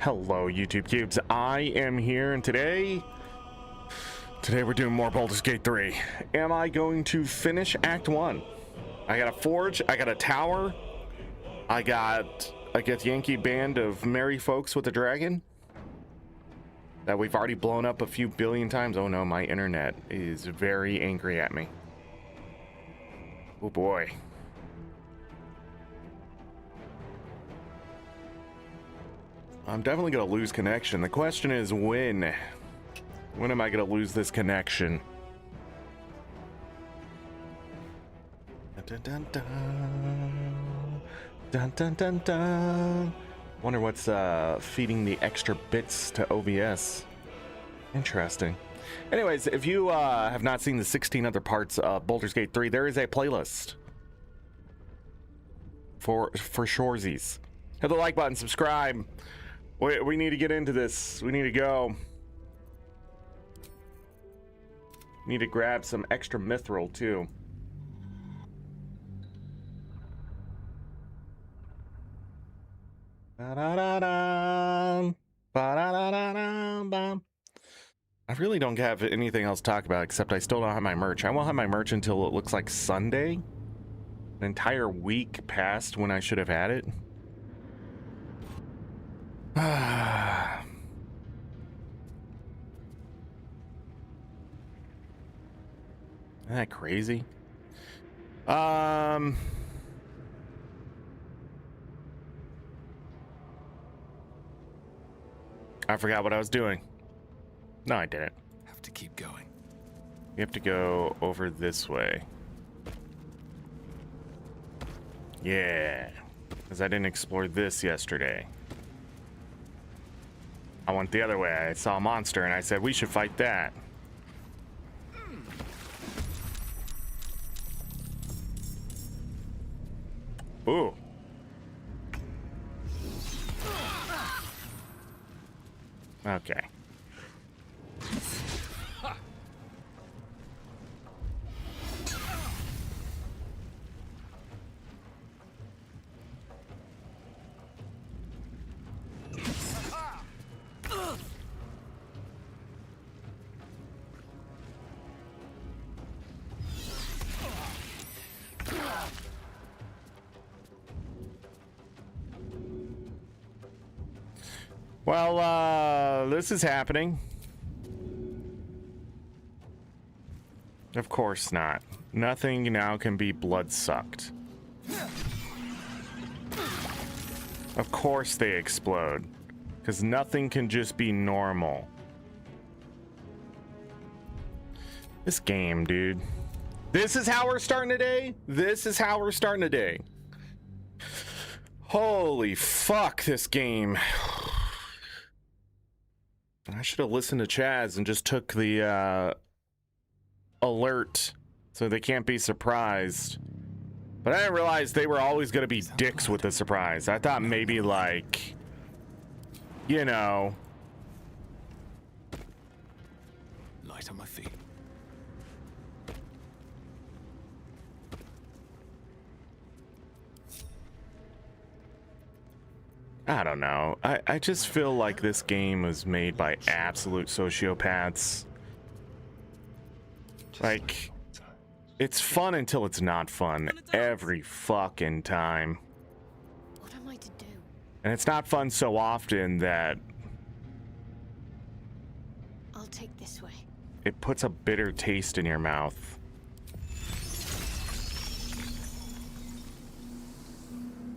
Hello, YouTube cubes. I am here, and today we're doing more Baldur's Gate 3. Am I going to finish Act 1? I got a forge, I got a tower, I got a Githyanki band of merry folks with a dragon that we've already blown up a few billion times. Oh no, my internet is very angry at me. Oh boy. I'm definitely gonna lose connection. The question is when? When am I gonna lose this connection? Dun dun dun dun dun dun dun. Wonder what's feeding the extra bits to OBS. Interesting. Anyways, if you have not seen the 16 other parts of Baldur's Gate 3, there is a playlist for shoresies. Hit the like button, subscribe. We need to get into this. We need to go. Need to grab some extra mithril too. I really don't have anything else to talk about except I still don't have my merch. I won't have my merch until it looks like Sunday. An entire week passed when I should have had it. Isn't that crazy? I forgot what I was doing. No, I didn't. Have to keep going. You have to go over this way. Yeah, because I didn't explore this yesterday. I went the other way. I saw a monster and I said we should fight that. Ooh. Okay. Well, this is happening. Of course not. Nothing now can be blood-sucked. Of course they explode. Because nothing can just be normal. This game, dude. This is how we're starting today? This is how we're starting today. Holy fuck, this game. I should have listened to Chaz and just took the alert so they can't be surprised. But I didn't realize they were always going to be dicks with the surprise. I thought maybe like, you know. Light on my feet. I don't know. I just feel like this game was made by absolute sociopaths. Like, it's fun until it's not fun every fucking time. What am I to do? And it's not fun so often that I'll take this way. it puts a bitter taste in your mouth.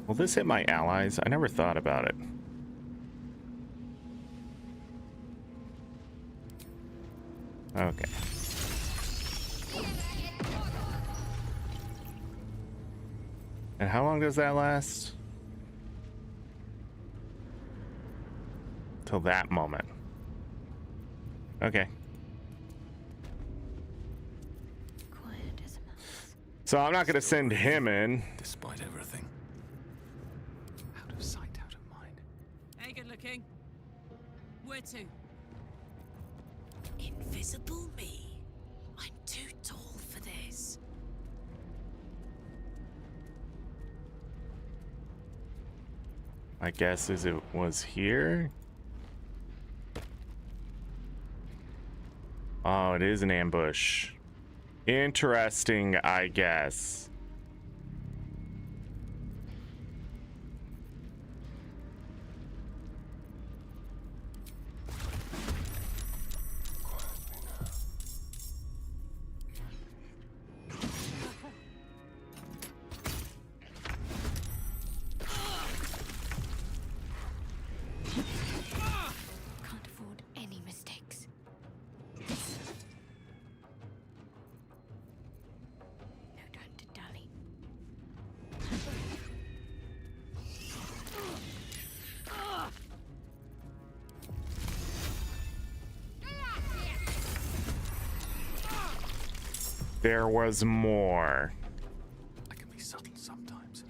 Will this hit my allies? I never thought about it. Okay. And how long does that last? Till that moment. Okay. Quiet as a mouse. So I'm not going to send him in. Despite everything. Out of sight, out of mind. Hey, good looking. Where to? Invisible me. I'm too tall for this. My guess is it was here. Oh, it is an ambush. Interesting, I guess. Can't afford any mistakes. No time to dally. There was more. I can be subtle sometimes.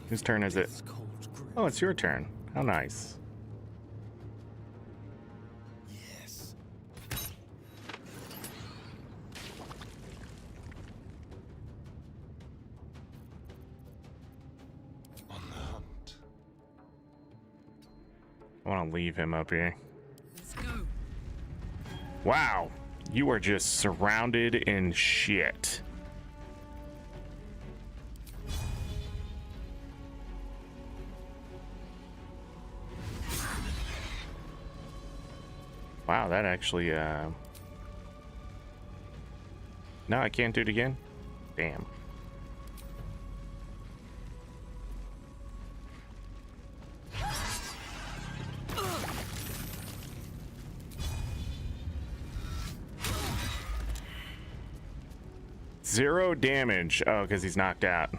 Whose turn is it? Death's cold grip. Oh, it's your turn. How nice. Yes. On the hunt. I want to leave him up here. Let's go. Wow, you are just surrounded in shit. Wow, that actually, no, I can't do it again? Damn. Zero damage. Oh, because he's knocked out.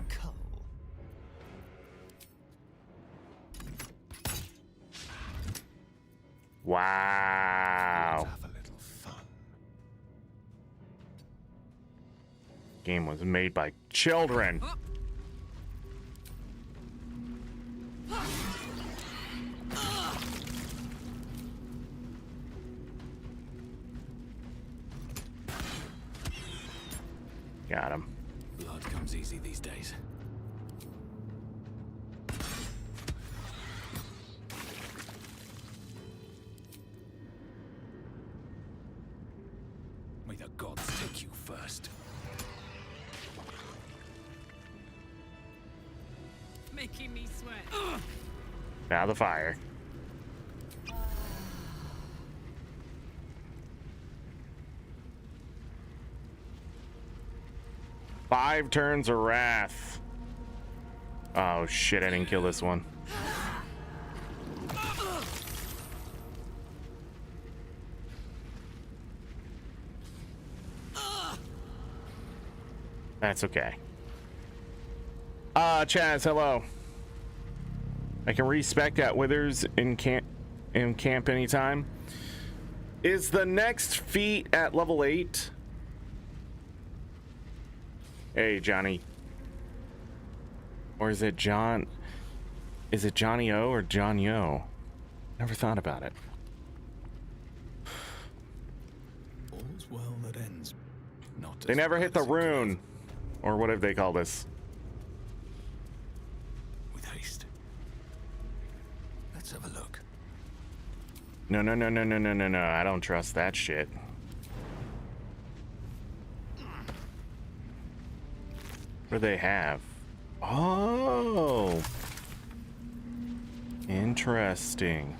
Cull. Wow. Have a little fun. Game was made by children. Got him. Blood comes easy these days. May the gods take you first. Making me sweat. Now the fire. Five turns of wrath. Oh shit, I didn't kill this one. That's okay. Chaz, hello. I can respec at Withers in camp anytime. Is the next feat at level 8? Hey, Johnny. Or is it John? Is it Johnny O or John Yo? Never thought about it. All's well that ends. Not They as never bad hit the as it could have. rune. Or whatever they call this. With haste. Let's have a look. No. I don't trust that shit. What do they have? Oh. Interesting.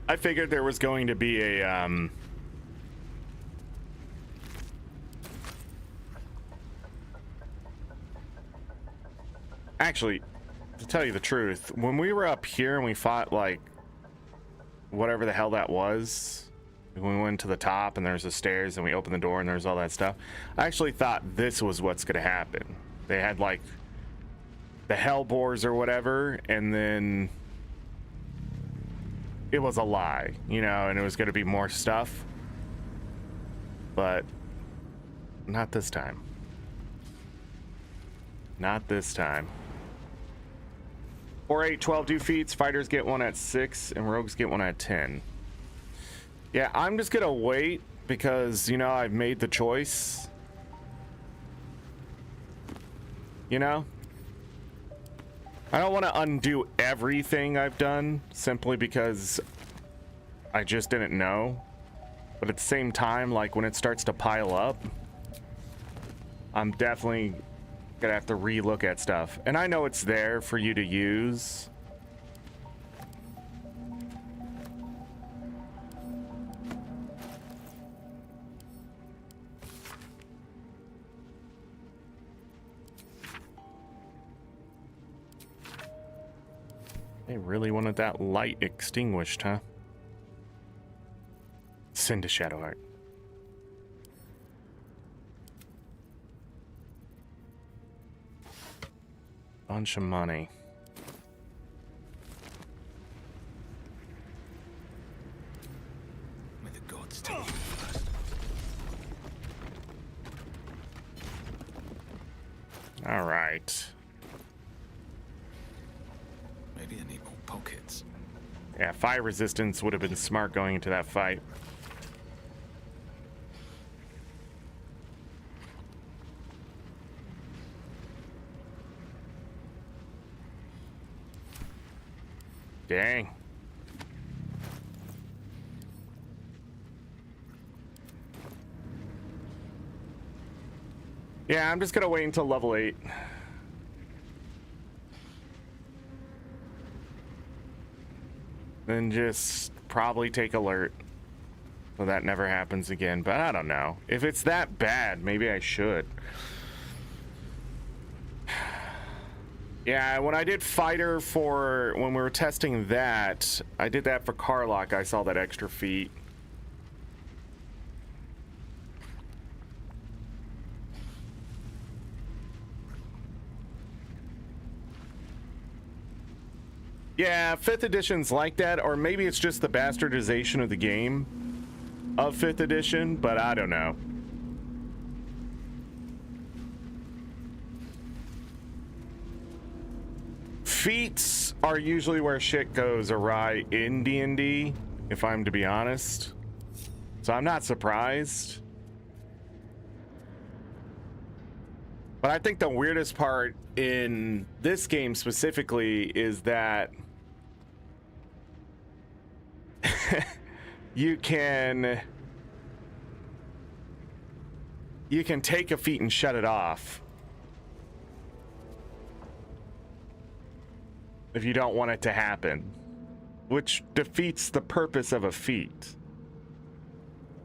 I figured there was going to be a Actually, to tell you the truth, when we were up here and we fought, like, whatever the hell that was, when we went to the top and there's the stairs and we opened the door and there's all that stuff, I actually thought this was what's going to happen. They had, like, the hellbores or whatever, and then it was a lie, you know, and it was going to be more stuff. But not this time. Not this time. 4, 8, 12 defeats. Fighters get one at 6 and rogues get one at 10. Yeah, I'm just gonna wait because, you know, I've made the choice. You know? I don't want to undo everything I've done simply because I just didn't know. But at the same time, like, when it starts to pile up, I'm definitely gonna have to relook at stuff. And I know it's there for you to use. They really wanted that light extinguished, huh? Send to Shadowheart. Bunch of money. May the gods take you first. All right. Maybe I need more pockets. Yeah, fire resistance would have been smart going into that fight. Dang. Yeah, I'm just gonna wait until level 8. Then just probably take alert so that never happens again. But I don't know. If it's that bad, maybe I should. Yeah, when I did fighter for when we were testing that, I did that for Carlock. I saw that extra feat. Yeah, 5th edition's like that, or maybe it's just the bastardization of the game of 5th edition, but I don't know. Feats are usually where shit goes awry in D&D, if I'm to be honest. So I'm not surprised. But I think the weirdest part in this game specifically is that you can take a feat and shut it off if you don't want it to happen, which defeats the purpose of a feat.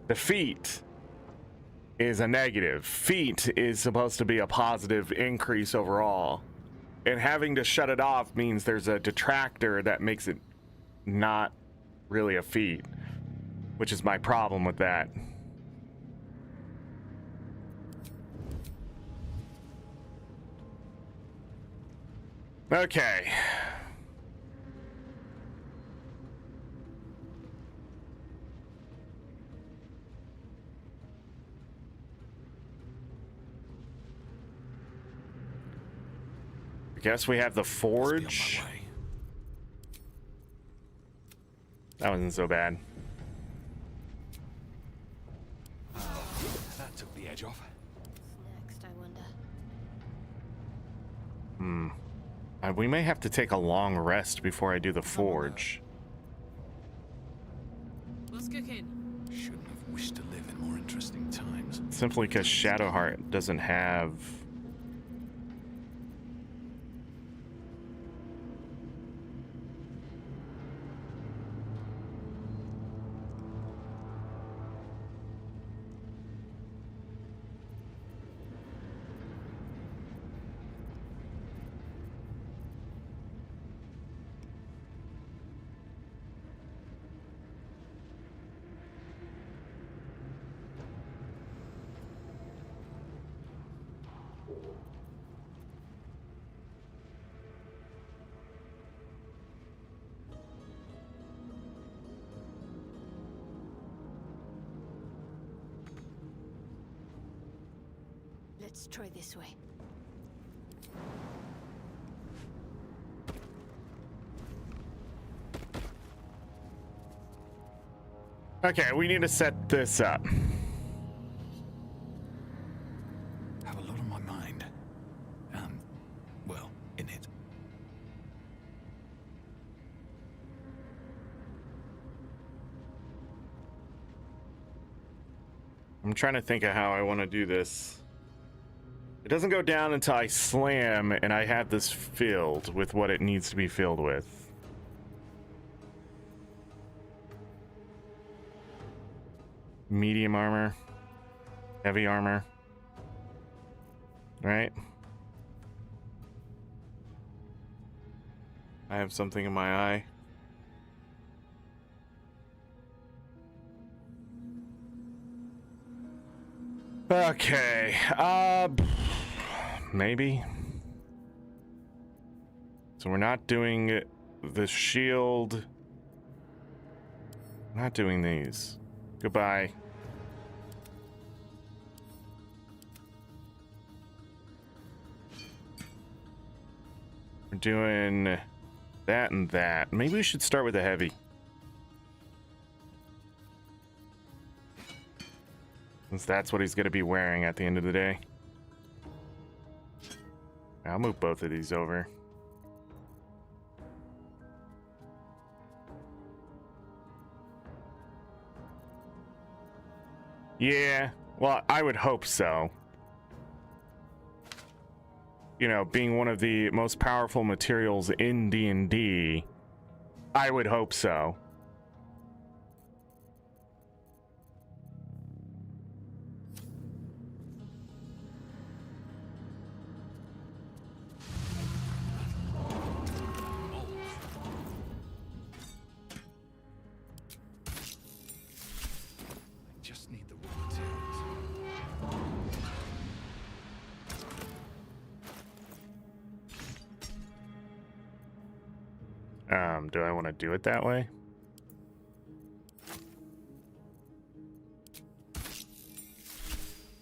The feat is a negative. Feat is supposed to be a positive increase overall. And having to shut it off means there's a detractor that makes it not really a feat, which is my problem with that. Okay. I guess we have the forge. That wasn't so bad. That took the edge off. Next, I wonder. We may have to take a long rest before I do the forge. What's cooking? Shouldn't have wished to live in more interesting times. Simply because Shadowheart doesn't have... Let's try this way. Okay, we need to set this up. Have a lot on my mind. Well, in it. I'm trying to think of how I want to do this. It doesn't go down until I slam and I have this filled with what it needs to be filled with. Medium armor, heavy armor, right? I have something in my eye. Okay, maybe. So we're not doing the shield. Not doing these. Goodbye. We're doing that and that. Maybe we should start with the heavy. Since that's what he's going to be wearing at the end of the day. I'll move both of these over. Yeah, well, I would hope so. You know, being one of the most powerful materials in D&D, I would hope so. Just need the raw materials. Do I want to do it that way?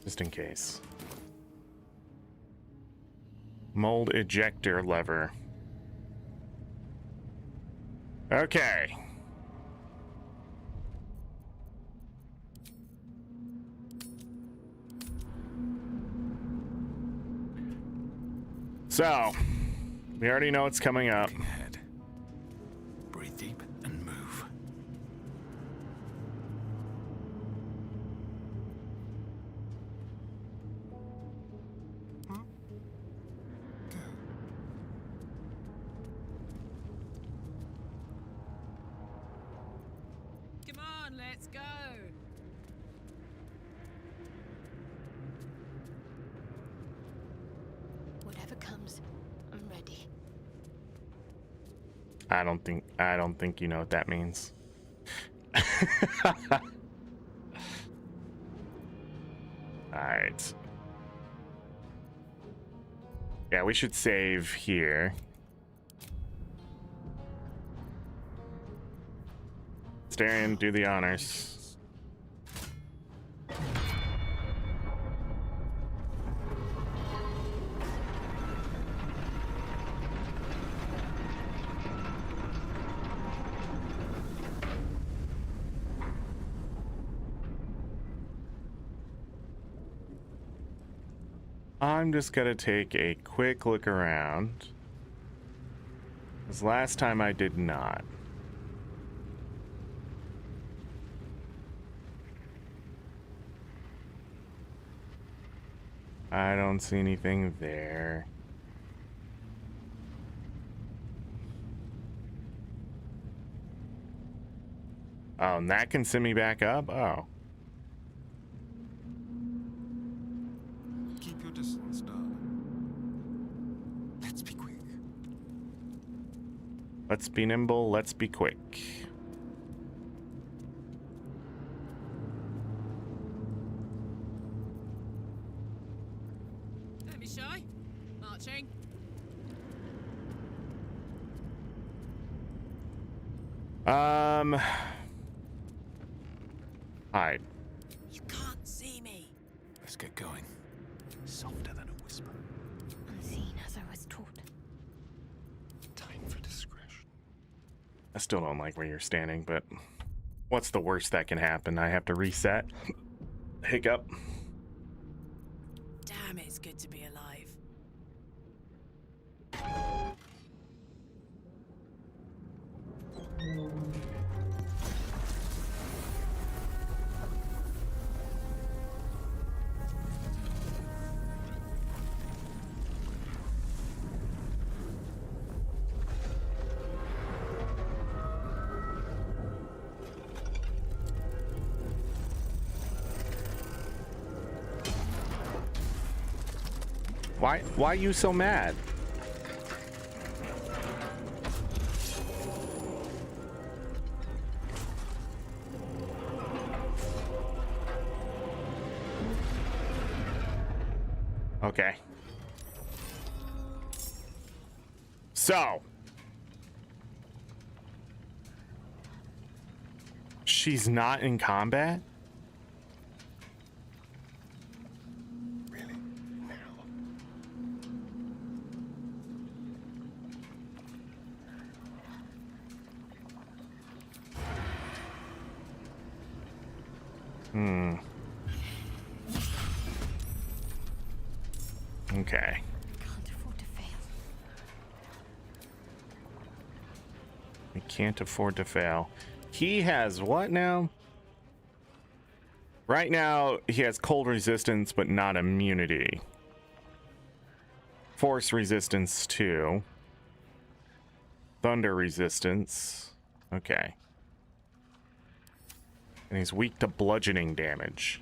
Just in case. Mold ejector lever. Okay. So, we already know what's coming up. Looking ahead. Breathe deep and move. Go. Come on, let's go. Whatever comes, I'm ready. I don't think you know what that means. Alright. Yeah, we should save here. Starion, do the honors. I'm just gonna take a quick look around. Because last time I did not. I don't see anything there. Oh, and that can send me back up? Oh. Keep your distance, darling. Let's be quick. Let's be nimble, let's be quick. Don't be shy. Marching. Hide. You can't see me. Let's get going. Softer than a whisper. Unseen as I was taught. Time for discretion. I still don't like where you're standing, but what's the worst that can happen? I have to reset. Hiccup. Damn, it's good to be alive. Why are you so mad? Okay. So. She's not in combat? Really? Now? Okay. Can't afford to fail. We can't afford to fail. He has what now? Right now, he has cold resistance, but not immunity. Force resistance too. Thunder resistance. Okay. And he's weak to bludgeoning damage.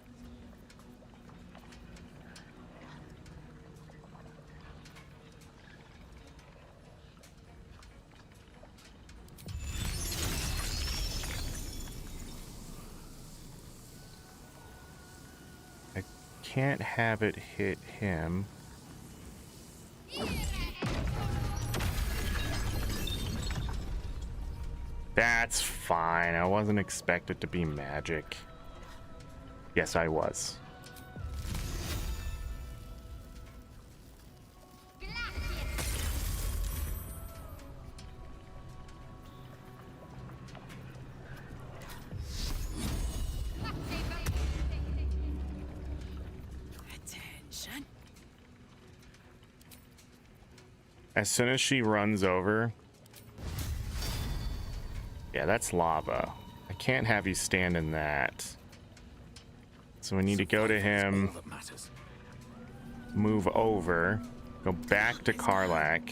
I can't have it hit him. That's fine. I wasn't expected to be magic. Yes, I was. Attention. As soon as she runs over... Yeah, that's lava. I can't have you stand in that. So we need to go to him, All that matters. move over, go back to Karlak.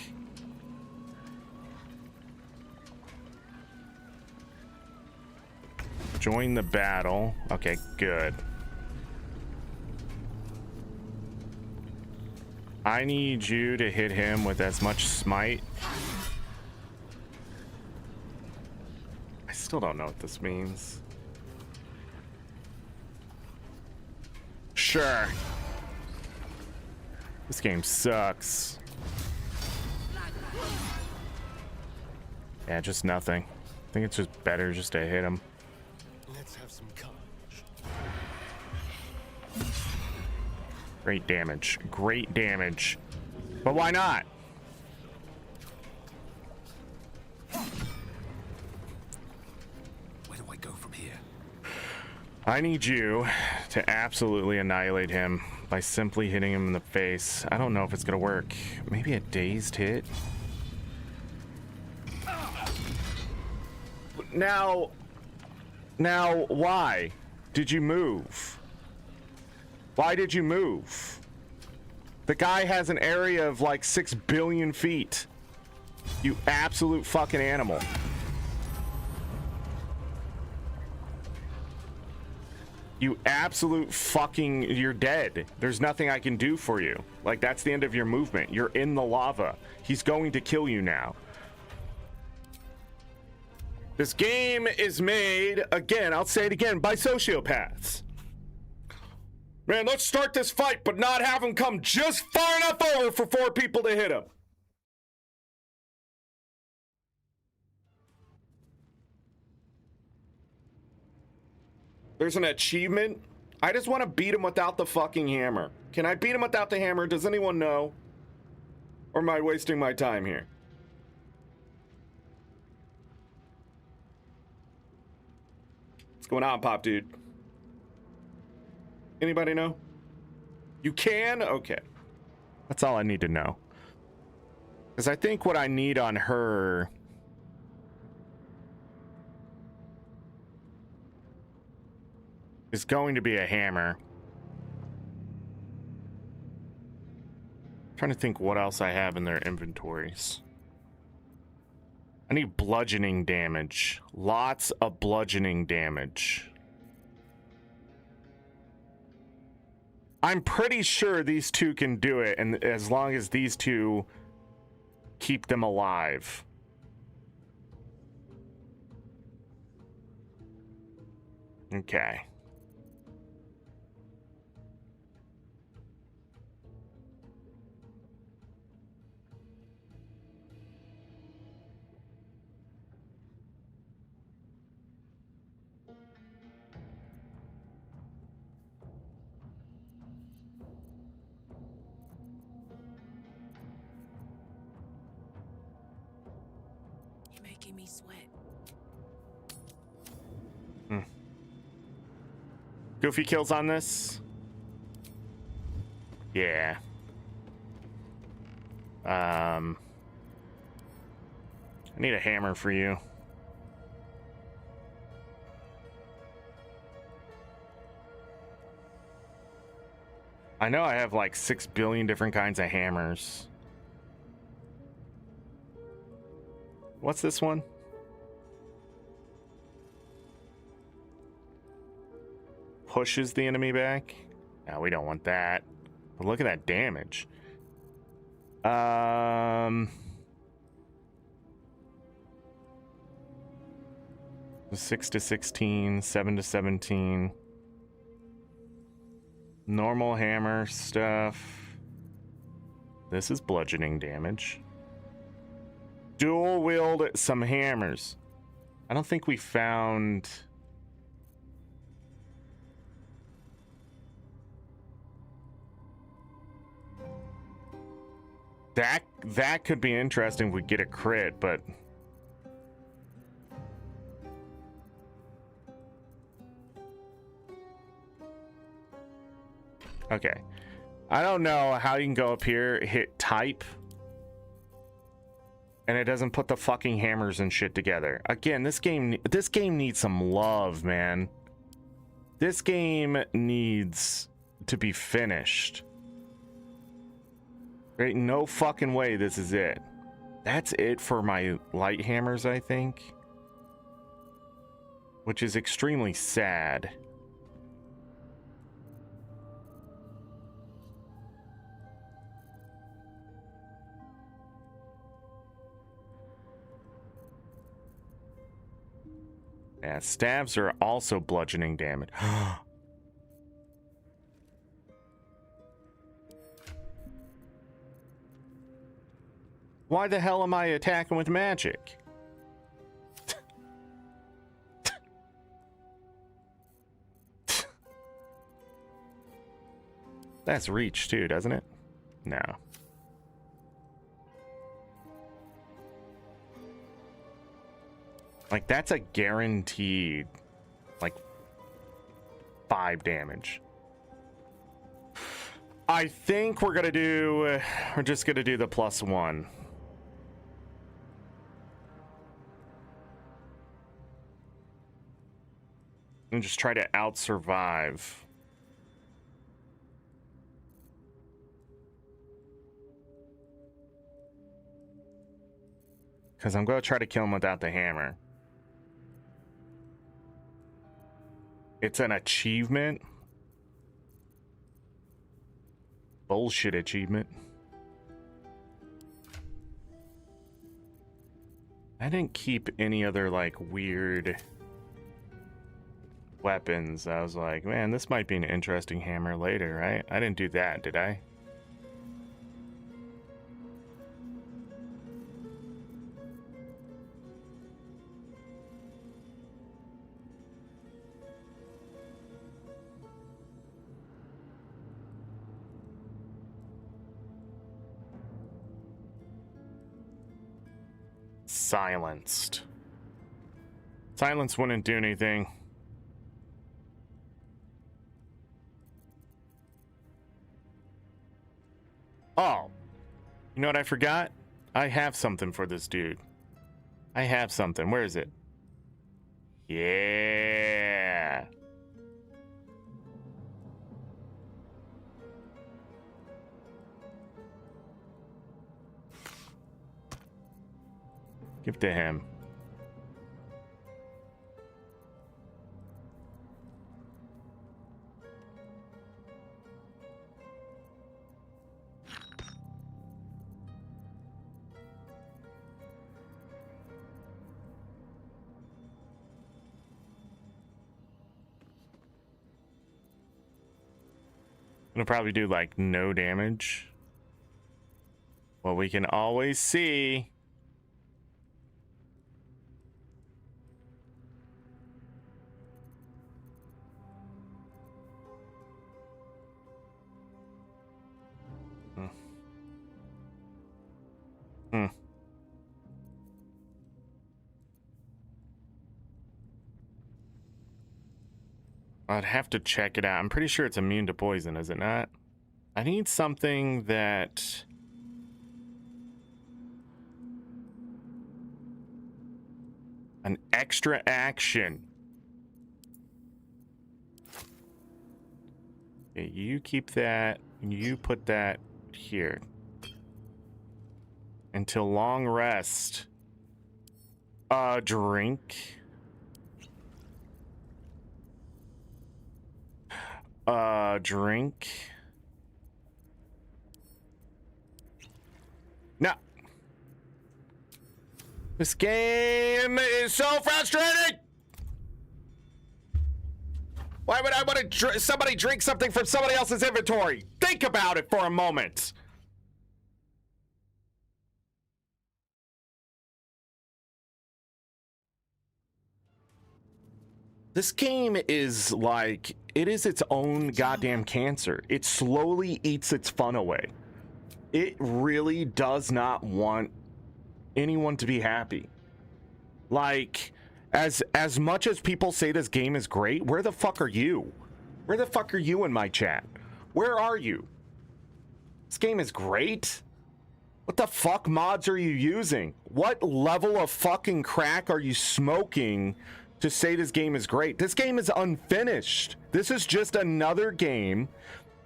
Join the battle. Okay, good. I need you to hit him with as much smite. I still don't know what this means. Sure. This game sucks. Yeah, just nothing. I think it's just better just to hit him. Let's have some courage. Great damage. Great damage. But why not? Where do I go from here? I need you to absolutely annihilate him by simply hitting him in the face. I don't know if it's gonna work. Maybe a dazed hit? Now, why did you move? Why did you move? The guy has an area of like 6 billion feet. You absolute fucking animal. You absolute fucking... You're dead. There's nothing I can do for you. Like, that's the end of your movement. You're in the lava. He's going to kill you now. This game is made, again, I'll say it again, by sociopaths. Man, let's start this fight, but not have him come just far enough over for 4 people to hit him. There's an achievement I just want to beat him without the fucking hammer. Can I beat him without the hammer? Does anyone know? Or am I wasting my time here? What's going on, Pop Dude? Anybody know? You can? Okay. That's all I need to know. Because I think what I need on her... is going to be a hammer. I'm trying to think what else I have in their inventories. I need bludgeoning damage. Lots of bludgeoning damage. I'm pretty sure these two can do it, and as long as these two keep them alive. Okay. You're making me sweat. Goofy kills on this? Yeah. I need a hammer for you. I know I have like 6 billion different kinds of hammers. What's this one? Pushes the enemy back. No, we don't want that. But look at that damage. 6 to 16, 7 to 17. Normal hammer stuff. This is bludgeoning damage. Dual wield some hammers. I don't think we found... That could be interesting if we get a crit, but... Okay. I don't know how you can go up here, hit type, and it doesn't put the fucking hammers and shit together. Again, this game needs some love, man. This game needs to be finished. Right? No fucking way this is it. That's it for my light hammers, I think. Which is extremely sad. Yeah, stabs are also bludgeoning damage. Why the hell am I attacking with magic? That's reach too, doesn't it? No. Like, that's a guaranteed, like, 5 damage. I think we're just gonna do the +1. And just try to out-survive. Because I'm gonna try to kill him without the hammer. It's an achievement. Bullshit achievement. I didn't keep any other, like, weird weapons. I was like, man, this might be an interesting hammer later, right? I didn't do that, did I? silenced. Silence wouldn't do anything. Oh, you know what I forgot? I have something for this dude. I have something. Where is it? Yeah. Give to him. It'll probably do like no damage. Well, we can always see. I'd have to check it out. I'm pretty sure it's immune to poison, is it not? I need something that... an extra action. Okay, you keep that, and you put that here. Until long rest. Drink. Drink. No. This game is so frustrating. Why would I want to somebody drink something from somebody else's inventory? Think about it for a moment. This game is like, it is its own goddamn cancer. It slowly eats its fun away. It really does not want anyone to be happy. Like, as much as people say this game is great, where the fuck are you? Where the fuck are you in my chat? Where are you? This game is great? What the fuck mods are you using? What level of fucking crack are you smoking to say this game is great? This game is unfinished. This is just another game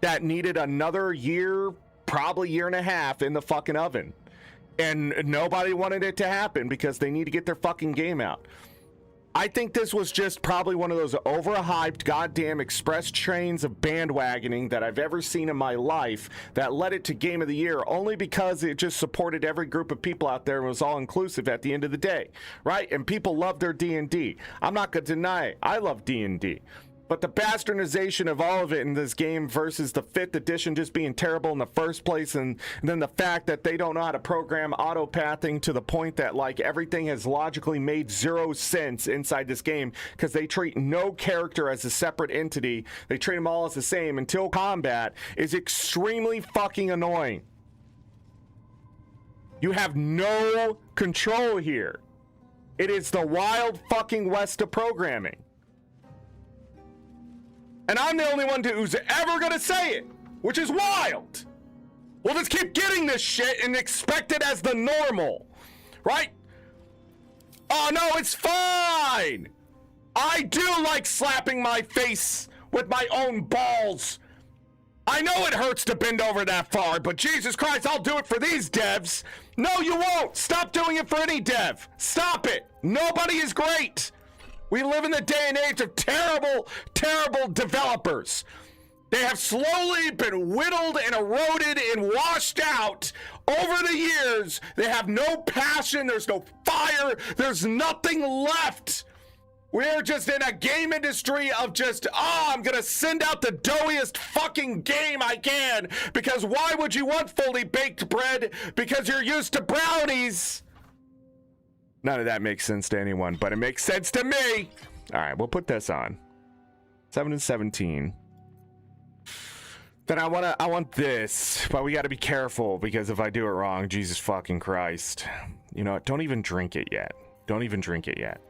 that needed another year, probably year and a half in the fucking oven. And nobody wanted it to happen because they need to get their fucking game out. I think this was just probably one of those overhyped goddamn express trains of bandwagoning that I've ever seen in my life that led it to Game of the Year only because it just supported every group of people out there and was all inclusive at the end of the day, right? And people love their D&D. I'm not going to deny it. I love D&D. But the bastardization of all of it in this game versus the 5th edition just being terrible in the first place, and then the fact that they don't know how to program auto-pathing to the point that like everything has logically made zero sense inside this game because they treat no character as a separate entity. They treat them all as the same until combat is extremely fucking annoying. You have no control here. It is the wild fucking west of programming. And I'm the only one who's ever gonna say it, which is wild. We'll just keep getting this shit and expect it as the normal, right? Oh no, it's fine. I do like slapping my face with my own balls. I know it hurts to bend over that far, but Jesus Christ, I'll do it for these devs. No, you won't. Stop doing it for any dev. Stop it. Nobody is great. We live in the day and age of terrible, terrible developers. They have slowly been whittled and eroded and washed out over the years. They have no passion. There's no fire. There's nothing left. We're just in a game industry of just, I'm going to send out the doughiest fucking game I can. Because why would you want fully baked bread? Because you're used to brownies. None of that makes sense to anyone, but it makes sense to me. All right, we'll put this on. 7 and 17. Then I want this, but we got to be careful because if I do it wrong, Jesus fucking Christ. You know what? Don't even drink it yet. Don't even drink it yet.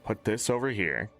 Put this over here.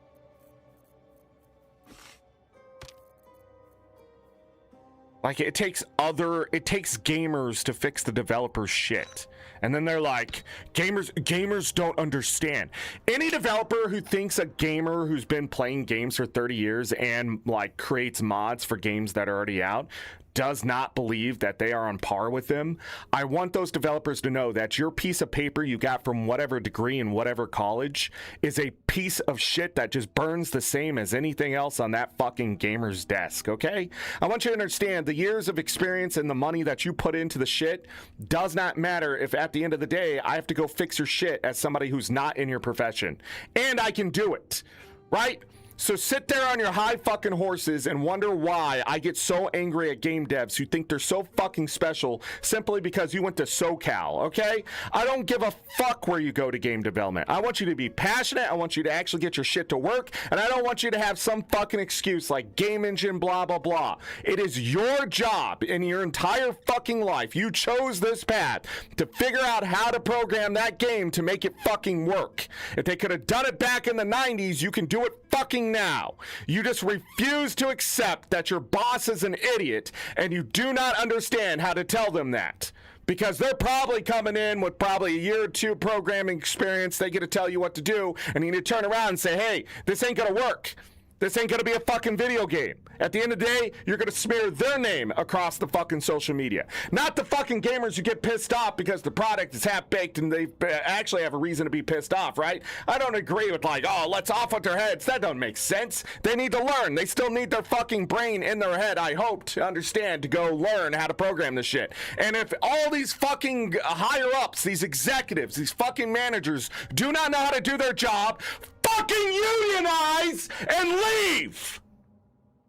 Like, it takes gamers to fix the developer's shit. And then they're like, gamers don't understand. Any developer who thinks a gamer who's been playing games for 30 years and like creates mods for games that are already out does not believe that they are on par with them. I want those developers to know that your piece of paper you got from whatever degree in whatever college is a piece of shit that just burns the same as anything else on that fucking gamer's desk, okay? I want you to understand the years of experience and the money that you put into the shit does not matter if at the end of the day I have to go fix your shit as somebody who's not in your profession. And I can do it, right? So sit there on your high fucking horses and wonder why I get so angry at game devs who think they're so fucking special simply because you went to SoCal, okay? I don't give a fuck where you go to game development. I want you to be passionate. I want you to actually get your shit to work. And I don't want you to have some fucking excuse like game engine, blah, blah, blah. It is your job in your entire fucking life. You chose this path to figure out how to program that game to make it fucking work. If they could have done it back in the 90s, you can do it fucking now. You just refuse to accept that your boss is an idiot and you do not understand how to tell them that. Because they're probably coming in with probably a year or two programming experience. They get to tell you what to do, and you need to turn around and say, hey, this ain't gonna work. This ain't gonna be a fucking video game. At the end of the day, you're gonna smear their name across the fucking social media. Not the fucking gamers who get pissed off because the product is half-baked and they actually have a reason to be pissed off, right? I don't agree with like, oh, let's off with their heads. That don't make sense. They need to learn. They still need their fucking brain in their head, I hope, to understand, to go learn how to program this shit. And if all these fucking higher-ups, these executives, these fucking managers do not know how to do their job, fucking unionize and leave!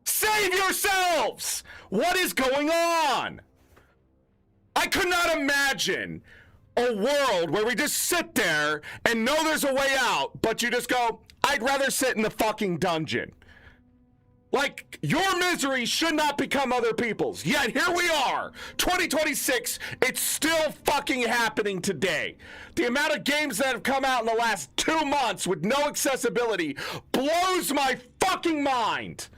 Save yourselves! What is going on? I could not imagine a world where we just sit there and know there's a way out, but you just go, I'd rather sit in the fucking dungeon. Like, your misery should not become other people's. Yet here we are, 2026, it's still fucking happening today. The amount of games that have come out in the last 2 months with no accessibility blows my fucking mind.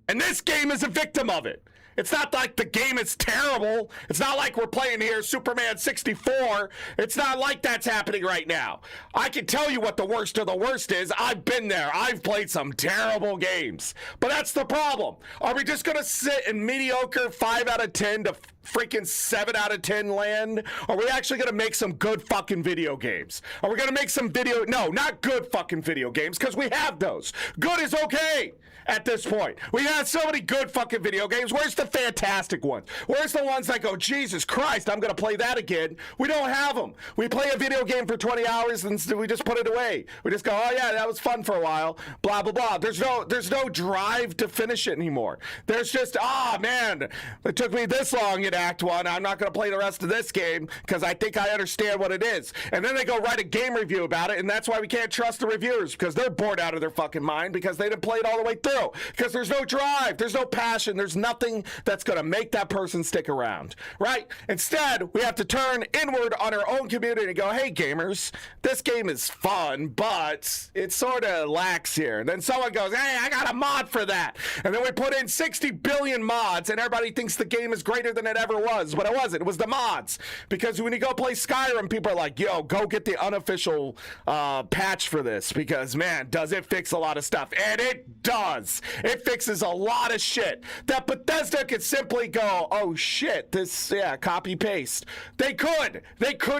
And this game is a victim of it. It's not like the game is terrible. It's not like we're playing here Superman 64. It's not like that's happening right now. I can tell you what the worst of the worst is. I've been there. I've played some terrible games. But that's the problem. Are we just going to sit in mediocre 5 out of 10 to freaking 7 out of 10 land? Are we actually going to make some good fucking video games? Are we going to make some no, not good fucking video games, because we have those. Good is okay. At this point, we have so many good fucking video games. Where's the fantastic ones? Where's the ones that go, Jesus Christ, I'm gonna play that again? We don't have them. We play a video game for 20 hours and we just put it away. We just go, oh yeah, that was fun for a while. Blah blah blah. There's no drive to finish it anymore. There's just, man, it took me this long in Act 1. I'm not gonna play the rest of this game because I think I understand what it is. And then they go write a game review about it, and that's why we can't trust the reviewers, because they're bored out of their fucking mind because they didn't play it all the way through. Because there's no drive, there's no passion, there's nothing that's going to make that person stick around, right? Instead, we have to turn inward on our own community and go, hey, gamers, this game is fun, but it sort of lacks here. And then someone goes, hey, I got a mod for that. And then we put in 60 billion mods, and everybody thinks the game is greater than it ever was, but it wasn't. It was the mods. Because when you go play Skyrim, people are like, yo, go get the unofficial patch for this, because, man, does it fix a lot of stuff. And it does. It fixes a lot of shit that Bethesda could simply go, oh shit, this, copy paste. They could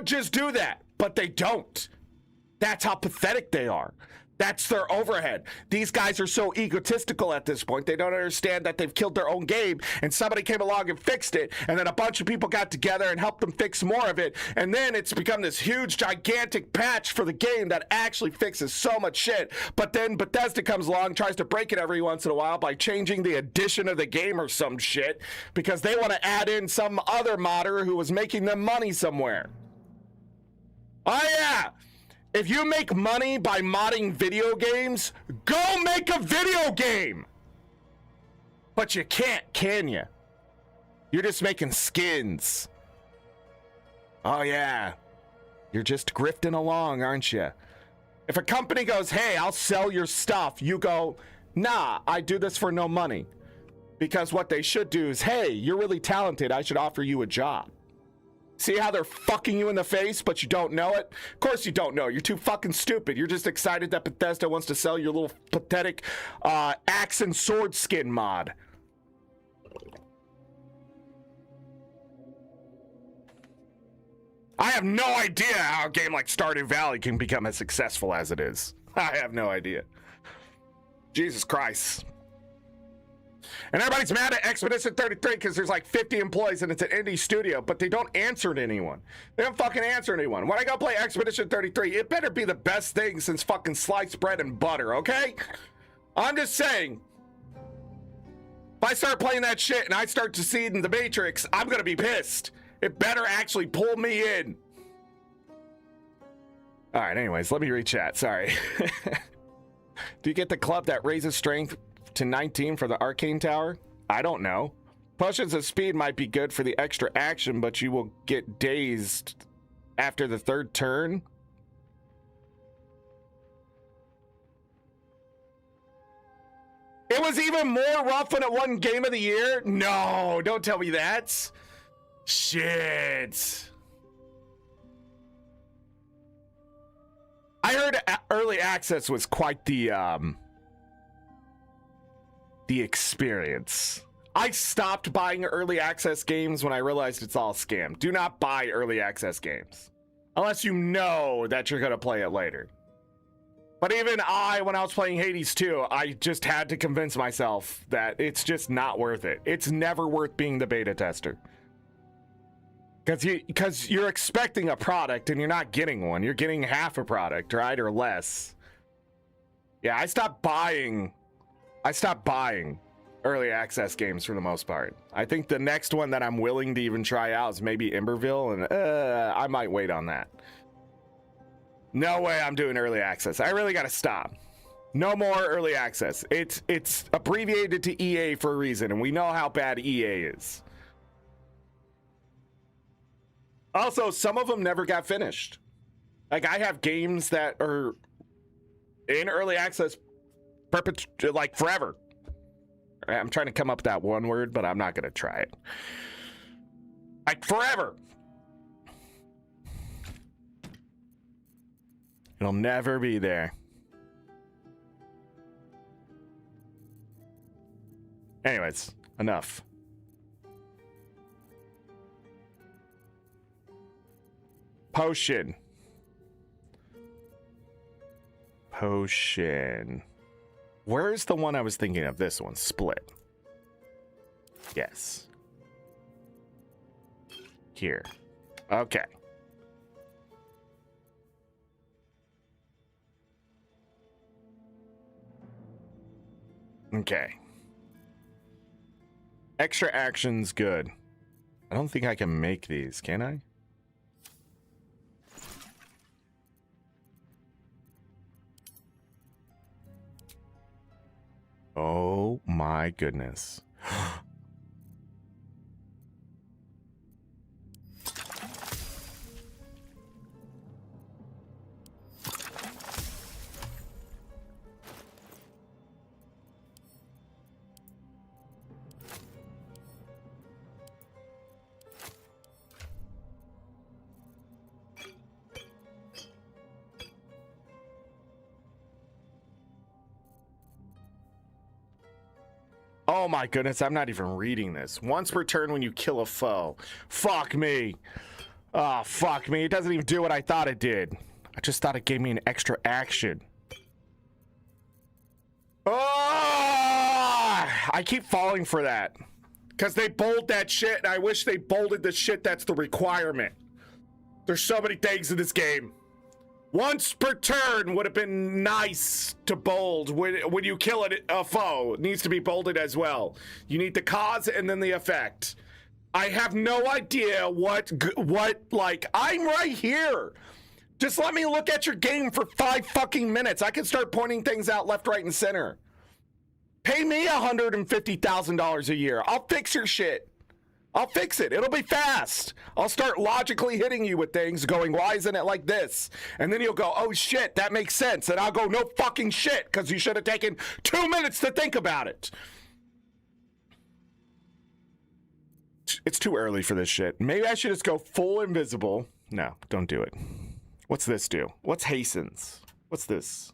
just do that, but they don't. That's how pathetic they are. That's their overhead. These guys are so egotistical at this point. They don't understand that they've killed their own game, and somebody came along and fixed it, and then a bunch of people got together and helped them fix more of it, and then it's become this huge, gigantic patch for the game that actually fixes so much shit. But then Bethesda comes along, tries to break it every once in a while by changing the edition of the game or some shit, because they want to add in some other modder who was making them money somewhere. Oh yeah! If you make money by modding video games, go make a video game! But you can't, can you? You're just making skins. Oh, yeah. You're just grifting along, aren't you? If a company goes, hey, I'll sell your stuff, you go, nah, I do this for no money. Because what they should do is, hey, you're really talented. I should offer you a job. See how they're fucking you in the face, but you don't know it? Of course you don't know. You're too fucking stupid. You're just excited that Bethesda wants to sell your little pathetic axe and sword skin mod. I have no idea how a game like Stardew Valley can become as successful as it is. I have no idea. Jesus Christ. And everybody's mad at Expedition 33 because there's like 50 employees and it's an indie studio, but they don't answer to anyone. They don't fucking answer to anyone. When I go play Expedition 33, it better be the best thing since fucking sliced bread and butter, okay? I'm just saying. If I start playing that shit and I start to see in the Matrix, I'm gonna be pissed. It better actually pull me in. All right, anyways, let me read chat. Sorry. Do you get the club that raises strength to 19 for the arcane tower? I don't know. Potions of speed might be good for the extra action, but you will get dazed after the third turn. It was even more rough when it won Game of the Year? No, don't tell me that. Shit. I heard early access was quite the experience. I stopped buying early access games when I realized it's all scam. Do not buy early access games unless you know that you're going to play it later. But even when I was playing Hades 2, I just had to convince myself that it's just not worth it. It's never worth being the beta tester. Because you're expecting a product and you're not getting one. You're getting half a product, right? Or less. Yeah, I stopped buying early access games for the most part. I think the next one that I'm willing to even try out is maybe Emberville, and I might wait on that. No way I'm doing early access. I really gotta stop. No more early access. It's abbreviated to EA for a reason, and we know how bad EA is. Also, some of them never got finished. Like, I have games that are in early access like forever. I'm trying to come up with that one word, but I'm not going to try it. Like, forever. It'll never be there. Anyways, enough. Potion. Where's the one I was thinking of? This one. Split. Yes. Here. Okay. Okay. Extra action's good. I don't think I can make these, can I? Oh my goodness. Oh my goodness, I'm not even reading this. Once per turn when you kill a foe. Fuck me. Oh, fuck me. It doesn't even do what I thought it did. I just thought it gave me an extra action. Oh! I keep falling for that. Because they bold that shit, and I wish they bolded the shit that's the requirement. There's so many things in this game. Once per turn would have been nice to bold. When you kill a foe, it needs to be bolded as well. You need the cause and then the effect. I have no idea what, like, I'm right here. Just let me look at your game for 5 fucking minutes. I can start pointing things out left, right, and center. Pay me $150,000 a year. I'll fix your shit. I'll fix it. It'll be fast. I'll start logically hitting you with things going, why isn't it like this? And then you'll go, oh shit, that makes sense. And I'll go, no fucking shit, because you should have taken 2 minutes to think about it. It's too early for this shit. Maybe I should just go full invisible. No, don't do it. What's this do? What's hastens? What's this?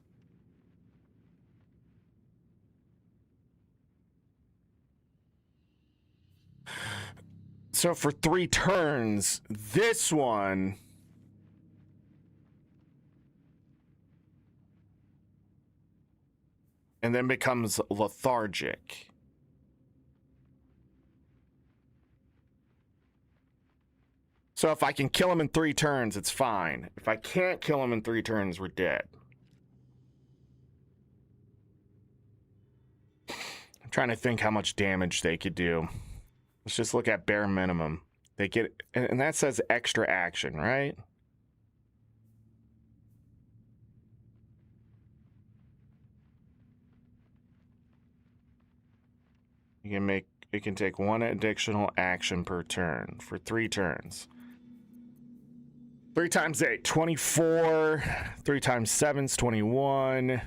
So for 3 turns, this one and then becomes lethargic. So if I can kill him in 3 turns, it's fine. If I can't kill him in 3 turns, we're dead. I'm trying to think how much damage they could do. Let's just look at bare minimum. They get, and that says extra action, right? It can take 1 additional action per turn for 3 turns. 3 times 8, 24. 3 times 7 is 21.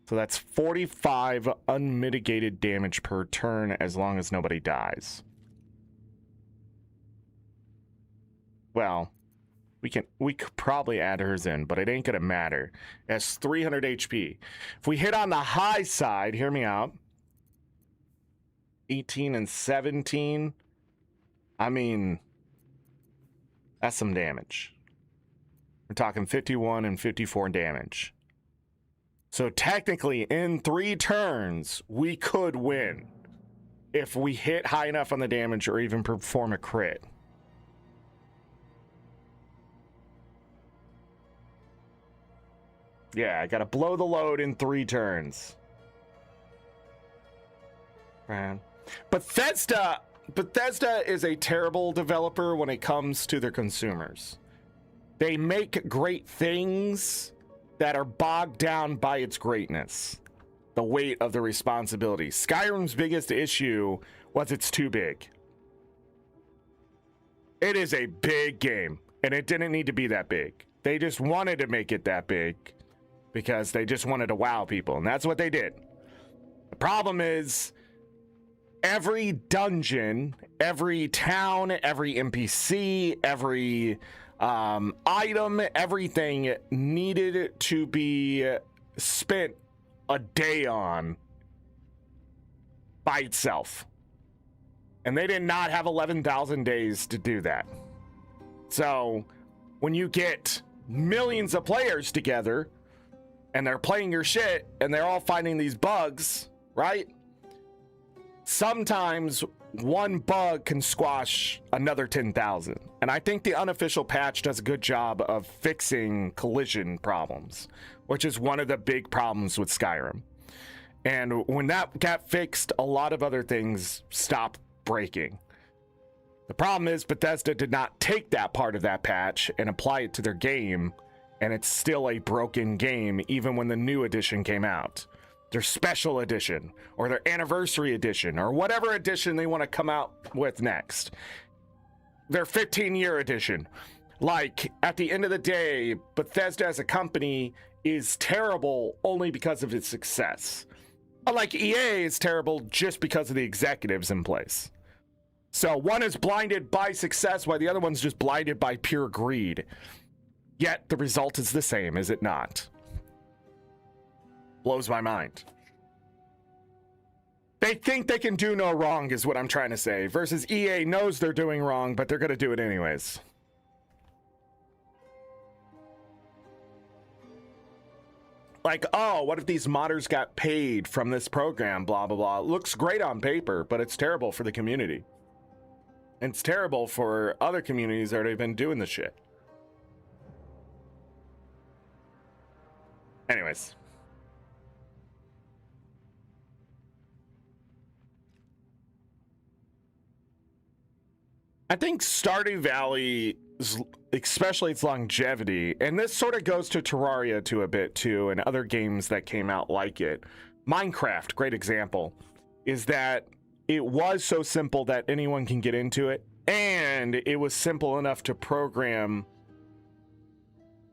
So that's 45 unmitigated damage per turn as long as nobody dies. Well, we could probably add hers in, but it ain't gonna matter. That's 300 HP. If we hit on the high side, hear me out. 18 and 17. I mean, that's some damage. We're talking 51 and 54 damage. So technically, in 3 turns, we could win if we hit high enough on the damage or even perform a crit. Yeah, I gotta blow the load in 3 turns. Man. Bethesda is a terrible developer when it comes to their consumers. They make great things that are bogged down by its greatness, the weight of the responsibility. Skyrim's biggest issue was it's too big. It is a big game, and it didn't need to be that big. They just wanted to make it that big because they just wanted to wow people, and that's what they did. The problem is every dungeon, every town, every NPC, every item, everything needed to be spent a day on by itself. And they did not have 11,000 days to do that. So when you get millions of players together and they're playing your shit and they're all finding these bugs, right? Sometimes one bug can squash another 10,000. And I think the unofficial patch does a good job of fixing collision problems, which is one of the big problems with Skyrim. And when that got fixed, a lot of other things stopped breaking. The problem is Bethesda did not take that part of that patch and apply it to their game, and it's still a broken game even when the new edition came out. Their special edition or their anniversary edition or whatever edition they want to come out with next. Their 15-year edition. Like, at the end of the day, Bethesda as a company is terrible only because of its success. Unlike EA is terrible just because of the executives in place. So one is blinded by success while the other one's just blinded by pure greed. Yet the result is the same, is it not? Blows my mind. They think they can do no wrong is what I'm trying to say. Versus EA knows they're doing wrong, but they're going to do it anyways. Like, oh, what if these modders got paid from this program, blah, blah, blah. It looks great on paper, but it's terrible for the community. And it's terrible for other communities that have been doing this shit. Anyways. I think Stardew Valley, especially its longevity, and this sort of goes to Terraria to a bit too, and other games that came out like it. Minecraft, great example, is that it was so simple that anyone can get into it, and it was simple enough to program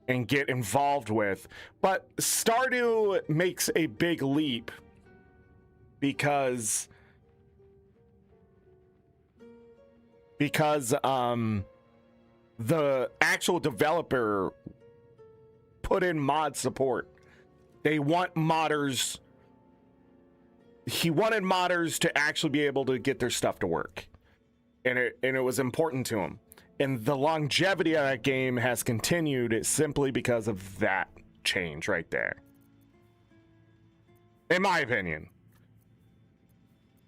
and get involved with. But Stardew makes a big leap because the actual developer put in mod support. They want modders. He wanted modders to actually be able to get their stuff to work, and it was important to him. And the longevity of that game has continued simply because of that change right there, in my opinion.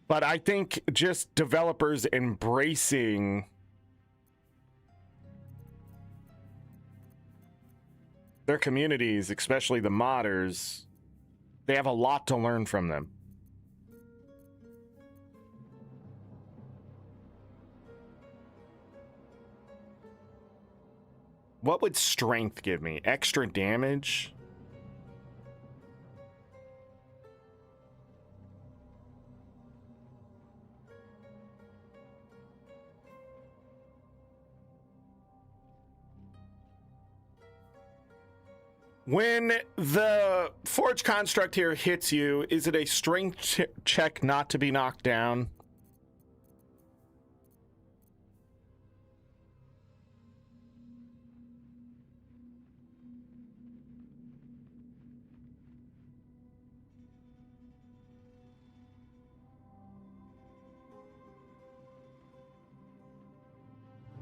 But I think just developers embracing their communities, especially the modders, they have a lot to learn from them. What would strength give me? Extra damage? When the forge construct here hits you, is it a strength check not to be knocked down?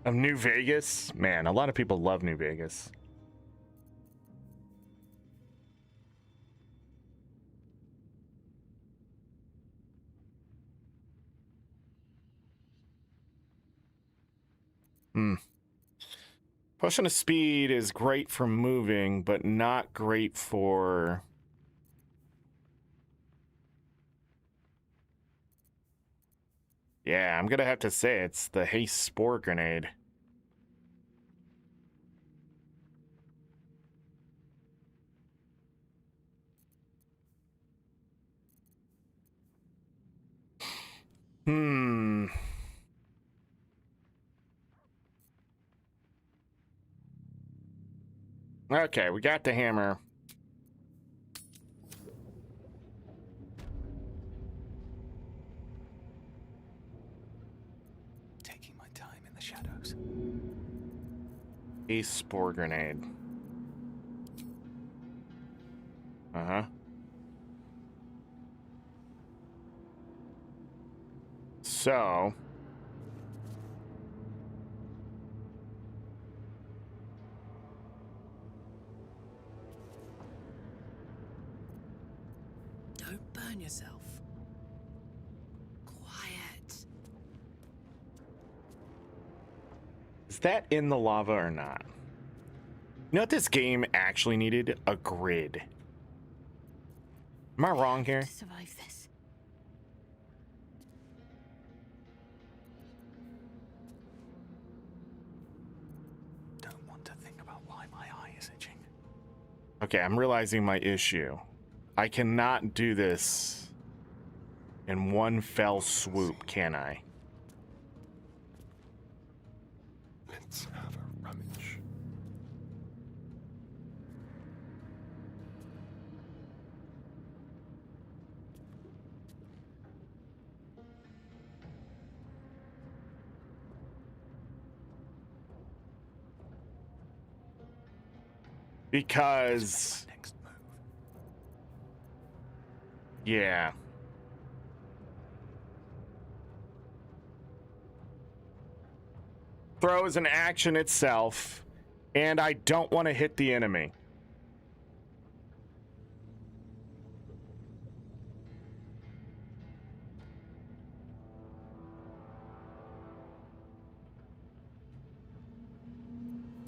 Of New Vegas? Man, a lot of people love New Vegas. Potion of speed is great for moving, but not great for... Yeah, I'm gonna have to say it's the haste spore grenade. Okay, we got the hammer. Taking my time in the shadows. A spore grenade. Uh-huh. So... Don't burn yourself. Quiet. Is that in the lava or not? You know what this game actually needed? A grid. Am I wrong here? To survive this. Don't want to think about why my eye is itching. Okay, I'm realizing my issue. I cannot do this in one fell swoop, can I? Let's have a rummage. Because... Next move. yeah. Throw is an action itself, and I don't want to hit the enemy.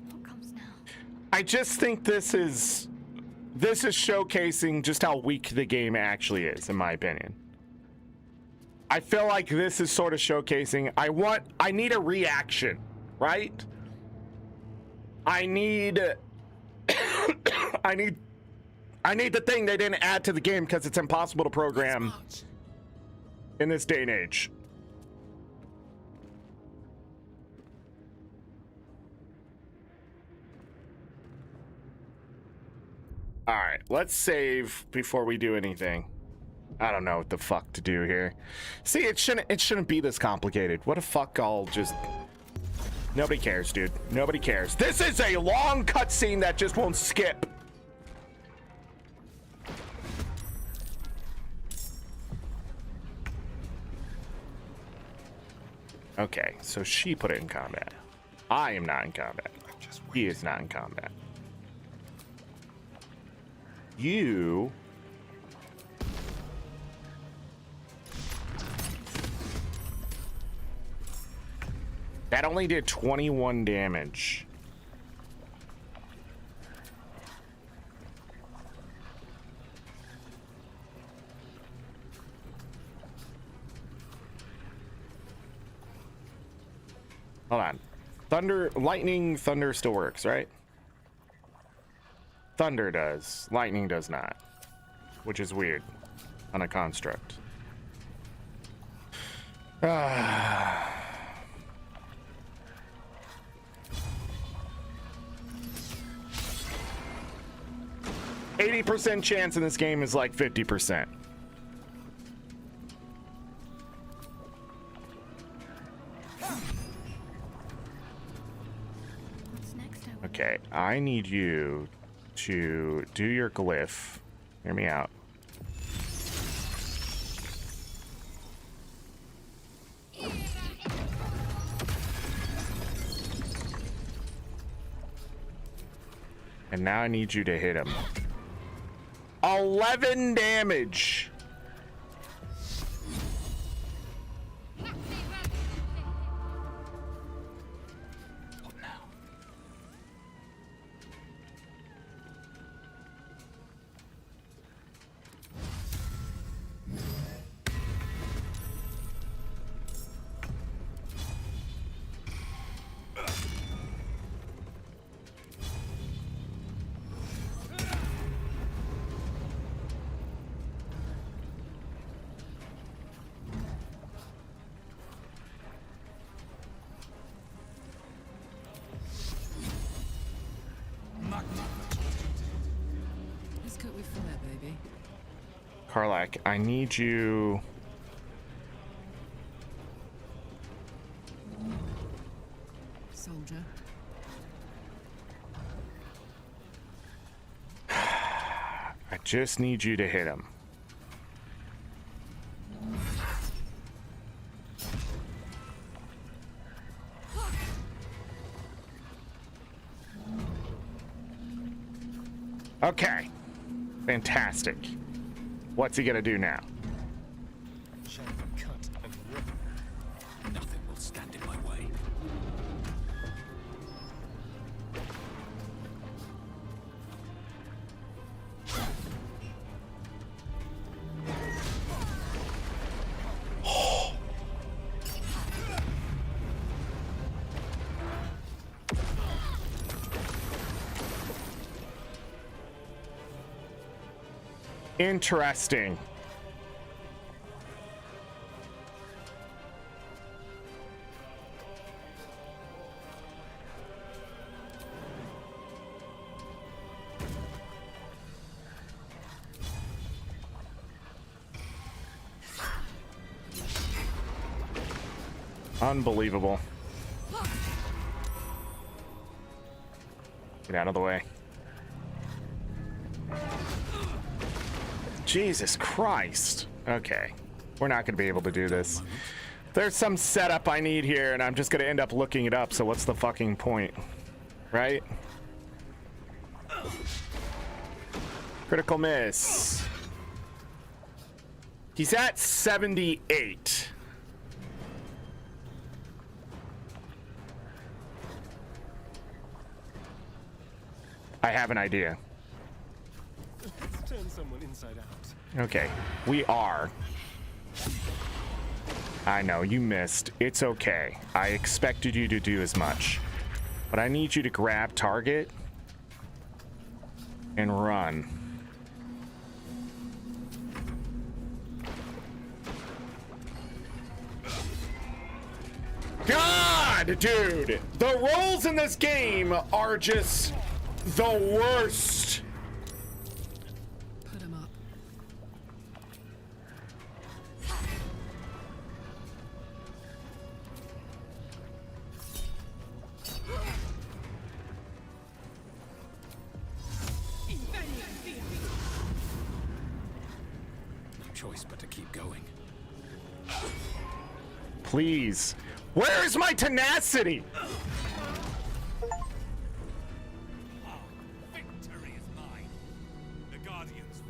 What comes now? I just think this is showcasing just how weak the game actually is, in my opinion. I feel like this is sort of showcasing I need a reaction, right? I need I need the thing they didn't add to the game because it's impossible to program March. in this day and age. let's save before we do anything. I don't know what the fuck to do here. See, it shouldn't be this complicated. What the fuck? I'll just... Nobody cares, dude. Nobody cares. This is a long cutscene that just won't skip. Okay, so she put it in combat. I am not in combat. He is not in combat. You... That only did 21 damage. Hold on. Lightning, thunder still works, right? Thunder does. Lightning does not. Which is weird on a construct. 80% chance in this game is like 50%. Okay, I need you to do your glyph. Hear me out. And now I need you to hit him. 11 damage. What now? Let's cut with fire, baby. Karlak, I need you... Soldier. I just need you to hit him. Okay. Fantastic. What's he gonna do now? Shave and cut and rip. Nothing will stand in my way. Interesting. Unbelievable. Get out of the way. Jesus Christ. Okay. We're not going to be able to do this. There's some setup I need here, and I'm just going to end up looking it up, so what's the fucking point? Right? Critical miss. He's at 78. I have an idea. Let's turn someone inside out. Okay, we are. I know, you missed. It's okay. I expected you to do as much. But I need you to grab target and run. God, dude! The rolls in this game are just the worst. choice but to keep going. Please. Where is my tenacity? Victory is mine. The Guardians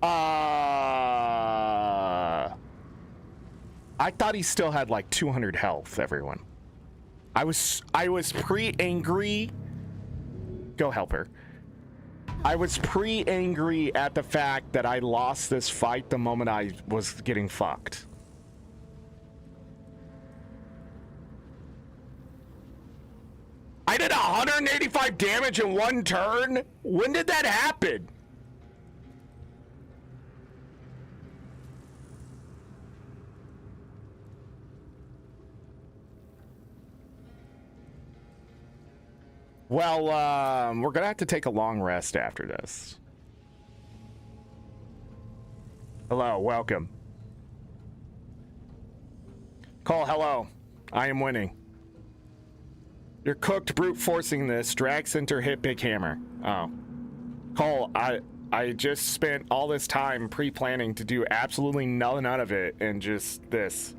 fall. I thought he still had like 200 health, everyone. I was pre-angry. Go help her. I was pre-angry at the fact that I lost this fight the moment I was getting fucked. I did 185 damage in one turn? When did that happen? Well, we're gonna have to take a long rest after this. Hello, welcome. Cole, hello. I am winning. You're cooked brute forcing this. Drag center hit big hammer. Oh. Cole, I just spent all this time pre-planning to do absolutely none of it and just this.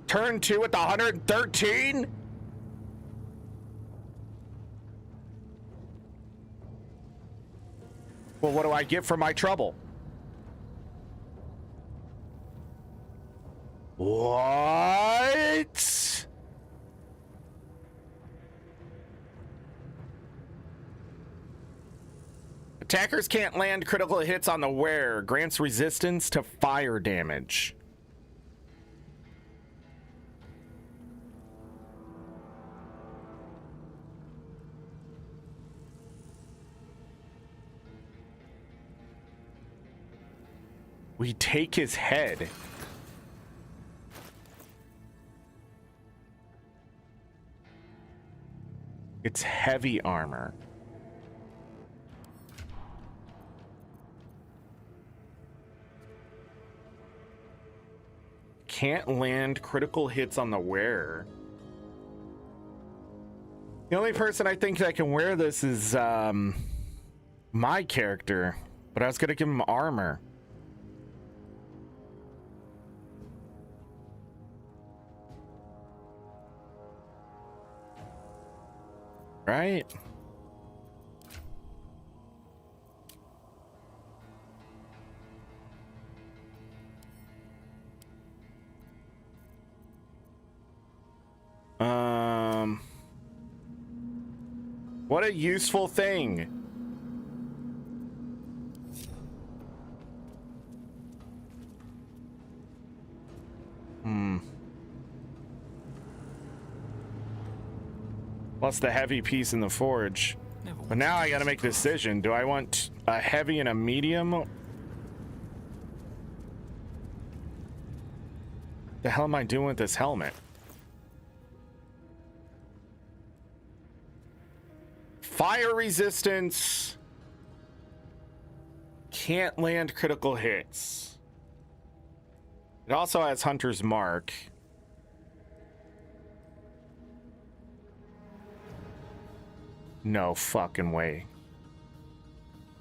Turn 2 at the 113? Well, what do I get for my trouble? What? Attackers can't land critical hits on the wearer. Grants resistance to fire damage. We take his head. It's heavy armor. Can't land critical hits on the wearer. The only person I think that can wear this is my character, but I was gonna give him armor. Right? What a useful thing. Plus the heavy piece in the forge. But now I gotta make a decision. Do I want a heavy and a medium? The hell am I doing with this helmet? Fire resistance. Can't land critical hits. It also has Hunter's Mark. No fucking way.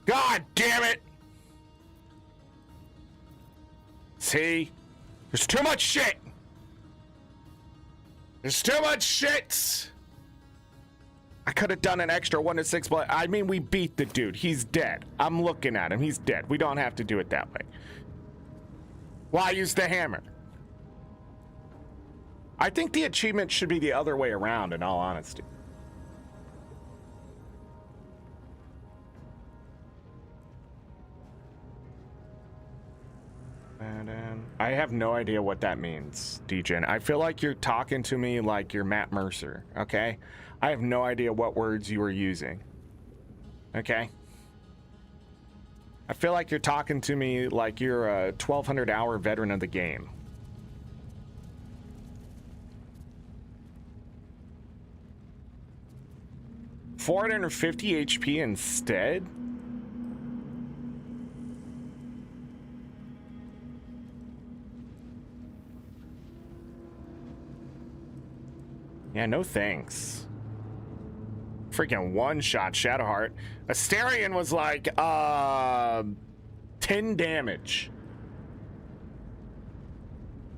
God damn it! See? There's too much shit! There's too much shit! I could have done an extra 1 to 6, but I mean, we beat the dude. He's dead. I'm looking at him. He's dead. We don't have to do it that way. Why use the hammer? I think the achievement should be the other way around, in all honesty. I have no idea what that means, DJN. I feel like you're talking to me like you're Matt Mercer, okay? I have no idea what words you were using, okay? I feel like you're talking to me like you're a 1,200-hour veteran of the game. $450 HP instead? Yeah, no thanks. freaking one-shot Shadowheart. Asterion was like 10 damage.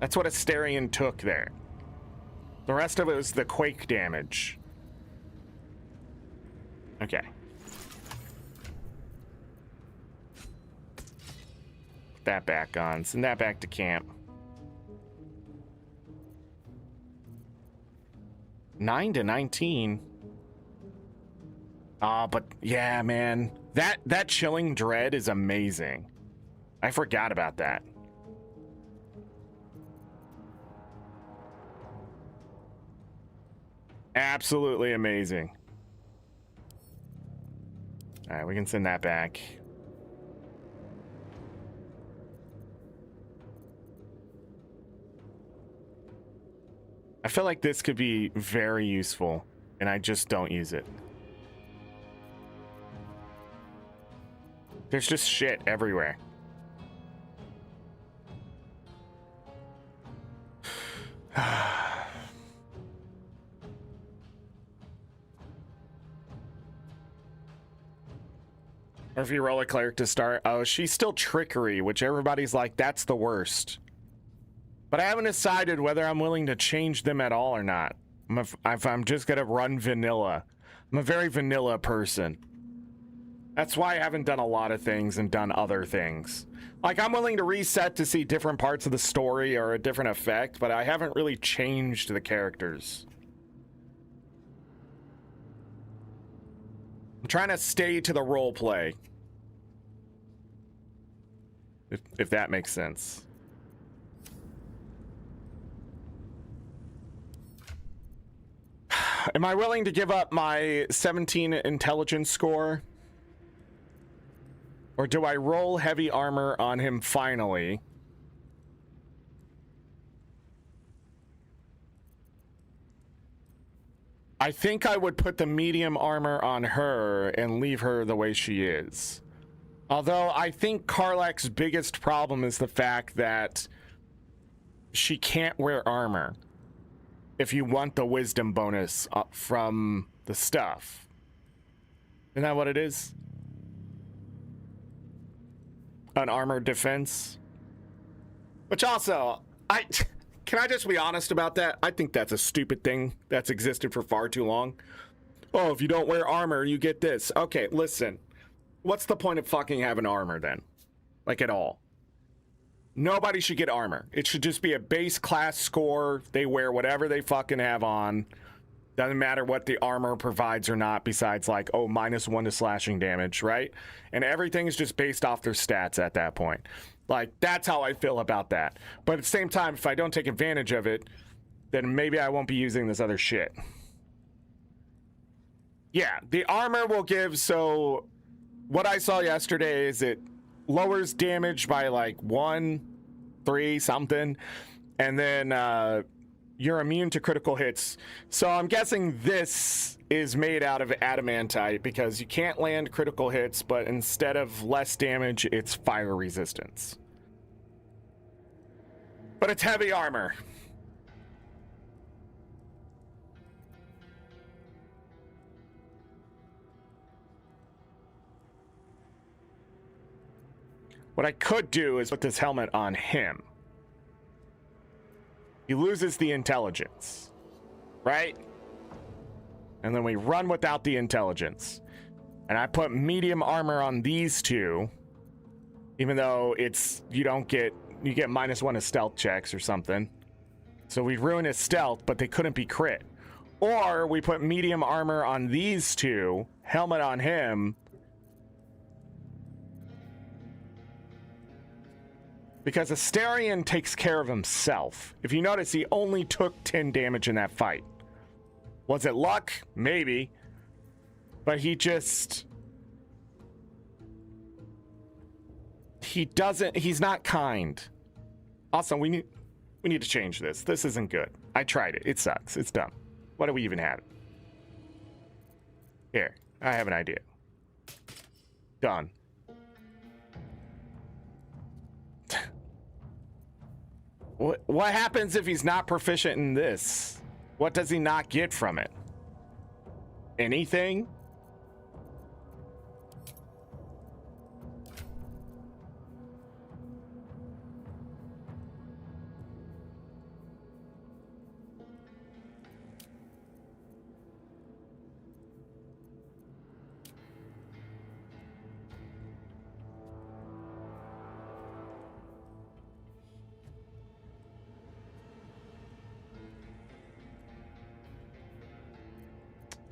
That's what Asterion took there. The rest of it was the quake damage. Okay. Put that back on. Send that back to camp. 9 to 19. But yeah, man. That chilling dread is amazing. I forgot about that. Absolutely amazing. All right, we can send that back. I feel like this could be very useful, and I just don't use it. There's just shit everywhere. Or if you roll a cleric to start, oh, she's still trickery, which everybody's like, that's the worst. But I haven't decided whether I'm willing to change them at all or not. If I'm just gonna run vanilla. I'm a very vanilla person. That's why I haven't done a lot of things and done other things. Like, I'm willing to reset to see different parts of the story or a different effect, but I haven't really changed the characters. I'm trying to stay to the role play. If that makes sense. Am I willing to give up my 17 intelligence score? Or do I roll heavy armor on him finally? I think I would put the medium armor on her and leave her the way she is. Although I think Karlach's biggest problem is the fact that she can't wear armor if you want the wisdom bonus from the stuff. Isn't that what it is? An armored defense? Which also, can I just be honest about that? I think that's a stupid thing that's existed for far too long. Oh, if you don't wear armor, you get this. Okay, listen. What's the point of fucking having armor then? Like, at all? Nobody should get armor. It should just be a base class score. They wear whatever they fucking have on. Doesn't matter what the armor provides or not, besides like, oh, -1 to slashing damage, right? And everything is just based off their stats at that point. Like, that's how I feel about that. But at the same time, if I don't take advantage of it, then maybe I won't be using this other shit. Yeah, the armor will give, so what I saw yesterday is it lowers damage by like 1, 3, something, and then you're immune to critical hits. So I'm guessing this is made out of adamantite because you can't land critical hits, but instead of less damage, it's fire resistance. But it's heavy armor. What I could do is put this helmet on him. He loses the intelligence, right? And then we run without the intelligence. And I put medium armor on these two, even though it's, you get -1 to stealth checks or something. So we ruin his stealth, but they couldn't be crit. Or we put medium armor on these two, helmet on him, because Asterion takes care of himself. If you notice, he only took 10 damage in that fight. Was it luck? Maybe. But he's not kind. Also, we need to change this. This isn't good. I tried it. It sucks. It's dumb. What do we even have? Here, I have an idea. Done. What happens if he's not proficient in this? What does he not get from it? anything.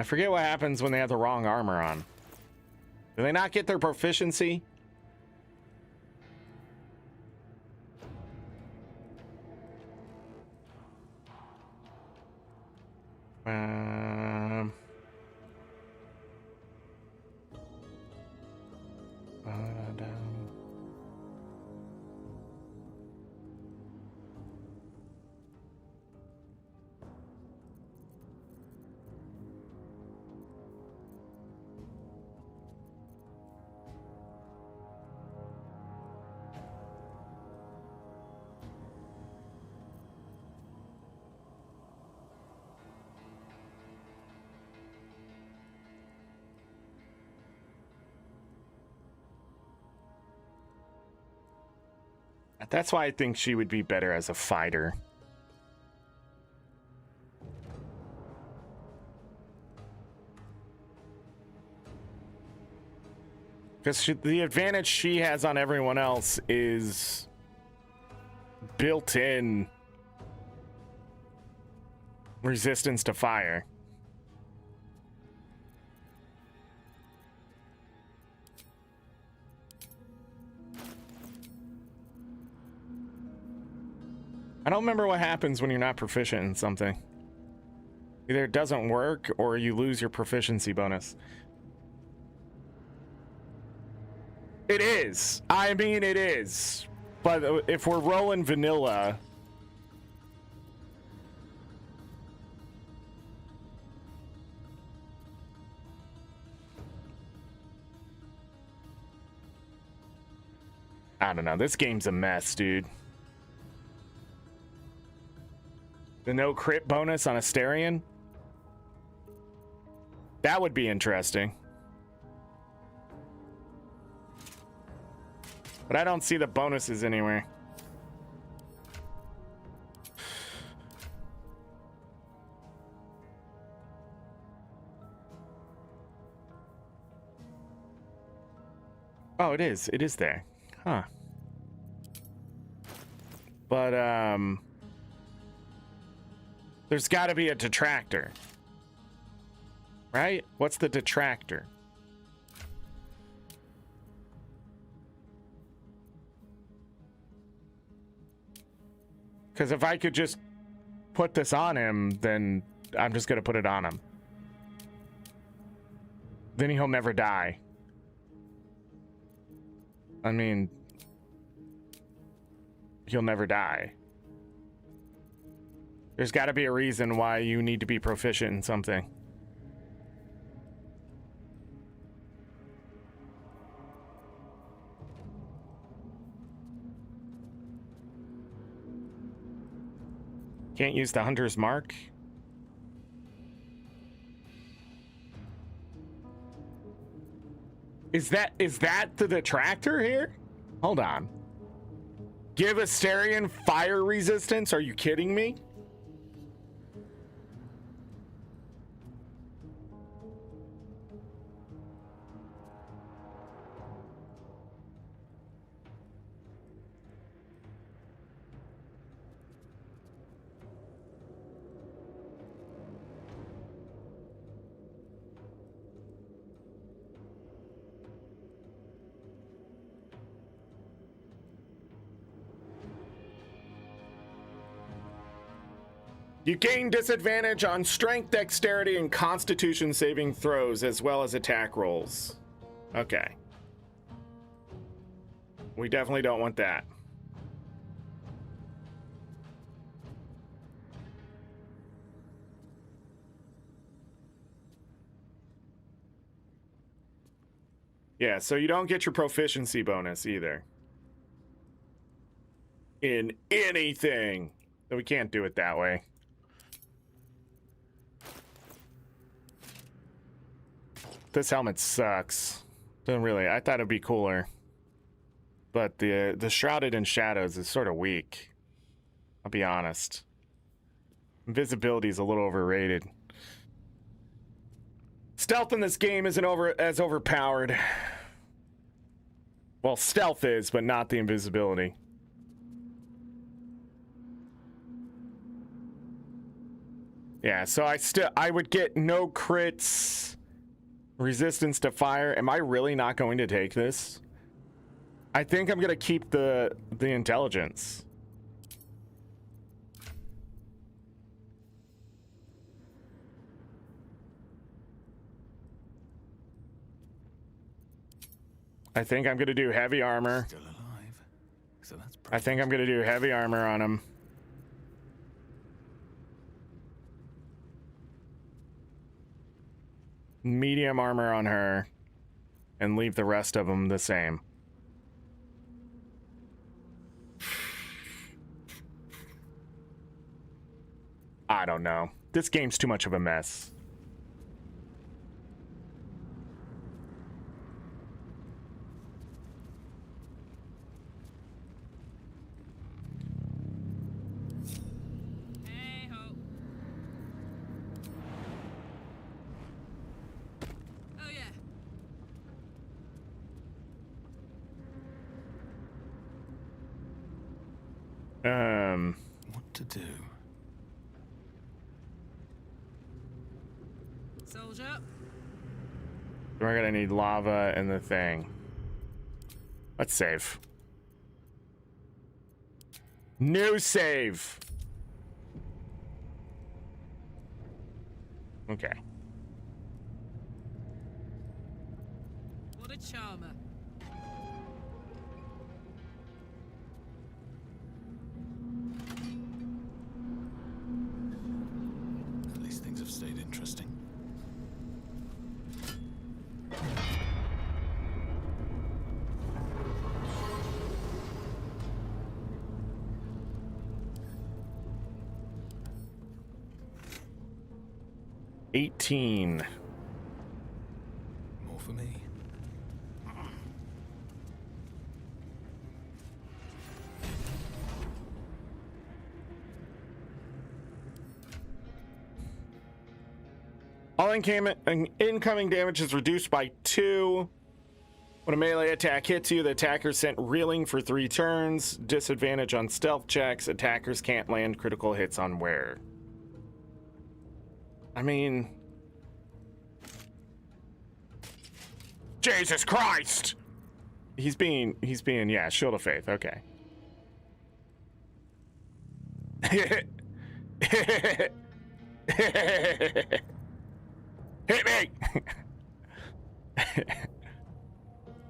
I forget what happens when they have the wrong armor on. Do they not get their proficiency? Um, That's why I think she would be better as a fighter. Because the advantage she has on everyone else is built-in resistance to fire. I don't remember what happens when you're not proficient in something. Either it doesn't work or you lose your proficiency bonus. It is. I mean, it is. But if we're rolling vanilla... I don't know. This game's a mess, dude. The no crit bonus on Asterion? That would be interesting. But I don't see the bonuses anywhere. Oh, it is. It is there. Huh. But, there's got to be a detractor. Right? What's the detractor? Because if I could just put this on him, then I'm just going to put it on him. Then he'll never die. I mean, he'll never die. There's got to be a reason why you need to be proficient in something. Can't use the hunter's mark. Is that the detractor here? Hold on. Give Asterion fire resistance? Are you kidding me? You gain disadvantage on strength, dexterity, and constitution saving throws, as well as attack rolls. Okay. We definitely don't want that. Yeah, so you don't get your proficiency bonus either. In anything. So we can't do it that way. This helmet sucks. Doesn't really. I thought it'd be cooler. But the Shrouded in Shadows is sort of weak. I'll be honest. Invisibility is a little overrated. Stealth in this game isn't as overpowered. Well, stealth is, but not the invisibility. Yeah, so I would get no crits, resistance to fire. Am I really not going to take this? I think I'm gonna keep the intelligence. I think I'm gonna do heavy armor. Still alive. So that's I think I'm gonna do heavy armor on him. Medium armor on her. And leave the rest of them the same. I don't know. This game's too much of a mess. Hey ho. Oh yeah. What to do? Soldier. We're gonna need lava and the thing. Let's save. New save. Okay. What a charmer. At least things have stayed interesting. $18. More for me. All incoming damage is reduced by 2. When a melee attack hits you, the attacker is sent reeling for 3 turns. Disadvantage on stealth checks. Attackers can't land critical hits on wear. I mean... Jesus Christ! He's being, yeah, Shield of Faith, okay. Hit me!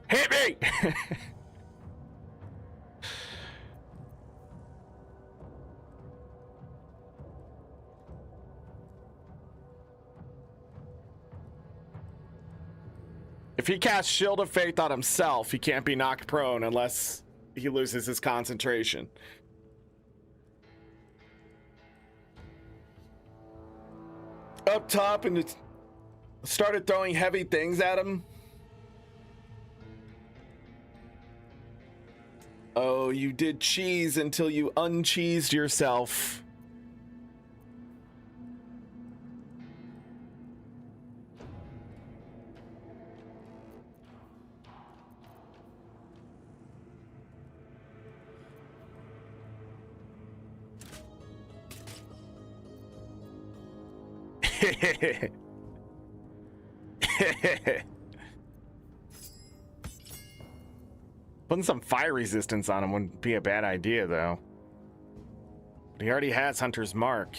Hit me! If he casts Shield of Faith on himself, he can't be knocked prone unless he loses his concentration. Up top, and it started throwing heavy things at him. Oh, you did cheese until you uncheesed yourself. Putting some fire resistance on him wouldn't be a bad idea, though. But he already has Hunter's Mark.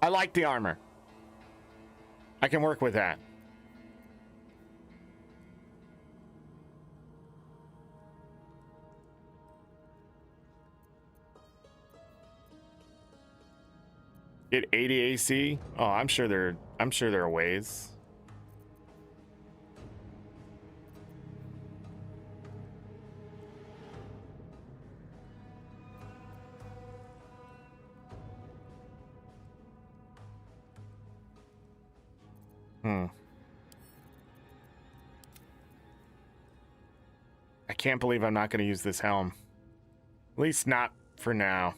I like the armor. I can work with that. Get 80 AC? Oh, I'm sure there are ways. I can't believe I'm not going to use this helm. At least not for now.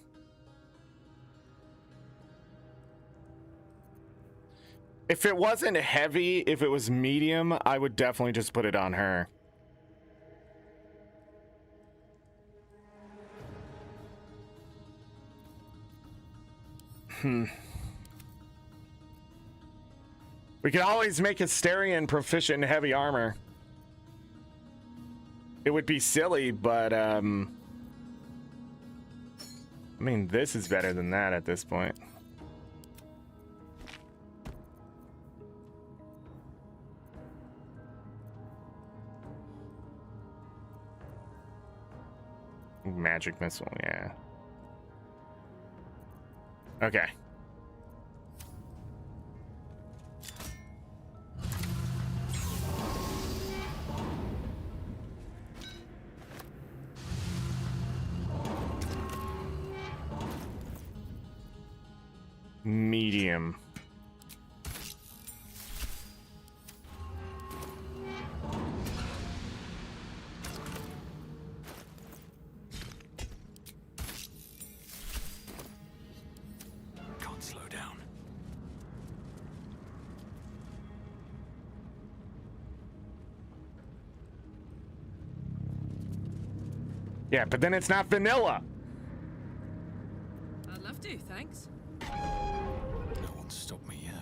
If it wasn't heavy, if it was medium, I would definitely just put it on her. We could always make Asterion proficient in heavy armor. It would be silly, but I mean, this is better than that at this point. Magic missile, yeah. Okay. Medium. Can't slow down. Yeah, but then it's not vanilla. I'd love to, thanks. No one's stopped me yet.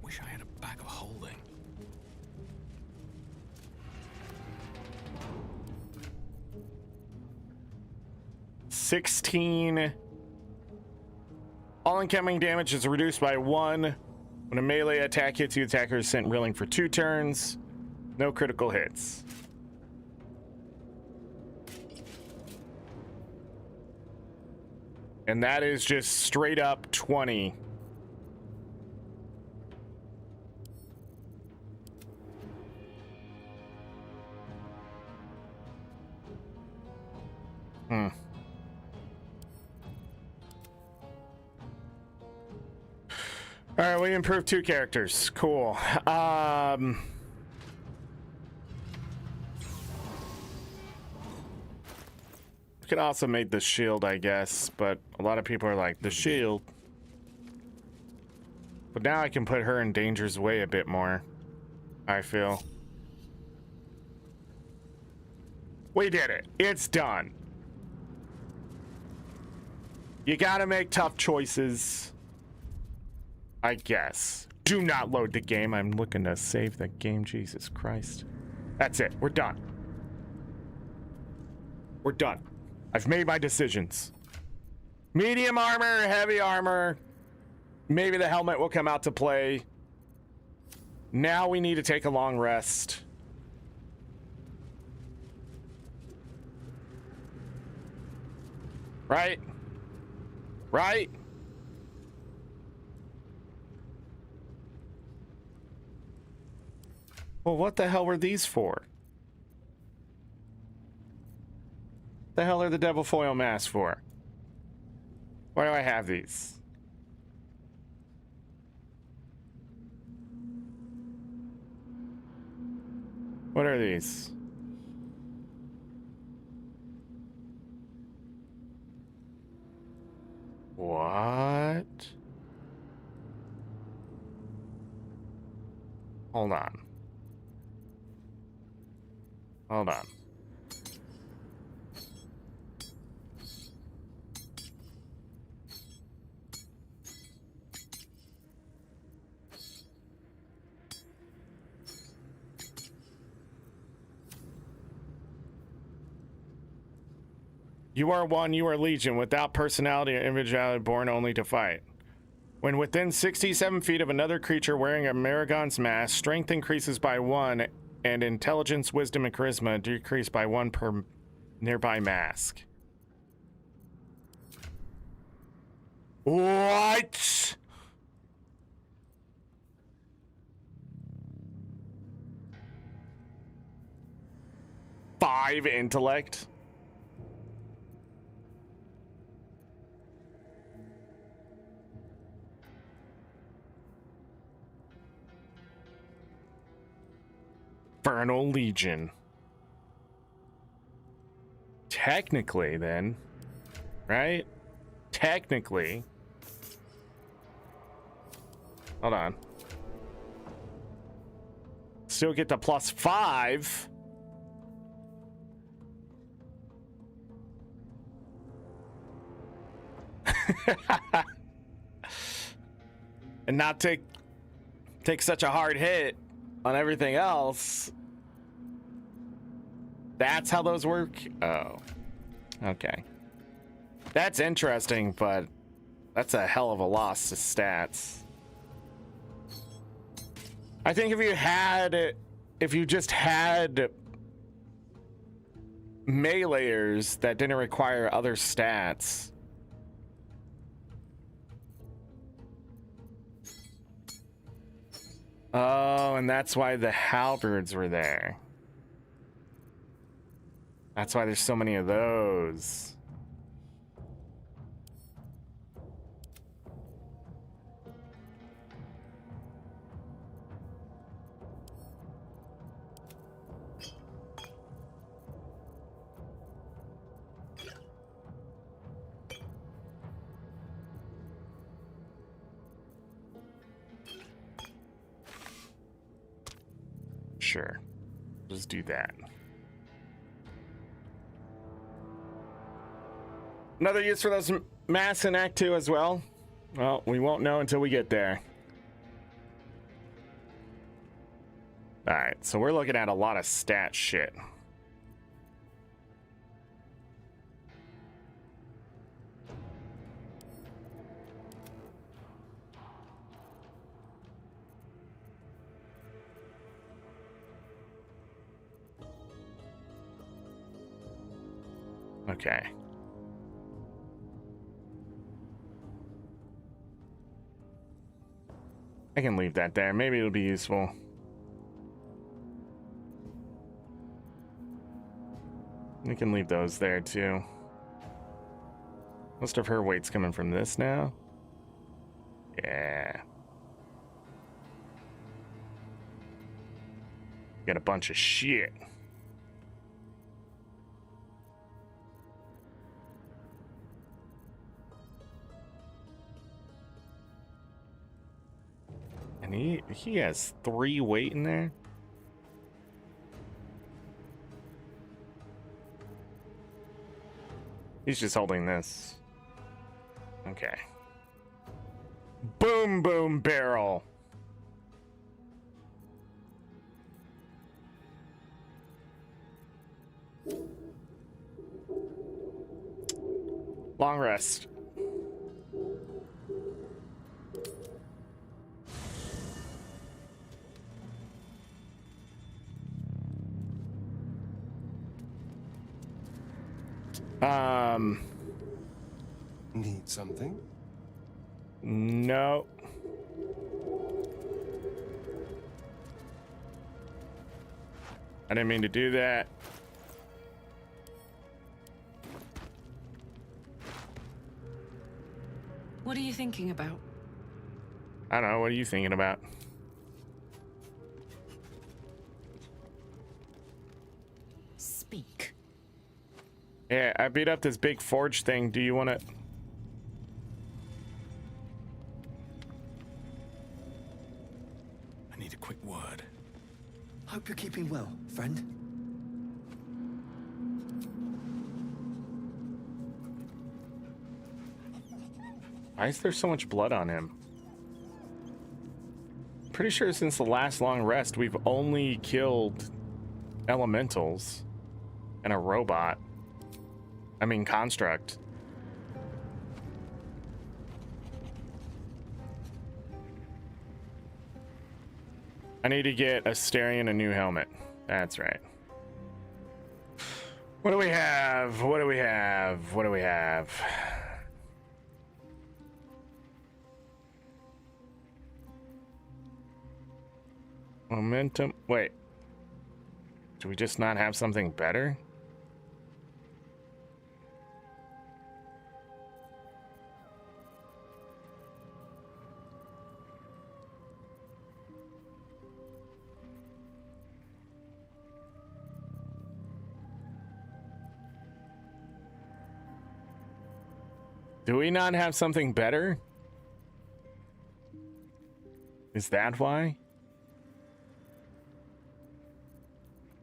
Wish I had a bag of holding. All incoming damage is reduced by 1. When a melee attack hits you, attacker is sent reeling for 2 turns. No critical hits. And that is just straight up 20. All right, we improved 2 characters. Cool. We could also make the shield, I guess, but a lot of people are like, the shield. But now I can put her in danger's way a bit more, I feel. We did it. It's done. You gotta make tough choices, I guess. Do not load the game. I'm looking to save the game. Jesus Christ. That's it. We're done. We're done. I've made my decisions. Medium armor, heavy armor. Maybe the helmet will come out to play. Now we need to take a long rest. Right? Right? Well, what the hell were these for? The hell are the devil foil masks for? Why do I have these? What are these? What? Hold on. Hold on. You are one, you are legion, without personality or individuality, born only to fight. When within 67 feet of another creature wearing a Maragon's mask, strength increases by 1, and intelligence, wisdom, and charisma decrease by 1 per nearby mask. What? Five intellect? Infernal Legion. Technically, then, right? Technically. Hold on. Still get the +5. And not take such a hard hit on everything else. That's how those work? Oh. Okay. That's interesting, but that's a hell of a loss to stats. I think if you just had meleeers that didn't require other stats. Oh, and that's why the halberds were there. That's why there's so many of those. Sure. Just do that. Another use for those masks in Act 2 as well? Well, we won't know until we get there. Alright, so we're looking at a lot of stat shit. Okay. I can leave that there. Maybe it'll be useful. We can leave those there too. Most of her weight's coming from this now. Yeah. Got a bunch of shit. And he has 3 weight in there. He's just holding this. Okay. Boom, boom, barrel. Long rest. Need something? No. I didn't mean to do that. What are you thinking about? I don't know. What are you thinking about? Speak. Yeah, I beat up this big forge thing. Do you want to? I need a quick word. Hope you're keeping well, friend. Why is there so much blood on him? Pretty sure since the last long rest, we've only killed elementals and a robot. I mean, construct. I need to get Asterion a new helmet. That's right. What do we have? What do we have? What do we have? Momentum. Wait. Do we just not have something better? Do we not have something better? Is that why?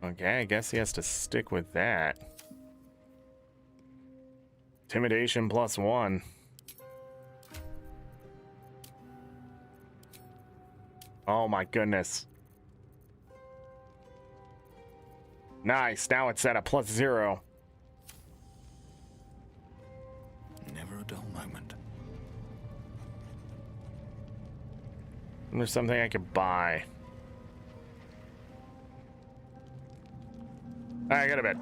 Okay, I guess he has to stick with that. Intimidation +1. Oh my goodness. Nice, now it's at a +0. Never a dull moment. And there's something I could buy. I got a bit.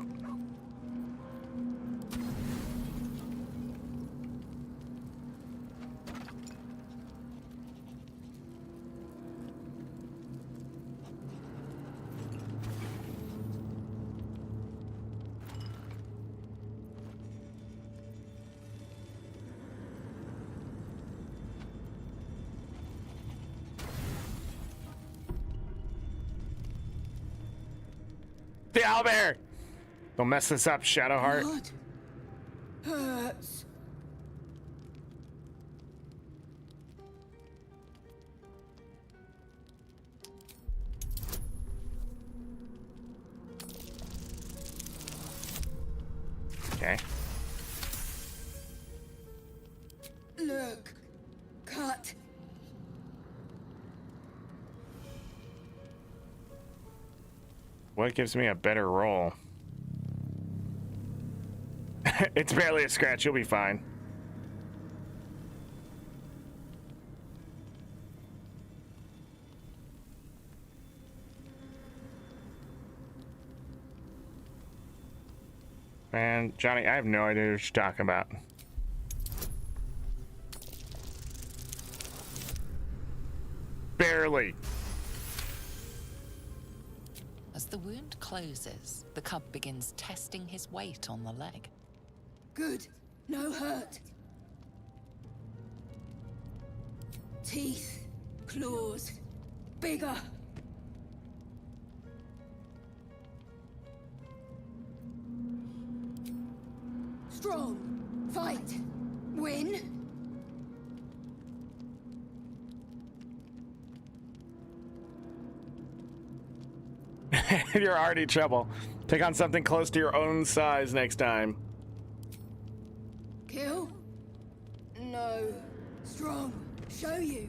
The owlbear! Don't mess this up, Shadowheart. Blood hurts. Okay. Look, cut. What gives me a better roll? It's barely a scratch, you'll be fine. Man, Johnny, I have no idea what you're talking about. Barely. As the wound closes, the cub begins testing his weight on the leg. Good. No hurt. Teeth. Claws. Bigger. Strong. Fight. Win. You're already trouble. Take on something close to your own size next time. Kill? No. Strong. Show you.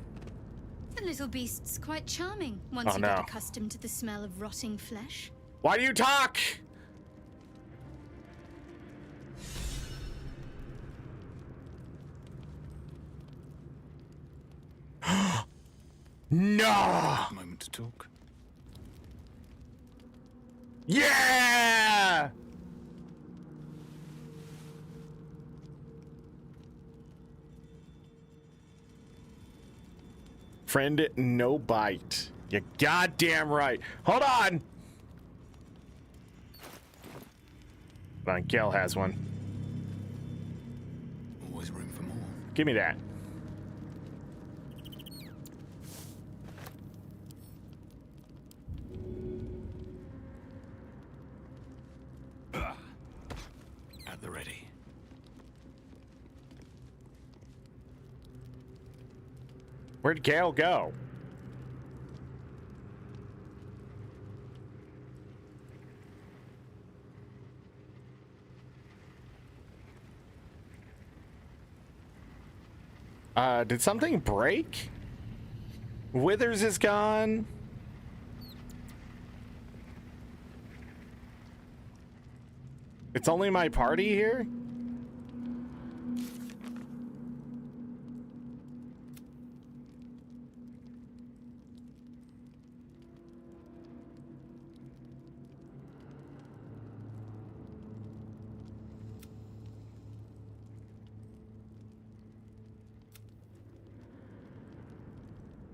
The little beast's quite charming once Oh, you no. get accustomed to the smell of rotting flesh. Why do you talk? No! Moment to talk. Yeah! Friend, no bite. You goddamn right. Hold on! Hold on, Gale has one. Always room for more. Give me that. At the ready. Where'd Gale go? Did something break? Withers is gone. It's only my party here?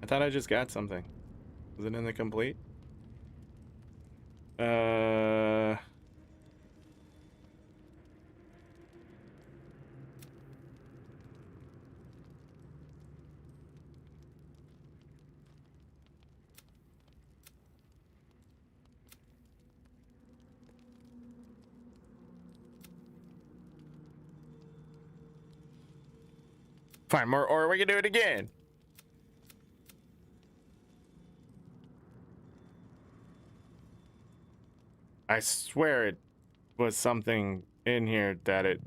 I thought I just got something. Was it in the complete? Uh... Fine, or we can do it again. I swear it was something in here that it...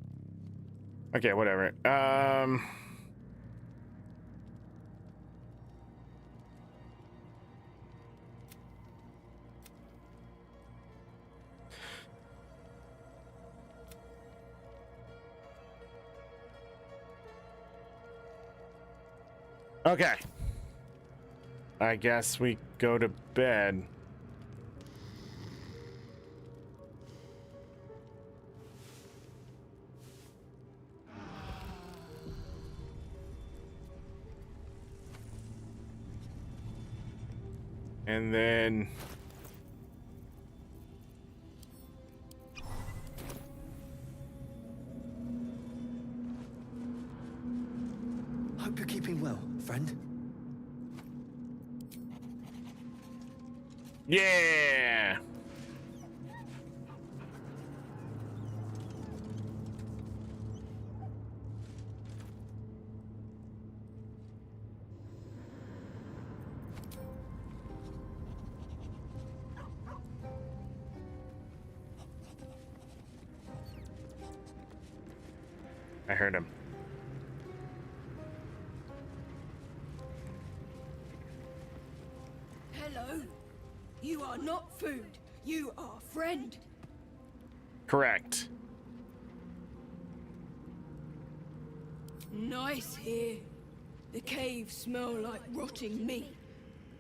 Okay, whatever. Okay. I guess we go to bed. And then... Hope you're keeping well, friend. Yeah! I heard him. Hello. You are not food. You are friend. Correct. Nice here. The caves smell like rotting meat.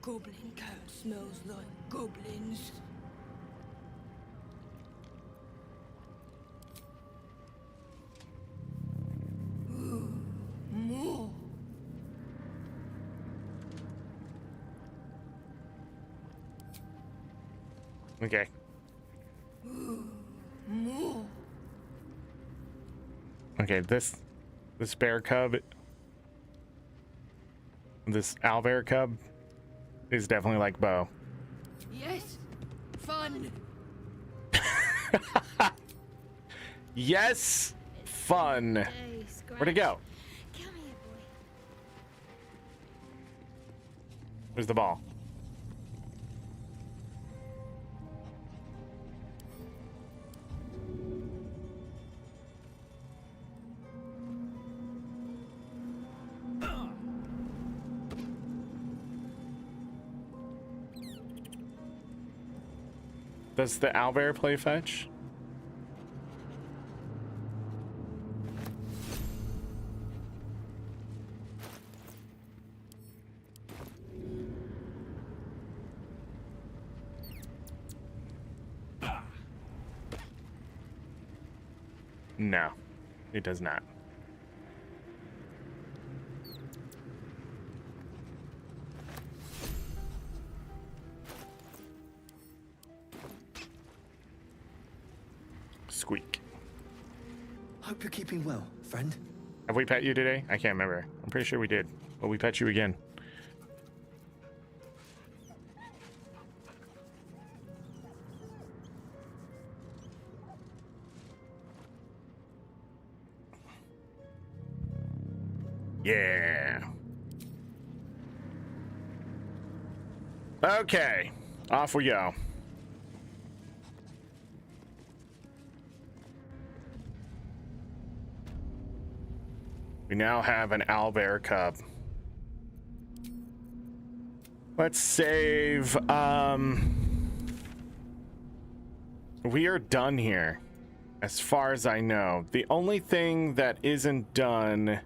Goblin cow smells like goblins. Ooh, more. Okay. Ooh, more. Okay, this bear cub, this owlbear cub is definitely like Bo. Yes, fun. Yes, fun. Hey, Where'd it go? Come here, boy. Where's the ball? Does the owlbear play fetch? No, it does not. Squeak. Hope you're keeping well, friend. Have we pet you today? I can't remember. I'm pretty sure we did. But we pet you again. Yeah. Okay. Off we go. We now have an owlbear cub. Let's save. We are done here, as far as I know. The only thing that isn't done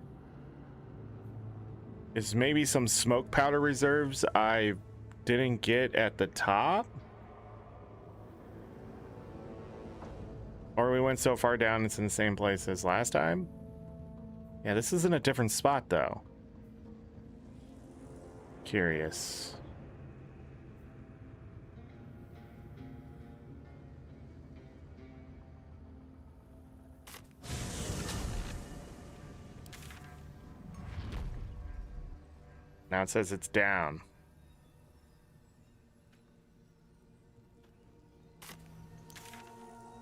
is maybe some smoke powder reserves I didn't get at the top. Or we went so far down it's in the same place as last time. Yeah, this is in a different spot, though. Curious. Now it says it's down.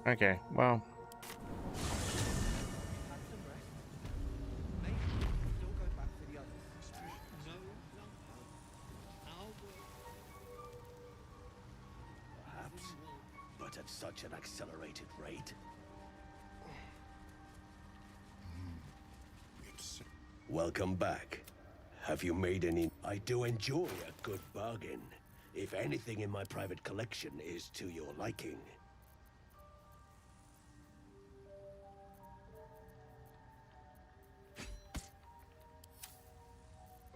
Okay, well. Perhaps, but at such an accelerated rate. Welcome back. Have you made any? I do enjoy a good bargain. If anything in my private collection is to your liking.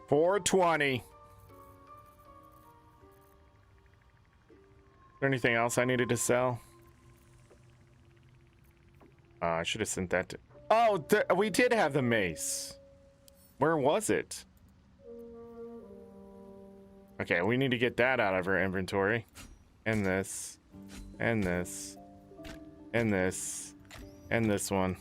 420. Is there anything else I needed to sell? I should have sent that to... Oh, we did have the mace. Where was it? Okay, we need to get that out of our inventory. And this. And this. And this. And this one.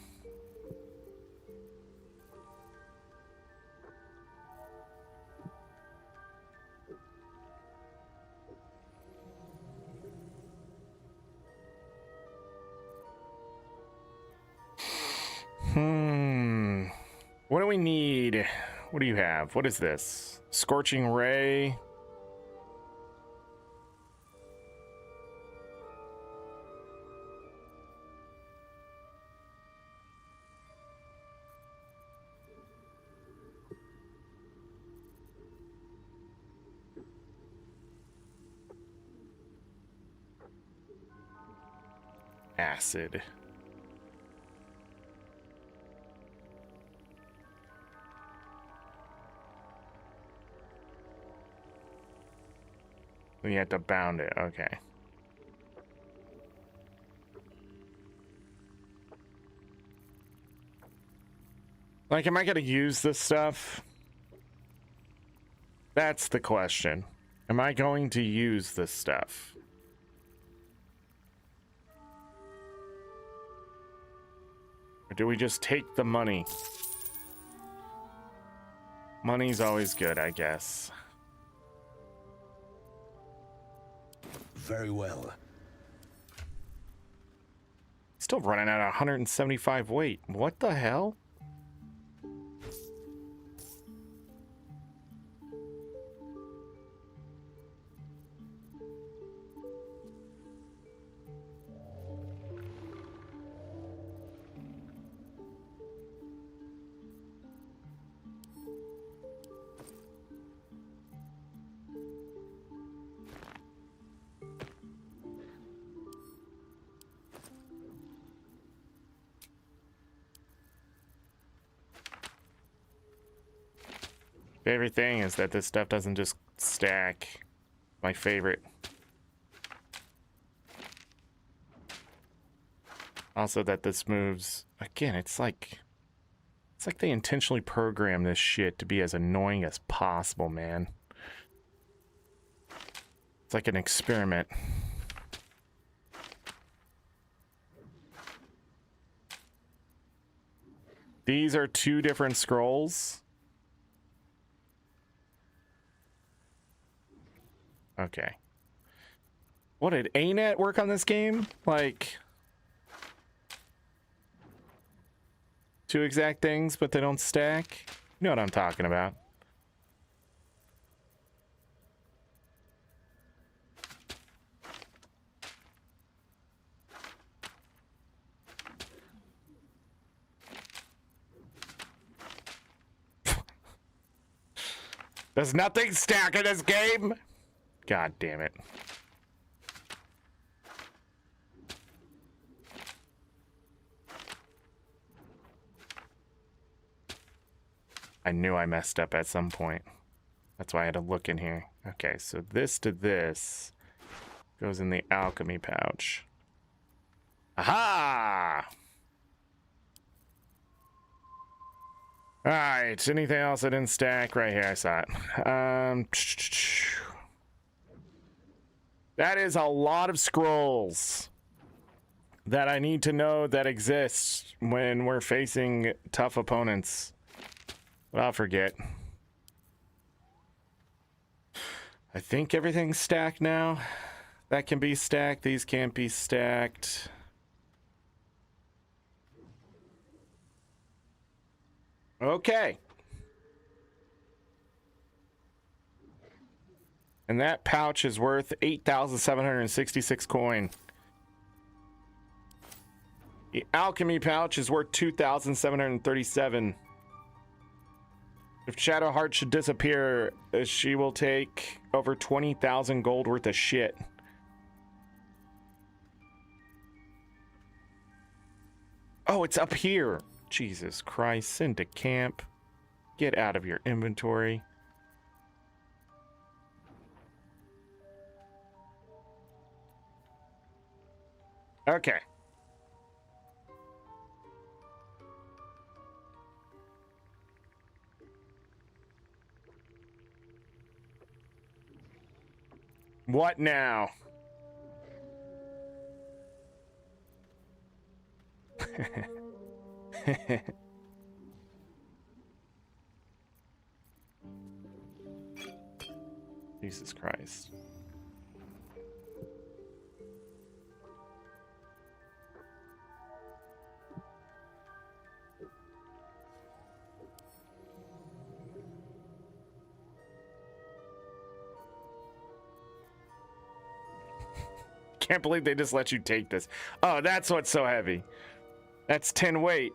What do we need? What do you have? What is this? Scorching Ray. Acid. We have to bound it, okay. Like, am I gonna use this stuff? That's the question. Am I going to use this stuff? Or do we just take the money? Money's always good, I guess. Very well. Still running at 175 weight. What the hell? Favorite thing is that this stuff doesn't just stack. My favorite. Also that this moves again, it's like they intentionally program this shit to be as annoying as possible, man. It's like an experiment. These are two different scrolls. Okay. What, did ArenaNet work on this game? Like, two exact things, but they don't stack? You know what I'm talking about. Does nothing stack in this game? God damn it. I knew I messed up at some point. That's why I had to look in here. Okay, so this to this goes in the alchemy pouch. Aha! Alright, anything else I didn't stack? Right here, I saw it. That is a lot of scrolls that I need to know that exist when we're facing tough opponents. But I'll forget. I think everything's stacked now. That can be stacked. These can't be stacked. Okay. And that pouch is worth 8,766 coin. The alchemy pouch is worth 2,737. If Shadowheart should disappear, she will take over 20,000 gold worth of shit. Oh, it's up here. Jesus Christ, send to camp. Get out of your inventory. Okay. What now? Jesus Christ. Can't believe they just let you take this. Oh, that's what's so heavy. That's 10 weight.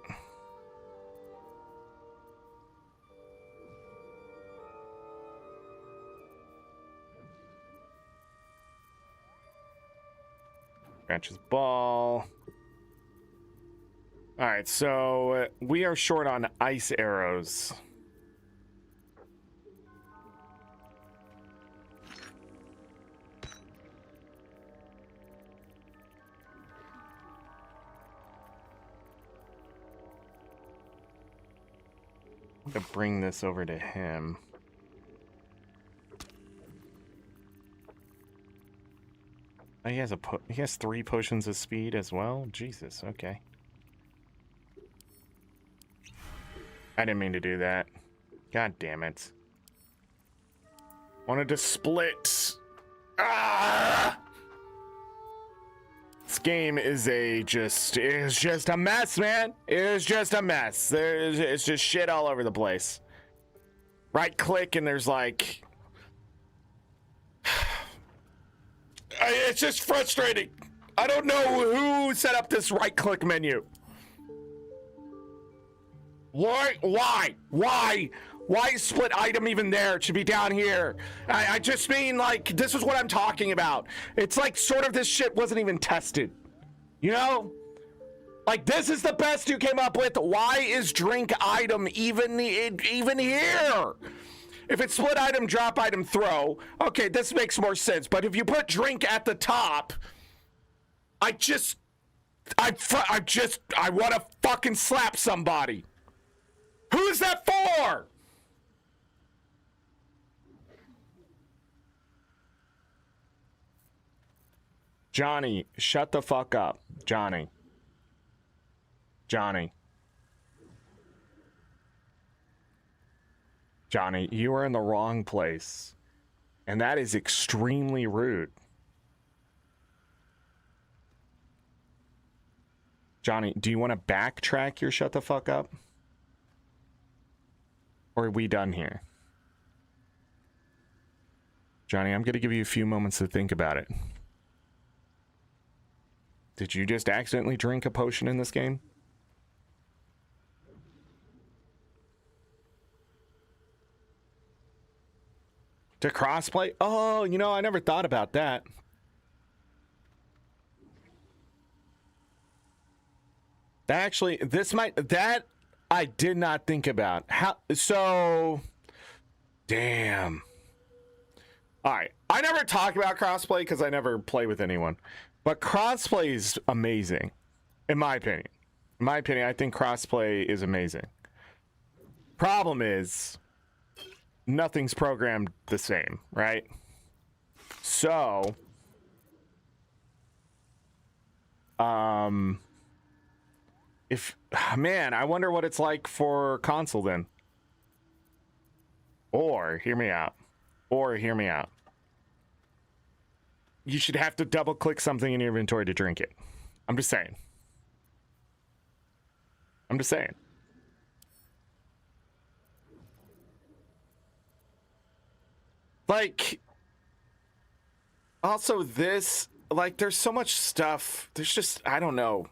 Scratches ball. All right, so we are short on ice arrows. I'm gonna bring this over to him. Oh, he has 3 potions of speed as well. Jesus, okay. I didn't mean to do that. God damn it. Wanted to split. Ah! This game is just a mess, man. It is just a mess. It's just shit all over the place. Right click and there's like... It's just frustrating. I don't know who set up this right click menu. Why split item even there? It should be down here. I just mean, like, this is what I'm talking about. It's like sort of this shit wasn't even tested. You know? Like, this is the best you came up with. Why is drink item even here? If it's split item, drop item, throw, okay, this makes more sense. But if you put drink at the top, I want to fucking slap somebody. Who is that for? Johnny, shut the fuck up. Johnny. Johnny, you are in the wrong place. And that is extremely rude. Johnny, do you want to backtrack your shut the fuck up? Or are we done here? Johnny, I'm going to give you a few moments to think about it. Did you just accidentally drink a potion in this game? To crossplay? Oh, you know, I never thought about that. That I did not think about. Damn. All right. I never talk about crossplay because I never play with anyone. But crossplay is amazing, in my opinion. In my opinion, I think crossplay is amazing. Problem is, nothing's programmed the same, right? So, man, I wonder what it's like for console then. Or, hear me out. you should have to double click something in your inventory to drink it. I'm just saying. I'm just saying. Like, also this, like, there's so much stuff. There's just, I don't know.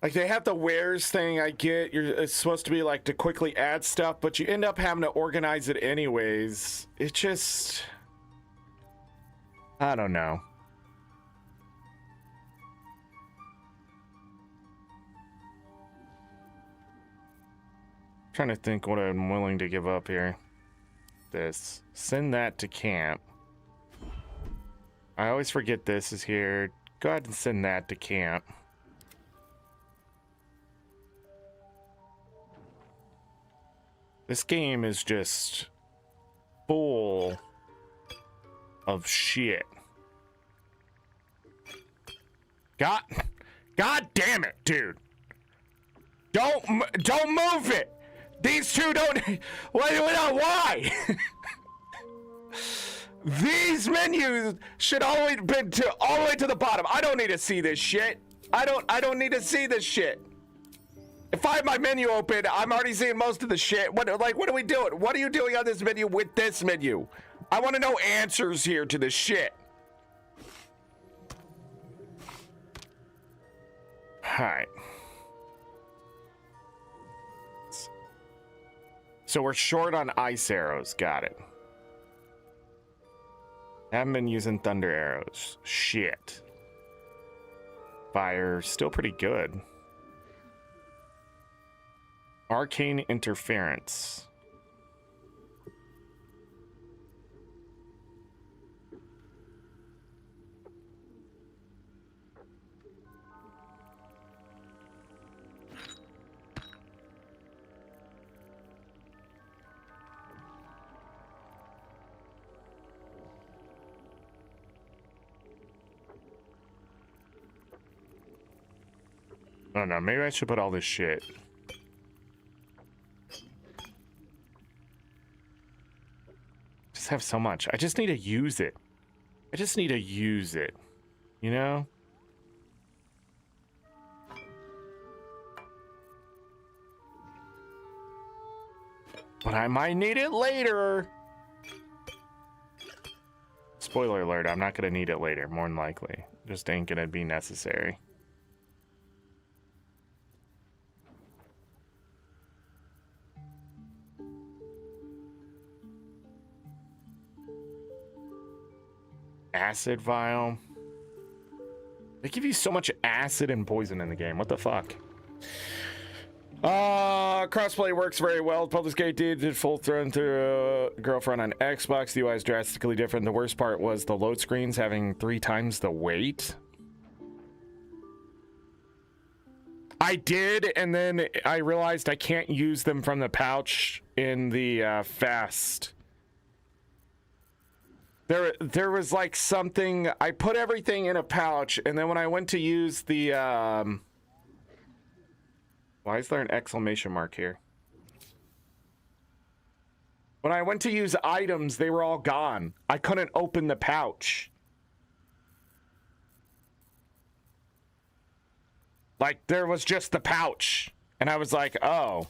Like, they have the wares thing, I get. It's supposed to be, like, to quickly add stuff, but you end up having to organize it anyways. It just... I don't know. Trying to think what I'm willing to give up here. This. Send that to camp. I always forget this is here. Go ahead and send that to camp. This game is just full of shit. God damn it, dude. Don't move it. These two don't. Why? These menus should always been to all the way to the bottom. I don't need to see this shit. I don't need to see this shit. If I have my menu open, I'm already seeing most of the shit. What are we doing? What are you doing on this menu with this menu? I want to know answers here to this shit. All right. So we're short on ice arrows. Got it. Haven't been using thunder arrows. Shit. Fire, still pretty good. Arcane interference. I don't know, maybe I should put all this shit. Just have so much. I just need to use it. I just need to use it. You know? But I might need it later. Spoiler alert, I'm not gonna need it later, more than likely. Just ain't gonna be necessary. Acid vial. They give you so much acid and poison in the game. What the fuck? Crossplay works very well. Baldur's Gate did full thrown through girlfriend on Xbox. The UI is drastically different. The worst part was the load screens having 3 times the weight. I did, and then I realized I can't use them from the pouch in the fast. There was like something, I put everything in a pouch, and then when I went to use the, why is there an exclamation mark here? When I went to use items, they were all gone. I couldn't open the pouch. Like, there was just the pouch, and I was like, oh.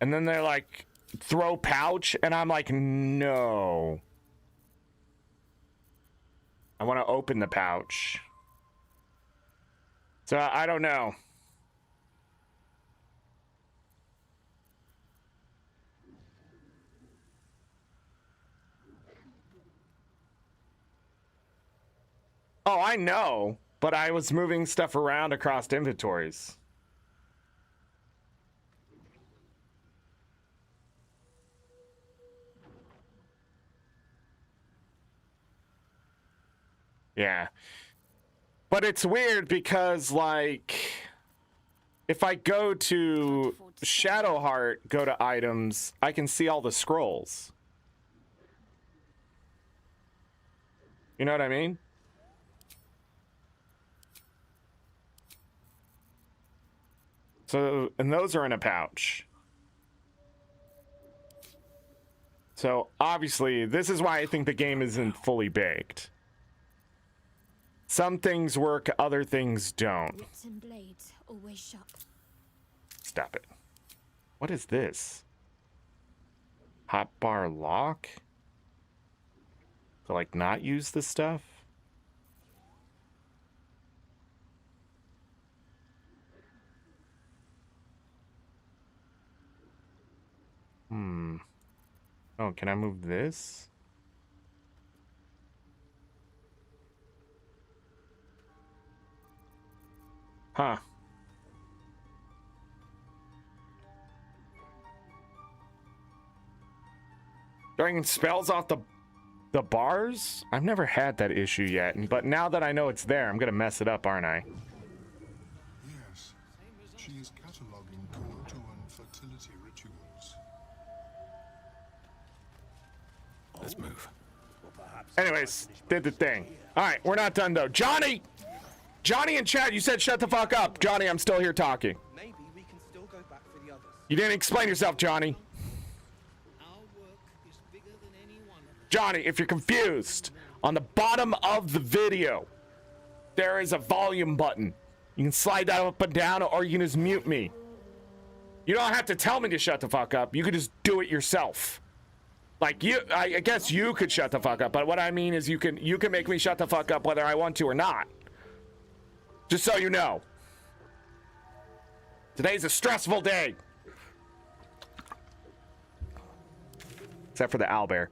And then they're like, throw pouch, and I'm like, no. I want to open the pouch. So I don't know. Oh, I know, but I was moving stuff around across inventories. Yeah. But it's weird because, like, if I go to Shadowheart, go to items, I can see all the scrolls. You know what I mean? So, and those are in a pouch. So obviously, this is why I think the game isn't fully baked. Some things work, other things don't. Wits and blades always sharp. Stop it. What is this? Hotbar lock? To like not use this stuff? Oh, can I move this? Huh. Throwing spells off the bars? I've never had that issue yet, but now that I know it's there, I'm gonna mess it up, aren't I? Yes. She is cataloging Kuotuan fertility rituals. Let's move. Anyways, did the thing. Alright, we're not done though. Johnny! Johnny in chat, you said shut the fuck up. Johnny, I'm still here talking. Maybe we can still go back for the others. You didn't explain yourself, Johnny. Johnny, if you're confused, on the bottom of the video, there is a volume button. You can slide that up and down, or you can just mute me. You don't have to tell me to shut the fuck up. You could just do it yourself. Like I guess you could shut the fuck up, but what I mean is you can make me shut the fuck up whether I want to or not. Just so you know. Today's a stressful day. Except for the owlbear.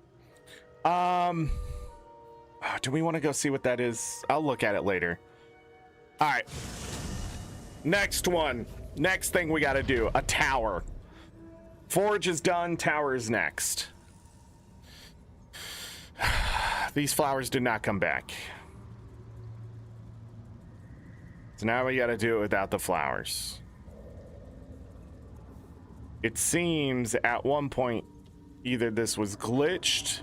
Do we want to go see what that is? I'll look at it later. All right. Next one. Next thing we got to do. A tower. Forge is done. Tower is next. These flowers did not come back. So now we got to do it without the flowers. It seems at one point either this was glitched,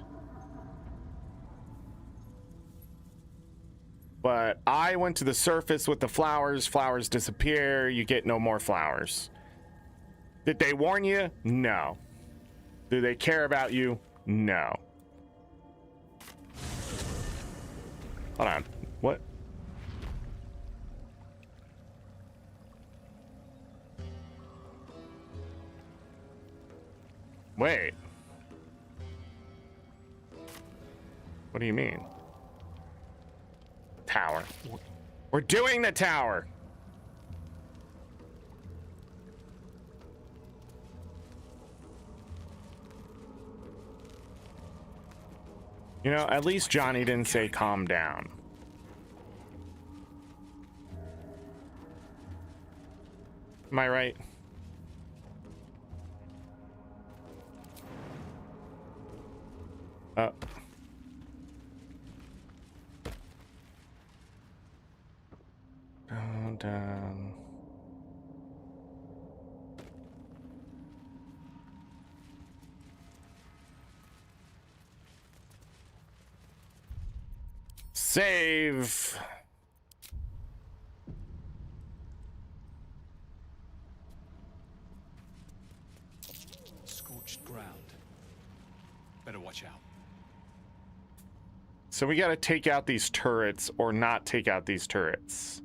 but I went to the surface with the flowers. Flowers disappear. You get no more flowers. Did they warn you? No. Do they care about you? No. Hold on. What? Wait. What do you mean? Tower. We're doing the tower. You know, at least Johnny didn't say calm down. Am I right? Down. Save. Scorched ground. Better watch out. So we got to take out these turrets or not take out these turrets.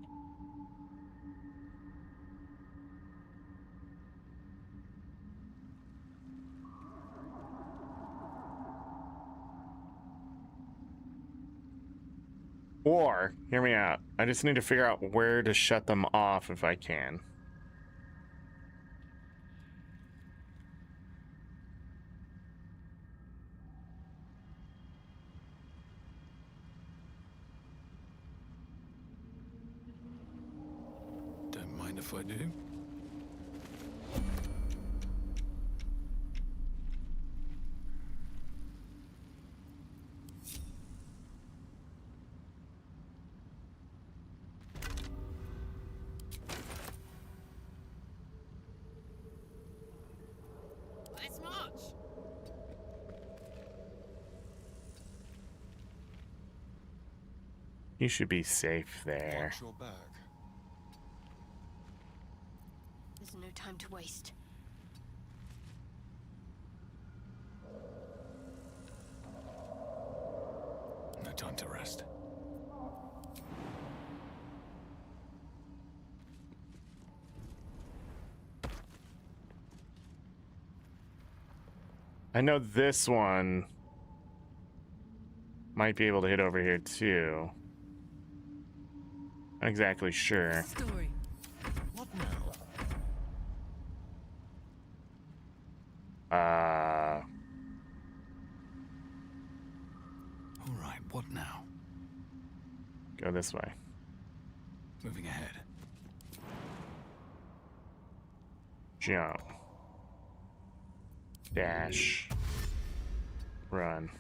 Or, hear me out, I just need to figure out where to shut them off if I can. Don't mind if I do. Let's march. You should be safe there. Watch your back. There's no time to waste. time to rest. I know this one might be able to hit over here too. Not exactly sure. Story. What now? All right, what now? Go this way. Moving ahead. Jump. Dash. Run.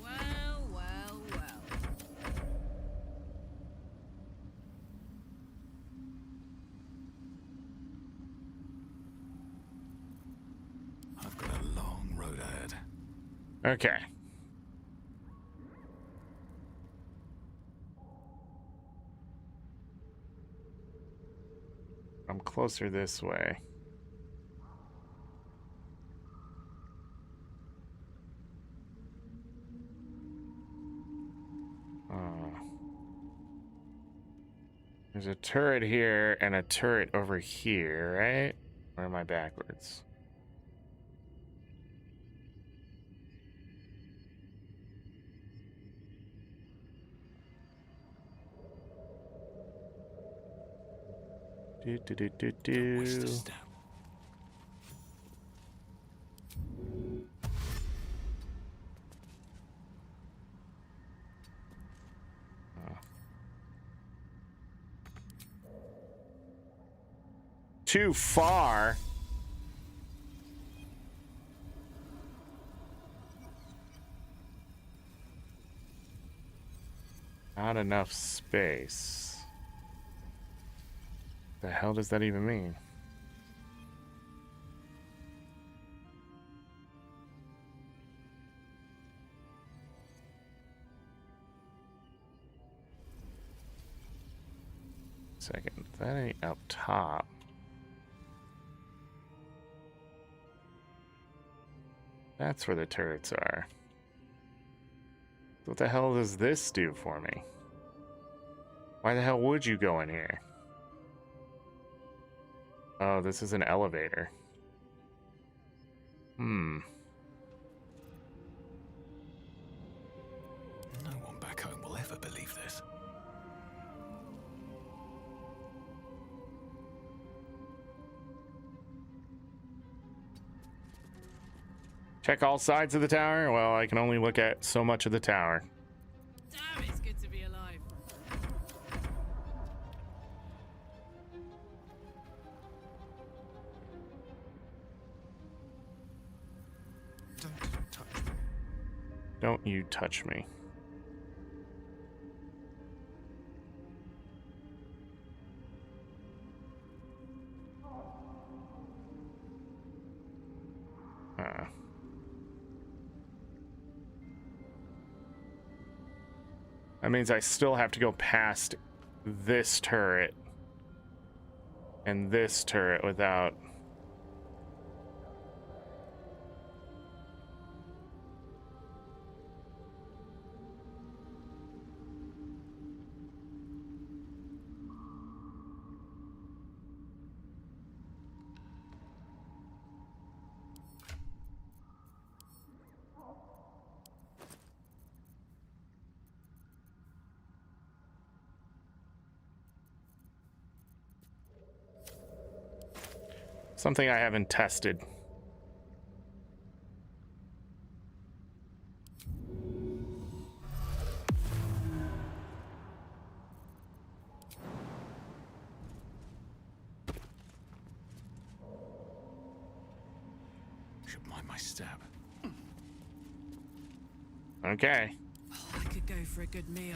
Well, well, well. I've got a long road ahead. Okay. I'm closer this way. There's a turret here and a turret over here, right? Or am I backwards? Watch the step. Too far. Not enough space. The hell does that even mean? Second, that ain't up top. That's where the turrets are. What the hell does this do for me? Why the hell would you go in here? Oh, this is an elevator. Hmm. No one back home will ever believe this. Check all sides of the tower? Well, I can only look at so much of the tower. Damn, it's good to be alive. Don't touch me. Don't you touch me. That means I still have to go past this turret and this turret without... Something I haven't tested. Should mind my step. Okay. Oh, I could go for a good meal.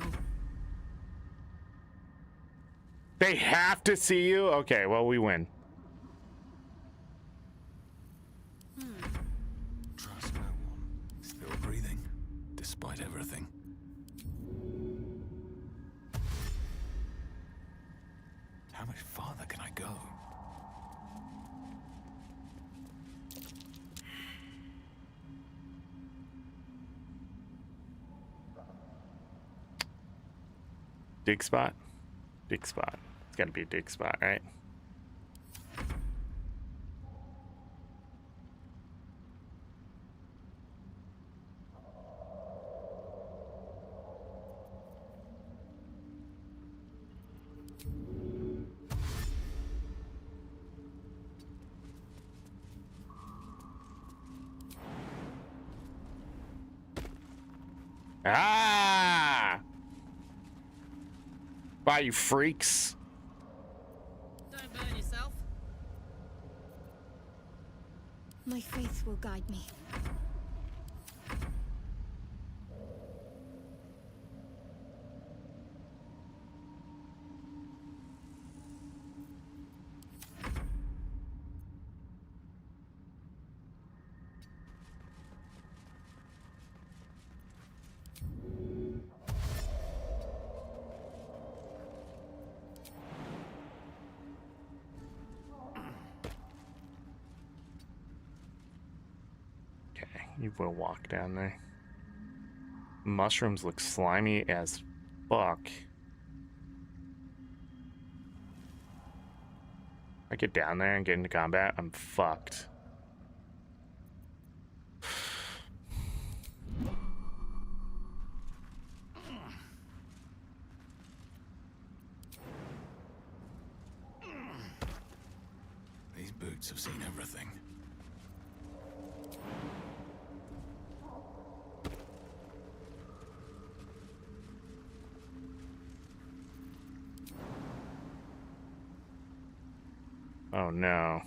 They have to see you? Okay, well, we win. Trust no one. Still breathing, despite everything. How much farther can I go? Dig spot? Dig spot. It's gotta be a dig spot, right? Ah! Bye, you freaks. Don't burn yourself. My faith will guide me. You will walk down there. Mushrooms look slimy as fuck. I get down there and get into combat, I'm fucked. These boots have seen everything. Oh no.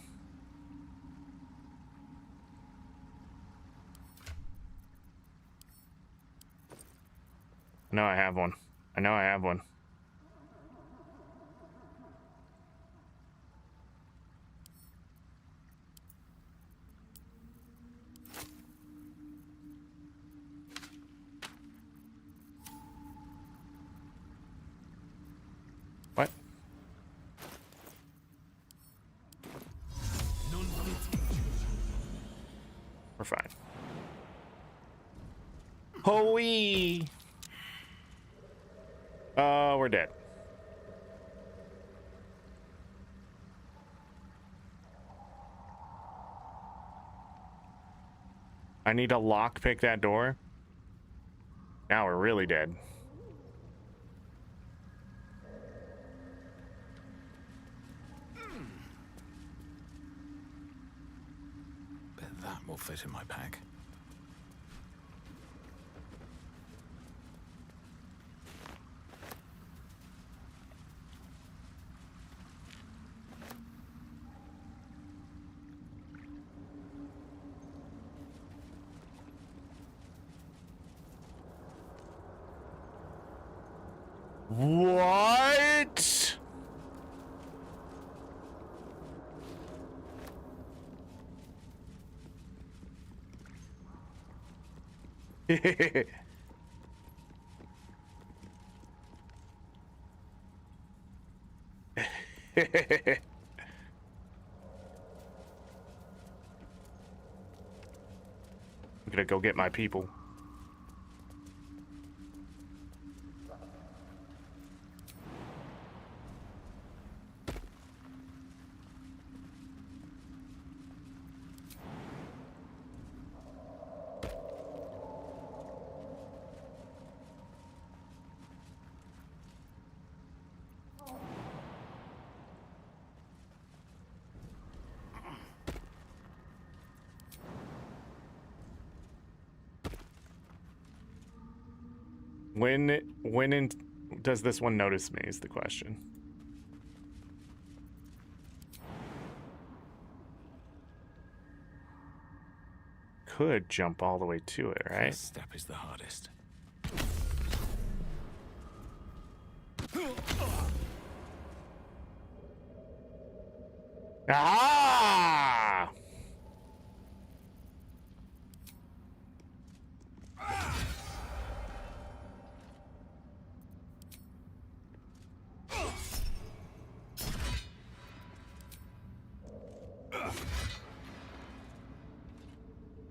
I know I have one. I know I have one. What? We're fine. Hoey! We're dead. I need to lockpick that door. Now we're really dead. Bet that will fit in my pack. What? I'm gonna go get my people. When does this one notice me is the question. Could jump all the way to it, right? First step is the hardest. Ah!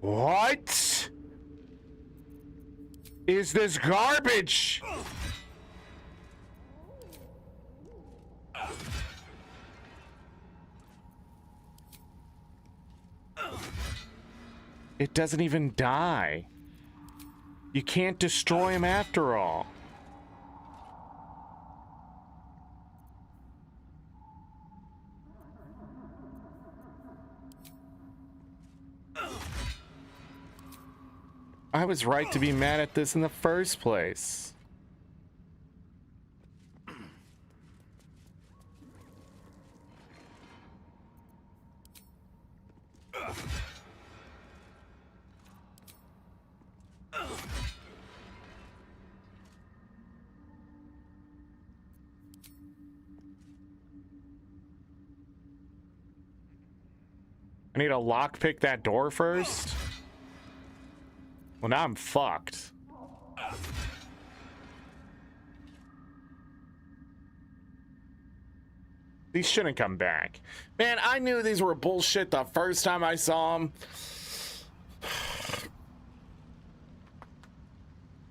What is this garbage? It doesn't even die. You can't destroy him after all. I was right to be mad at this in the first place. I need to lockpick that door first. Well, now I'm fucked. These shouldn't come back. Man, I knew these were bullshit the first time I saw them.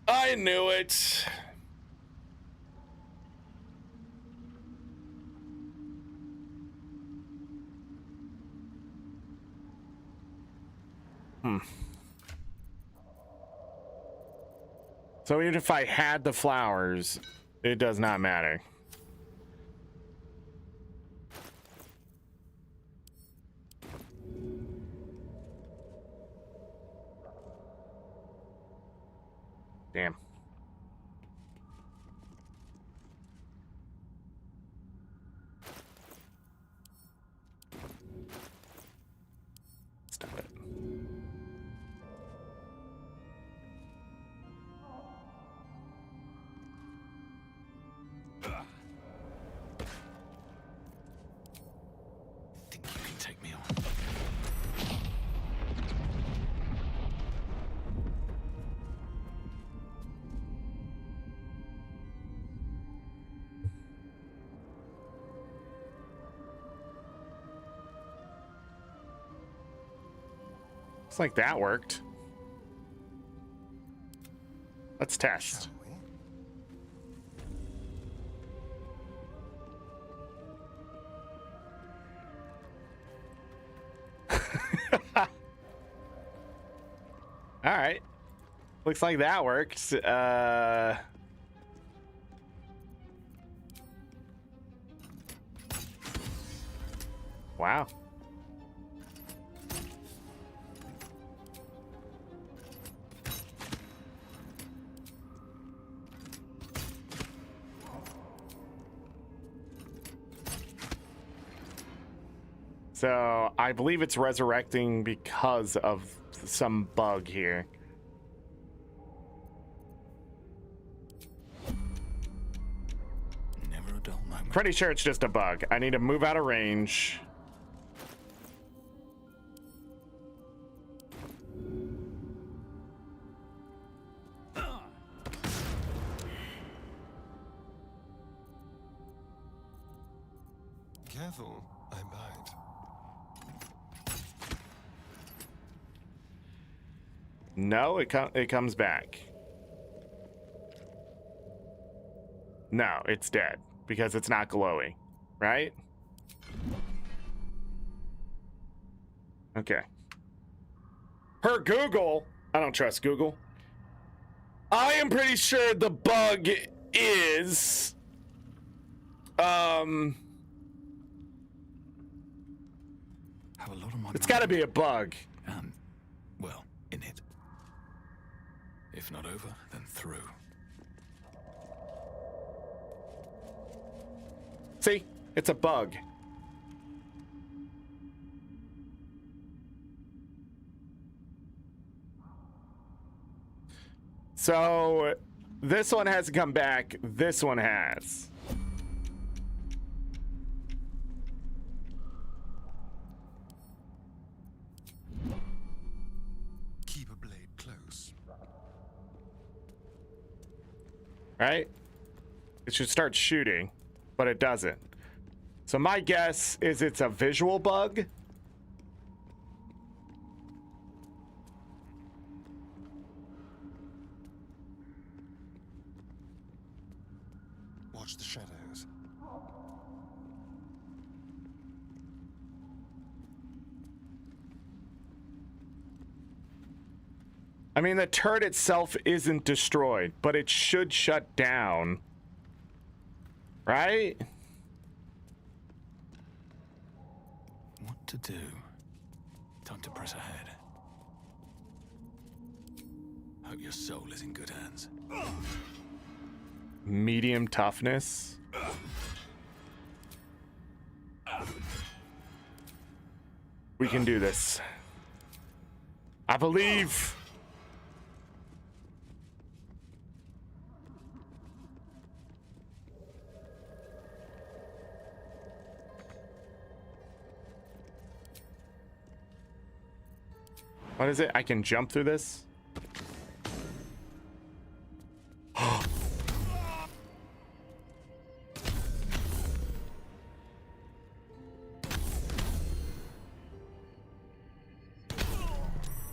I knew it. So even if I had the flowers, it does not matter. Damn. Stop it. Think you can take me on? Looks like that worked. Let's test. All right. Looks like that worked. Wow. So I believe it's resurrecting because of some bug here. Never a dull moment. Pretty sure it's just a bug. I need to move out of range. Careful, I bite. No, it comes back. No, it's dead because it's not glowing, right? Okay. Per Google, I don't trust Google. I am pretty sure the bug is Have a lot of my it's got to be a bug. Well, in it. If not over, then through. See? It's a bug. So this one hasn't come back. This one has. Keep a blade close. Right? It should start shooting, but it doesn't. So my guess is it's a visual bug. Watch the shadows. I mean, the turret itself isn't destroyed, but it should shut down. Right? What to do? Time to press ahead. Hope your soul is in good hands. Medium toughness. We can do this. I believe. What is it? I can jump through this?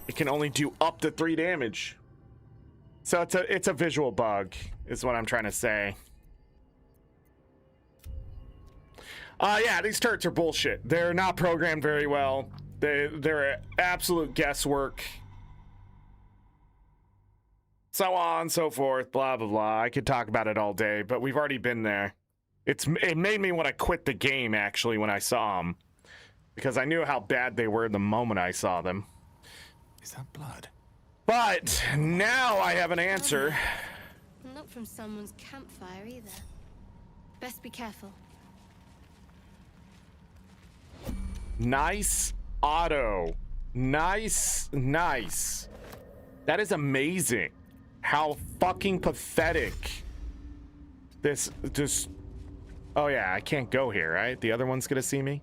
It can only do up to 3 damage. So it's a visual bug, is what I'm trying to say. Yeah, these turrets are bullshit. They're not programmed very well. They're absolute guesswork. So on and so forth, blah, blah, blah. I could talk about it all day, but we've already been there. It made me want to quit the game, actually, when I saw them. Because I knew how bad they were the moment I saw them. Is that blood? But now I have an answer. Not from someone's campfire either. Best be careful. Nice auto. Nice, nice. That is amazing. How fucking pathetic. This just... Oh yeah, I can't go here, right? The other one's gonna see me?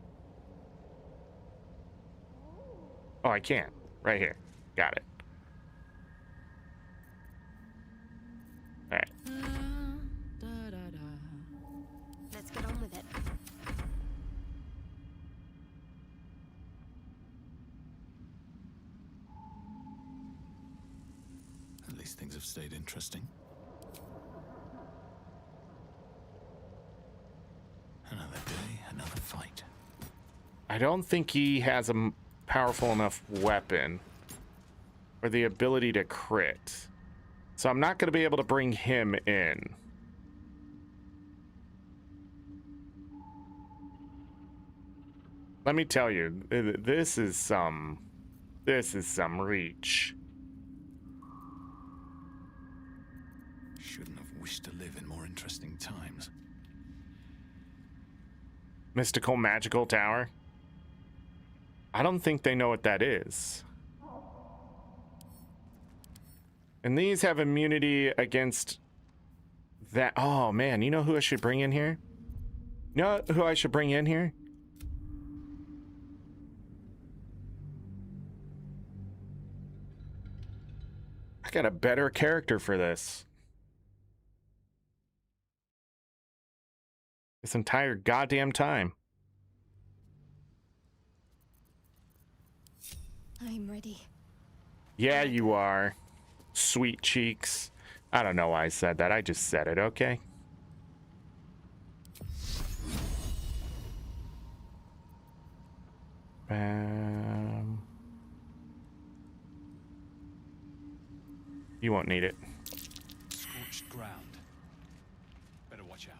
Oh, I can't. Right here. Got it. All right. Let's get on with it. At least things have stayed interesting. Another day, another fight. I don't think he has a powerful enough weapon or the ability to crit. So I'm not going to be able to bring him in. Let me tell you, this is some reach. Shouldn't have wished to live in more interesting times. Mystical magical tower. I don't think they know what that is. And these have immunity against that. Oh man, you know who I should bring in here? You know who I should bring in here? I got a better character for this. This entire goddamn time. I'm ready. Yeah, you are. Sweet cheeks. I don't know why I said that. I just said it, okay? You won't need it. Scorched ground. Better watch out.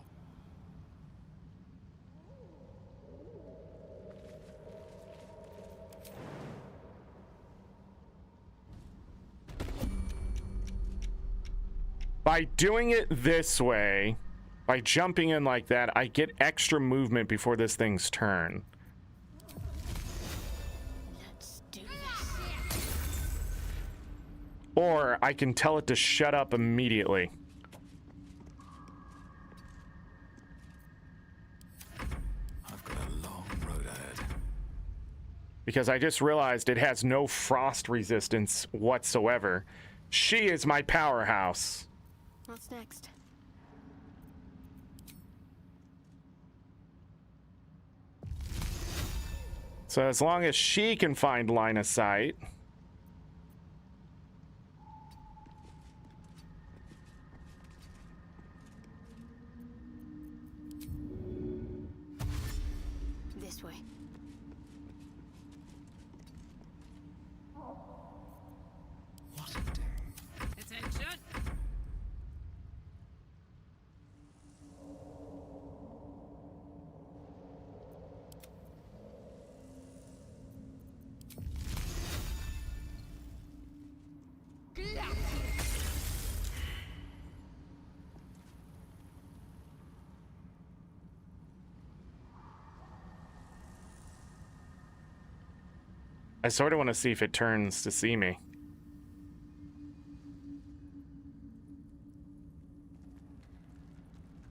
By doing it this way, by jumping in like that, I get extra movement before this thing's turn. Let's do this. Or I can tell it to shut up immediately. I've got a long road ahead. Because I just realized it has no frost resistance whatsoever. She is my powerhouse. What's next? So as long as she can find line of sight. This way. What a day. I sort of want to see if it turns to see me.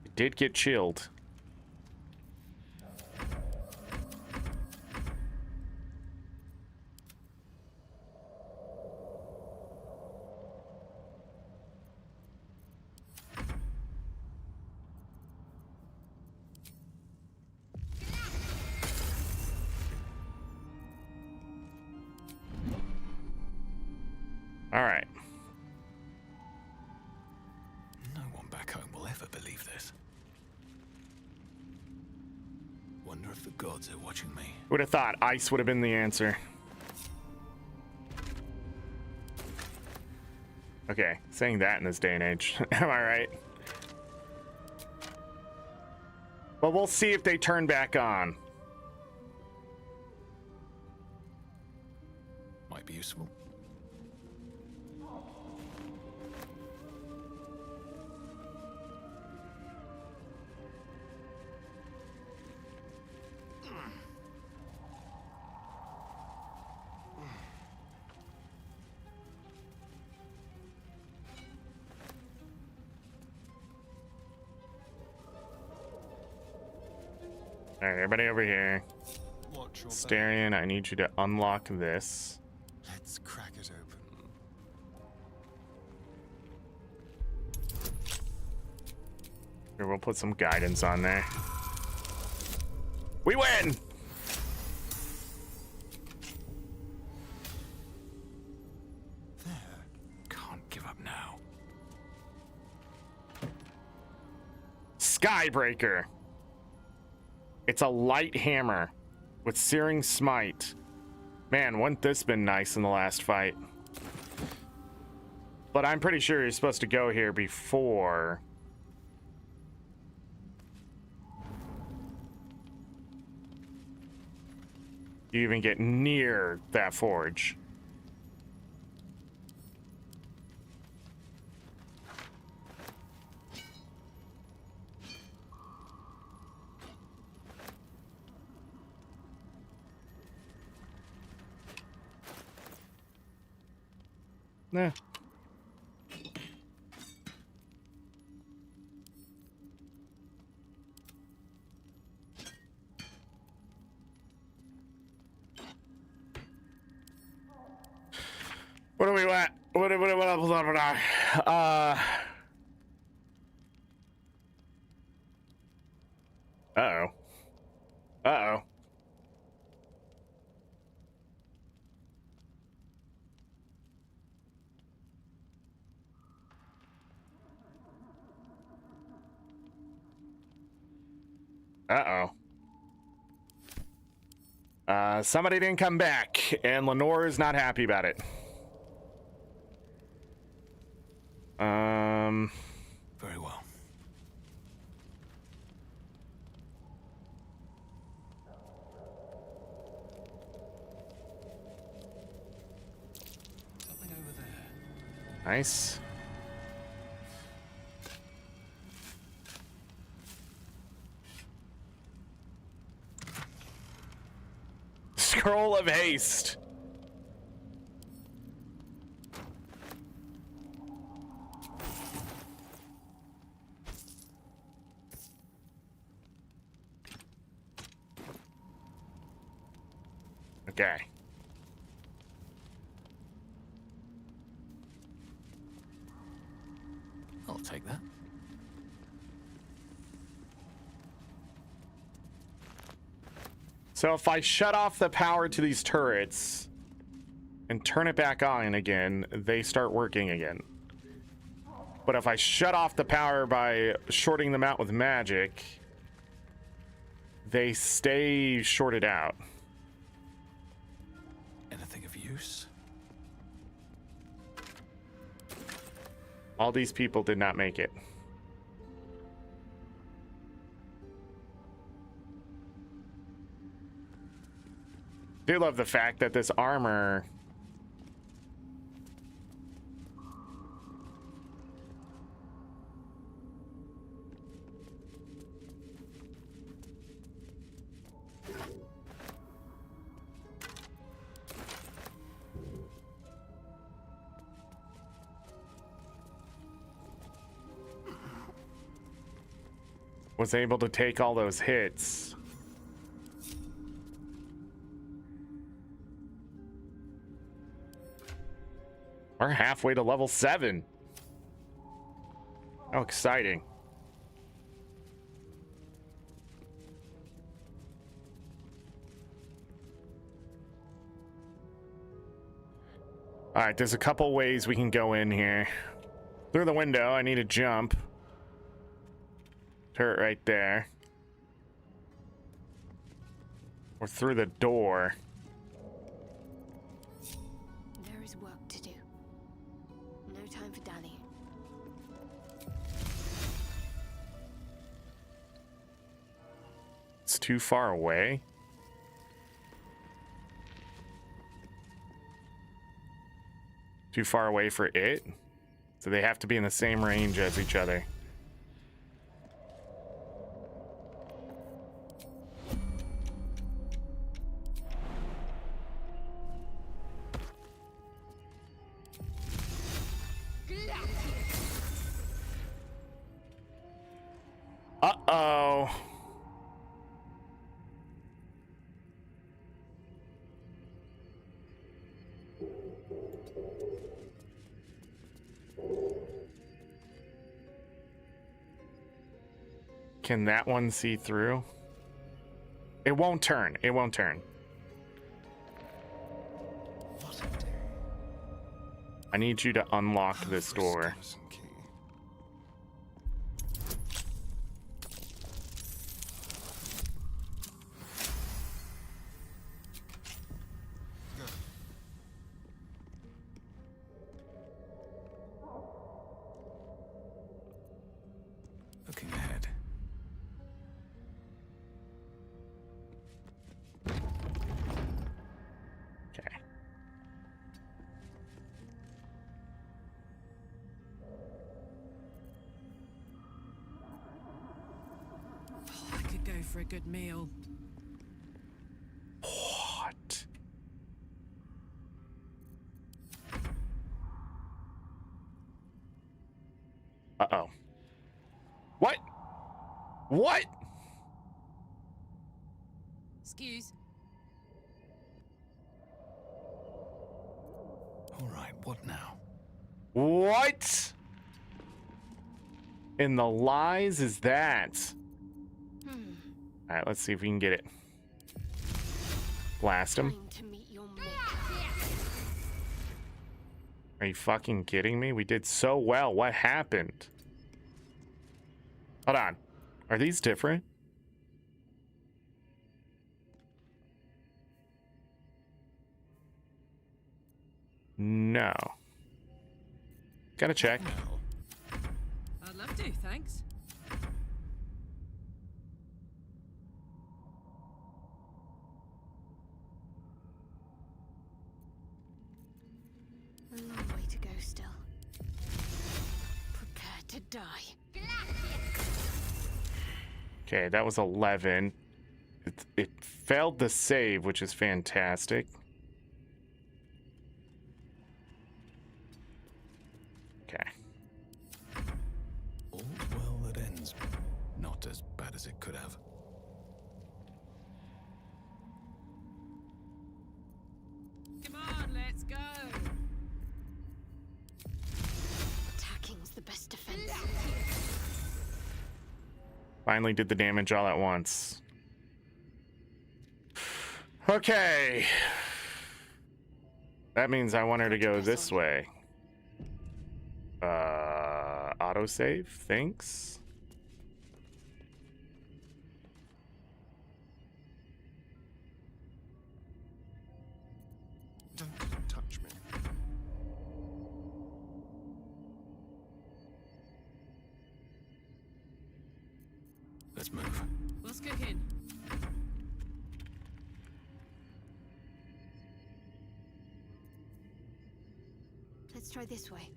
It did get chilled. All right. No one back home will ever believe this. Wonder if the gods are watching me. Would have thought ice would have been the answer. Okay, saying that in this day and age. Am I right? But we'll see if they turn back on. Might be useful. All right, everybody over here. Watch your back. Starion, I need you to unlock this. Let's crack it open. Here, we'll put some guidance on there. We win! There. Can't give up now. Skybreaker. It's a light hammer with searing smite. Man, wouldn't this been nice in the last fight? But I'm pretty sure you're supposed to go here before. You even get near that forge. Nah. What do we want? What else over there? Uh-oh. Uh-oh. Uh-oh. Somebody didn't come back, and Lenore is not happy about it. Very well. Something over there. Nice. Scroll of haste. Okay. I'll take that. So if I shut off the power to these turrets and turn it back on again, they start working again. But if I shut off the power by shorting them out with magic, they stay shorted out. Anything of use? All these people did not make it. I do love the fact that this armor was able to take all those hits. We're halfway to level 7. How exciting. All right, there's a couple ways we can go in here. Through the window, I need to jump. Turret right there. Or through the door. There is work to do. No time for dallying. It's too far away. Too far away for it? So they have to be in the same range as each other. Uh-oh. Can that one see through? It won't turn. It won't turn. I need you to unlock this door. Looking ahead. Okay. I could go for a good meal. What? Uh-oh. What? What? Excuse. All right, what now? What in the lies is that? All right, let's see if we can get it. Blast him. Time to meet your maker. Are you fucking kidding me? We did so well. What happened? Hold on. Are these different? No. Gotta check. I'd love to, thanks. A long way to go still. Prepare to die. Okay, that was 11. It failed the save, which is fantastic. Okay. All's well that ends. Not as bad as it could have. Come on, let's go. Attacking's the best defense. Finally did the damage all at once. Okay. That means I want her to go this way. Autosave, thanks. Don't touch me. Let's move. What's cooking? Let's try this way.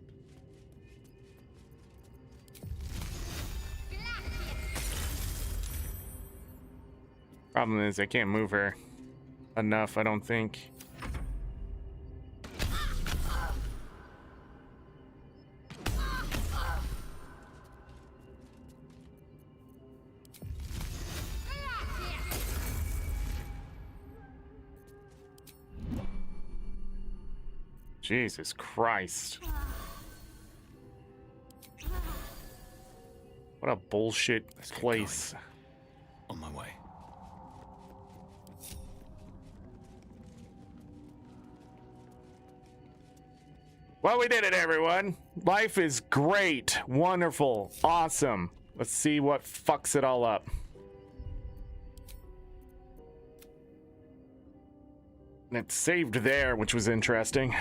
Problem is, I can't move her enough, I don't think. Jesus Christ. What a bullshit place. On my way. Well, we did it, everyone. Life is great, wonderful, awesome. Let's see what fucks it all up. And it saved there, which was interesting.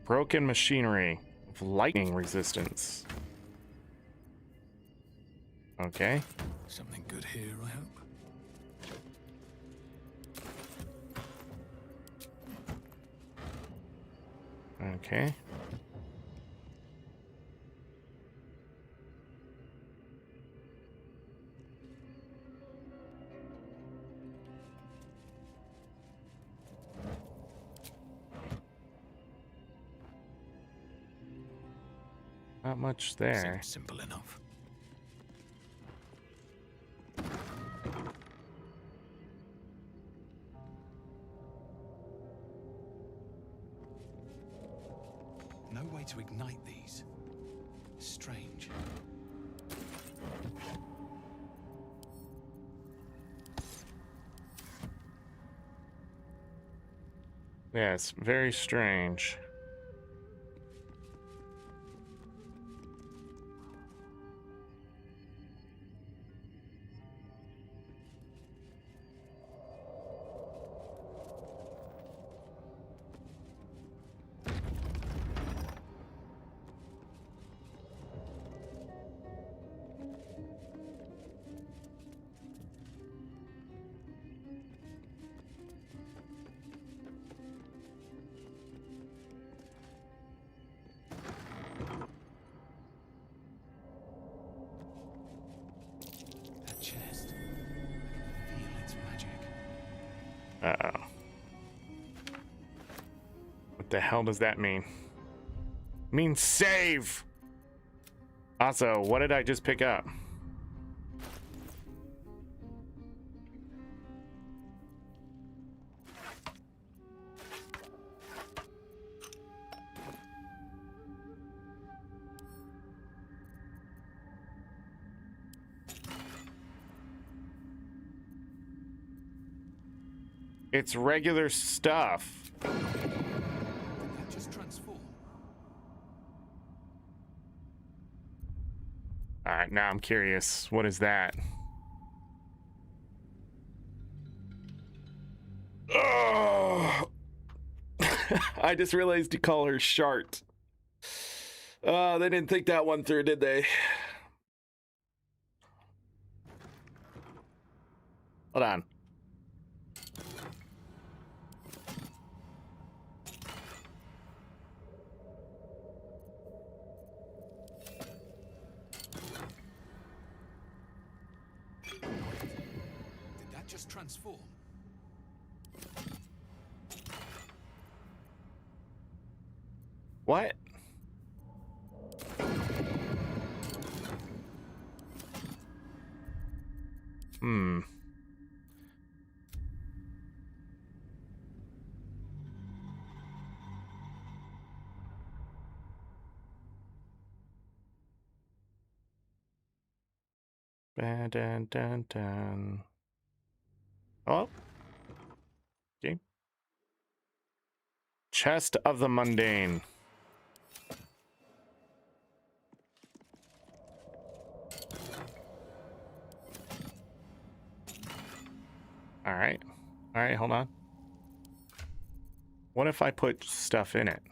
Broken machinery of lightning resistance. Okay. Something good here, I hope. Okay. Not much there. Seems simple enough. No way to ignite these. Strange. Yes, very strange. Chest. I can feel its magic. Uh-oh. What the hell does that mean? Means save! Also, what did I just pick up? It's regular stuff. Did that just transform? All right, now I'm curious. What is that? Oh! I just realized to call her Shart. Oh, they didn't think that one through, did they? Hold on. Did that just transform? What? Hmm. Dun, dun, dun, dun. Oh. Okay. Chest of the Mundane. All right. All right, hold on. What if I put stuff in it?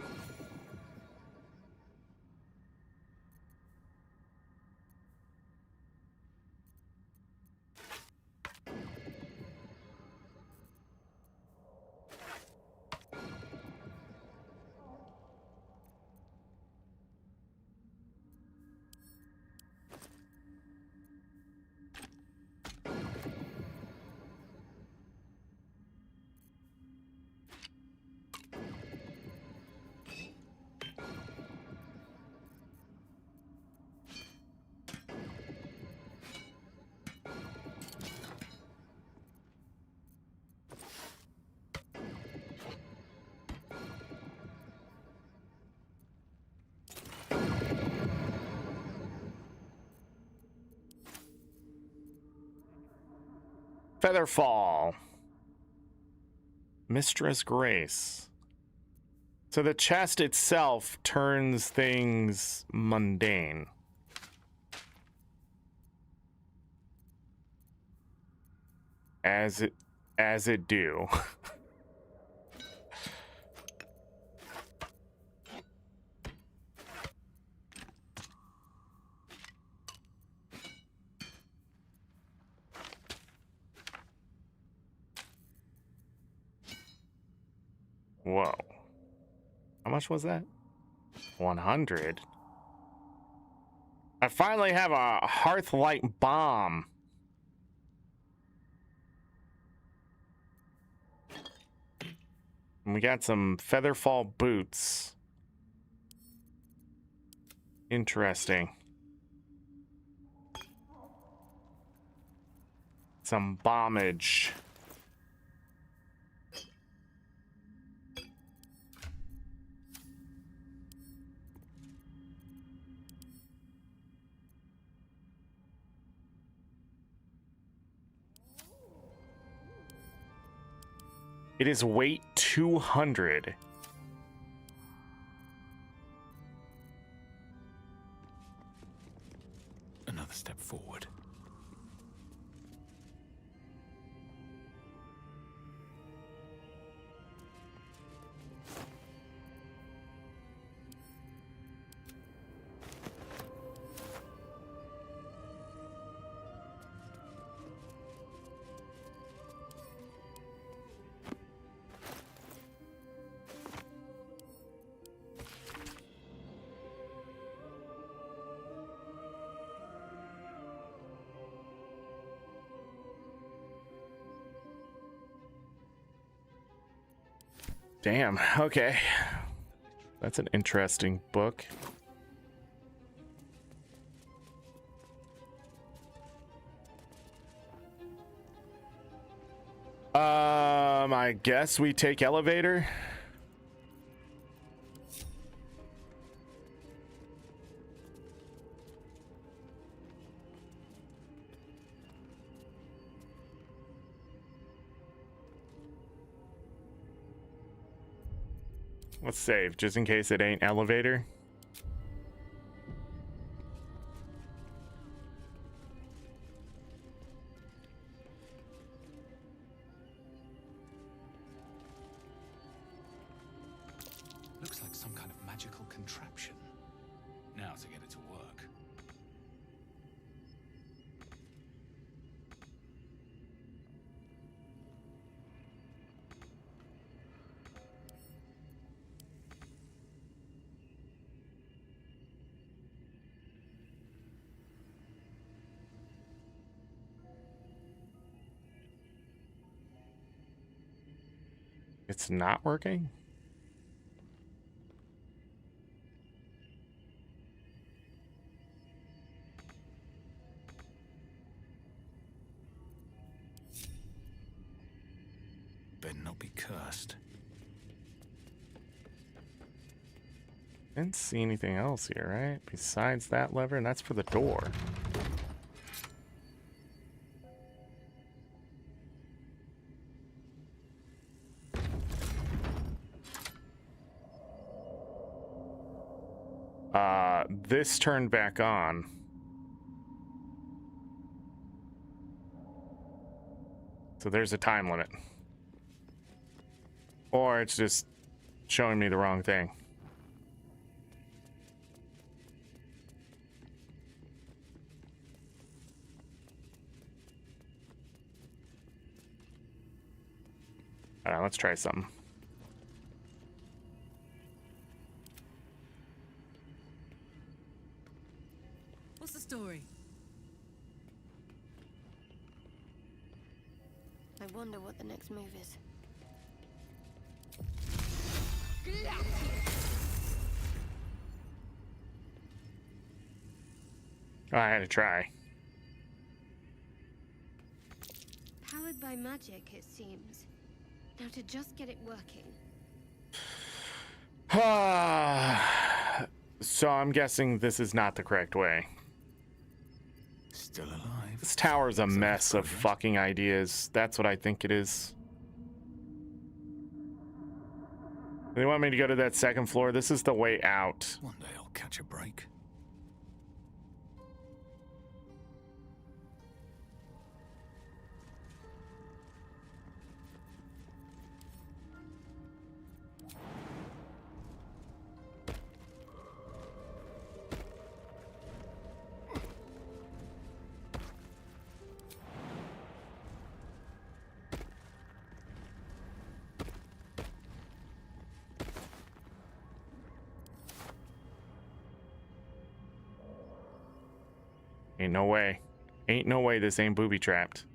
Featherfall. Mistress Grace. So the chest itself turns things mundane. As it do. Whoa. How much was that? 100. I finally have a Hearthlight bomb. And we got some Featherfall boots. Interesting. Some bombage. It is weight 200. Another step forward. Damn, okay. That's an interesting book. I guess we take elevator. Let's save, just in case it ain't elevator. Looks like some kind of magical contraption. Now to get it to work. It's not working? Better not be cursed. Didn't see anything else here, right? Besides that lever, and that's for the door. This turned back on. So there's a time limit. Or it's just showing me the wrong thing. Let's try something. What's the story? I wonder what the next move is. Oh, I had to try. Powered by magic, it seems. Now to just get it working. So I'm guessing this is not the correct way. Still alive. This tower's a mess of fucking ideas. That's what I think it is. They want me to go to that second floor. This is the way out. One day I'll catch a break. Ain't no way. Ain't no way this ain't booby trapped.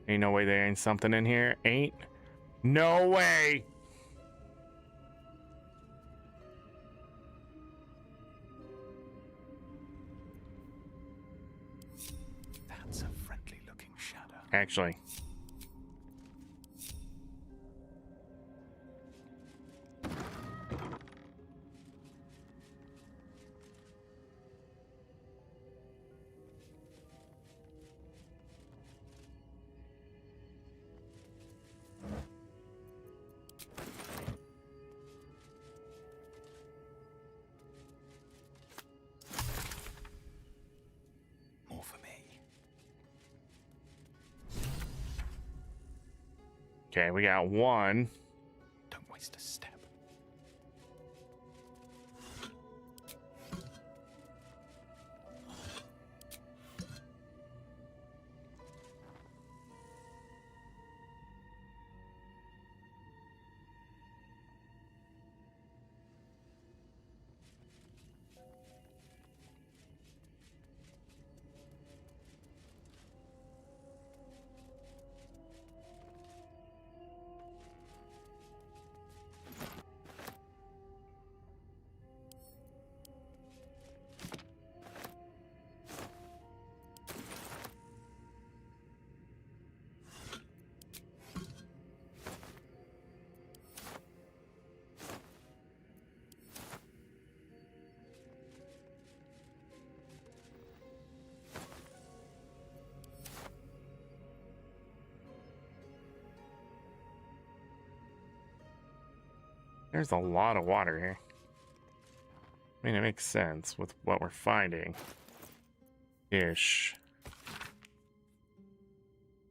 Ain't no way there ain't something in here. Ain't no way. That's a friendly looking shadow. Actually. More for me. Okay, we got one. Don't waste a step. There's a lot of water here. I mean, it makes sense with what we're finding. Ish.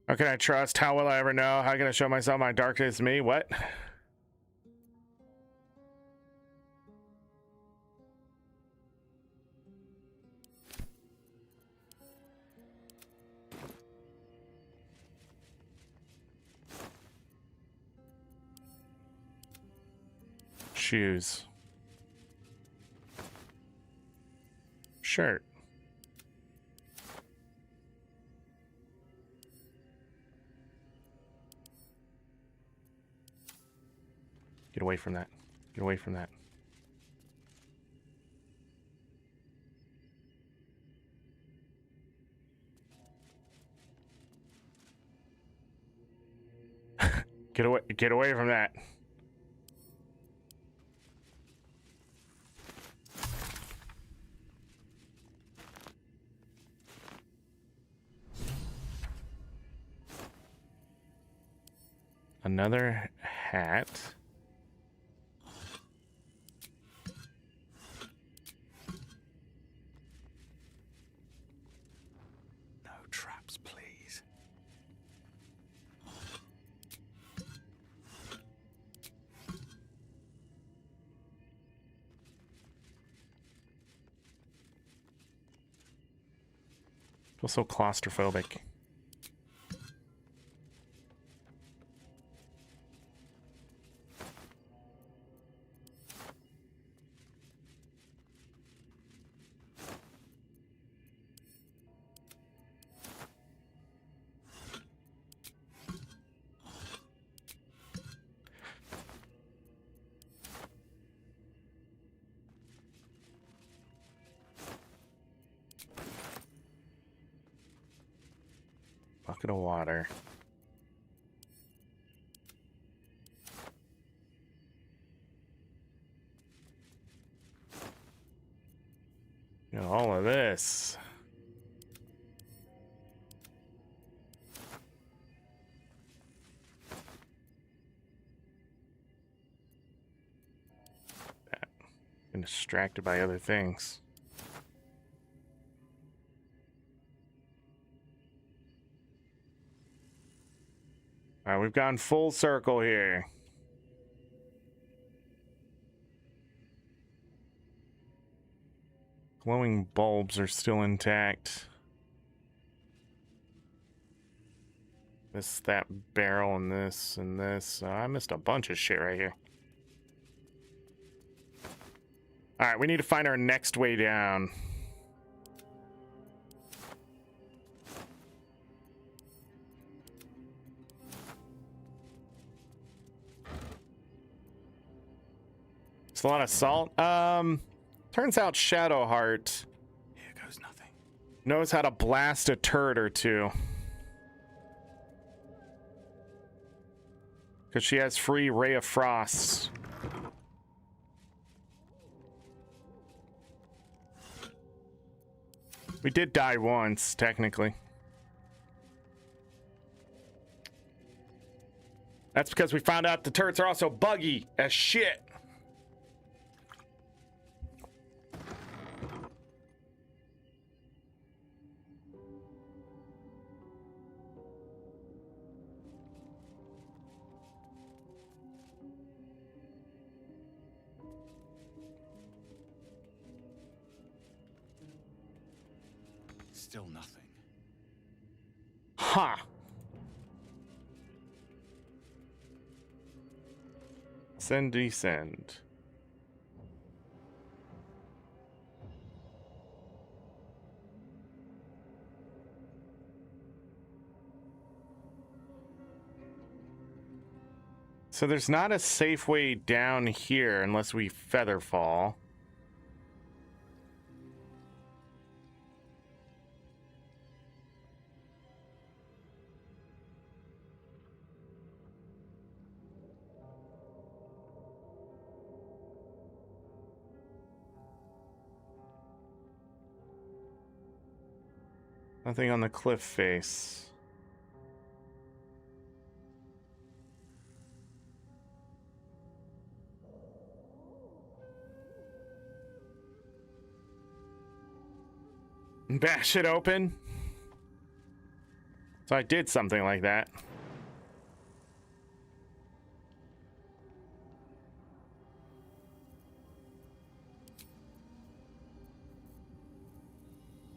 How can I trust? How will I ever know? How can I show myself my darkest me? What? Shoes. Shirt. Get away from that. Get away from that. Get away from that. Another hat. No traps, please. I feel so claustrophobic. Bucket of water. Got all of this. Been distracted by other things. All right, we've gone full circle here. Glowing bulbs are still intact. This, that barrel, and this, and this. I missed a bunch of shit right here. All right, we need to find our next way down. It's a lot of salt. Turns out Shadowheart Here goes nothing. knows how to blast a turret or two. Because she has free Ray of Frost. We did die once, technically. That's because we found out the turrets are also buggy as shit. Still nothing. Ha! Send, descend. So there's not a safe way down here unless we feather fall. Nothing on the cliff face. Bash it open. So I did something like that.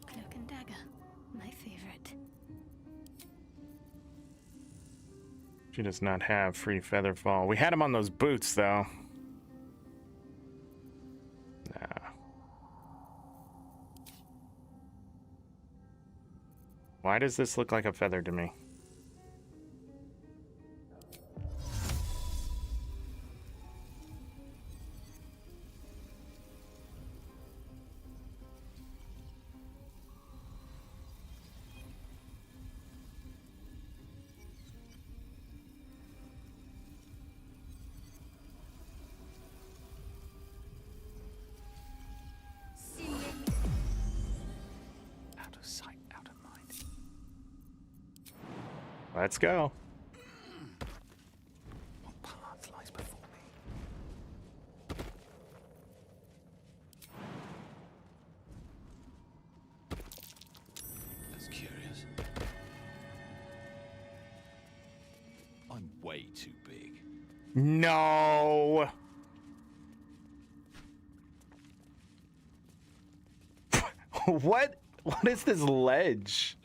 Cloak and dagger, my favorite. She does not have free feather fall. We had him on those boots, though. Nah. Why does this look like a feather to me? Out of sight, out of mind. Let's go. What path lies before me? That's curious. I'm way too big. No. What is this ledge?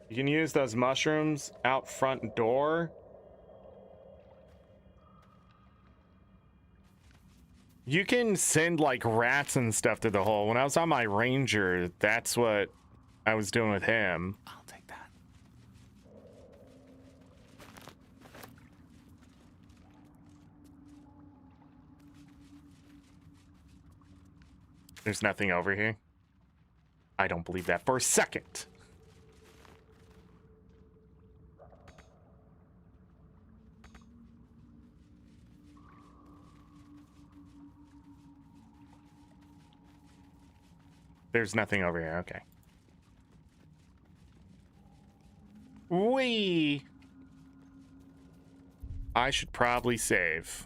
You can use those mushrooms out front door. You can send like rats and stuff to the hole. When I was on my ranger, that's what I was doing with him. I'll take that. There's nothing over here. I don't believe that for a second. There's nothing over here. Okay. Wee. I should probably save.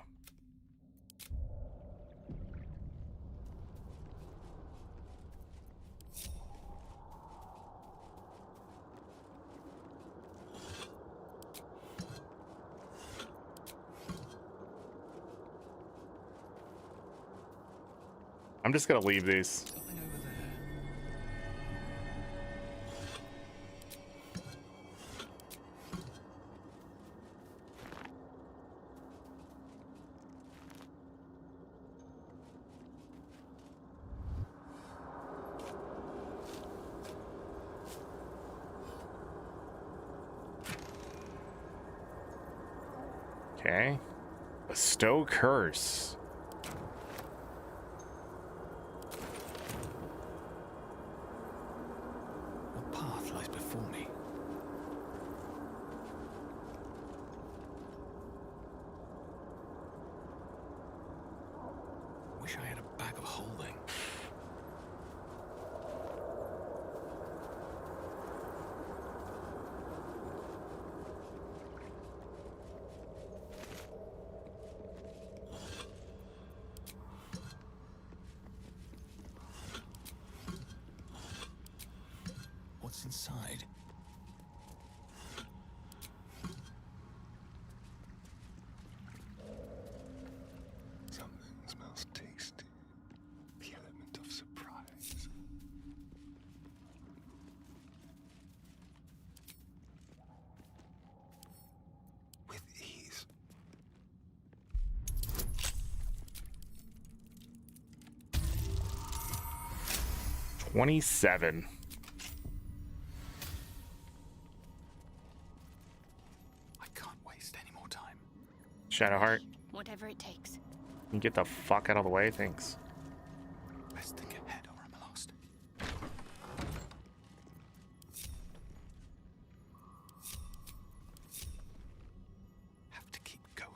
I'm just gonna leave these. Okay. Bestow curse. What path lies before me? Wish I had a bag of holding. What's inside? Something smells tasty. The element of surprise. With ease. $27. I can't waste any more time. Shadowheart, Whatever it takes. you get the fuck out of the way, thanks. Best think ahead or I'm lost. Have to keep going.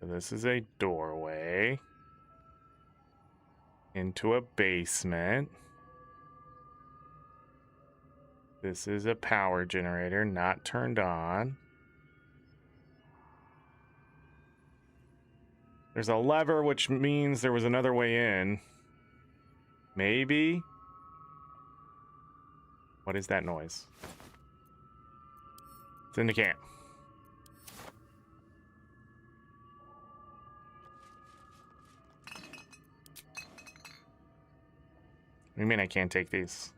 This is a doorway into a basement. This is a power generator not turned on. There's a lever, which means there was another way in. Maybe? What is that noise? It's in the camp. What do you mean I can't take these?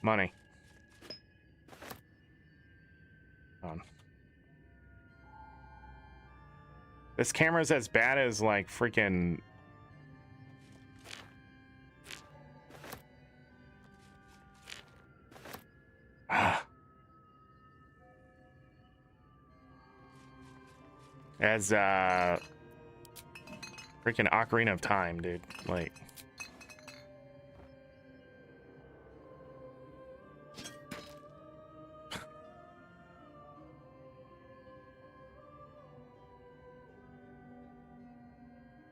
Money. On. This camera's as bad as like freaking. As freaking Ocarina of Time, dude. Like.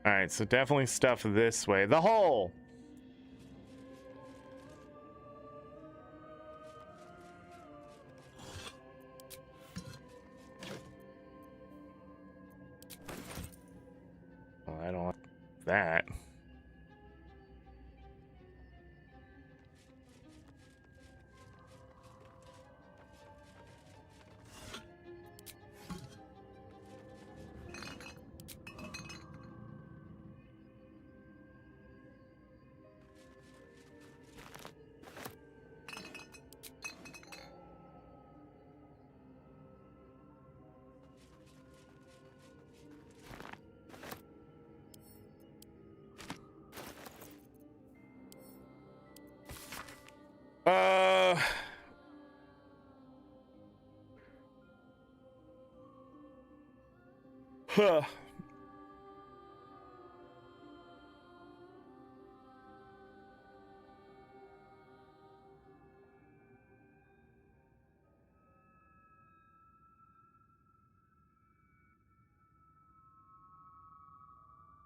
All right, so definitely stuff this way. The hole. Well, I don't like that. Huh.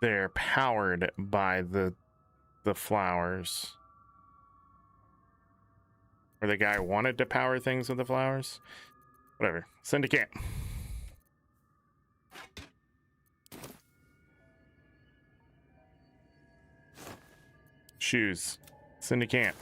they're powered by the flowers. Or the guy wanted to power things with the flowers. Whatever. Syndicate. Shoes. Syndicate.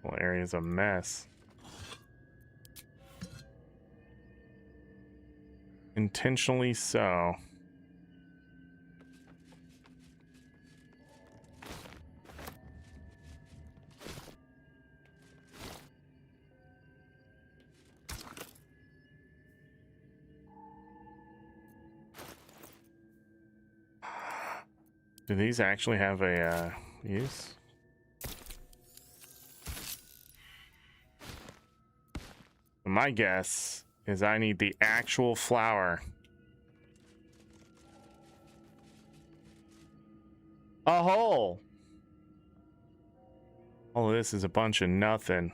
Whole area's a mess. Intentionally so. Do these actually have a use? My guess is I need the actual flower. A hole! All of this is a bunch of nothing.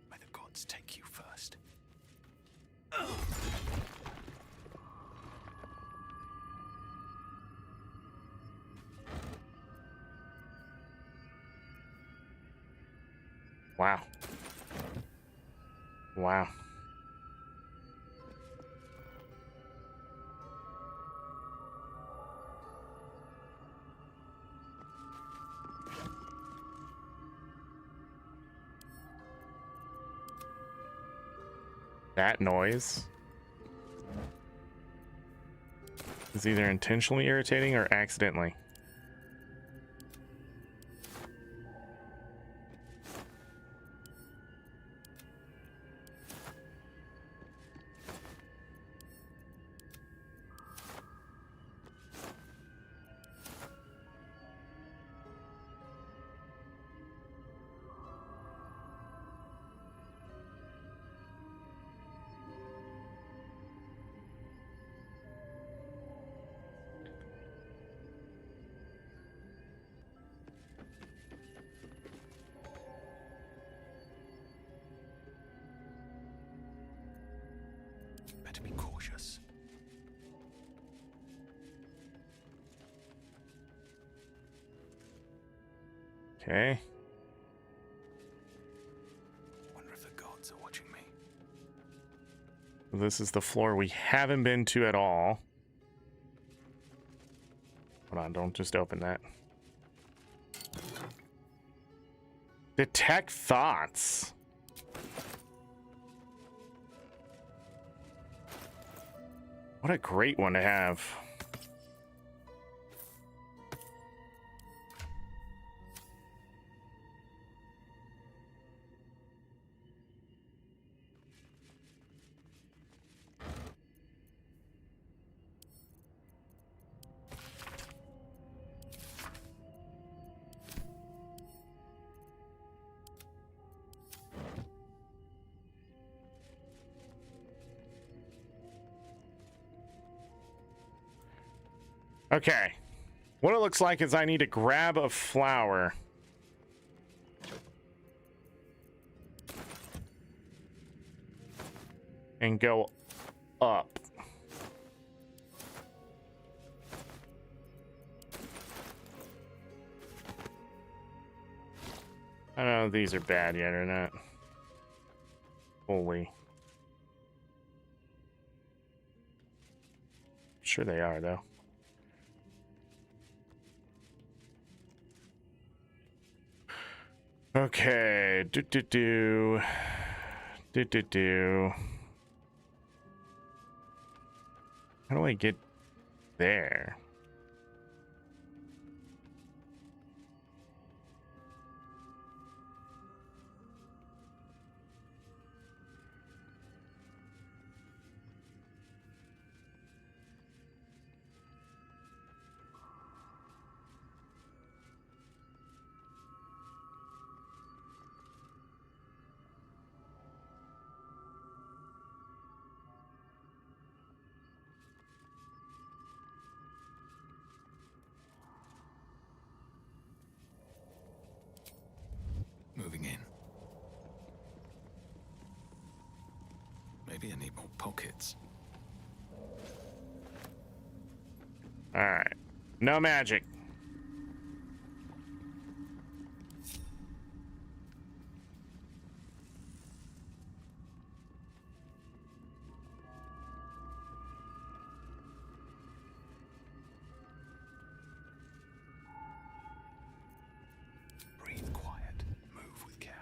May the gods take you first. Wow. Wow. That noise is either intentionally irritating or accidentally. Better be cautious. Okay. Wonder if the gods are watching me. This is the floor we haven't been to at all. Hold on, don't just open that. Detect thoughts. What a great one to have. Okay. What it looks like is I need to grab a flower. And go up. I don't know if these are bad yet or not. Holy. Sure they are, though. Okay. Do. How do I get there? Maybe I need more pockets. All right. No magic. Breathe quiet. Move with care.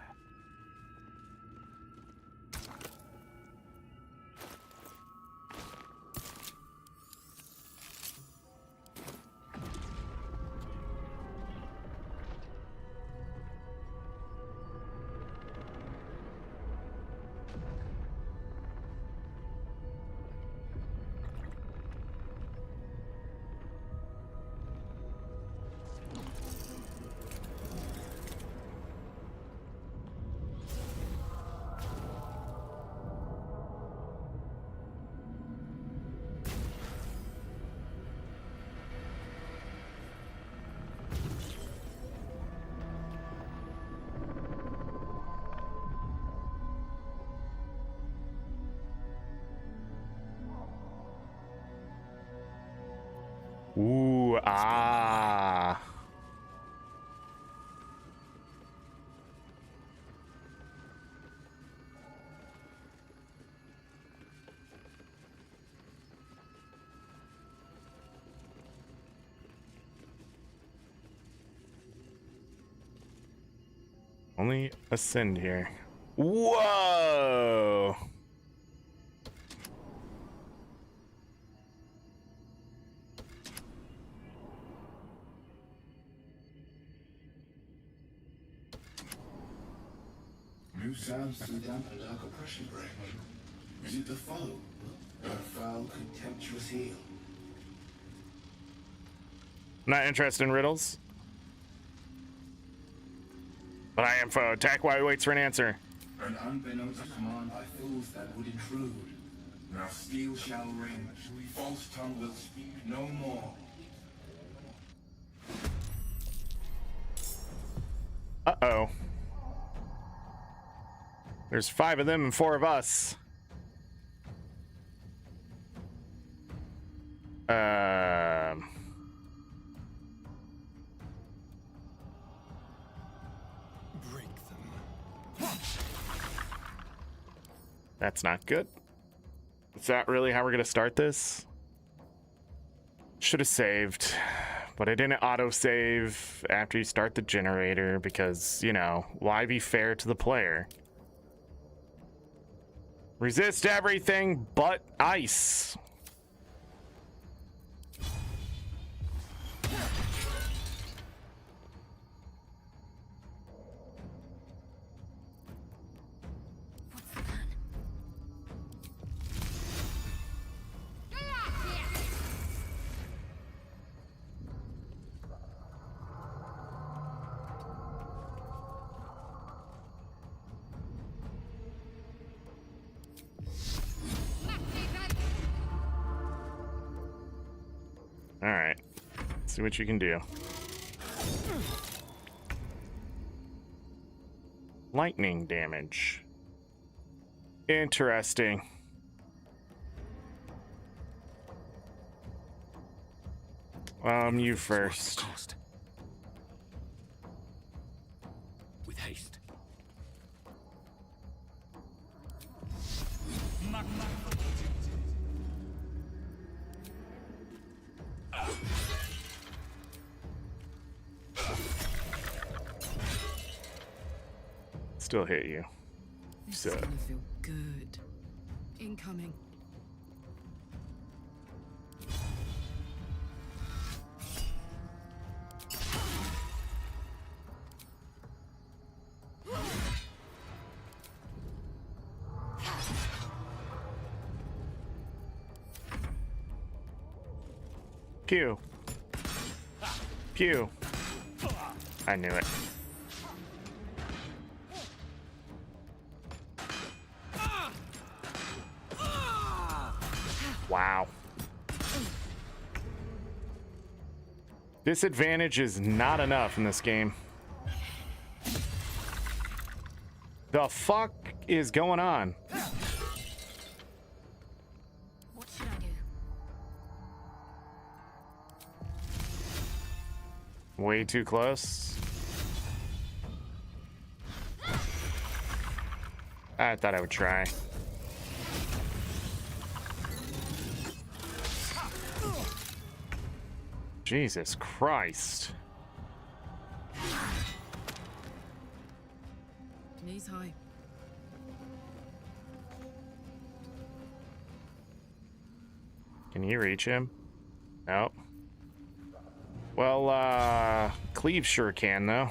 Ooh, ah. Only ascend here. Whoa! New sounds to dampen dark oppression, brain. Is it the foe? Or a foul, contemptuous heel? Not interested in riddles. But I am foe. Attack while he waits for an answer. An unbeknownst command by fools that would intrude. Now steel shall ring. False tongue will speak no more. Uh-oh. There's 5 of them and 4 of us. Break them. That's not good. Is that really how we're gonna start this? Should have saved, but I didn't auto-save after you start the generator because, you know, why be fair to the player? Resist everything but ice. All right, see what you can do. Lightning damage. Interesting. You first. Cost. With haste. Still hit you. This So. is gonna feel good. Incoming. Pew. Pew. I knew it. Wow. Disadvantage is not enough in this game. The fuck is going on? Way too close. I thought I would try. Jesus Christ. Knees high. Can you reach him? No. Well, Cleve sure can, though.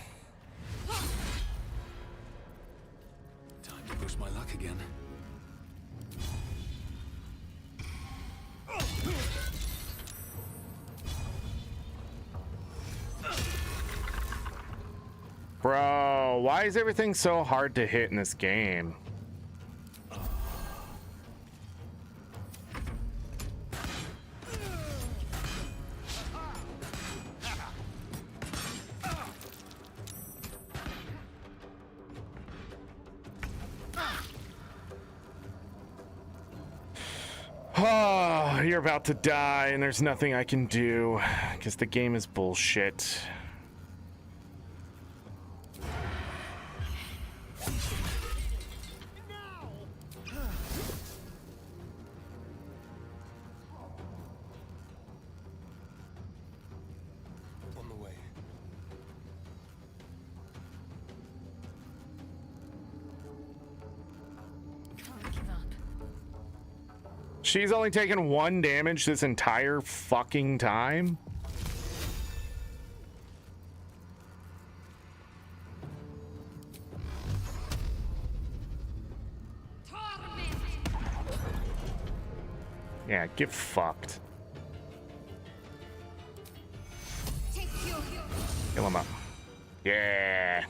Time to push my luck again. Bro, why is everything so hard to hit in this game? Oh, you're about to die, and there's nothing I can do because the game is bullshit. On the way. Can't give up. She's only taken 1 damage this entire fucking time? Yeah, get fucked. Kill him up. Yeah.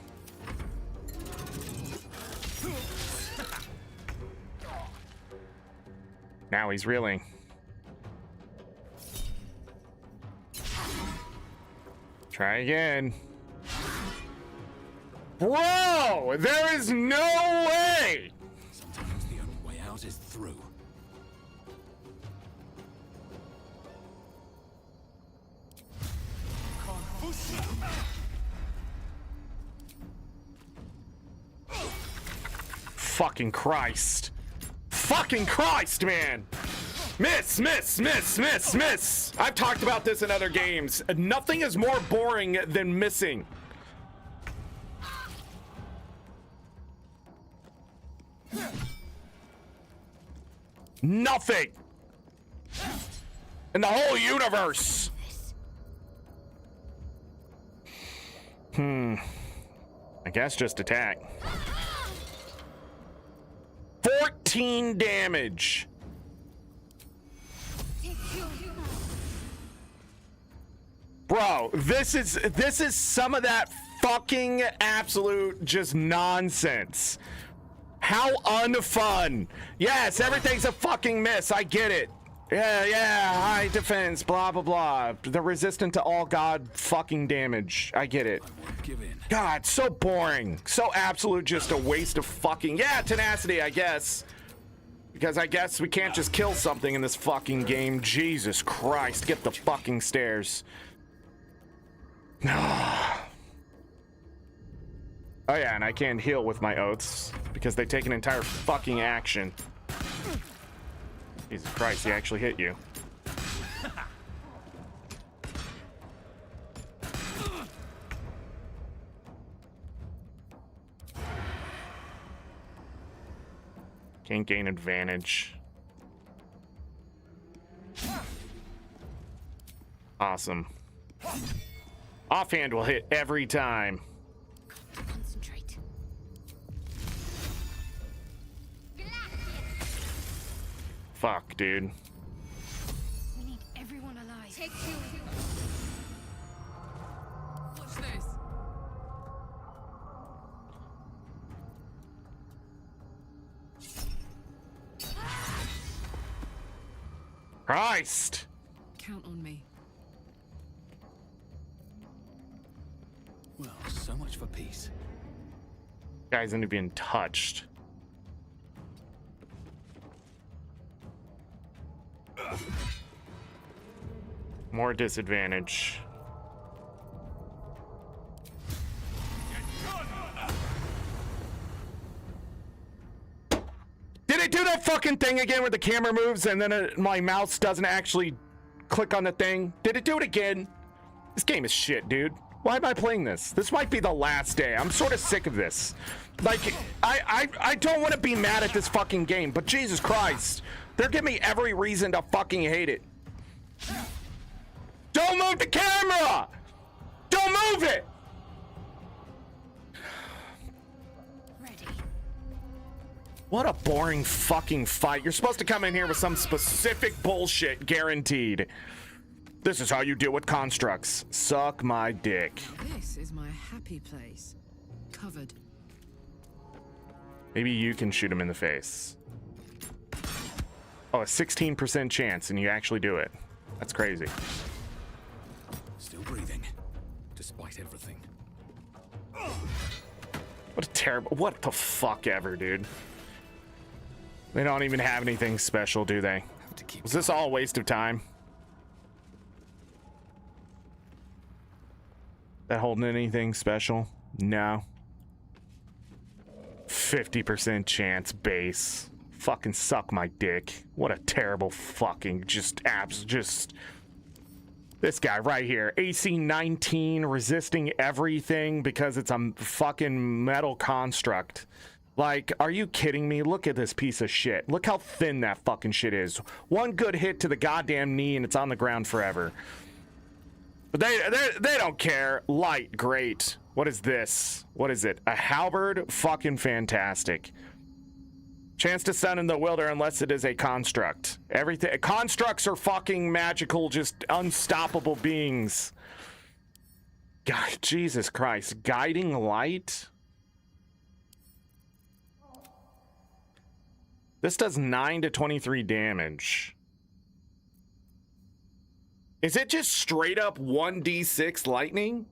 Now he's reeling. Try again. Bro, there is no way. Sometimes the only way out is through. Fucking Christ. Fucking Christ, man. Miss, miss, miss, miss, miss. I've talked about this in other games. Nothing is more boring than missing. Nothing in the whole universe. I guess just attack. 14 damage. Bro, this is some of that fucking absolute just nonsense. How unfun. Yes, everything's a fucking miss. I get it. Yeah, high defense, blah, blah, blah. They're resistant to all god fucking damage. I get it. Give in. God, so boring. So absolute just a waste of fucking... Yeah, tenacity, I guess. Because I guess we can't just kill something in this fucking game. Jesus Christ, get the fucking stairs. Oh yeah, and I can't heal with my oaths because they take an entire fucking action. Jesus Christ, he actually hit you. Can't gain advantage. Awesome. Offhand will hit every time. Concentrate. Fuck, dude. We need everyone alive. Take two. Watch this. Christ! Count on me. Well, so much for peace. Guys end up being touched. More disadvantage. fucking thing again where the camera moves and then my mouse doesn't actually click on the thing? Did it do it again? This game is shit, dude. Why am I playing this? This might be the last day. I'm sort of sick of this. Like, I don't want to be mad at this fucking game, but Jesus Christ. They're giving me every reason to fucking hate it. Don't move the camera! Don't move it! Ready. What a boring fucking fight. You're supposed to come in here with some specific bullshit, guaranteed. This is how you deal with constructs. Suck my dick. This is my happy place. Covered. Maybe you can shoot him in the face. Oh, a 16% chance, and you actually do it. That's crazy. Still breathing, despite everything. What a terrible... What the fuck ever, dude. They don't even have anything special, do they? Was this all a waste of time? That holding anything special? No. 50% chance base. Fucking suck my dick. What a terrible fucking just this guy right here. AC 19 resisting everything because it's a fucking metal construct. Like, are you kidding me? Look at this piece of shit. Look how thin that fucking shit is. One good hit to the goddamn knee and it's on the ground forever. But they don't care. Light, great. What is this? What is it? A halberd? Fucking fantastic. Chance to stun in the wielder unless it is a construct. Everything. Constructs are fucking magical, just unstoppable beings. God, Jesus Christ. Guiding light? This does 9 to 23 damage. Is it just straight up 1d6 lightning?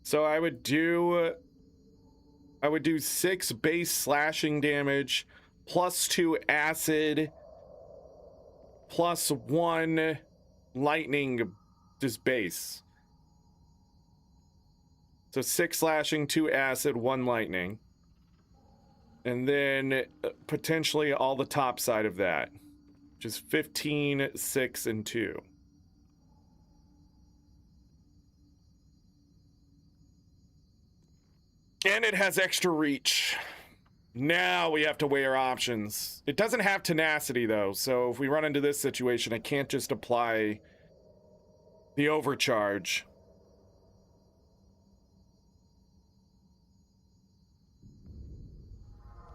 So I would do 6 base slashing damage, +2 acid, +1 lightning, just base. So 6 slashing, 2 acid, 1 lightning. And then potentially all the top side of that, which is 15, 6, and 2. And it has extra reach. Now we have to weigh our options. It doesn't have tenacity though, so if we run into this situation, I can't just apply the overcharge.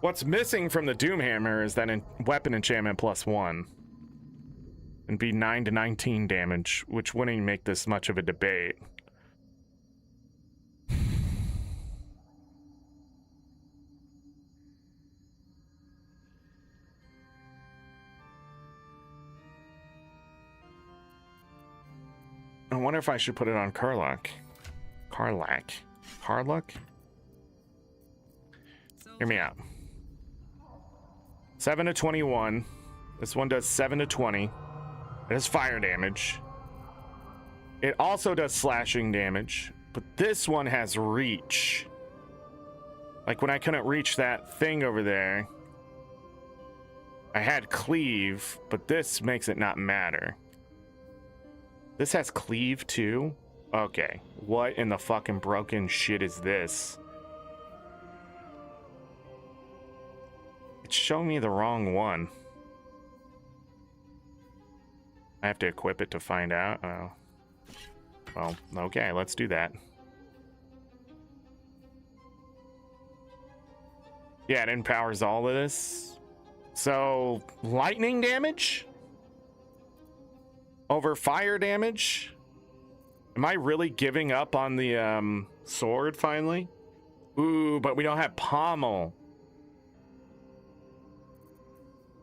What's missing from the Doomhammer is that weapon enchantment +1. And be 9 to 19 damage, which wouldn't even make this much of a debate. I wonder if I should put it on Karlach. Karlach? Hear me out. 7 to 21. This one does 7 to 20. It has fire damage. It also does slashing damage, but this one has reach. Like when I couldn't reach that thing over there, I had cleave, but this makes it not matter. This has cleave too? Okay. What in the fucking broken shit is this? It's showing me the wrong one. I have to equip it to find out. Oh. Well, okay, let's do that. Yeah, it empowers all of this. So, lightning damage? Over fire damage? Am I really giving up on the sword finally? Ooh, but we don't have pommel.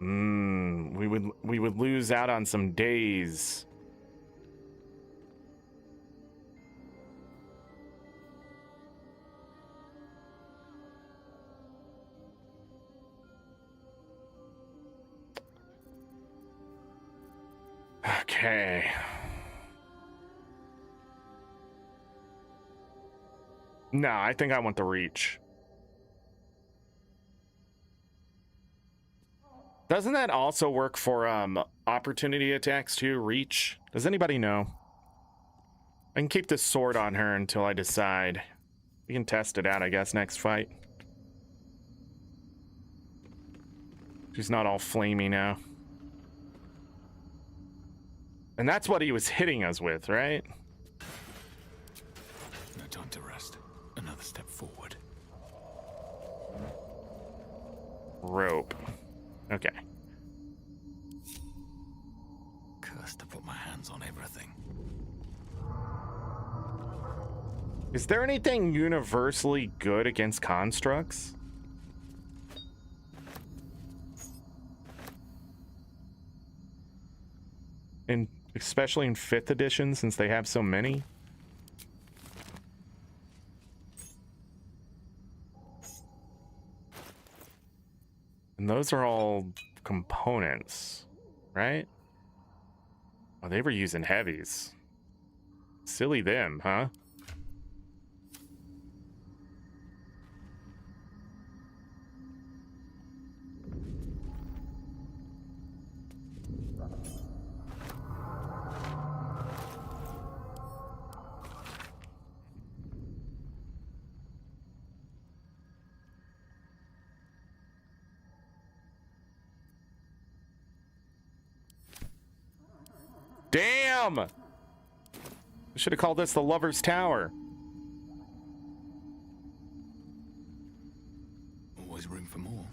We would lose out on some days. Okay. No, I think I want the reach. Doesn't that also work for opportunity attacks too? Reach? Does anybody know? I can keep this sword on her until I decide. We can test it out, I guess, next fight. She's not all flamey now. And that's what he was hitting us with, right? No time to rest. Another step forward. Rope. Okay. Cursed to put my hands on everything. Is there anything universally good against constructs? Especially in 5th edition, since they have so many? And those are all components, right? Oh, they were using heavies. Silly them, huh? Damn! I should have called this the Lover's Tower. Always room for more.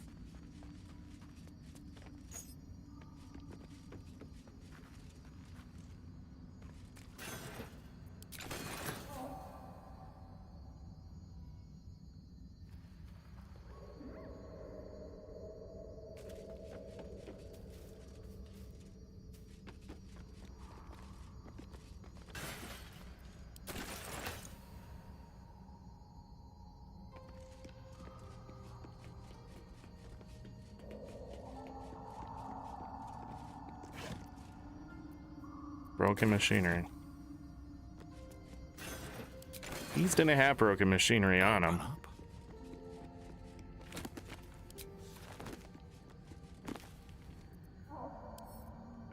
Broken machinery. These didn't have broken machinery on them.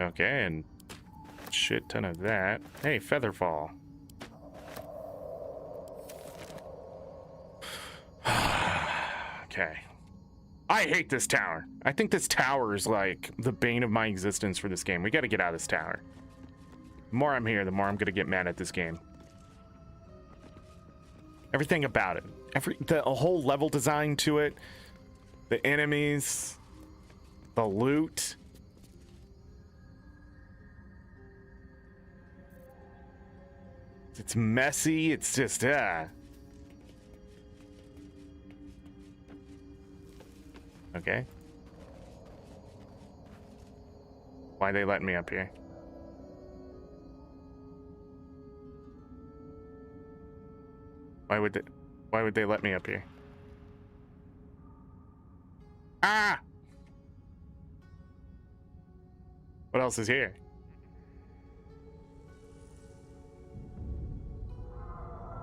Okay, and shit ton of that. Hey, Featherfall. Okay. I hate this tower. I think this tower is like the bane of my existence for this game. We gotta get out of this tower. The more I'm here, the more I'm gonna get mad at this game. Everything about it. The whole level design to it. The enemies. The loot. It's messy. It's just, Okay. Why they letting me up here? Why would they let me up here? Ah! What else is here?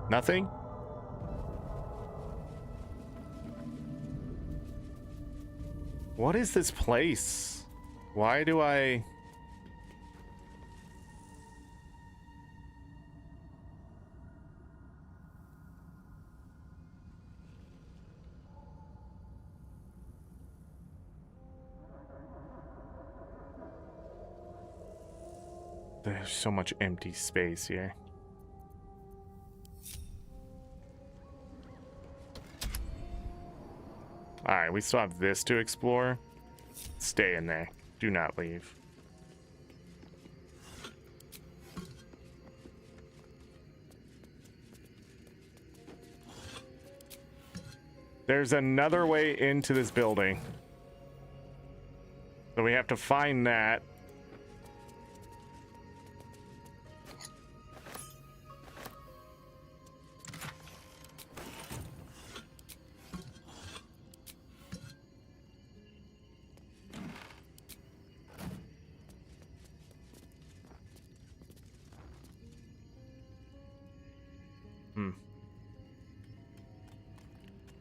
Nothing? What is this place? Why do I... There's so much empty space here. Alright, we still have this to explore. Stay in there. Do not leave. There's another way into this building. So we have to find that.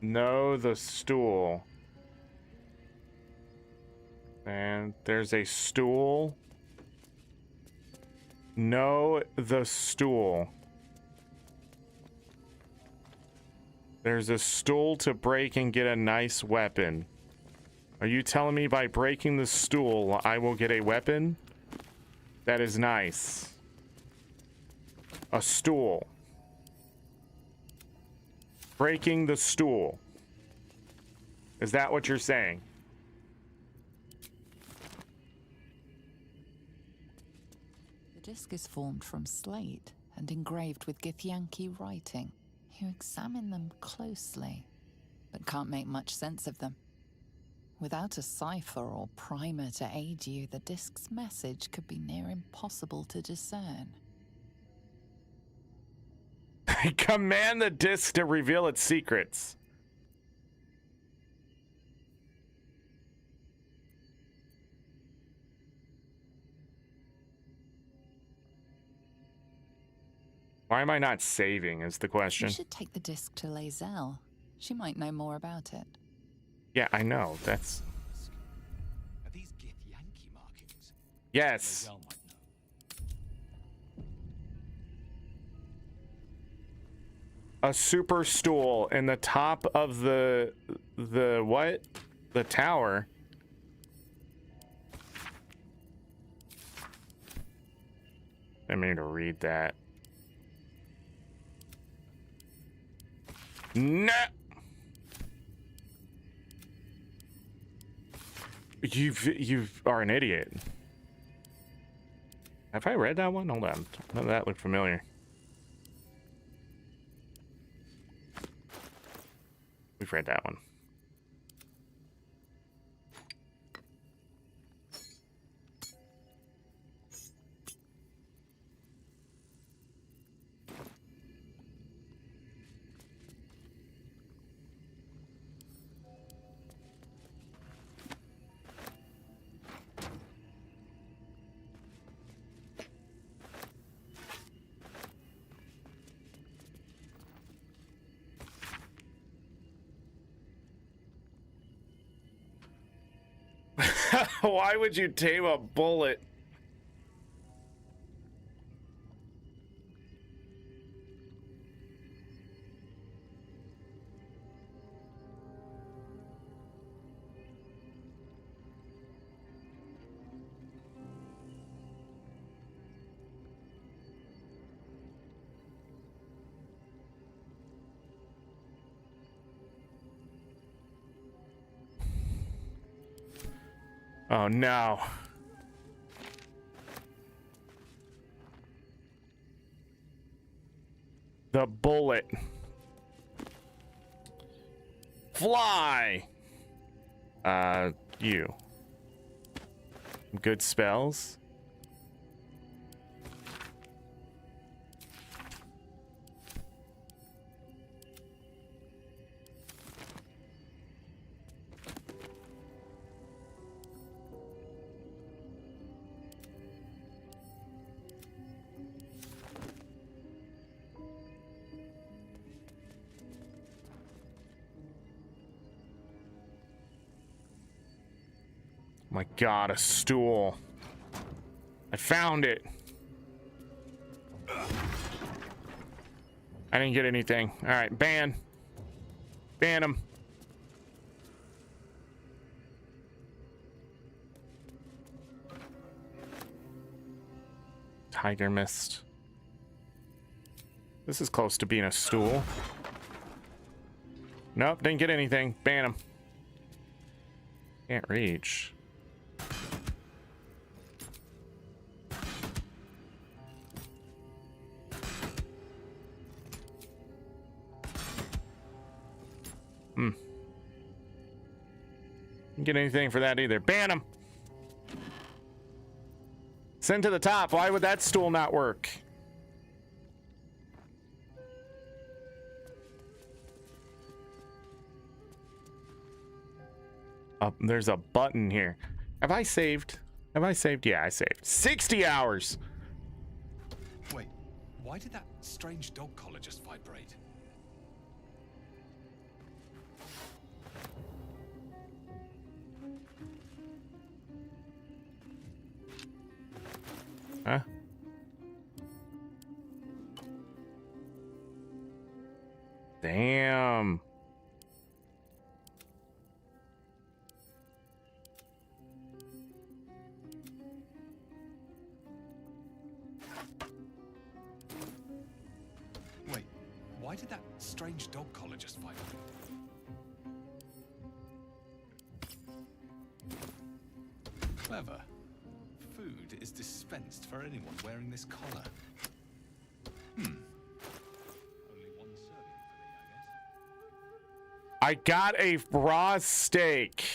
No, the stool. And there's a stool. No, the stool. There's a stool to break and get a nice weapon. Are you telling me by breaking the stool, I will get a weapon? That is nice. A stool. Breaking the stool. Is that what you're saying? The disc is formed from slate and engraved with Githyanki writing. You examine them closely, but can't make much sense of them. Without a cipher or primer to aid you, the disc's message could be near impossible to discern. Command the disc to reveal its secrets. Why am I not saving is the question. You should take the disc to Lae'zel. She might know more about it. Yeah, I know. That's... Are these Githyanki markings? Yes. Lae'zel might know. A super stool in the top of the what? The tower. I mean to read that. No. You are an idiot. Have I read that one? Hold on. None of that looked familiar. We've read that one. Why would you tame a bullet? Oh no. The bullet. Fly. You. Good spells. My God, a stool. I found it. I didn't get anything. All right, ban. Ban him. Tiger mist. This is close to being a stool. Nope, didn't get anything. Ban him. Can't reach. Didn't get anything for that either. Ban him. Send to the top. Why would that stool not work? There's a button here. Have I saved? Have I saved? Yeah, I saved. 60 hours. Wait, why did that strange dog collar just vibrate? Damn. Wait, why did that strange dog collar just fight me? Clever. Food is dispensed for anyone wearing this collar. Only one serving for me, I guess. I got a raw steak.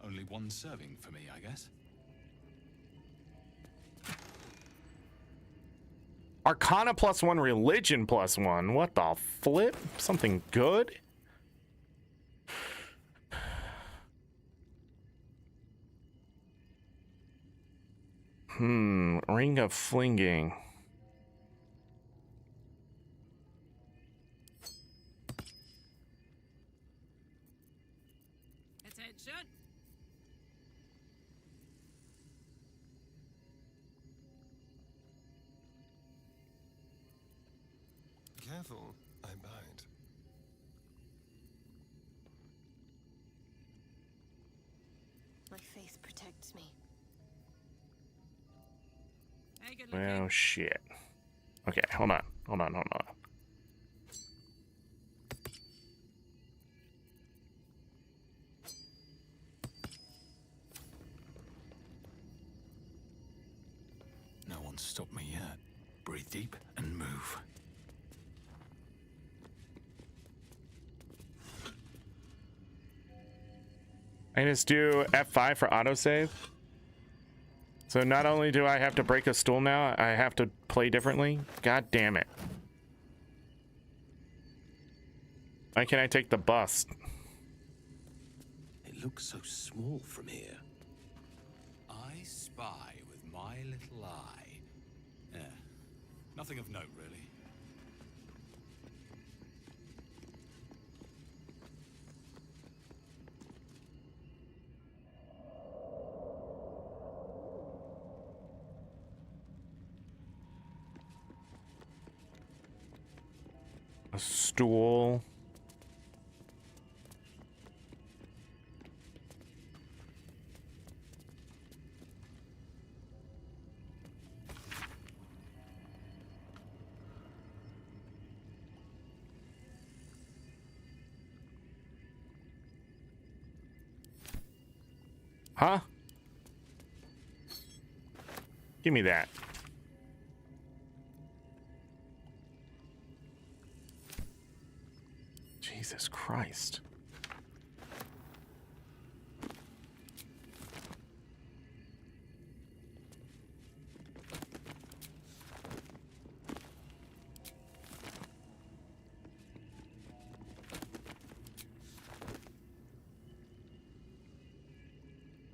Only one serving for me, I guess. Arcana +1, religion +1. What the flip? Something good? Ring of flinging. Attention. Careful, I bite. My faith protects me. Oh shit. Okay, hold on. No one's stopped me yet. Breathe deep and move. I just do F5 for autosave. So not only do I have to break a stool now, I have to play differently. God damn it. Why can't I take the bus? It looks so small from here. I spy with my little eye. Yeah, nothing of note, really. A stool. Huh? Give me that. Jesus Christ.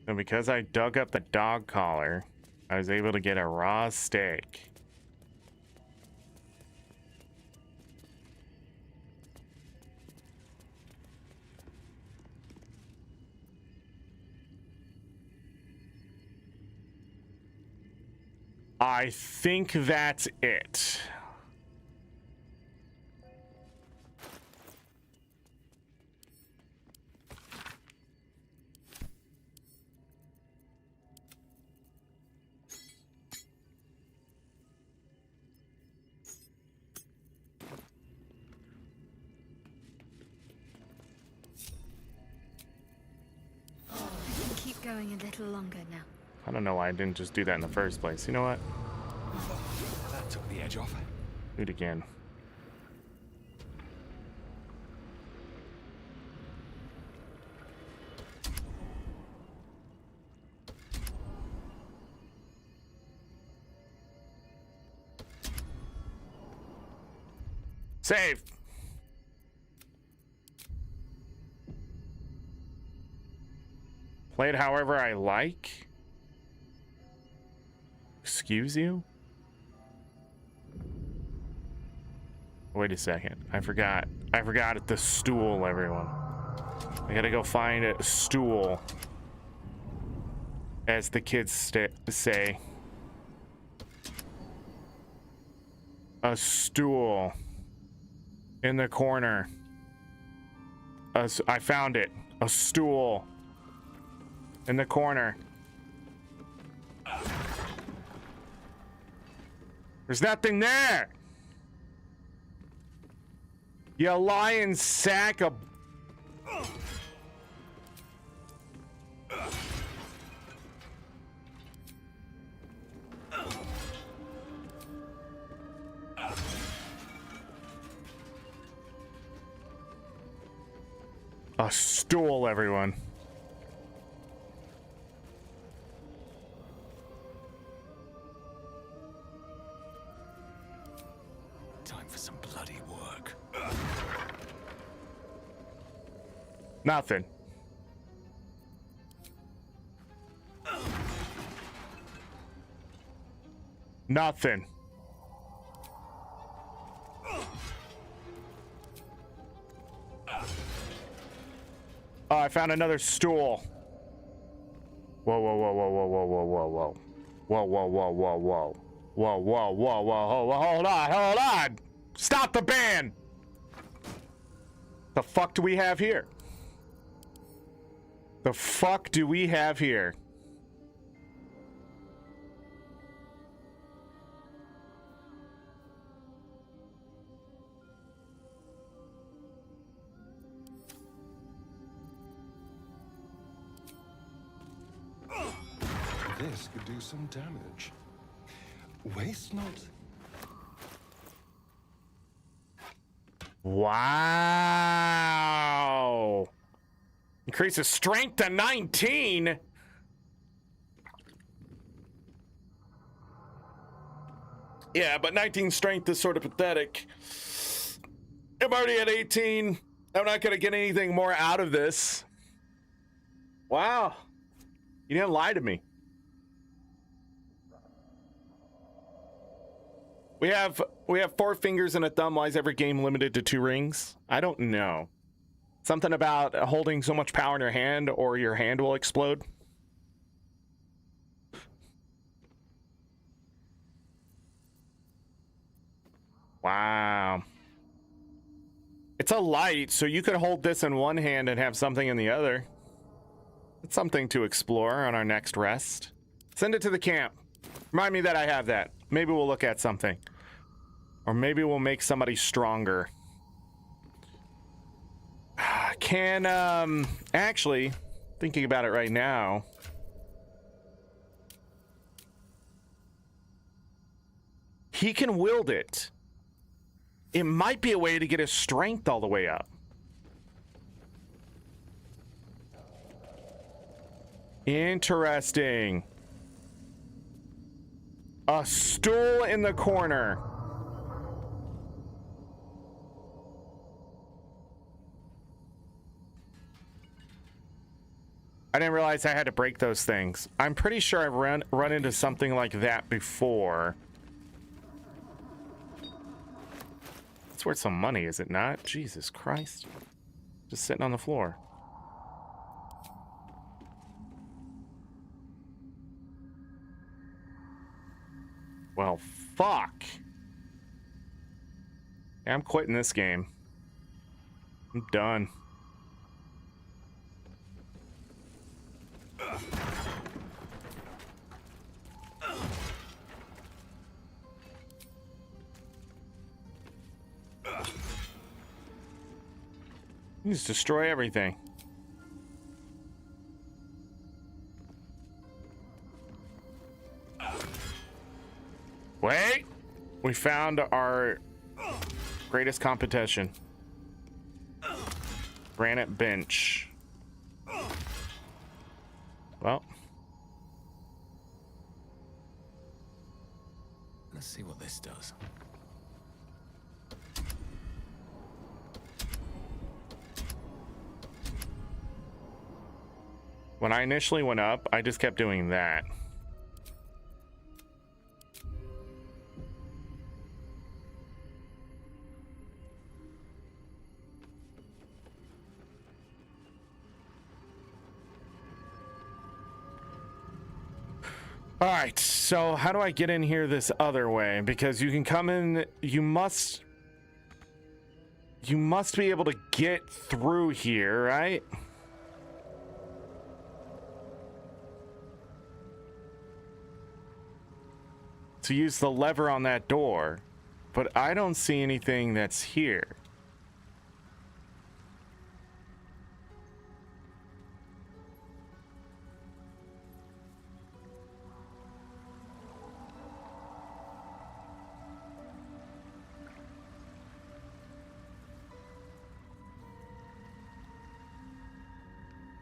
And because I dug up the dog collar, I was able to get a raw steak. I think that's it. Keep going a little longer now. I don't know why I didn't just do that in the first place. You know what? That took the edge off. Do it again. Save. Play it however I like. Excuse you? Wait a second. I forgot the stool, everyone. I gotta go find a stool, as the kids say. A stool in the corner. I found it. A stool in the corner. There's nothing there. You lying sack of... A stool, everyone. Time for some bloody work. Nothing. Nothing. Oh, I found another stool. Whoa, whoa, whoa, whoa, whoa, whoa, whoa, whoa, whoa. Whoa, whoa, whoa, whoa, whoa. Whoa, whoa, whoa, whoa, hold on, hold on. Stop the band. The fuck do we have here? The fuck do we have here? This could do some damage. Waste not. Wow. Increases strength to 19. Yeah, but 19 strength is sort of pathetic. I'm already at 18. I'm not going to get anything more out of this. Wow. You didn't lie to me. We have 4 fingers and a thumb. Why is every game limited to 2 rings? I don't know. Something about holding so much power in your hand or your hand will explode. Wow. It's a light, so you could hold this in one hand and have something in the other. It's something to explore on our next rest. Send it to the camp. Remind me that I have that. Maybe we'll look at something. Or maybe we'll make somebody stronger. Can, actually, thinking about it right now. He can wield it. It might be a way to get his strength all the way up. Interesting. A stool in the corner. I didn't realize I had to break those things. I'm pretty sure I've run into something like that before. It's worth some money, is it not? Jesus Christ. Just sitting on the floor. Well, fuck. Yeah, I'm quitting this game. I'm done. You just destroy everything. Wait! We found our greatest competition. Granite bench. Well. Let's see what this does. When I initially went up, I just kept doing that. All right, so how do I get in here this other way? Because you can come in, you must be able to get through here, right? To use the lever on that door, but I don't see anything that's here.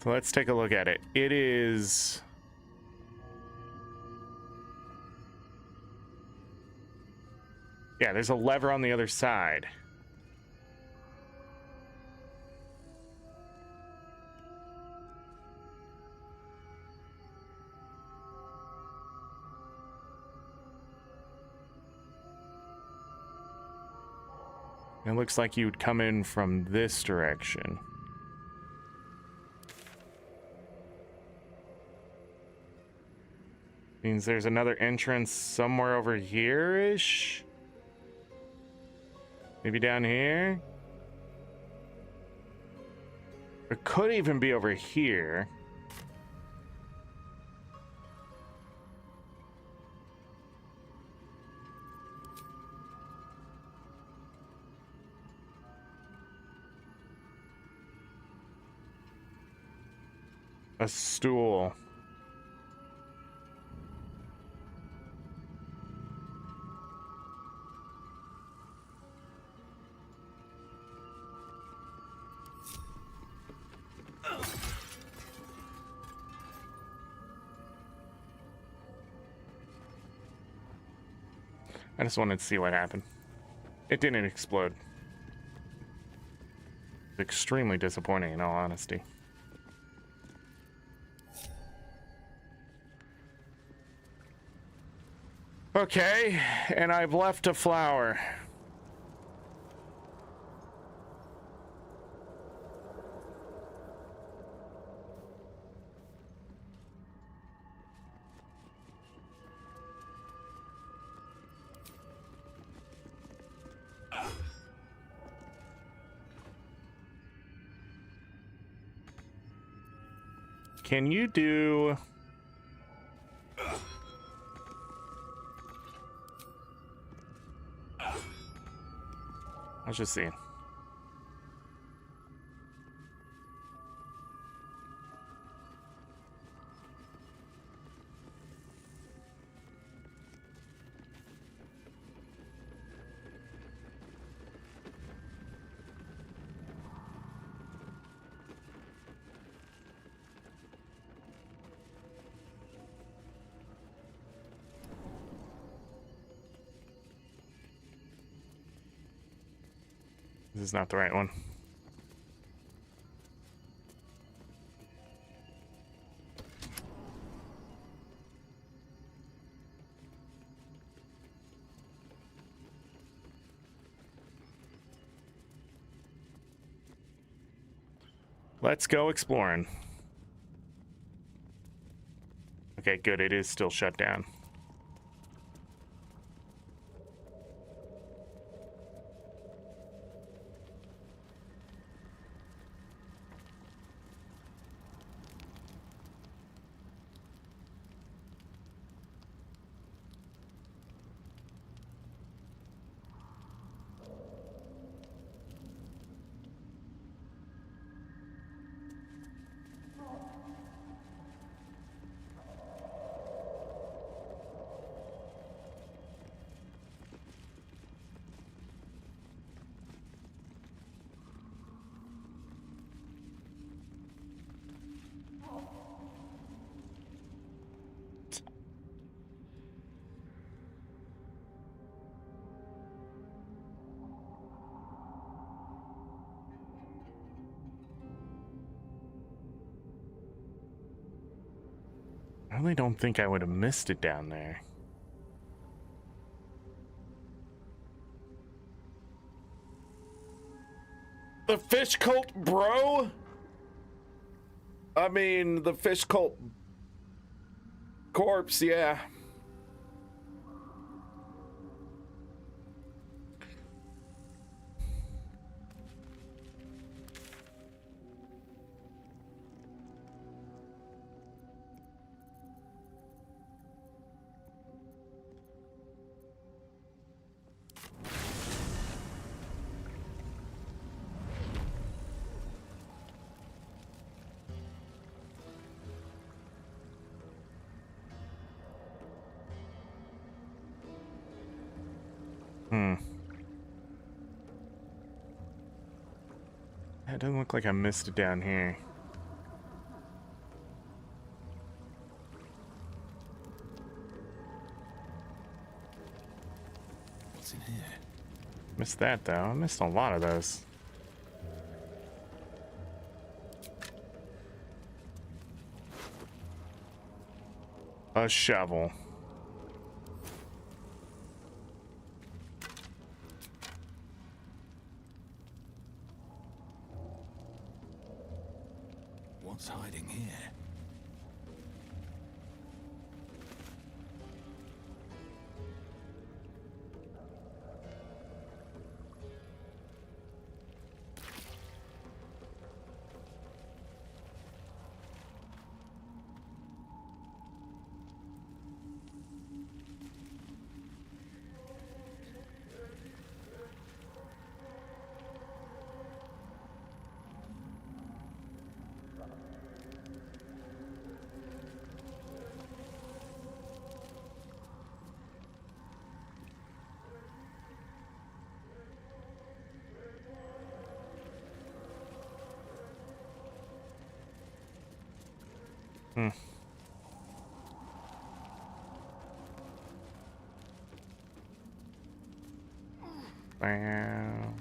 So let's take a look at it. It is... yeah, there's a lever on the other side. It looks like you would come in from this direction. Means there's another entrance somewhere over here-ish? Maybe down here? It could even be over here. A stool. I just wanted to see what happened. It didn't explode. Extremely disappointing, in all honesty. Okay, and I've left a flower. Can you do... I was just seeing. This is not the right one. Let's go exploring. Okay, good. It is still shut down. I really don't think I would have missed it down there. The fish cult, bro? I mean, the fish cult Corpse, yeah. It doesn't look like I missed it down here. What's in here? Missed that though. I missed a lot of those. A shovel. What's hiding here? Wow.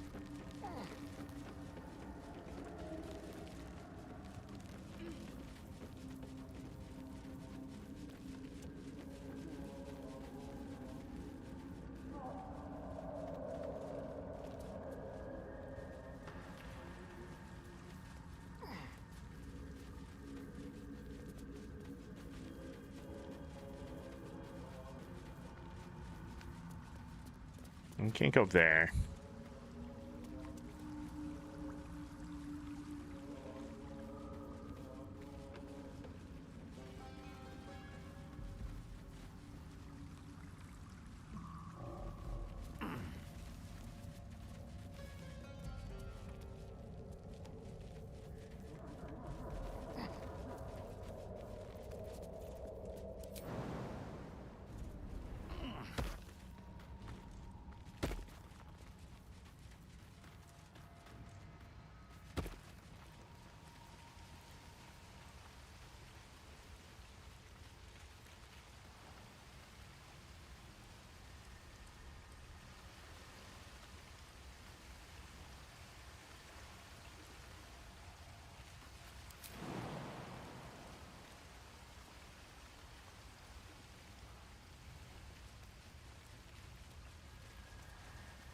You can't go there.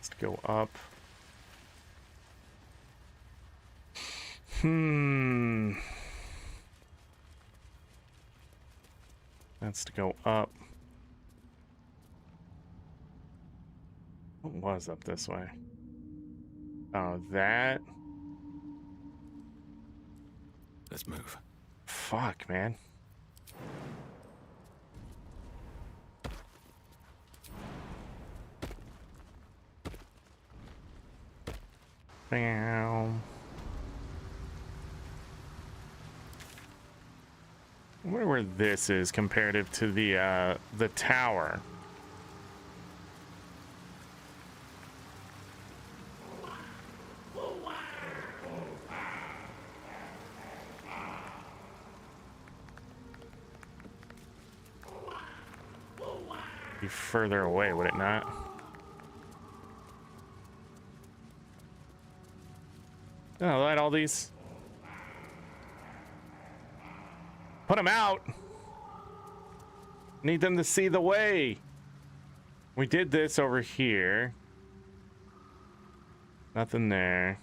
Let's go up. That's to go up. What was up this way? Oh, that. Let's move. Fuck, man. Bam. I wonder where this is comparative to the tower. Be further away, would it not? Oh, light all these. Put them out. Need them to see the way. We did this over here. Nothing there.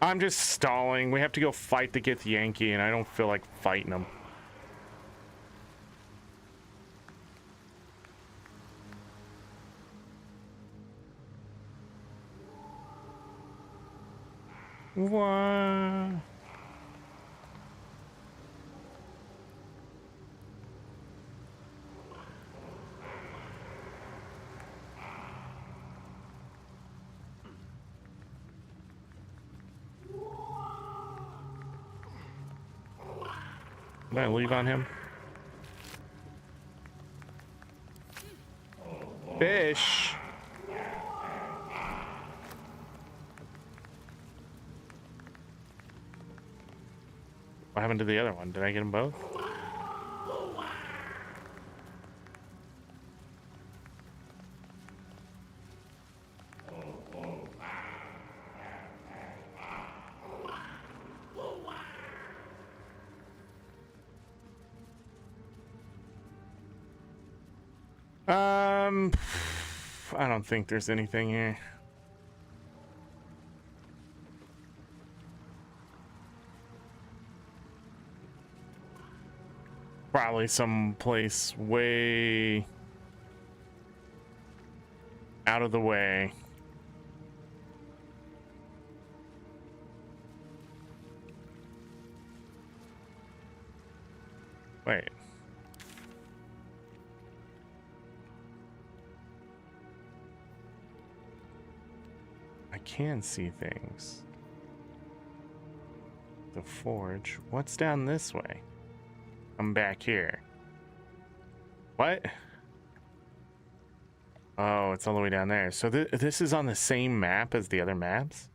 I'm just stalling. We have to go fight the Githyanki, and I don't feel like fighting them. What? Did I leave on him? Fish. What happened to the other one? Did I get them both? I don't think there's anything here. Probably some place way out of the way. Wait. I can see things. The forge. What's down this way? I'm back here. What? Oh, it's all the way down there. So this is on the same map as the other maps?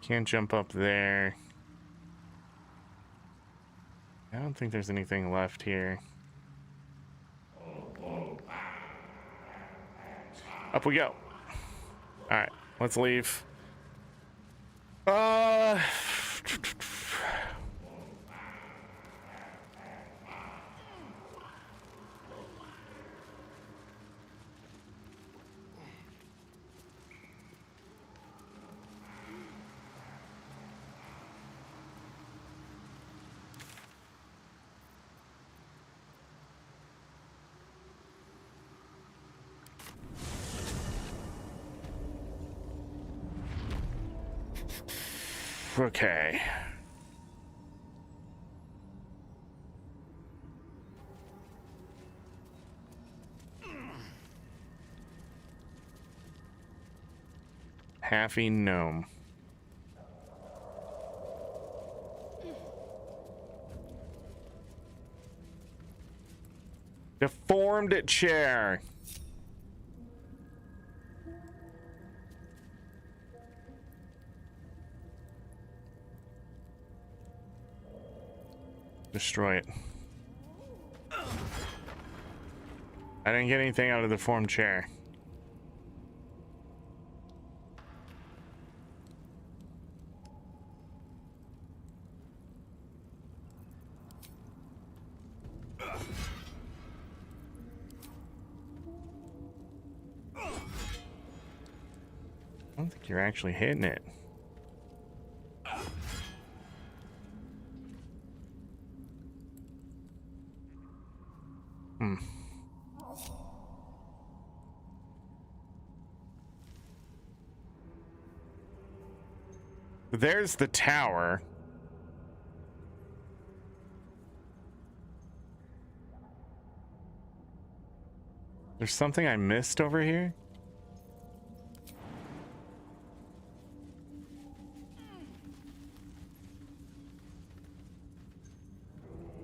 Can't jump up there. I don't think there's anything left here. Up we go. All right, let's leave. Okay. Halfy gnome. Deformed chair. Destroy it. I didn't get anything out of the deformed chair. I don't think you're actually hitting it. There's the tower. There's something I missed over here?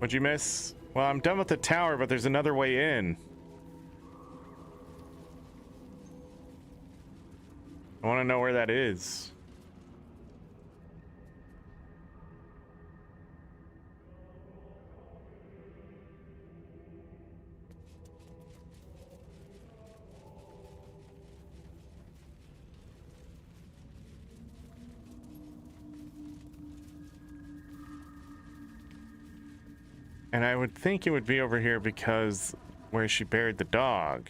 What'd you miss? Well, I'm done with the tower, but there's another way in. I want to know where that is. And I would think it would be over here because where she buried the dog.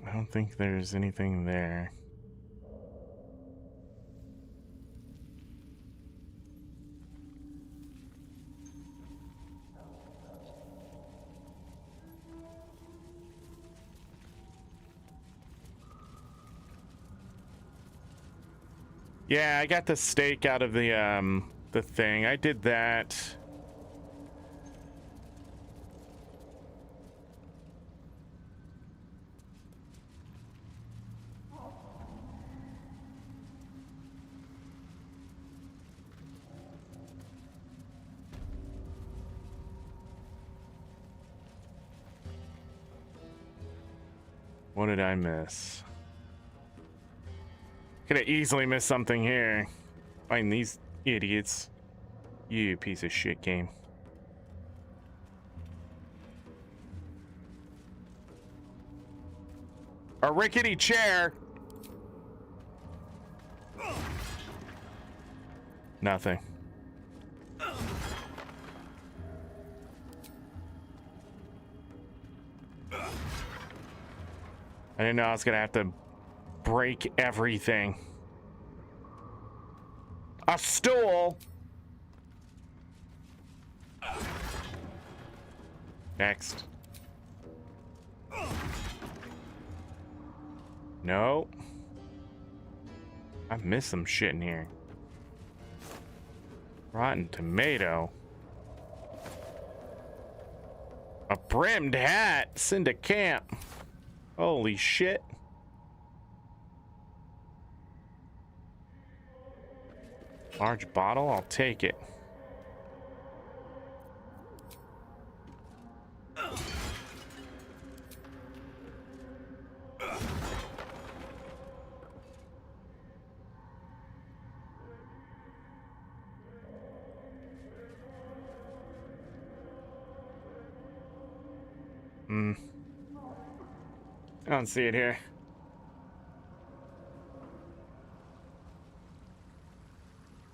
I don't think there's anything there. Yeah, I got the steak out of the thing. I did that. What did I miss? Could have easily missed something here. Find these idiots. You piece of shit game. A rickety chair. Nothing. I didn't know I was gonna have to break everything. A stool. Next. No. I missed some shit in here. Rotten tomato. A brimmed hat. Send to camp. Holy shit. Large bottle, I'll take it. I don't see it here.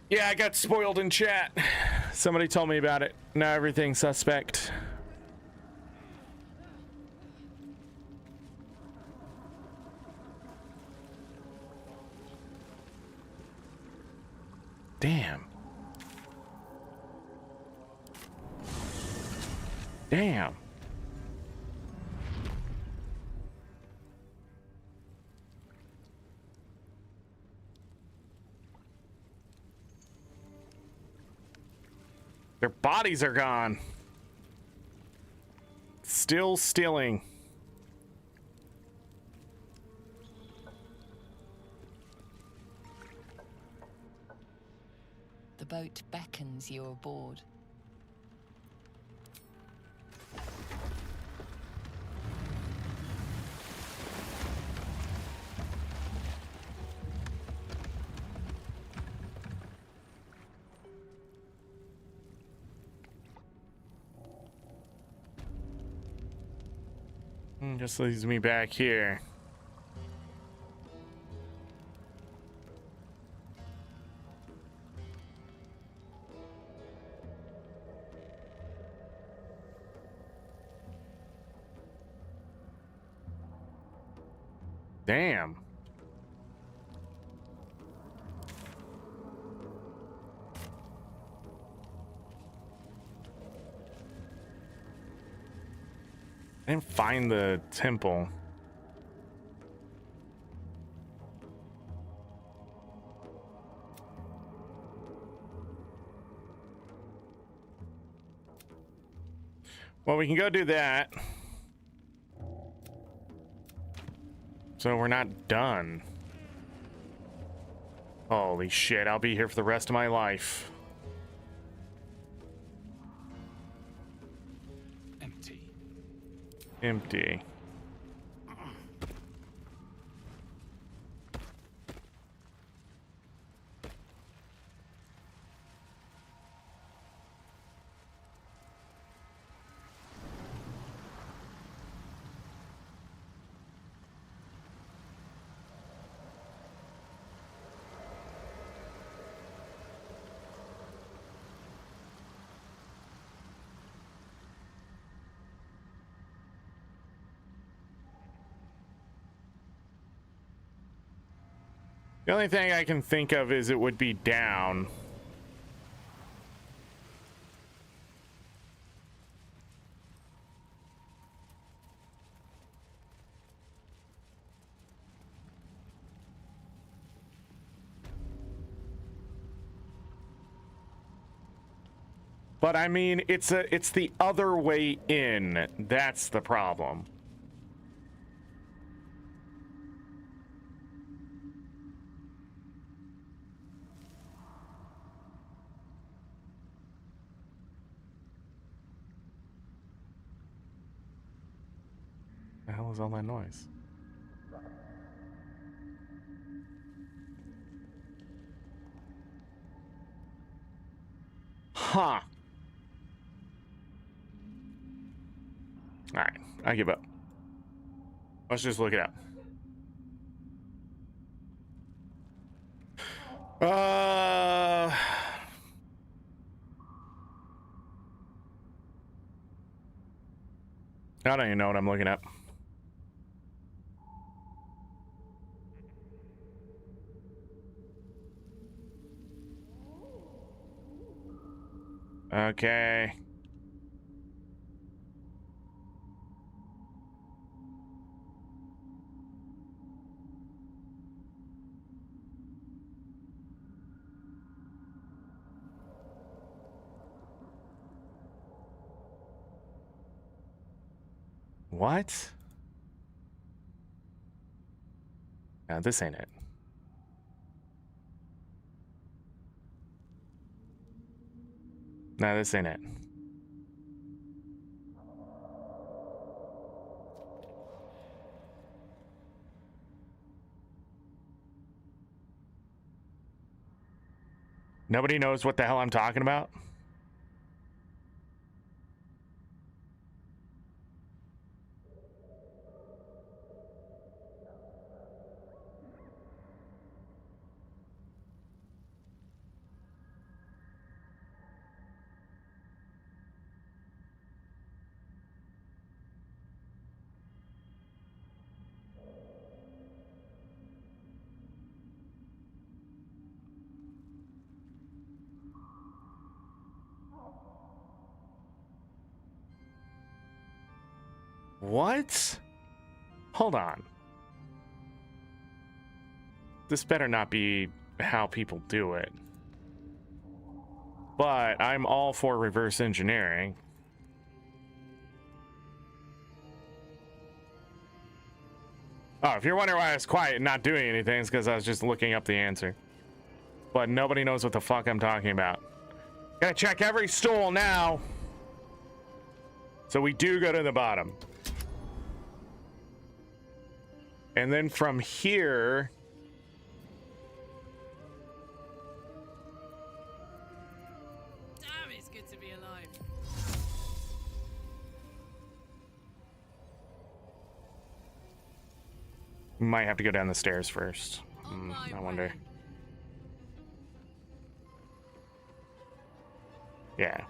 Yeah, I got spoiled in chat. Somebody told me about it. Now everything's suspect. Damn. Damn. Their bodies are gone. Still stealing. The boat beckons you aboard. Just leaves me back here. Damn. I didn't find the temple. Well, we can go do that. So we're not done. Holy shit, I'll be here for the rest of my life. Empty. Empty. The only thing I can think of is it would be down. But I mean, it's the other way in. That's the problem. The hell is all that noise? Huh. Alright, I give up. Let's just look it up. I don't even know what I'm looking at. Okay. What? No, this ain't it. No, this ain't it. Nobody knows what the hell I'm talking about? What? Hold on. This better not be how people do it. But I'm all for reverse engineering. Oh, if you're wondering why I was quiet and not doing anything, it's because I was just looking up the answer. But nobody knows what the fuck I'm talking about. Gotta check every stool now. So we do go to the bottom. And then from here... Damn, it's good to be alive. We might have to go down the stairs first. I wonder. Yeah.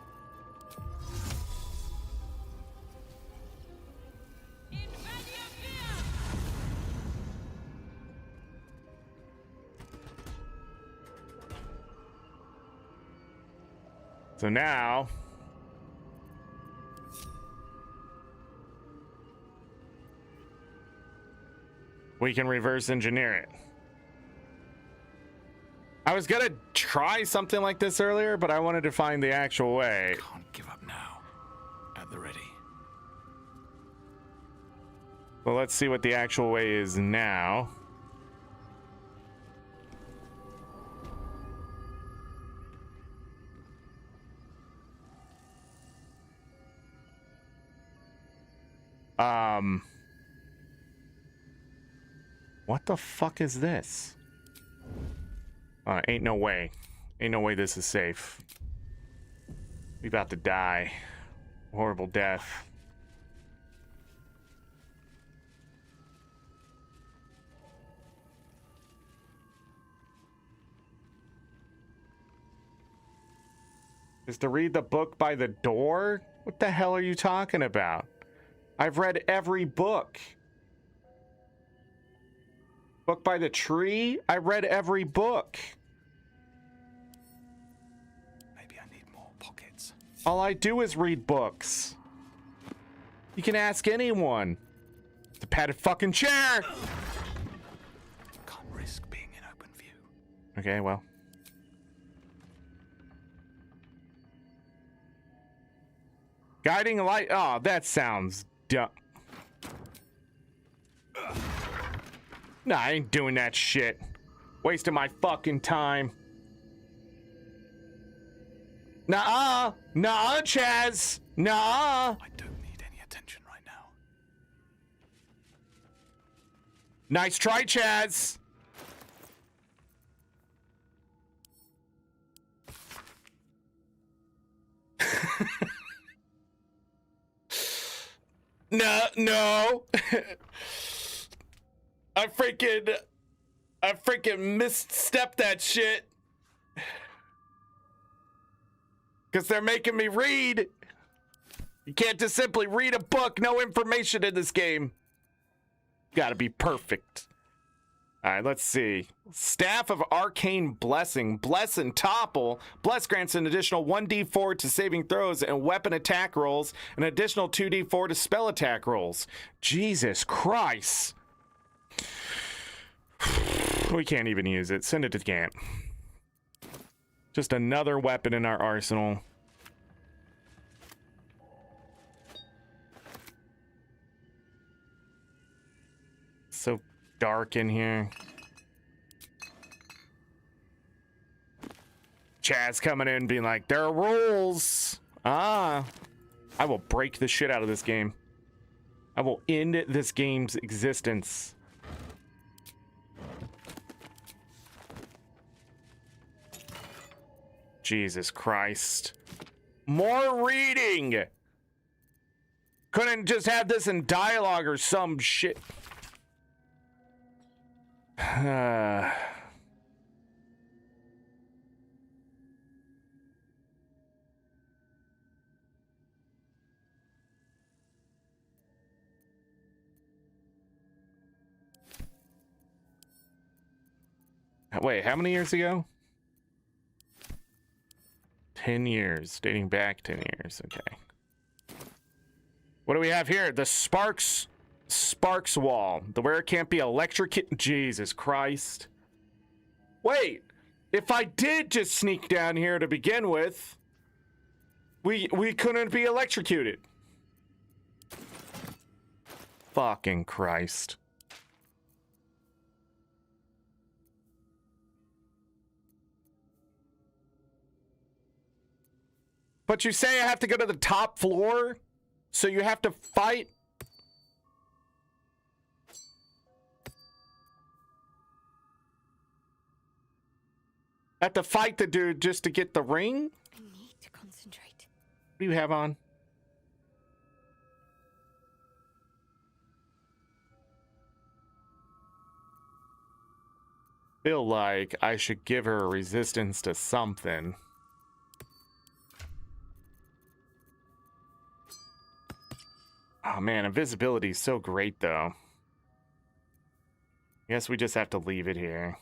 So now we can reverse engineer it. I was gonna try something like this earlier, but I wanted to find the actual way. Can't give up now. At the ready. Well, let's see what the actual way is now. What the fuck is this? Ain't no way. Ain't no way this is safe. We about to die. Horrible death. Is to read the book by the door? What the hell are you talking about? I've read every book. Book by the tree? I read every book. Maybe I need more pockets. All I do is read books. You can ask anyone. It's a padded fucking chair. Can't risk being in open view. Okay, well. Guiding light. Oh, that sounds dumb. Nah, I ain't doing that shit. Wasting my fucking time. Nuh-uh. Nuh-uh, Chaz. Nuh-uh. I don't need any attention right now. Nice try, Chaz. No. I freaking misstepped that shit. Because they're making me read. You can't just simply read a book. No information in this game. Gotta be perfect. Alright, let's see. Staff of Arcane Blessing. Bless and Topple. Bless grants an additional 1d4 to saving throws and weapon attack rolls. An additional 2d4 to spell attack rolls. Jesus Christ. We can't even use it. Send it to camp. Just another weapon in our arsenal. So dark in here. Chad's coming in being like, there are rules. I will break the shit out of this game. I will end this game's existence. Jesus Christ. More reading. Couldn't just have this in dialogue or some shit. Wait, how many years ago? 10 years, dating back 10 years. Okay. What do we have here? The Sparks wall. The where it can't be electrocuted. Jesus Christ. Wait, if I did just sneak down here to begin with, we couldn't be electrocuted. Fucking Christ. But you say I have to go to the top floor? So you have to fight? I have to fight the dude just to get the ring? I need to concentrate. What do you have on? Feel like I should give her a resistance to something. Oh man, invisibility is so great though. Guess we just have to leave it here.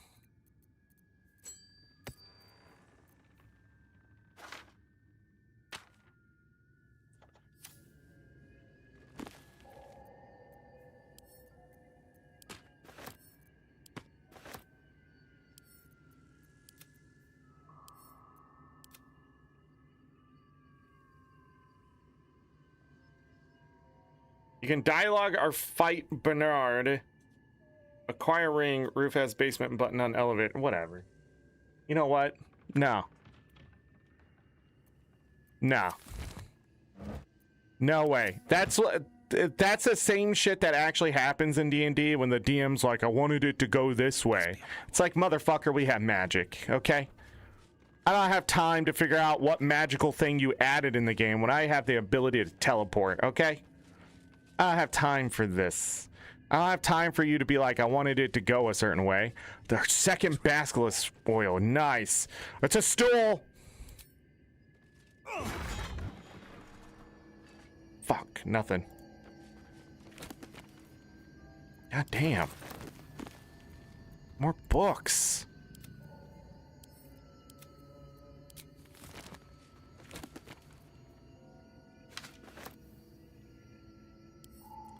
You can dialogue or fight Bernard. Acquire ring. Roof has basement button on elevator. Whatever. You know what? No. No. No way. That's the same shit that actually happens in D&D when the DM's like, I wanted it to go this way. It's like, motherfucker, we have magic, okay? I don't have time to figure out what magical thing you added in the game when I have the ability to teleport, okay? I don't have time for this. I don't have time for you to be like, I wanted it to go a certain way. The second basilisk oil, nice. It's a stool. Fuck, nothing. God damn. More books.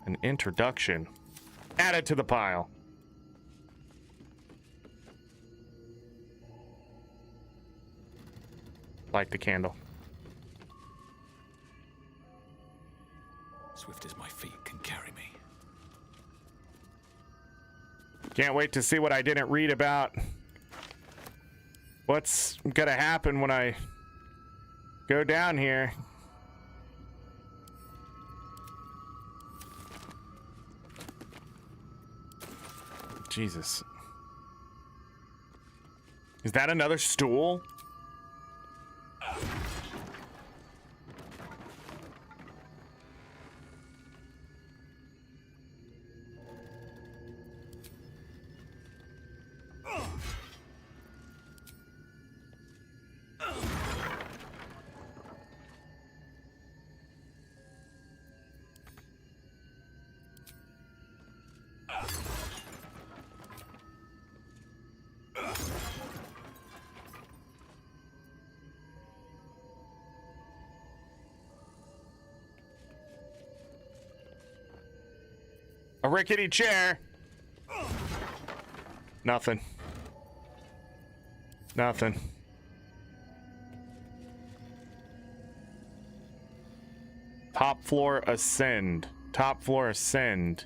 An introduction. Added to the pile. Light the candle. Swift as my feet can carry me. Can't wait to see what I didn't read about. What's gonna happen when I go down here? Jesus. Is that another stool? A rickety chair. Nothing. Nothing. Top floor ascend. Top floor ascend.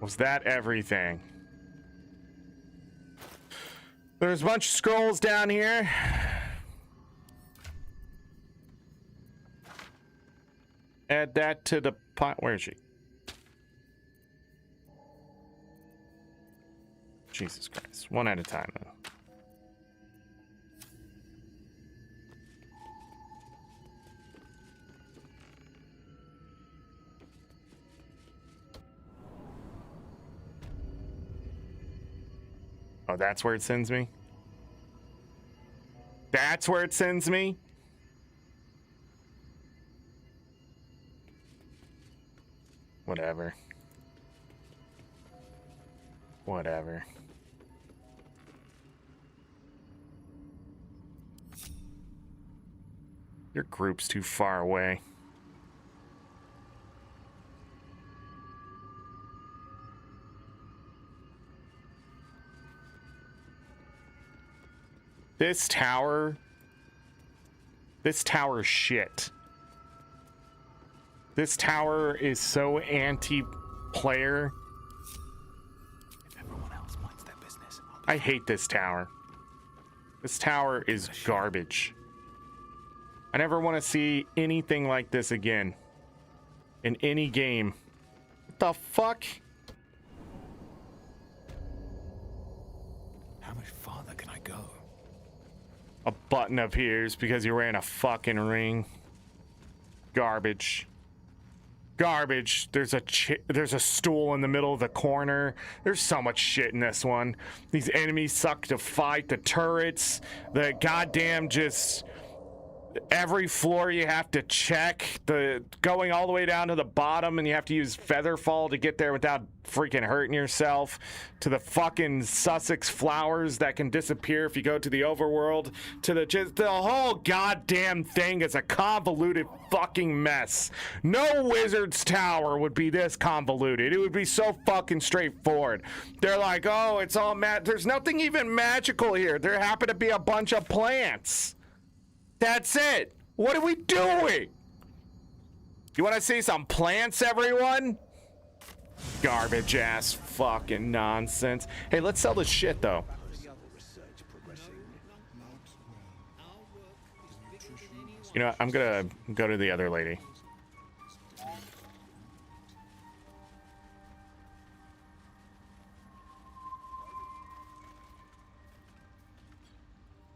Was that everything? There's a bunch of scrolls down here. Add that to the pot. Where is she? Jesus Christ. One at a time, though. Oh, that's where it sends me? That's where it sends me? Whatever. Whatever. Your group's too far away. This tower is shit. This tower is so anti-player. If everyone else minds their business, I hate this tower. This tower is garbage. I never want to see anything like this again in any game. What the fuck? how much farther can I go? A button appears because you're wearing a fucking ring. Garbage. Garbage. There's a stool in the middle of the corner. There's so much shit in this one. These enemies suck to fight. The turrets. The goddamn just... Every floor you have to check. The going all the way down to the bottom and you have to use Featherfall to get there without freaking hurting yourself. To the fucking Sussex flowers that can disappear if you go to the overworld. To the whole goddamn thing is a convoluted fucking mess. No wizard's tower would be this convoluted. It would be so fucking straightforward. They're like, oh, it's all there's nothing even magical here. There happen to be a bunch of plants. That's it. What are we doing? You want to see some plants, everyone? Garbage ass fucking nonsense. Hey, let's sell this shit though. You know what? I'm gonna go to the other lady.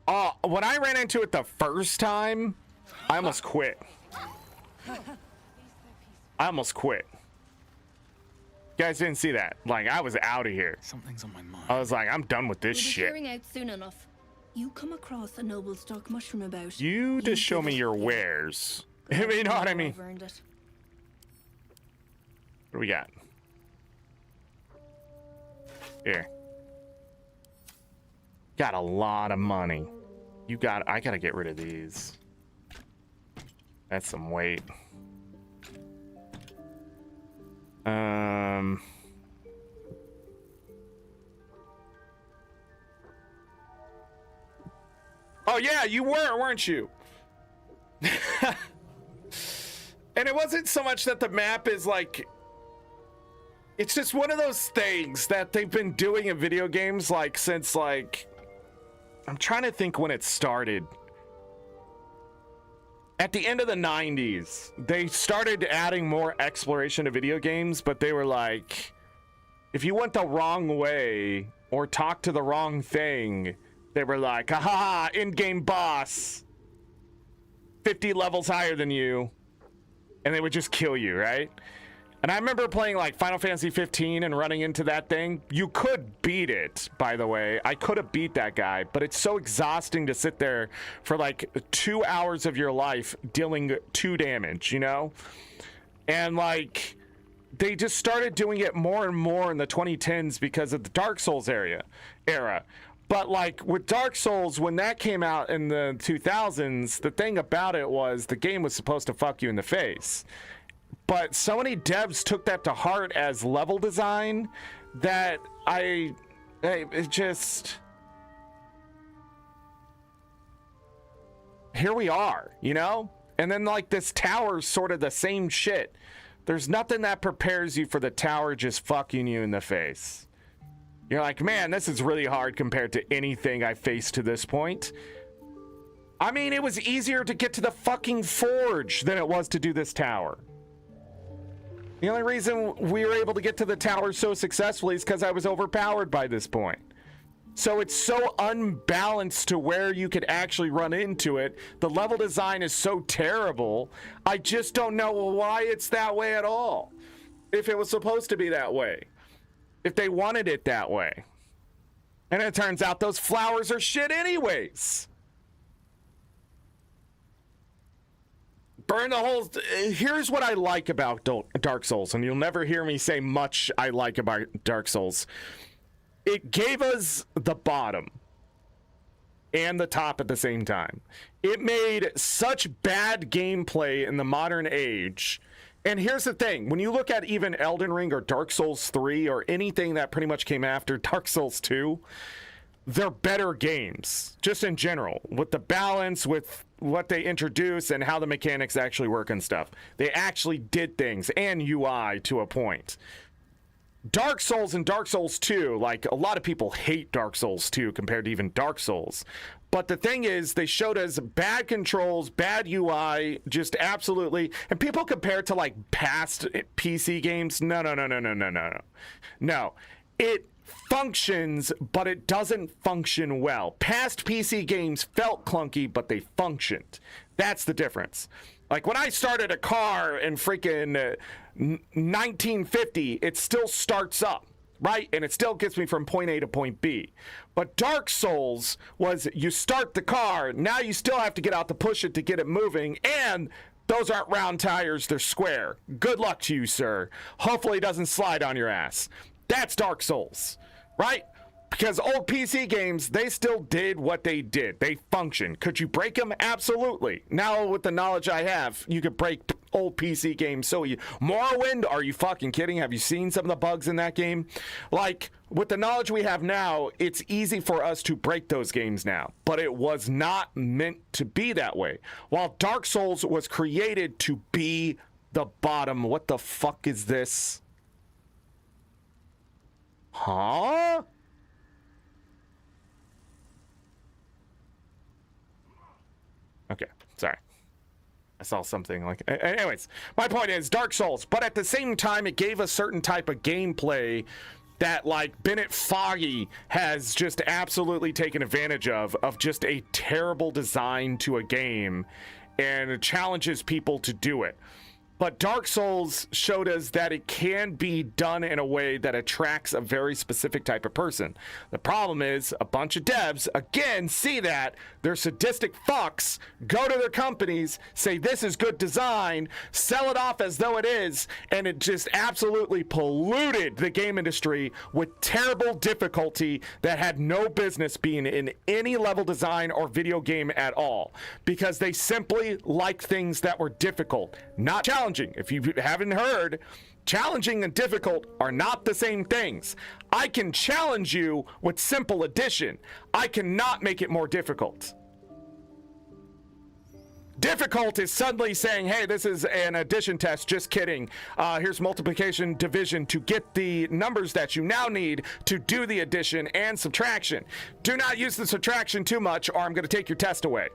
Oh, when I ran into it the first time, I almost quit. I almost quit. You guys didn't see that. Like, I was out of here. Something's on my mind. I was like, I'm done with this We'll be shit. clearing out soon enough. You come across a noble stock mushroom about. You just show me your wares. You know what I mean? I've earned it. What do we got? Here. Got a lot of money. I gotta get rid of these. That's some weight. Oh yeah, you were, weren't you? And it wasn't so much that the map is like, it's just one of those things that they've been doing in video games like since like, I'm trying to think when it started. At the end of the 90s, they started adding more exploration to video games, but they were like, if you went the wrong way or talked to the wrong thing, they were like, haha, in-game boss, 50 levels higher than you, and they would just kill you, right? And I remember playing like Final Fantasy 15 and running into that thing. You could beat it, by the way. I could have beat that guy, but it's so exhausting to sit there for like 2 hours of your life dealing 2 damage, you know? And like, they just started doing it more and more in the 2010s because of the Dark Souls era. But like with Dark Souls, when that came out in the 2000s, the thing about it was the game was supposed to fuck you in the face. But so many devs took that to heart as level design that it just, here we are, you know? And then like this tower's sort of the same shit. There's nothing that prepares you for the tower just fucking you in the face. You're like, man, this is really hard compared to anything I faced to this point. I mean, it was easier to get to the fucking forge than it was to do this tower. The only reason we were able to get to the tower so successfully is because I was overpowered by this point. So it's so unbalanced to where you could actually run into it. The level design is so terrible. I just don't know why it's that way at all. If it was supposed to be that way. If they wanted it that way. And it turns out those flowers are shit anyways. Burn the holes. Here's what I like about Dark Souls, and you'll never hear me say much I like about Dark Souls. It gave us the bottom and the top at the same time. It made such bad gameplay in the modern age. And here's the thing, when you look at even Elden Ring or Dark Souls 3 or anything that pretty much came after Dark Souls 2, they're better games, just in general, with the balance, with what they introduce and how the mechanics actually work and stuff. They actually did things, and UI to a point. Dark Souls and Dark Souls 2, like a lot of people hate Dark Souls 2 compared to even Dark Souls. But the thing is, they showed us bad controls, bad UI, just absolutely. And people compare it to like past PC games. No. No, it functions, but it doesn't function well. Past PC games felt clunky, but they functioned. That's the difference. Like when I started a car in freaking 1950, it still starts up, right? And it still gets me from point A to point B. But Dark Souls was you start the car, now you still have to get out to push it to get it moving, and those aren't round tires, they're square. Good luck to you, sir. Hopefully it doesn't slide on your ass. That's Dark Souls, right? Because old PC games, they still did what they did. They functioned. Could you break them? Absolutely. Now, with the knowledge I have, you could break old PC game so easy. Morrowind, are you fucking kidding? Have you seen some of the bugs in that game? Like, with the knowledge we have now, it's easy for us to break those games now, but it was not meant to be that way. While Dark Souls was created to be the bottom. What the fuck is this? Huh? Okay, sorry. I saw something like... Anyways, my point is Dark Souls, but at the same time, it gave a certain type of gameplay that, like, Bennett Foggy has just absolutely taken advantage of just a terrible design to a game, and it challenges people to do it. But Dark Souls showed us that it can be done in a way that attracts a very specific type of person. The problem is a bunch of devs, again, see that. They're sadistic fucks, go to their companies, say this is good design, sell it off as though it is, and it just absolutely polluted the game industry with terrible difficulty that had no business being in any level design or video game at all. Because they simply liked things that were difficult, not challenging. If you haven't heard, challenging and difficult are not the same things. I can challenge you with simple addition. I cannot make it more difficult. Difficult is suddenly saying, hey, this is an addition test, just kidding. Here's multiplication, division to get the numbers that you now need to do the addition and subtraction. Do not use the subtraction too much or I'm going to take your test away.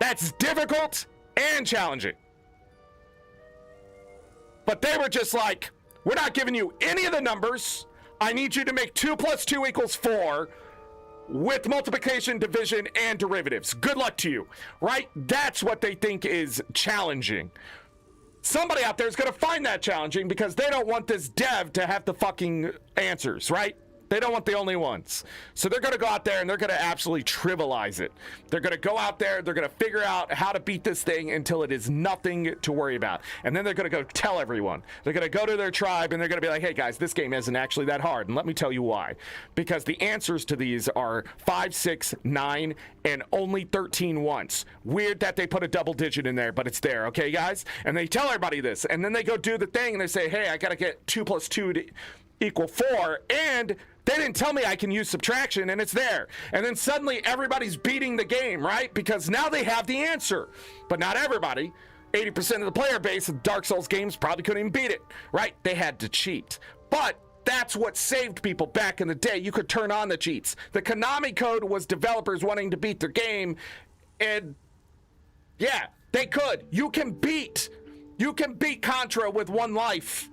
That's difficult and challenging. But they were just like, we're not giving you any of the numbers. I need you to make 2 + 2 = 4 with multiplication, division, and derivatives. Good luck to you, right? That's what they think is challenging. Somebody out there is going to find that challenging because they don't want this dev to have the fucking answers, right? They don't want the only ones. So they're going to go out there and they're going to absolutely trivialize it. They're going to go out there, they're going to figure out how to beat this thing until it is nothing to worry about. And then they're going to go tell everyone. They're going to go to their tribe and they're going to be like, hey guys, this game isn't actually that hard. And let me tell you why. Because the answers to these are 5, 6, 9, and only 13 once. Weird that they put a double digit in there, but it's there, okay guys? And they tell everybody this. And then they go do the thing and they say, hey, I got to get 2 + 2 to equal 4, and they didn't tell me I can use subtraction, and it's there. And then suddenly everybody's beating the game, right? Because now they have the answer. But not everybody. 80% of the player base of Dark Souls games probably couldn't even beat it, right? They had to cheat. But that's what saved people back in the day. You could turn on the cheats. The Konami code was developers wanting to beat their game, and yeah, they could. You can beat Contra with 1 life.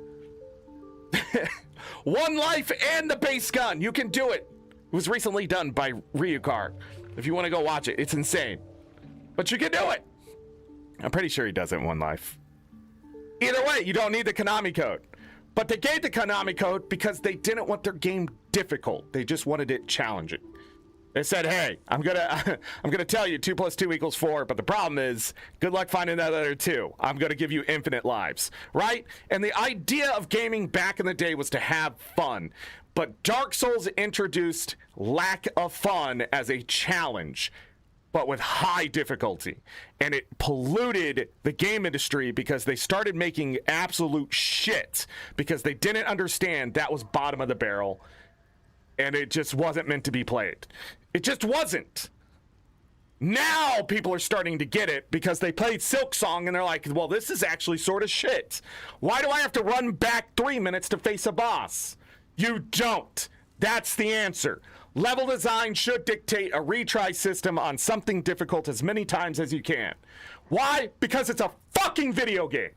1 life and the base gun. You can do it. It was recently done by Ryukar. If you want to go watch it, it's insane. But you can do it. I'm pretty sure he does it in 1 life. Either way, you don't need the Konami code. But they gave the Konami code because they didn't want their game difficult. They just wanted it challenging. They said, hey, I'm gonna tell you 2 + 2 = 4, but the problem is, good luck finding that other 2. I'm gonna give you infinite lives, right? And the idea of gaming back in the day was to have fun. But Dark Souls introduced lack of fun as a challenge, but with high difficulty. And it polluted the game industry because they started making absolute shit because they didn't understand that was bottom of the barrel. And it just wasn't meant to be played. It just wasn't. Now people are starting to get it because they played Silk Song and they're like, well, this is actually sort of shit. Why do I have to run back 3 minutes to face a boss? You don't. That's the answer. Level design should dictate a retry system on something difficult as many times as you can. Why? Because it's a fucking video game.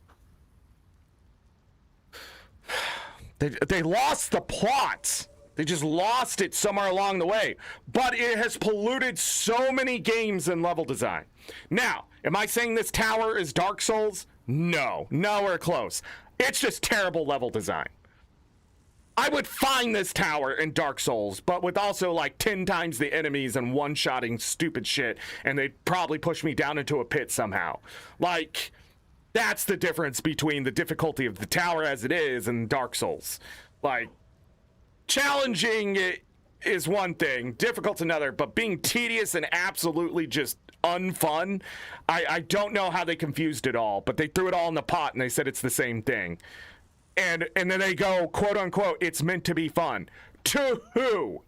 They lost the plot. They just lost it somewhere along the way. But it has polluted so many games in level design. Now, am I saying this tower is Dark Souls? No, nowhere close. It's just terrible level design. I would find this tower in Dark Souls, but with also like 10 times the enemies and one-shotting stupid shit, and they'd probably push me down into a pit somehow. Like, that's the difference between the difficulty of the tower as it is and Dark Souls. Like, challenging is one thing, difficult's another, but being tedious and absolutely just unfun. I don't know how they confused it all, but they threw it all in the pot and they said it's the same thing. And then they go, quote unquote, it's meant to be fun. To who?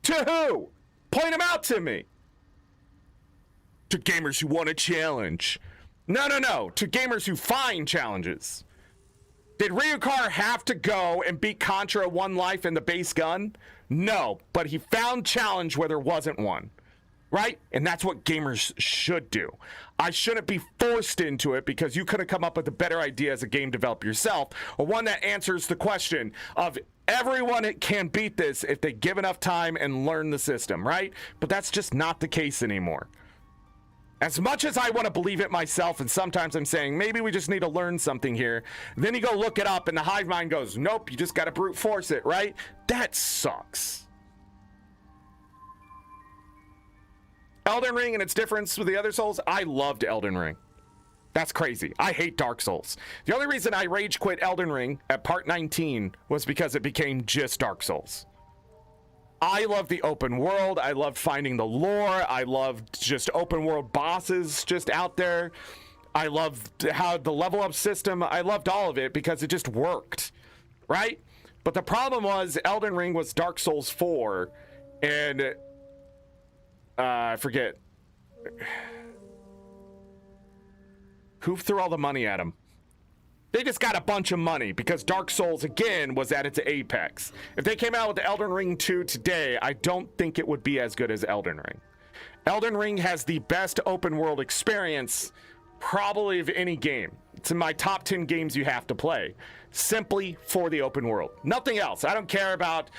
To who? Point them out to me. To gamers who want a challenge. No. To gamers who find challenges. Did Ryukar have to go and beat Contra one life in the base gun? No, but he found challenge where there wasn't one. Right? And that's what gamers should do. I shouldn't be forced into it because you could have come up with a better idea as a game developer yourself, or one that answers the question of everyone can beat this if they give enough time and learn the system, right? But that's just not the case anymore. As much as I want to believe it myself, and sometimes I'm saying, maybe we just need to learn something here, then you go look it up and the hive mind goes, nope, you just got to brute force it, right? That sucks. Elden Ring and its difference with the other Souls, I loved Elden Ring. That's crazy. I hate Dark Souls. The only reason I rage quit Elden Ring at part 19 was because it became just Dark Souls. I love the open world. I loved finding the lore. I loved just open world bosses just out there. I loved how the level up system, I loved all of it because it just worked, right? But the problem was Elden Ring was Dark Souls 4 and I forget who threw all the money at him. They just got a bunch of money because Dark Souls, again, was at its apex. If they came out with the Elden Ring 2 today, I don't think it would be as good as Elden Ring. Elden Ring has the best open world experience, probably of any game. It's in my top 10 games you have to play, simply for the open world. Nothing else. I don't care about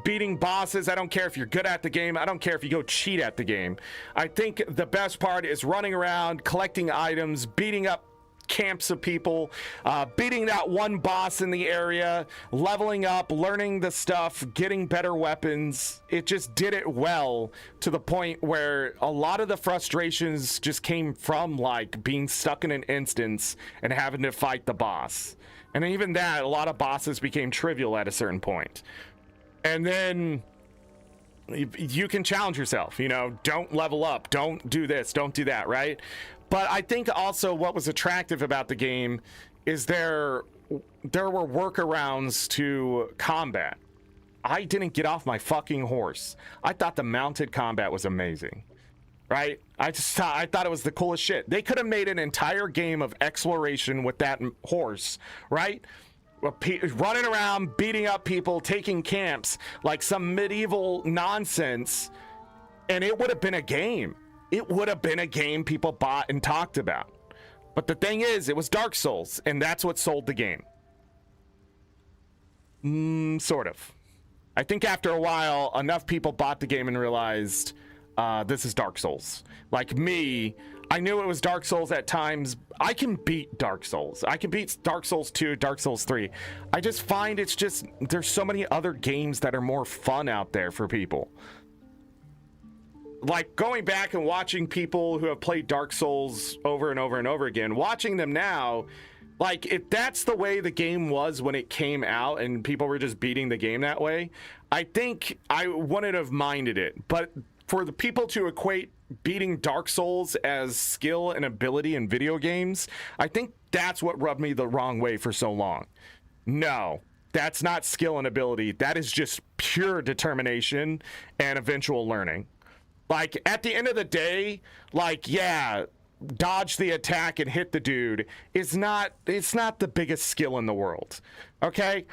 beating bosses. I don't care if you're good at the game. I don't care if you go cheat at the game. I think the best part is running around, collecting items, beating up camps of people, beating that one boss in the area, leveling up, learning the stuff, getting better weapons. It just did it well to the point where a lot of the frustrations just came from like being stuck in an instance and having to fight the boss. And even that, a lot of bosses became trivial at a certain point. And then you can challenge yourself, you know, don't level up, don't do this, don't do that, right? But I think also what was attractive about the game is there were workarounds to combat. I didn't get off my fucking horse. I thought the mounted combat was amazing, right? I thought it was the coolest shit. They could have made an entire game of exploration with that horse, right? Running around, beating up people, taking camps like some medieval nonsense, and it would have been a game. It would have been a game people bought and talked about. But the thing is, it was Dark Souls, and that's what sold the game. Sort of. I think after a while, enough people bought the game and realized this is Dark Souls. Like me, I knew it was Dark Souls at times. I can beat Dark Souls. I can beat Dark Souls 2, Dark Souls 3. I just find it's just, there's so many other games that are more fun out there for people. Like going back and watching people who have played Dark Souls over and over and over again, watching them now, like if that's the way the game was when it came out and people were just beating the game that way, I think I wouldn't have minded it. But for the people to equate beating Dark Souls as skill and ability in video games, I think that's what rubbed me the wrong way for so long. No, that's not skill and ability. That is just pure determination and eventual learning. Like, at the end of the day, like, yeah, dodge the attack and hit the dude it's not the biggest skill in the world, okay?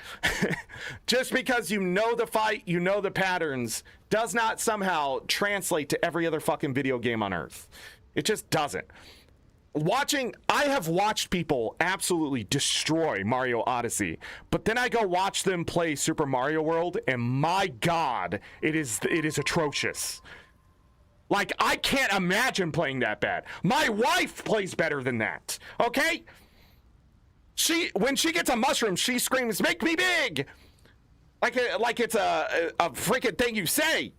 Just because you know the fight, you know the patterns, does not somehow translate to every other fucking video game on Earth. It just doesn't. I have watched people absolutely destroy Mario Odyssey, but then I go watch them play Super Mario World, and my God, it is atrocious. Like, I can't imagine playing that bad. My wife plays better than that, okay? When she gets a mushroom, she screams, "Make me big!" Like it's a freaking thing you say.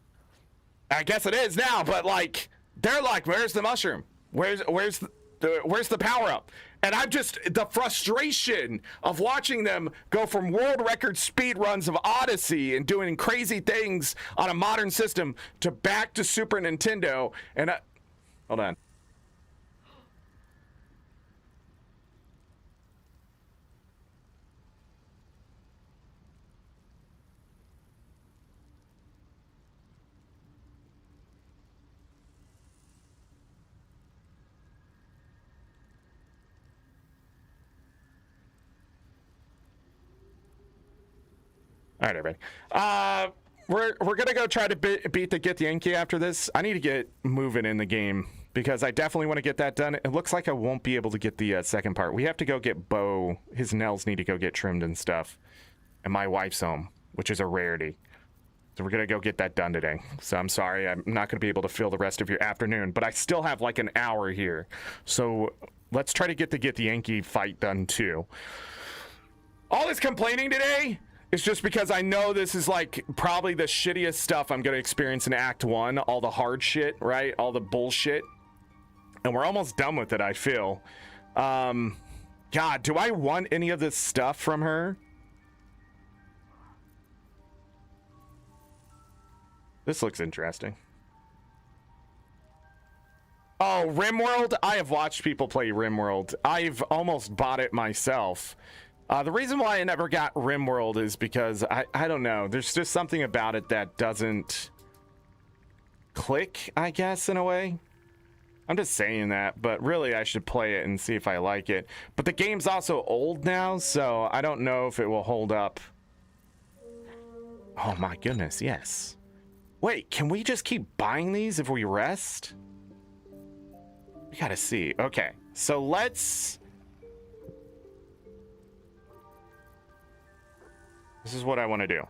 I guess it is now, but like, they're like, "Where's the mushroom? Where's the power up?" And I'm just, the frustration of watching them go from world record speed runs of Odyssey and doing crazy things on a modern system to back to Super Nintendo. And Hold on. All right, everybody. We're gonna go try to beat the Githyanki after this. I need to get moving in the game because I definitely want to get that done. It looks like I won't be able to get the second part. We have to go get Bo. His nails need to go get trimmed and stuff. And my wife's home, which is a rarity. So we're gonna go get that done today. So I'm sorry, I'm not gonna be able to fill the rest of your afternoon, but I still have like an hour here. So let's try to get the Githyanki fight done too. All this complaining today is just because I know this is like probably the shittiest stuff I'm gonna experience in Act 1. All the hard shit, right? All the bullshit. And we're almost done with it, I feel. God, do I want any of this stuff from her? This looks interesting. Oh, RimWorld? I have watched people play RimWorld. I've almost bought it myself. The reason why I never got RimWorld is because I don't know. There's just something about it that doesn't click, I guess, in a way. I'm just saying that, but really I should play it and see if I like it. But the game's also old now, so I don't know if it will hold up. Oh my goodness, yes. Wait, can we just keep buying these if we rest? We gotta see. Okay, so let's... This is what I want to do.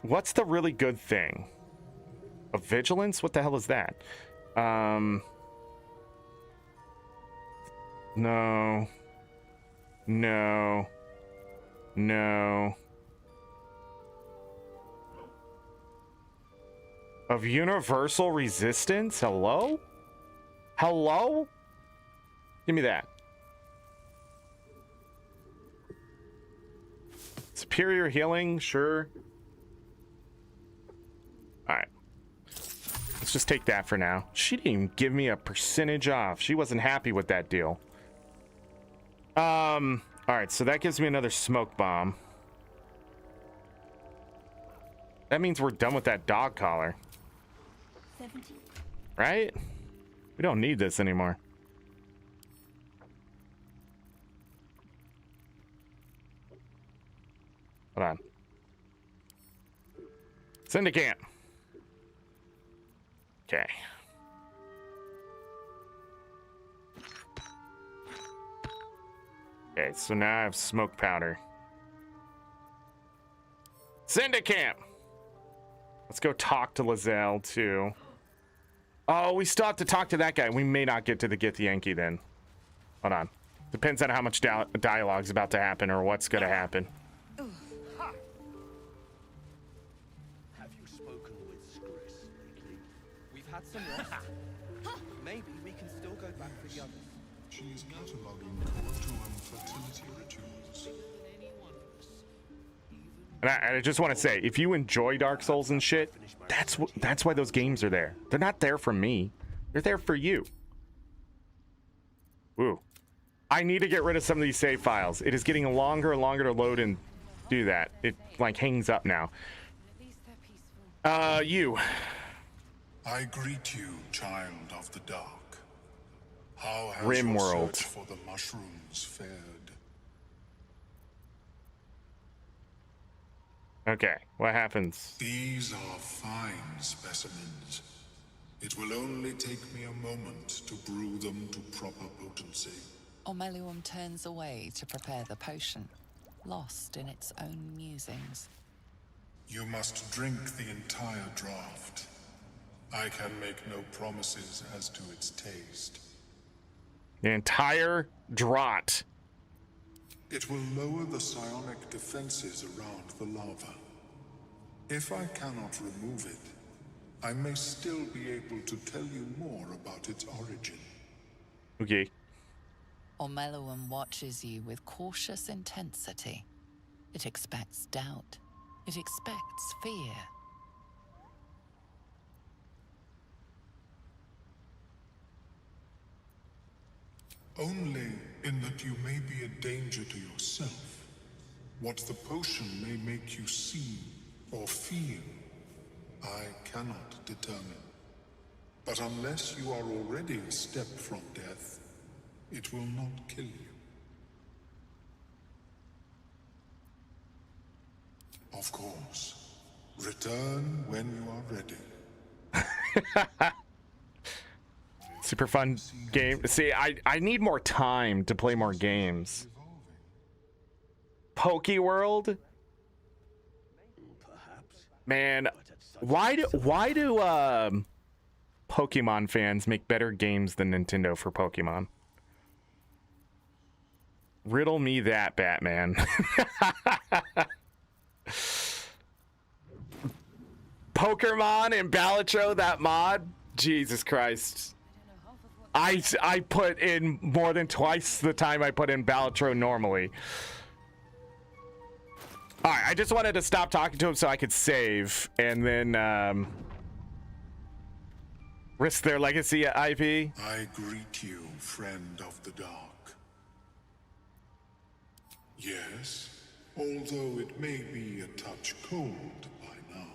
What's the really good thing? A vigilance? What the hell is that? No. No. No. Of universal resistance? Hello? Hello? Give me that. Superior healing, sure. Alright. Let's just take that for now. She didn't even give me a percentage off. She wasn't happy with that deal. Alright, so that gives me another smoke bomb. That means we're done with that dog collar. 70. Right? We don't need this anymore. Hold on. Syndicate. Okay. Okay, so now I have smoke powder. Syndicate. Let's go talk to Lizelle too. Oh, we still have to talk to that guy. We may not get to the Githyanki then. Hold on. Depends on how much dialogue's about to happen or what's going to happen. Have you spoken with Skris lately? We've had some rest. Maybe we can still go back for the others. She is cataloging Kortuan fertility rituals. And I just want to say, if you enjoy Dark Souls and shit, that's why those games are there. They're not there for me. They're there for you. Ooh. I need to get rid of some of these save files. It is getting longer and longer to load and do that. It like hangs up now. You. I greet you, child of the dark. How has RimWorld. your search for the mushrooms fared? Okay, what happens? These are fine specimens. It will only take me a moment to brew them to proper potency. Omeluum turns away to prepare the potion, lost in its own musings. You must drink the entire draught. I can make no promises as to its taste. The entire draught. It will lower the psionic defenses around the lava. If I cannot remove it, I may still be able to tell you more about its origin. Okay. Omeluum watches you with cautious intensity. It expects doubt. It expects fear. Only in that you may be a danger to yourself. What the potion may make you see or feel, I cannot determine. But unless you are already a step from death, it will not kill you. Of course. Return when you are ready. Super fun game. See, I need more time to play more games. Pokeworld? Man, why do Pokemon fans make better games than Nintendo for Pokemon? Riddle me that, Batman. Pokemon and Balatro, that mod? Jesus Christ. I put in more than twice the time I put in Balatro normally. Alright, I just wanted to stop talking to him so I could save and then risk their legacy IP. I greet you, friend of the dark. Yes, although it may be a touch cold by now.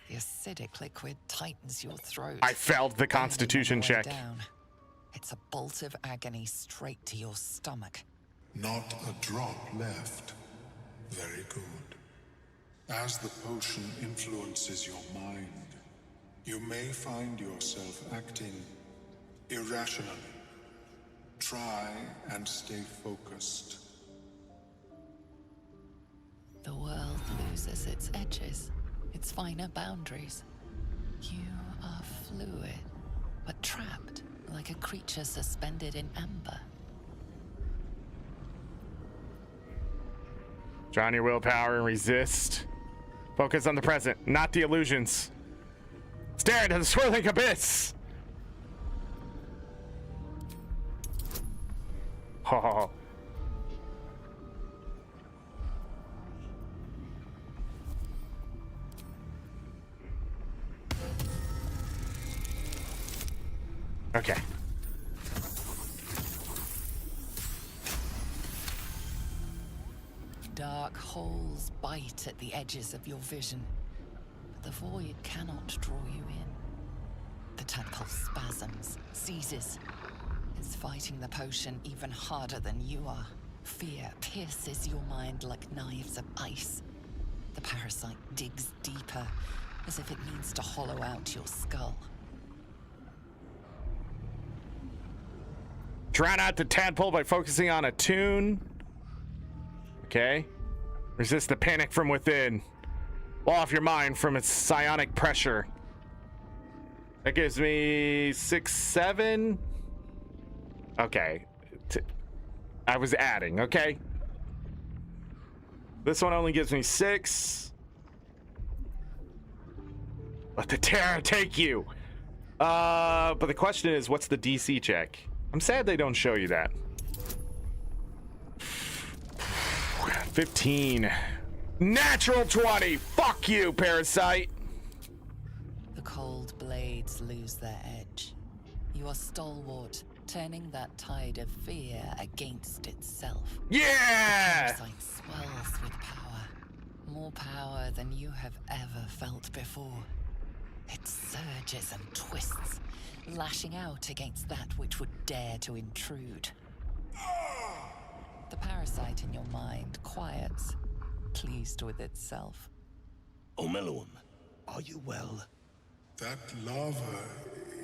The acidic liquid tightens your throat. I failed the constitution check. Down. It's a bolt of agony straight to your stomach. Not a drop left. Very good. As the potion influences your mind, you may find yourself acting irrationally. Try and stay focused. The world loses its edges, its finer boundaries. You are fluid, but trapped like a creature suspended in amber. Draw on your willpower and resist. Focus on the present, not the illusions. Stare into the swirling abyss! Oh. Okay. Dark holes bite at the edges of your vision, but the void cannot draw you in. The tadpole spasms, seizes. It's fighting the potion even harder than you are. Fear pierces your mind like knives of ice. The parasite digs deeper, as if it needs to hollow out your skull. Drown out the tadpole by focusing on a tune. Okay. Resist the panic from within. Wall off your mind from its psionic pressure. That gives me 6, 7. Okay. I was adding, okay? This one only gives me 6. Let the terror take you. But the question is, what's the DC check? I'm sad they don't show you that. 15. Natural 20. Fuck you, parasite. The cold blades lose their edge. You are stalwart, turning that tide of fear against itself. Yeah! The parasite swells with power. More power than you have ever felt before. It surges and twists, lashing out against that which would dare to intrude. The parasite in your mind quiets, pleased with itself. Omeluum, are you well? That lava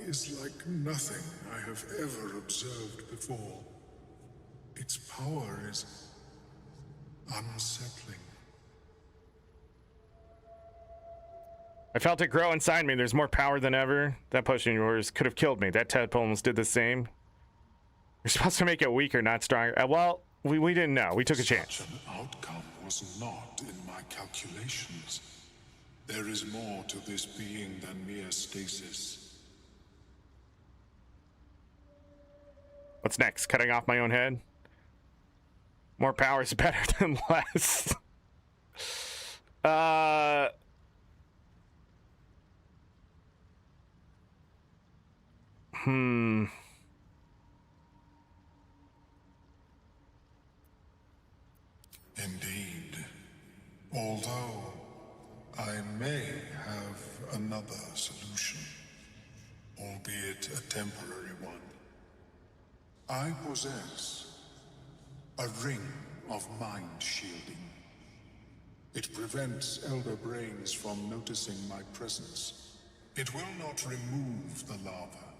is like nothing I have ever observed before. Its power is unsettling. I felt it grow inside me. There's more power than ever. That potion of yours could have killed me. That tadpole almost did the same. You're supposed to make it weaker, not stronger. Well, we didn't know. We took a chance. Such an outcome was not in my calculations. There is more to this being than mere stasis. What's next? Cutting off my own head? More power is better than less. Indeed. Although I may have another solution, albeit a temporary one. I possess a ring of mind shielding. It prevents elder brains from noticing my presence. It will not remove the lava,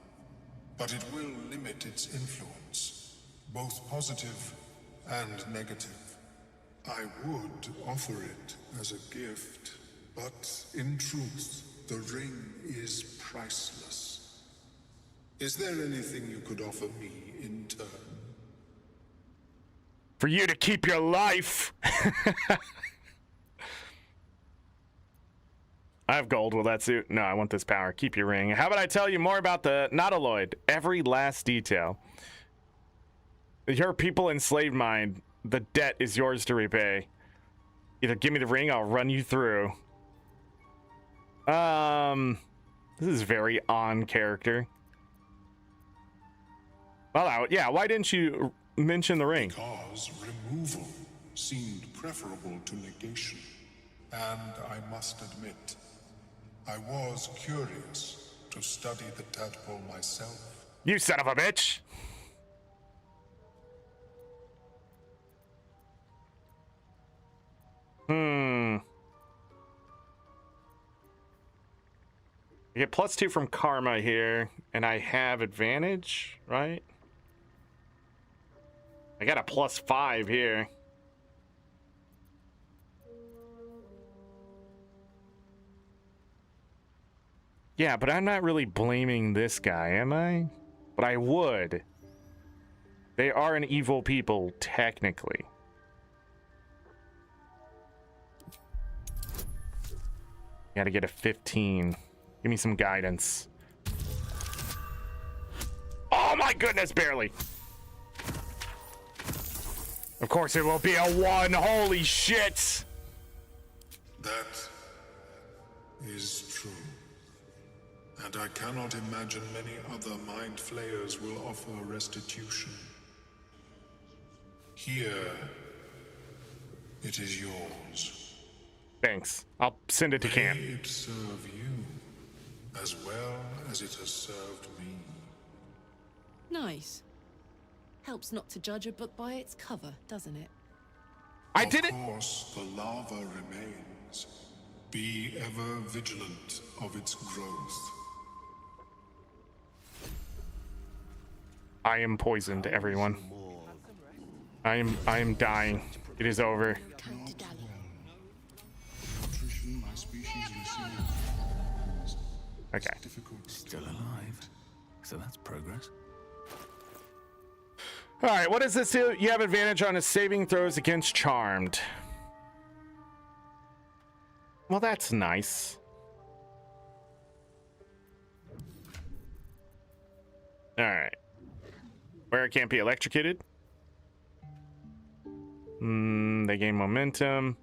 but it will limit its influence, both positive and negative. I would offer it as a gift, but in truth, the ring is priceless. Is there anything you could offer me in turn? For you to keep your life. I have gold. Will that suit? No, I want this power. Keep your ring. How about I tell you more about the Nautiloid? Every last detail. Your people enslaved mine. The debt is yours to repay. Either give me the ring, I'll run you through. This is very on character. Well, yeah, why didn't you mention the ring? Because removal seemed preferable to negation. And I must admit, I was curious to study the tadpole myself. You son of a bitch! I get +2 from karma here, and I have advantage, right? I got a +5 here. Yeah, but I'm not really blaming this guy, am I? But I would. They are an evil people, technically. Gotta get a 15. Give me some guidance. Oh my goodness, barely. Of course it will be a 1. Holy shit. That is true. And I cannot imagine many other mind flayers will offer restitution. Here, it is yours. Thanks. I'll send it to camp. May it serve you as well as it has served me. Nice. Helps not to judge a book by its cover, doesn't it? I did it. Of course, the lava remains. Be ever vigilant of its growth. I am poisoned, everyone. I am dying. It is over. Okay. Still alive. So that's progress. All right, what does this do? You have advantage on his saving throws against Charmed. Well, that's nice. All right. Where it can't be electrocuted. They gain momentum.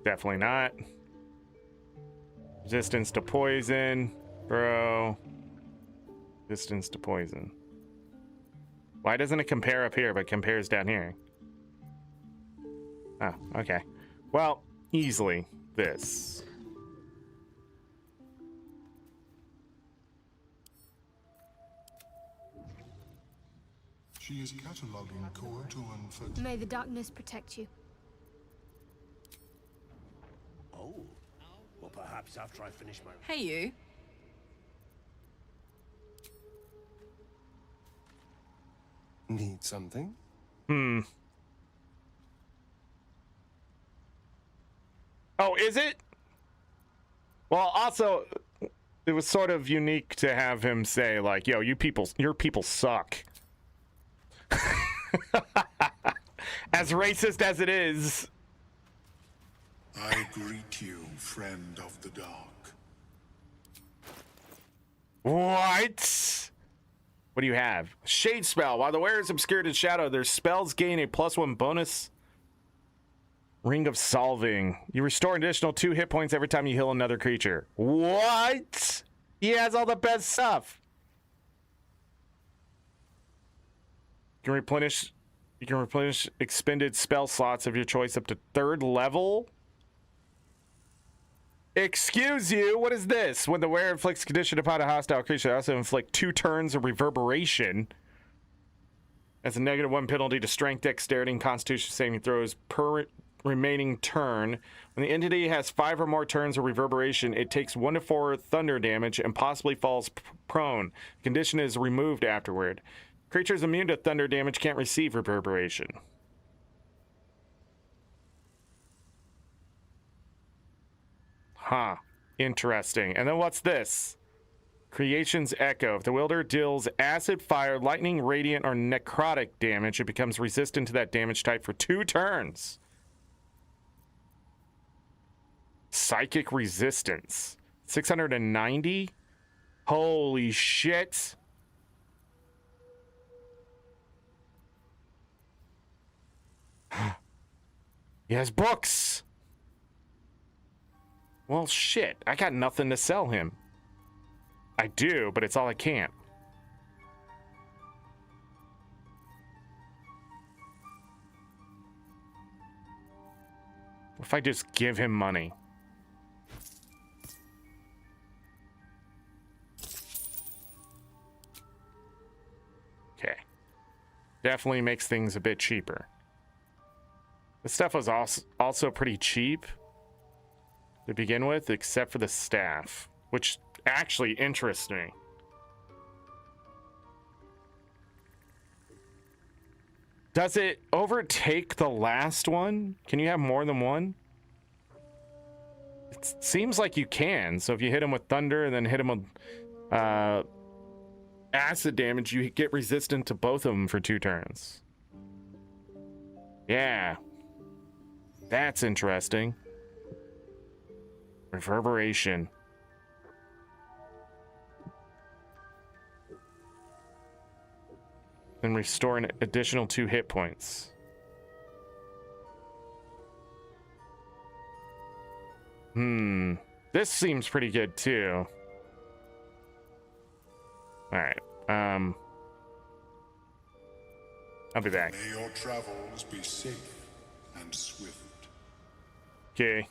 Definitely not. Resistance to poison, bro. Resistance to poison. Why doesn't it compare up here but compares down here? Oh, okay. Well, easily this. She is cataloging Courtuan for... May the darkness protect you. Oh, well, perhaps after I finish my... Hey, you. Need something? Oh, is it? Well, also, it was sort of unique to have him say, like, yo, your people suck. As racist as it is. I greet you, friend of the dark. What? What do you have? Shade spell. While the wearer is obscured in shadow, their spells gain a +1 bonus. Ring of Solving. You restore an additional 2 hit points every time you heal another creature. What? He has all the best stuff. You can replenish expended spell slots of your choice up to 3rd level. Excuse you, what is this? When the wearer inflicts condition upon a hostile creature, they also inflict 2 turns of reverberation. As a -1 penalty to strength, dexterity, and constitution saving throws per remaining turn. When the entity has 5 or more turns of reverberation, it takes 1 to 4 thunder damage and possibly falls prone. The condition is removed afterward. Creatures immune to thunder damage can't receive reverberation. Huh. Interesting. And then what's this? Creation's Echo. If the wielder deals acid, fire, lightning, radiant, or necrotic damage, it becomes resistant to that damage type for 2 turns. Psychic resistance. 690? Holy shit. He has books. Well, shit. I got nothing to sell him. I do, but it's all I can. What if I just give him money? Okay. Definitely makes things a bit cheaper. This stuff was also pretty cheap to begin with, except for the staff, which actually interests me. Does it overtake the last one? Can you have more than one? It seems like you can. So if you hit him with thunder and then hit him with acid damage, you get resistant to both of them for 2 turns. Yeah. That's interesting. Reverberation. Then restore an additional 2 hit points. This seems pretty good too. Alright. I'll be back. May your travels be safe and swift. Okay.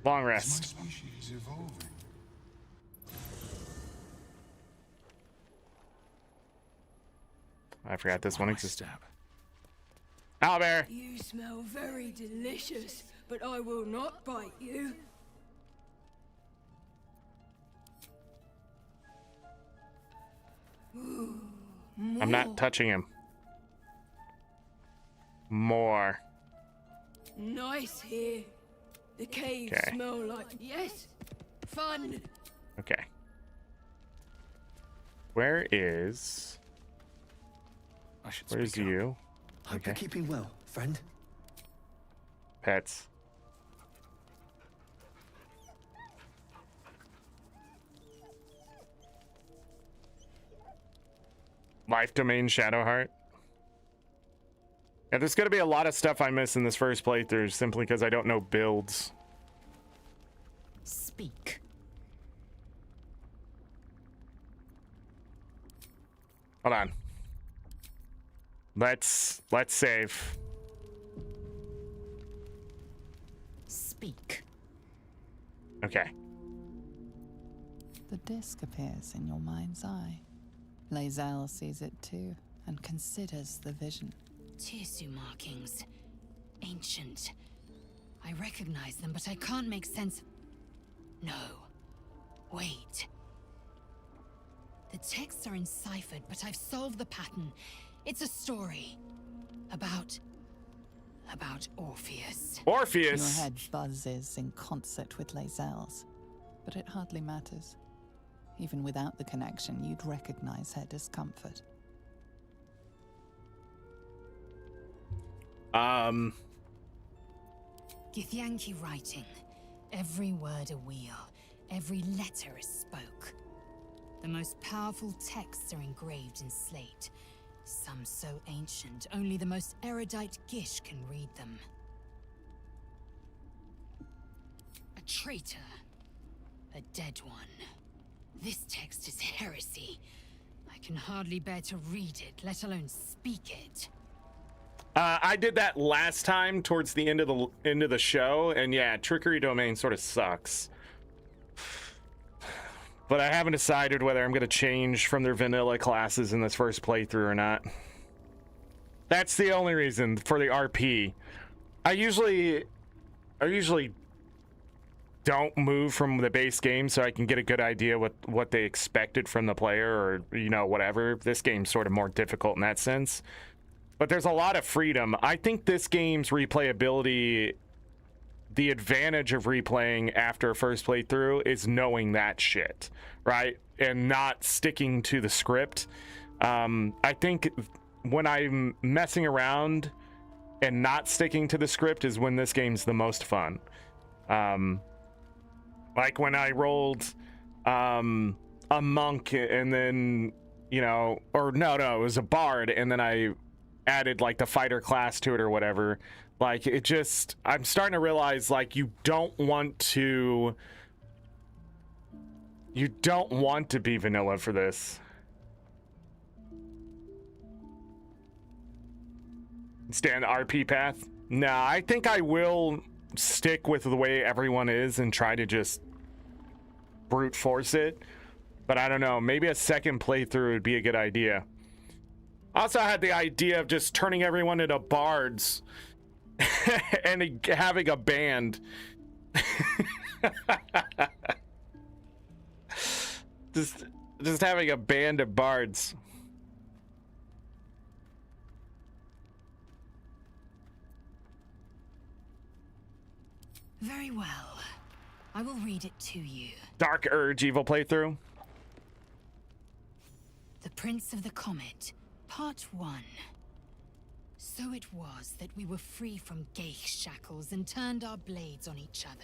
Long rest. I forgot this one existed. Owlbear! You smell very delicious, but I will not bite you. Ooh, I'm not touching him. More. Nice here. The caves smell like... Yes! Fun! Okay. Where is... Where's you? Hope you're keeping well, friend. Pets. Life Domain Shadowheart. Yeah, there's gonna be a lot of stuff I miss in this first playthrough simply because I don't know builds. Speak. Hold on. Let's save. Speak. Okay. The disc appears in your mind's eye. Lae'zel sees it too and considers the vision. Tirsu markings. Ancient. I recognize them, but I can't make sense. No. Wait. The texts are enciphered, but I've solved the pattern. It's a story. About Orpheus. Orpheus! Your head buzzes in concert with Lae'zel's, but it hardly matters. Even without the connection, you'd recognize her discomfort. Githyanki writing. Every word a wheel. Every letter is spoke. The most powerful texts are engraved in slate. Some so ancient, only the most erudite Gish can read them. A traitor. A dead one. This text is heresy. I can hardly bear to read it, let alone speak it. I did that last time towards the end of the show, and yeah, Trickery Domain sort of sucks. But I haven't decided whether I'm going to change from their vanilla classes in this first playthrough or not. That's the only reason for the RP. I usually don't move from the base game so I can get a good idea what they expected from the player, or, you know, whatever. This game's sort of more difficult in that sense. But there's a lot of freedom. I think this game's replayability, the advantage of replaying after a first playthrough is knowing that shit, right? And not sticking to the script. I think when I'm messing around and not sticking to the script is when this game's the most fun. Like when I rolled a monk and then, you know, or no, it was a bard, and then I added like the fighter class to it or whatever. Like, it just, I'm starting to realize, like, you don't want to be vanilla for this. Stay on the RP path? Nah, I think I will stick with the way everyone is and try to just brute force it. But I don't know, maybe a second playthrough would be a good idea. Also, I had the idea of just turning everyone into bards and having a band. just having a band of bards. Very well. I will read it to you. Dark Urge evil playthrough. The Prince of the Comet, Part 1. So it was that we were free from Geich shackles and turned our blades on each other.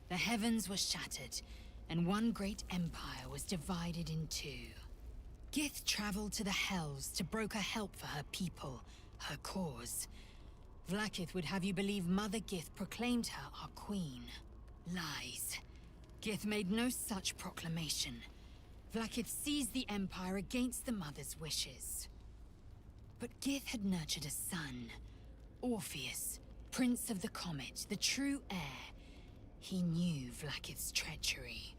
The heavens were shattered, and one great empire was divided in two. Gith traveled to the Hells to broker help for her people, her cause. Vlaakith would have you believe Mother Gith proclaimed her our queen. Lies. Gith made no such proclamation. Vlaakith seized the Empire against the Mother's wishes. But Gith had nurtured a son, Orpheus, Prince of the Comet, the true heir. He knew Vlaakith's treachery.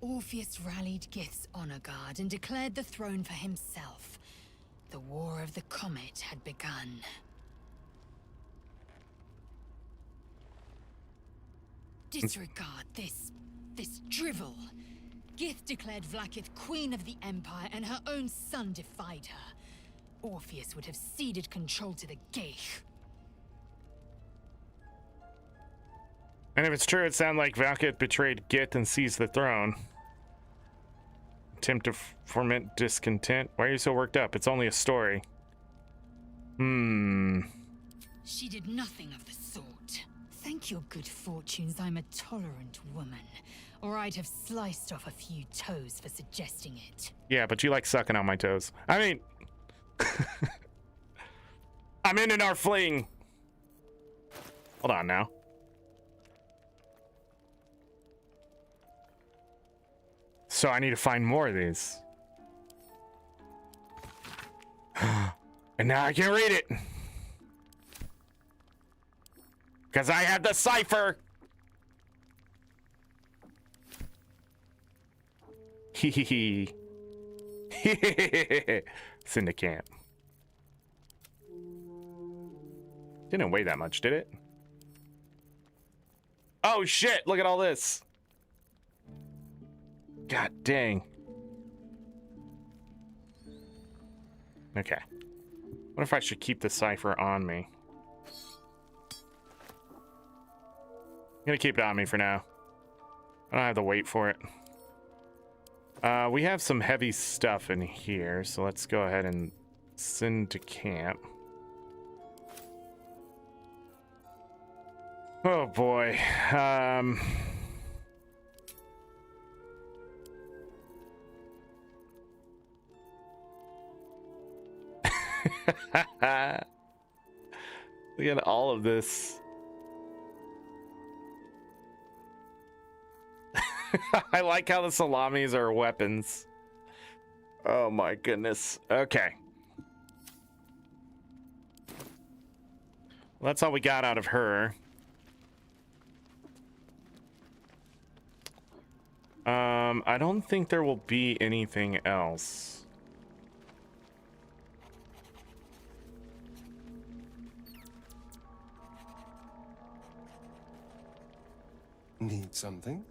Orpheus rallied Gith's honor guard and declared the throne for himself. The War of the Comet had begun. Disregard this drivel. Gith declared Vlaakith queen of the Empire, and her own son defied her. Orpheus would have ceded control to the Geich. And if it's true, it sounds like Vlaakith betrayed Gith and seized the throne. Attempt to foment discontent. Why are you so worked up? It's only a story. She did nothing of the sort. Thank your good fortunes I'm a tolerant woman, or I'd have sliced off a few toes for suggesting it. Yeah, but you like sucking on my toes. I mean, I'm in our fling. Hold on now. So I need to find more of these. And now I can read it. Because I have the cipher. Hee. It's in the camp. Didn't weigh that much, did it? Oh shit, look at all this. God dang. Okay. What if I should keep the cipher on me? I'm gonna keep it on me for now. I don't have to wait for it. We have some heavy stuff in here, so let's go ahead and send to camp. Oh boy. Look at all of this. I like how the salamis are weapons. Oh my goodness. Okay. Well, that's all we got out of her. I don't think there will be anything else. Need something?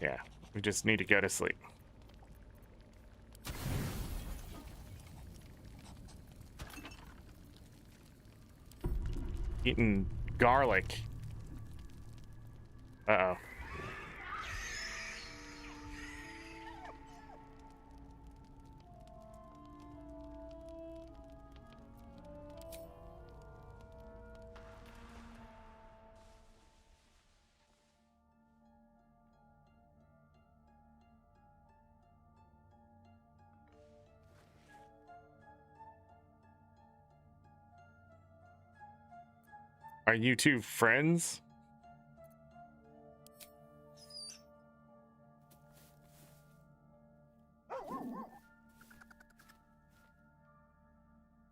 Yeah, we just need to go to sleep. Eating garlic. Uh-oh. Are you two friends?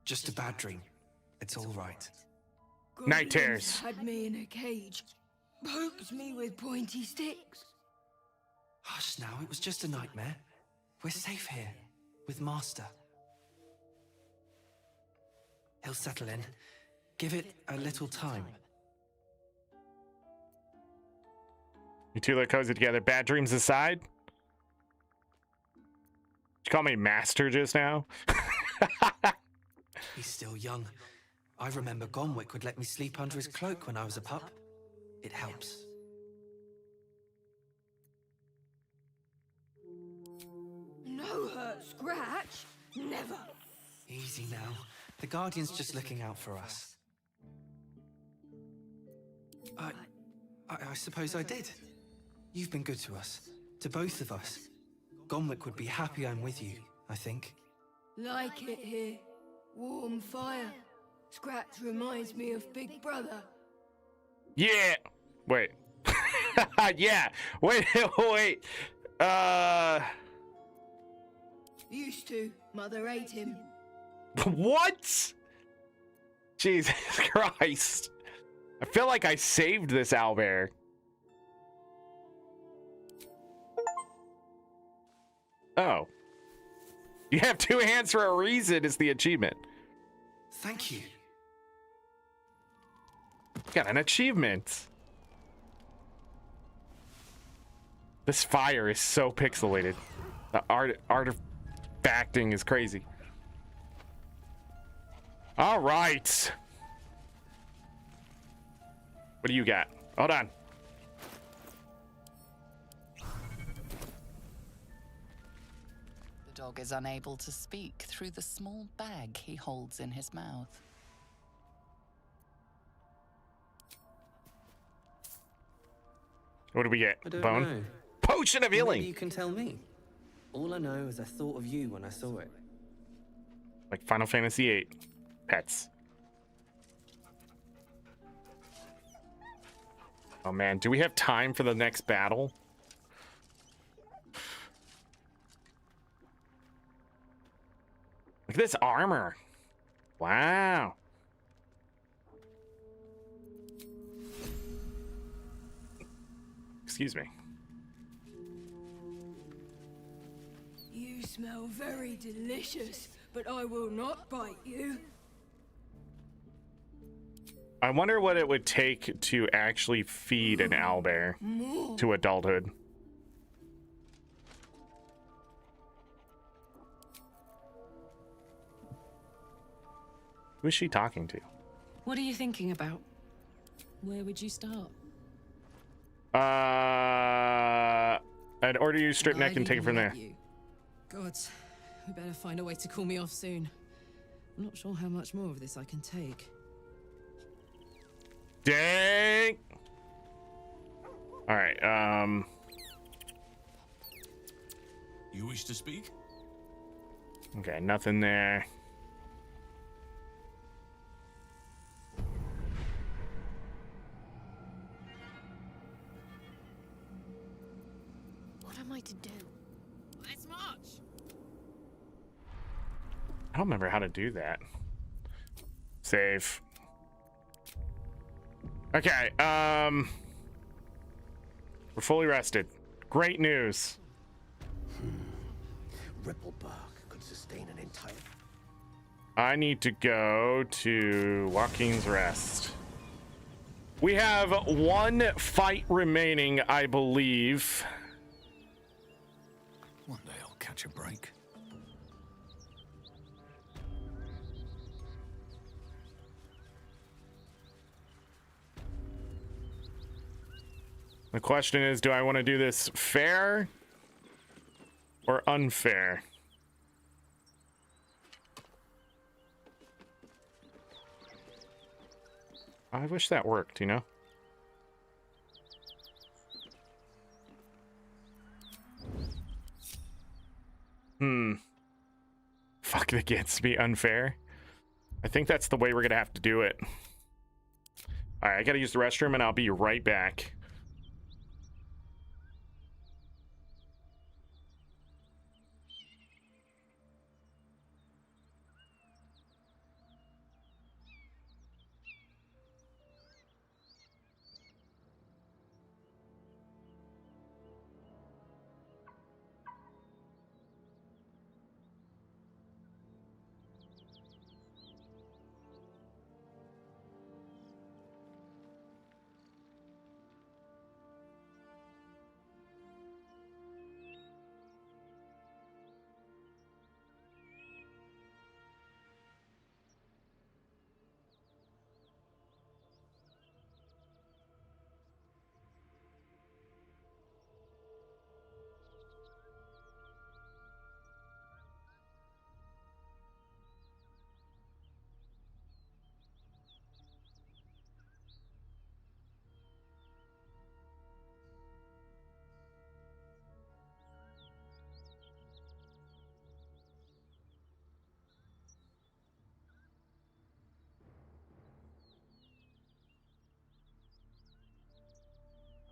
Just a bad dream. It's all right. Night terrors. Had me in a cage, poked me with pointy sticks. Hush now, it was just a nightmare. We're safe here, with Master. He'll settle in. Give it a little time. You two look cozy together. Bad dreams aside? Did you call me master just now? He's still young. I remember Gonwick would let me sleep under his cloak when I was a pup. It helps. No hurt, scratch. Never. Easy now. The Guardian's just looking out for us. I suppose I did. You've been good to us. To both of us. Gonwick would be happy I'm with you, I think. Like it here. Warm fire. Scratch reminds me of Big Brother. Yeah. Wait. Yeah. Wait. Wait. Used to. Mother ate him. What? Jesus Christ. I feel like I saved this owlbear. Oh. You have two hands for a reason is the achievement. Thank you. Got an achievement. This fire is so pixelated. The artifacting is crazy. All right. What do you got? Hold on. The dog is unable to speak through the small bag he holds in his mouth. What do we get? I don't Bone? know. Potion of healing. Maybe you can tell me. All I know is I thought of you when I saw it. Like Final Fantasy VIII. Pets. Oh man, do we have time for the next battle? Look at this armor. Wow. Excuse me. You smell very delicious, but I will not bite you. I wonder what it would take to actually feed an owlbear to adulthood. Who is she talking to? What are you thinking about? Where would you start? I'd order you strip neck and take it from there. Gods, we better find a way to cool me off soon. I'm not sure how much more of this I can take. Dang. All right. You wish to speak? Okay, nothing there. What am I to do? Let's march. I don't remember how to do that. Save. Okay, we're fully rested. Great news. Ripple bark could sustain an entire... I need to go to Joaquin's Rest. We have one fight remaining, I believe. One day I'll catch a break. The question is, do I want to do this fair or unfair? I wish that worked, you know? Fuck, that gets me unfair. I think that's the way we're gonna have to do it. Alright, I gotta use the restroom and I'll be right back.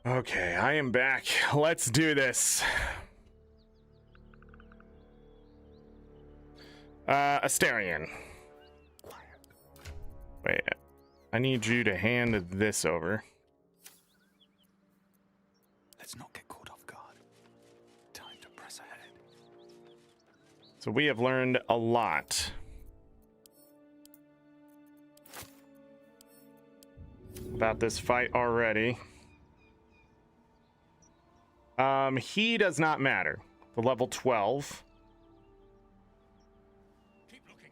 Okay, I am back. Let's do this. Asterion. Wait, I need you to hand this over. Let's not get caught off guard. Time to press ahead. So we have learned a lot. About this fight already. He does not matter. The level 12. Keep looking.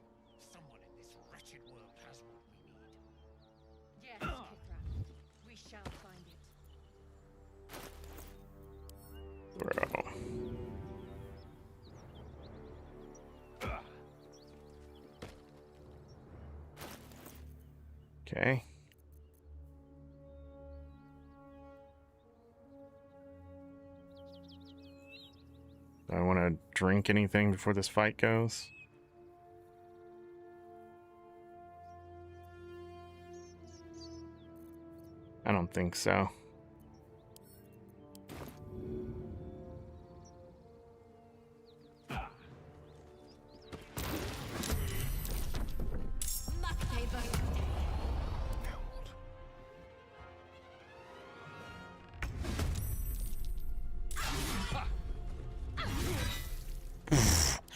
Someone in this wretched world has what we need. Yes, Kithra. We shall find it. Bro. Okay. Do I want to drink anything before this fight goes? I don't think so.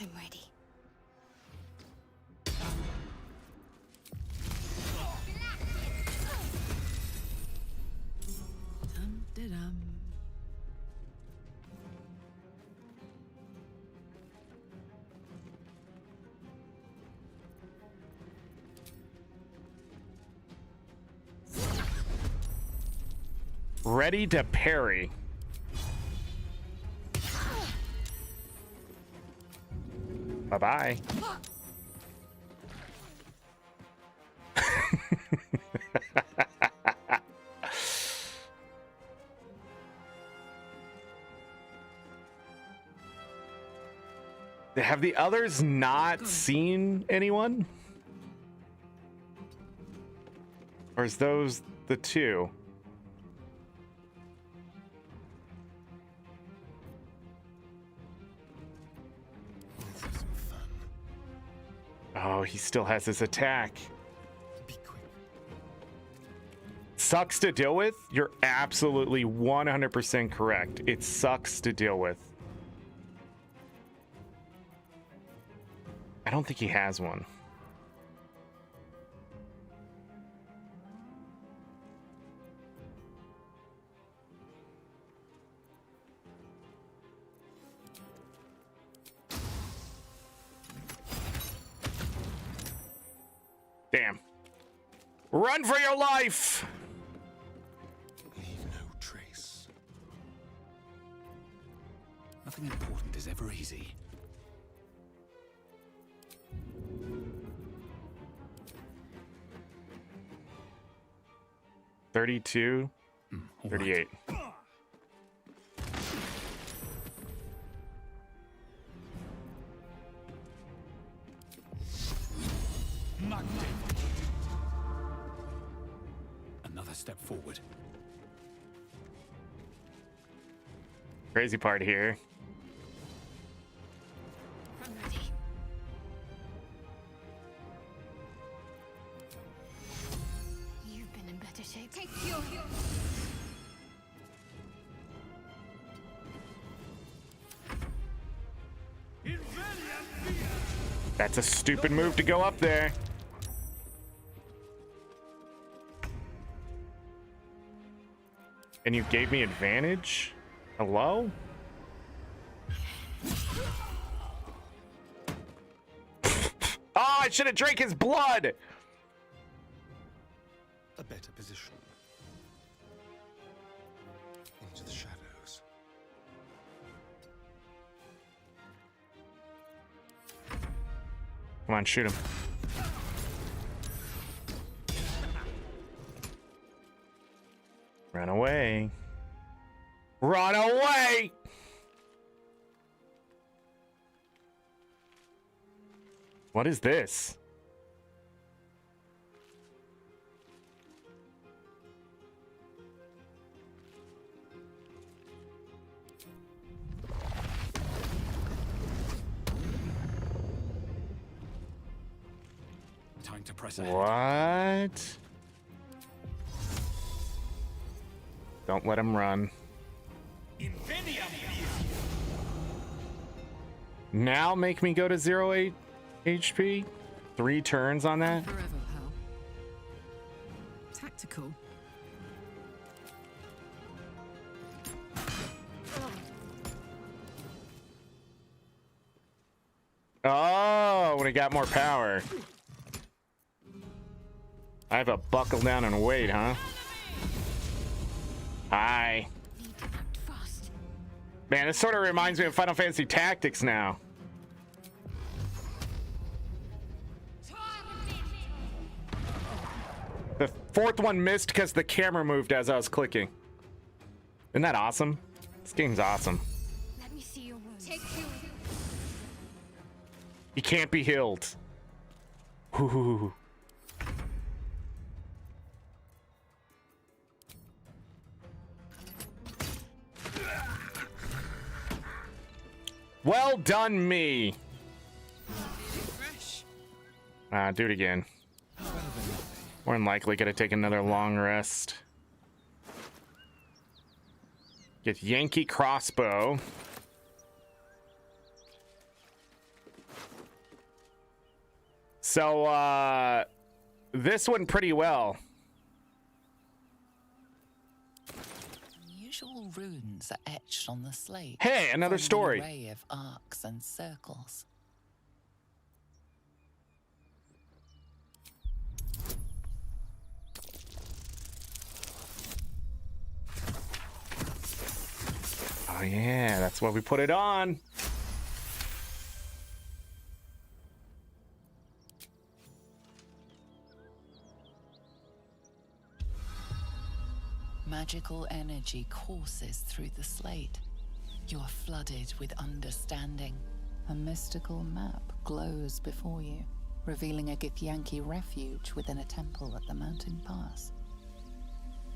I'm ready. Dum-de-dum. Ready to parry. Bye-bye. Have the others not seen anyone? Or is those the two? Oh, he still has his attack. Sucks to deal with? You're absolutely 100% correct. It sucks to deal with. I don't think he has one. Damn. Run for your life! Leave no trace. Nothing important is ever easy. $32, 38. Another step forward. Crazy part here. I'm ready. You've been in better shape. Take your That's a stupid move to go up there. And you gave me advantage? Hello? Oh, I should have drank his blood! A better position. Into the shadows. Come on, shoot him. Run away. Run away! What is this? Time to press ahead. What? Don't let him run. Now make me go to 0 HP? 3 turns on that? Forever, pal. Tactical. Oh, when it got more power. I have a buckle down and wait, huh? Hi. Man, this sort of reminds me of Final Fantasy Tactics now. The 4th one missed because the camera moved as I was clicking. Isn't that awesome? This game's awesome. Let me see your wounds. Take two. He can't be healed. Ooh. Well done, me. Do it again. More than likely gonna take another long rest. Get Yankee crossbow. So, this went pretty well. Unusual runes are etched on the slate. Hey, another story. An array of arcs and circles. Oh yeah, that's why we put it on. Magical energy courses through the slate. You are flooded with understanding, A mystical map glows before you, revealing a Githyanki refuge within a temple at the mountain pass.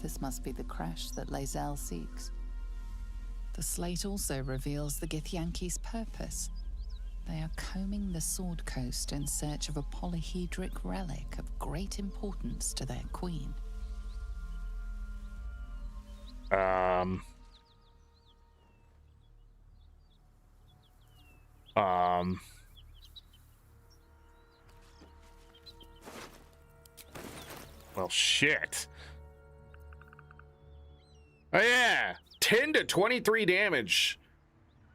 This must be the crash that Lae'zel seeks. The slate also reveals the Githyanki's purpose. They are combing the Sword Coast in search of a polyhedric relic of great importance to their queen. Well, shit. Oh, yeah. 10 to 23 damage.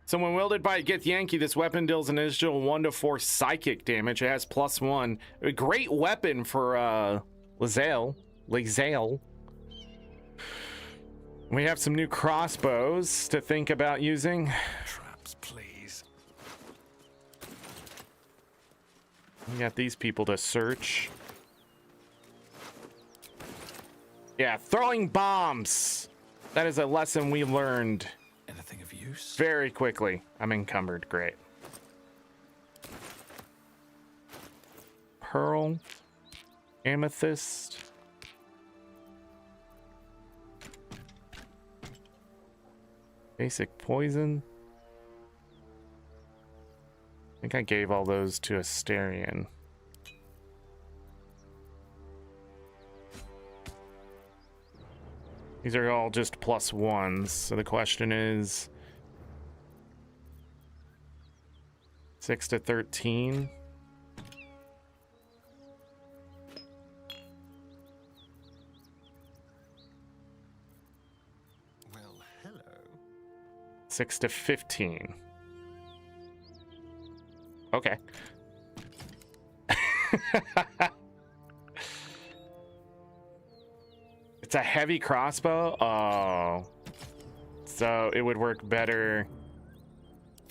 So when wielded by a Githyanki, this weapon deals an additional 1 to 4 psychic damage. It has +1. A great weapon for Lae'zel. We have some new crossbows to think about using. Traps, please. We got these people to search. Yeah, throwing bombs. That is a lesson we learned. Anything of use? Very quickly. I'm encumbered. Great. Pearl. Amethyst. Basic poison. I think I gave all those to Asterion. These are all just +1s, so the question is 6 to 13. Well, hello. 6 to 15. Okay. It's a heavy crossbow? Oh. So it would work better.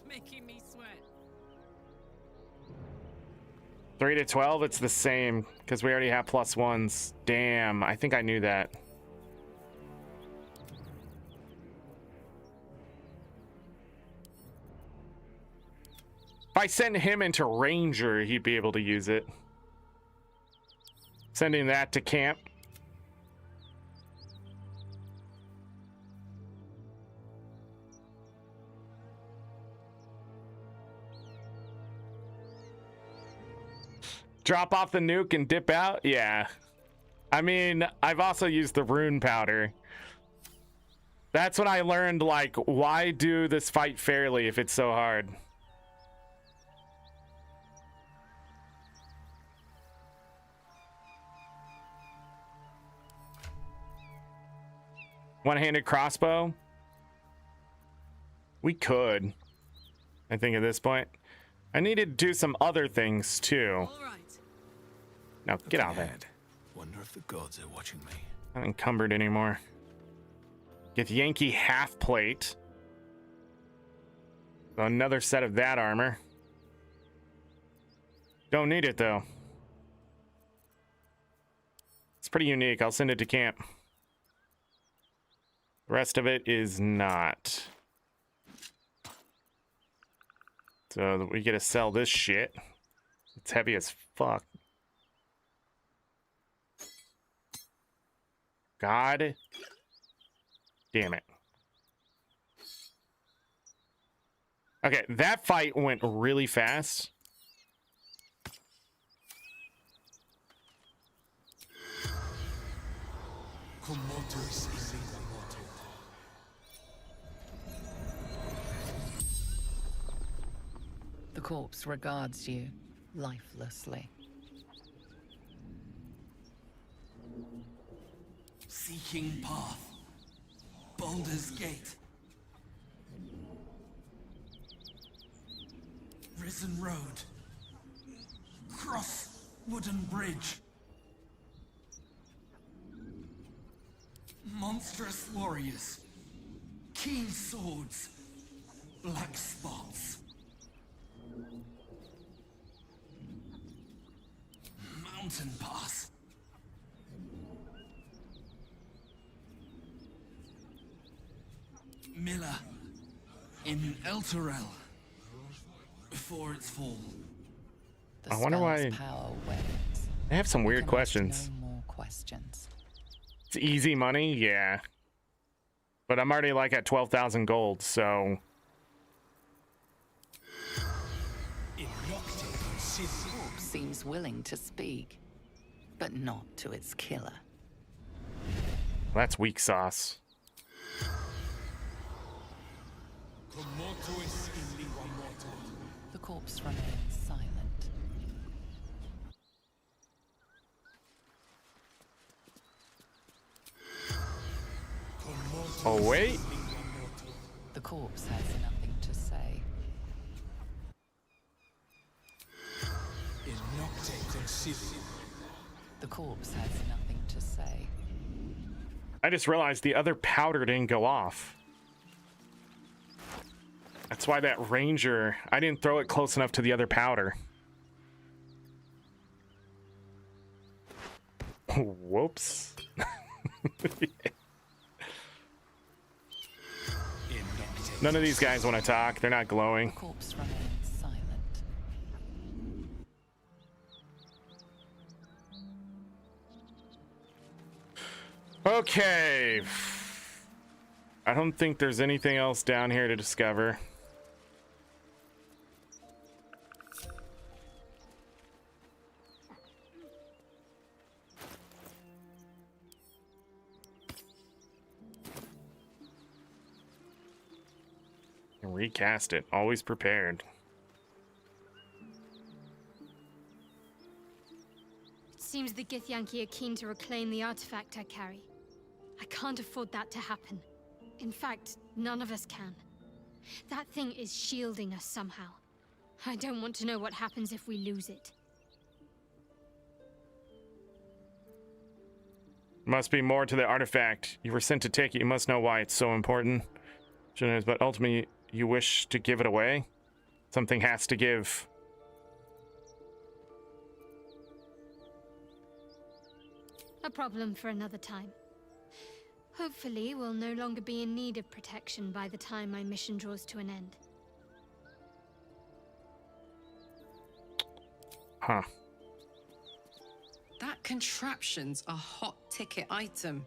Making me sweat. 3 to 12, it's the same, because we already have +1s. Damn, I think I knew that. If I send him into Ranger, he'd be able to use it. Sending that to camp. Drop off the nuke and dip out? Yeah. I mean, I've also used the rune powder. That's when I learned, like, why do this fight fairly if it's so hard? One-handed crossbow? We could. I think at this point. I needed to do some other things too. All right. Now get out of there. Ahead. Wonder if the gods are watching me. I'm not encumbered anymore. Githyanki half plate. Another set of that armor. Don't need it though. It's pretty unique. I'll send it to camp. The rest of it is not. So we get to sell this shit. It's heavy as fuck. God damn it. Okay, that fight went really fast. The corpse regards you lifelessly. Seeking path. Baldur's Gate. Risen Road. Cross Wooden Bridge. Monstrous warriors. Keen swords. Black spots. Mountain pass. Miller in Elturel. before its fall. The I wonder why spell's power wanes. they have some We weird can ask questions. No more questions. It's easy money, yeah. But I'm already like at 12,000 gold, so The corpse seems willing to speak, but not to its killer. that's weak sauce. The corpse remains silent. Oh, wait. The corpse has nothing to say. The corpse has nothing to say. I just realized the other powder didn't go off. That's why that ranger, I didn't throw it close enough to the other powder. Whoops. None of these guys want to talk. They're not glowing. The corpse remains silent. Okay. I don't think there's anything else down here to discover. And recast it. Always prepared. It seems the Githyanki are keen to reclaim the artifact I carry. I can't afford that to happen. In fact, none of us can. That thing is shielding us somehow. I don't want to know what happens if we lose it. Must be more to the artifact. You were sent to take it. You must know why it's so important. But ultimately, you wish to give it away? Something has to give. A problem for another time. Hopefully, we'll no longer be in need of protection by the time my mission draws to an end. Huh. That contraption's a hot ticket item.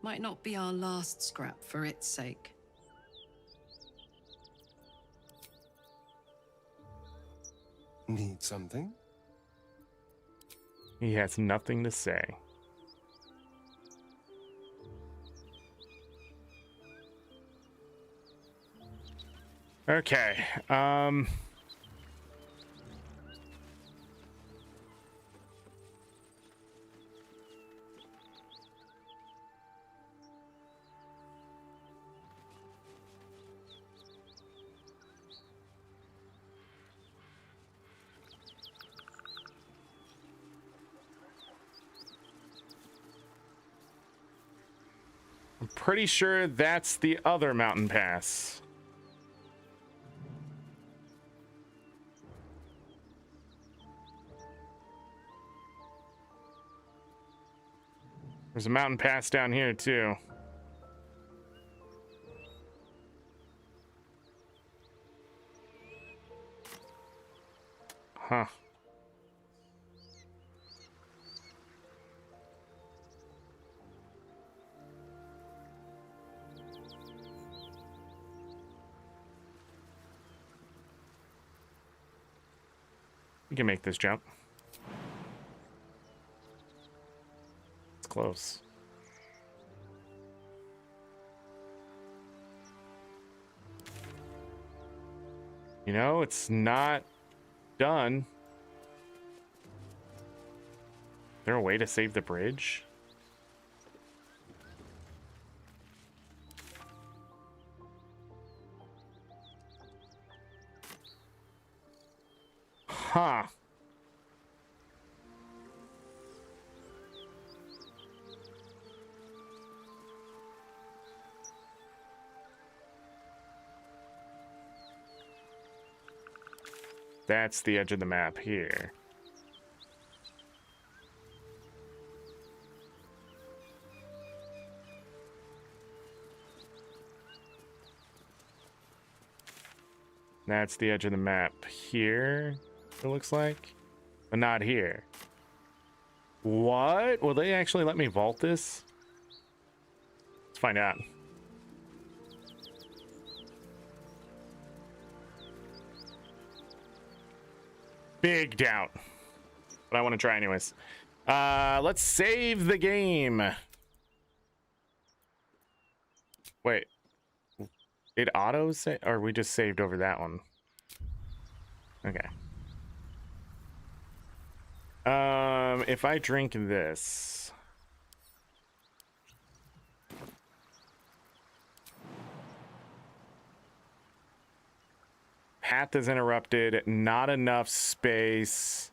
Might not be our last scrap for its sake. Need something? He has nothing to say. Okay, I'm pretty sure that's the other mountain pass. There's a mountain pass down here too. Huh. We can make this jump. It's close. You know, it's not done. Is there a way to save the bridge? Huh. That's the edge of the map here. That's the edge of the map here, it looks like. But not here. What? Will they actually let me vault this? Let's find out. Big doubt. But I want to try anyways. Let's save the game. Wait. It auto save, or we just saved over that one? Okay. If I drink this. Path is interrupted, not enough space.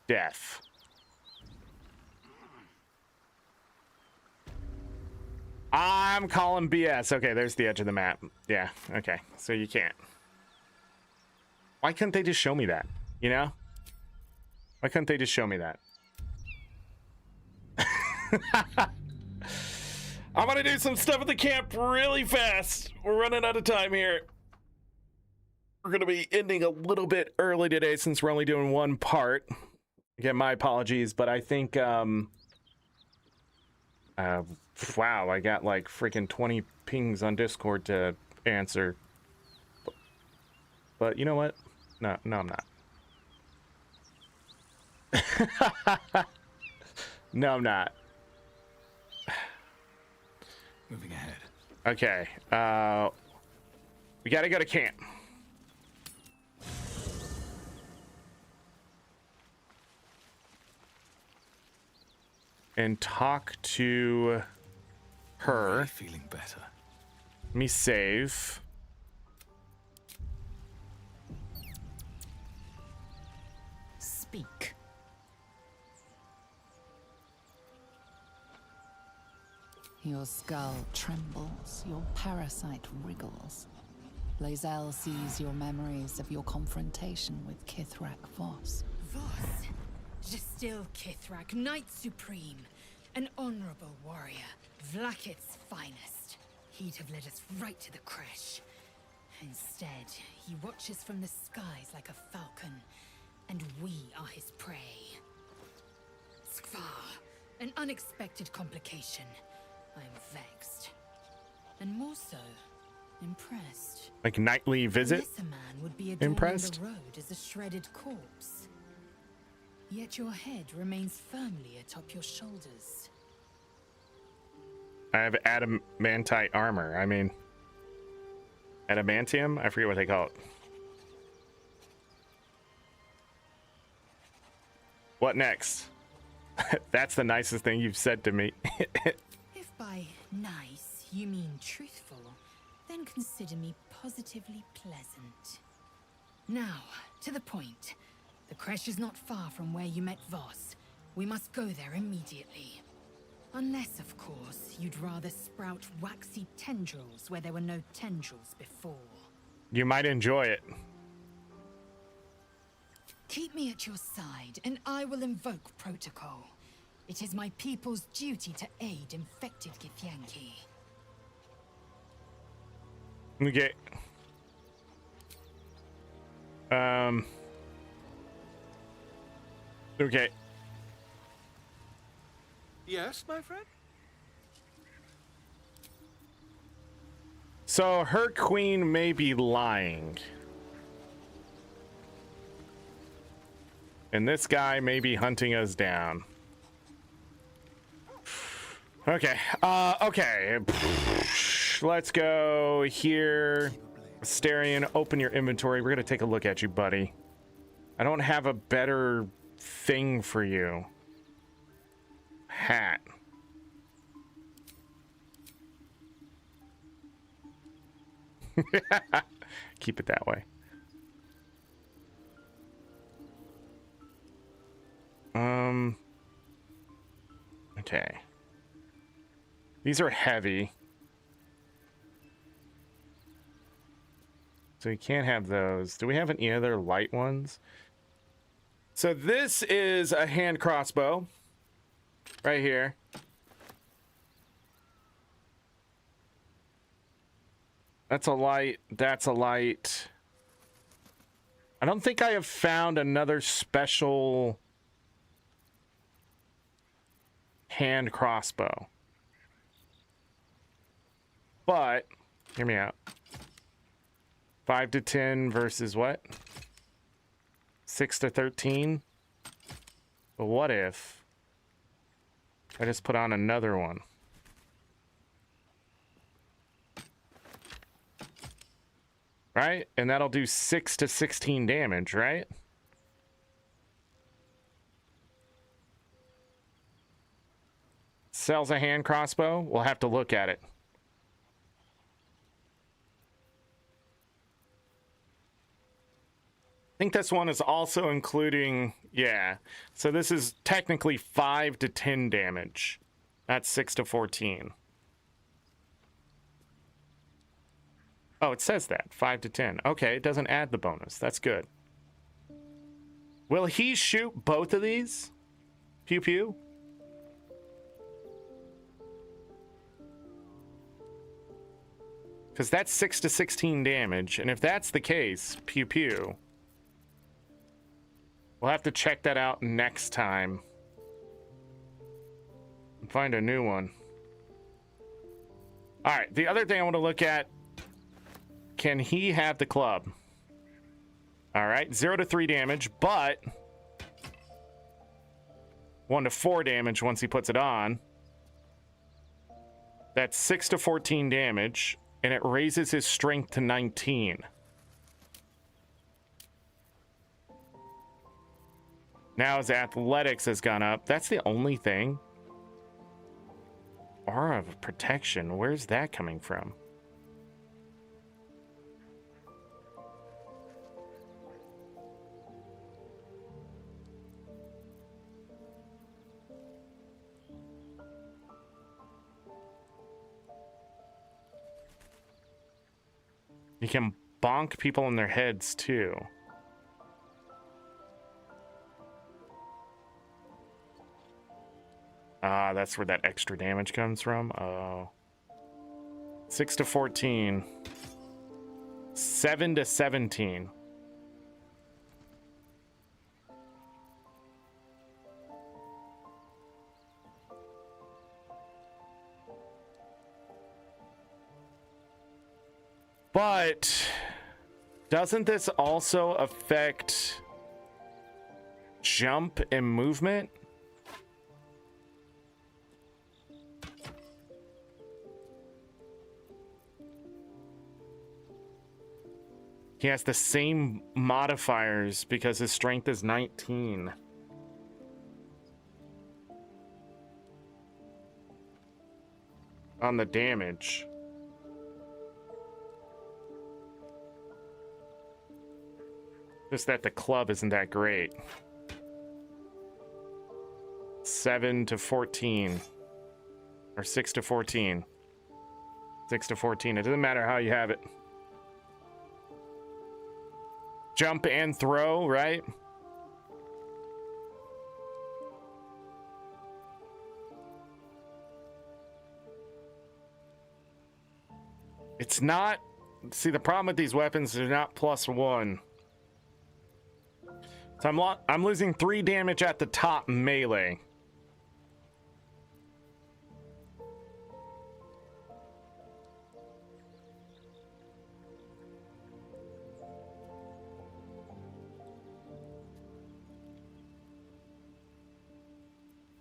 Death. I'm calling BS. Okay, there's the edge of the map. Yeah, okay. So you can't. Why couldn't they just show me that? You know? Why couldn't they just show me that? I'm gonna do some stuff at the camp really fast. We're running out of time here. We're gonna be ending a little bit early today since we're only doing one part. Again, my apologies, but I think wow, I got like freaking 20 pings on Discord to answer. But you know what? No, I'm not. No, I'm not. Moving ahead. Okay. We gotta go to camp. And talk to her. Really feeling better. Let me save. Speak. Your skull trembles, your parasite wriggles. Lae'zel sees your memories of your confrontation with Githyanki Voss. Voss? Still Githyanki, Knight Supreme. An honorable warrior. Vlaakith's finest. He'd have led us right to the crash. Instead, he watches from the skies like a falcon. And we are his prey. Skvar. An unexpected complication. I'm vexed. And more so, impressed. Like nightly visit? Unless a man would be adorning Impressed? the road as a shredded corpse. Yet your head remains firmly atop your shoulders. I have adamantite armor. I mean, adamantium? I forget what they call it. What next? That's the nicest thing you've said to me. If by nice you mean truthful, then consider me positively pleasant. Now, to the point. The crash is not far from where you met Voss. We must go there immediately. Unless, of course, you'd rather sprout waxy tendrils where there were no tendrils before. You might enjoy it. Keep me at your side, and I will invoke protocol. It is my people's duty to aid infected Githyanki. Okay. Okay. Yes, my friend? So her queen may be lying. And this guy may be hunting us down. Okay. Okay. Let's go here. Asterion, open your inventory. We're gonna take a look at you, buddy. I don't have a better thing for you. Hat. Keep it that way. Okay. These are heavy. So you can't have those. Do we have any other light ones? So this is a hand crossbow. Right here. That's a light. That's a light. I don't think I have found another special hand crossbow. But, hear me out. 5 to 10 versus what? 6 to 13? But what if I just put on another one? Right? And that'll do 6 to 16 damage, right? Sells a hand crossbow? We'll have to look at it. I think this one is also including, yeah. So this is technically 5 to 10 damage. That's 6 to 14. Oh, it says that, 5 to 10. Okay, it doesn't add the bonus. That's good. Will he shoot both of these? Pew pew? Because that's 6 to 16 damage, and if that's the case, pew pew. We'll have to check that out next time. And find a new one. Alright, the other thing I want to look at, can he have the club? Alright, 0 to 3 damage, but 1 to 4 damage once he puts it on. That's 6 to 14 damage, and it raises his strength to 19. Now his athletics has gone up. That's the only thing. Aura of protection. Where's that coming from? You can bonk people in their heads too. Ah, that's where that extra damage comes from. Oh. 6 to 14. 7 to 17. But doesn't this also affect jump and movement? He has the same modifiers because his strength is 19. On the damage. Just that the club isn't that great. 7 to 14. Or 6 to 14. 6 to 14. It doesn't matter how you have it. Jump and throw, right? It's not... See, the problem with these weapons, they're not +1. So I'm losing 3 damage at the top melee.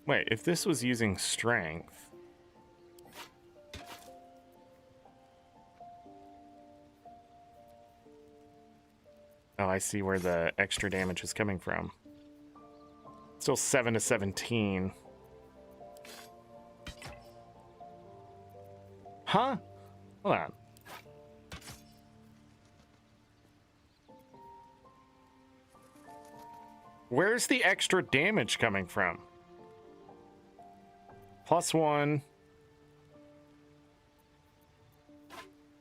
Wait, if this was using strength... Oh, I see where the extra damage is coming from. Still 7 to 17. Huh? Hold on. Where's the extra damage coming from? +1.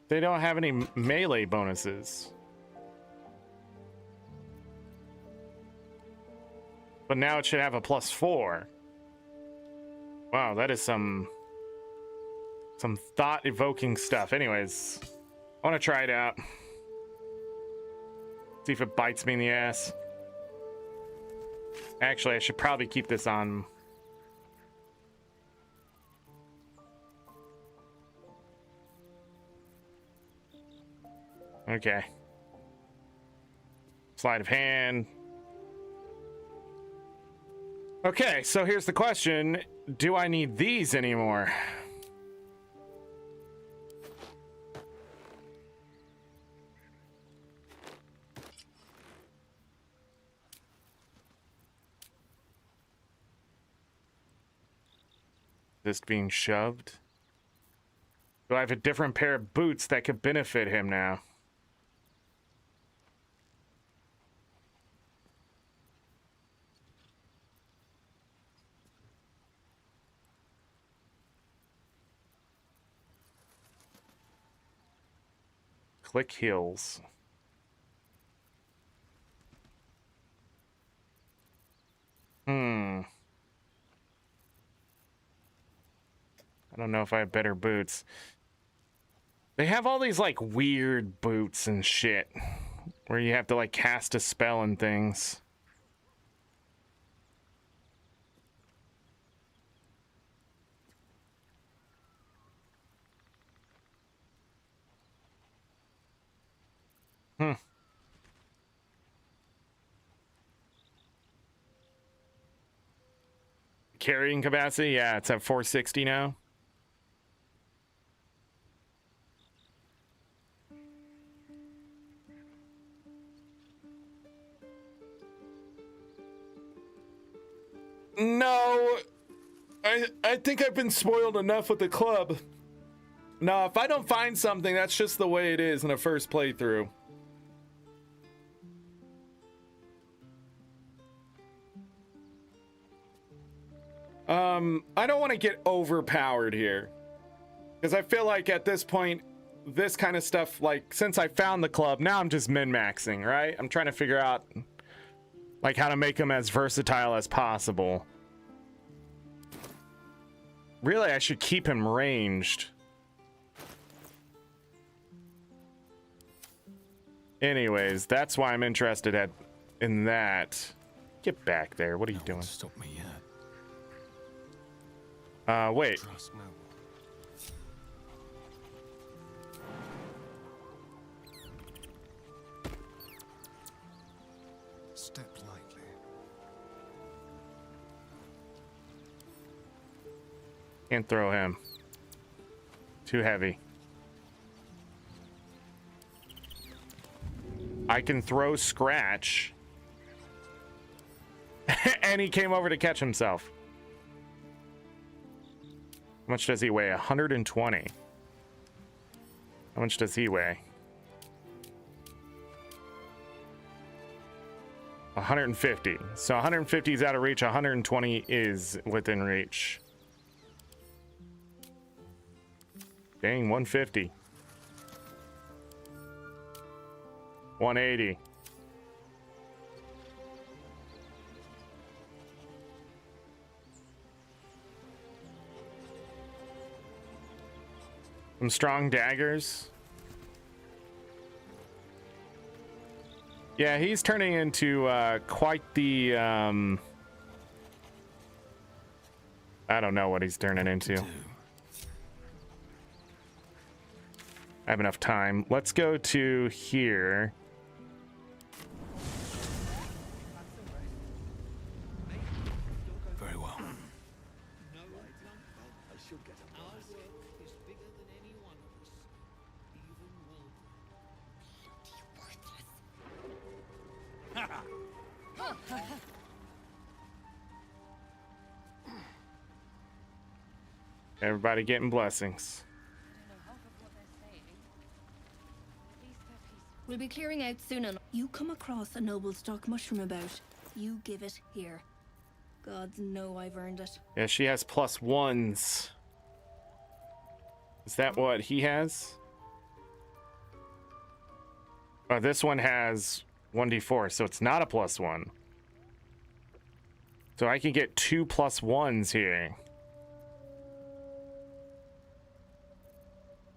They don't have any melee bonuses. But now it should have a +4. Wow, that is some thought-evoking stuff. Anyways, I want to try it out. See if it bites me in the ass. Actually, I should probably keep this on. Okay. Sleight of hand. Okay, so here's the question. Do I need these anymore? This being shoved? Do I have a different pair of boots that could benefit him now? Click heels. I don't know if I have better boots. They have all these like weird boots and shit where you have to like cast a spell and things. Carrying capacity? Yeah, it's at 460 now. No, I think I've been spoiled enough with the club. No, if I don't find something, that's just the way it is in a first playthrough. I don't want to get overpowered here, because I feel like at this point, this kind of stuff, like, since I found the club, now I'm just min-maxing, right? I'm trying to figure out like how to make them as versatile as possible. Really, I should keep him ranged. Anyways, that's why I'm interested in that. Get back there. What are you doing? Stop me yet. Wait. Trust no one. Step lightly. Can't throw him. Too heavy. I can throw Scratch. And he came over to catch himself. How much does he weigh? 120. How much does he weigh? 150. So 150 is out of reach. 120 is within reach. Dang, 150. 180. Some strong daggers. Yeah, he's turning into quite the I don't know what he's turning into. I have enough time. Let's go to here. Very well. Everybody getting blessings. We'll be clearing out soon enough. You come across a noble stock mushroom about, you give it here. Gods know I've earned it. Yeah, she has +1s. Is that what he has? Oh, this one has 1d4, so it's not a +1. So I can get 2 +1s here.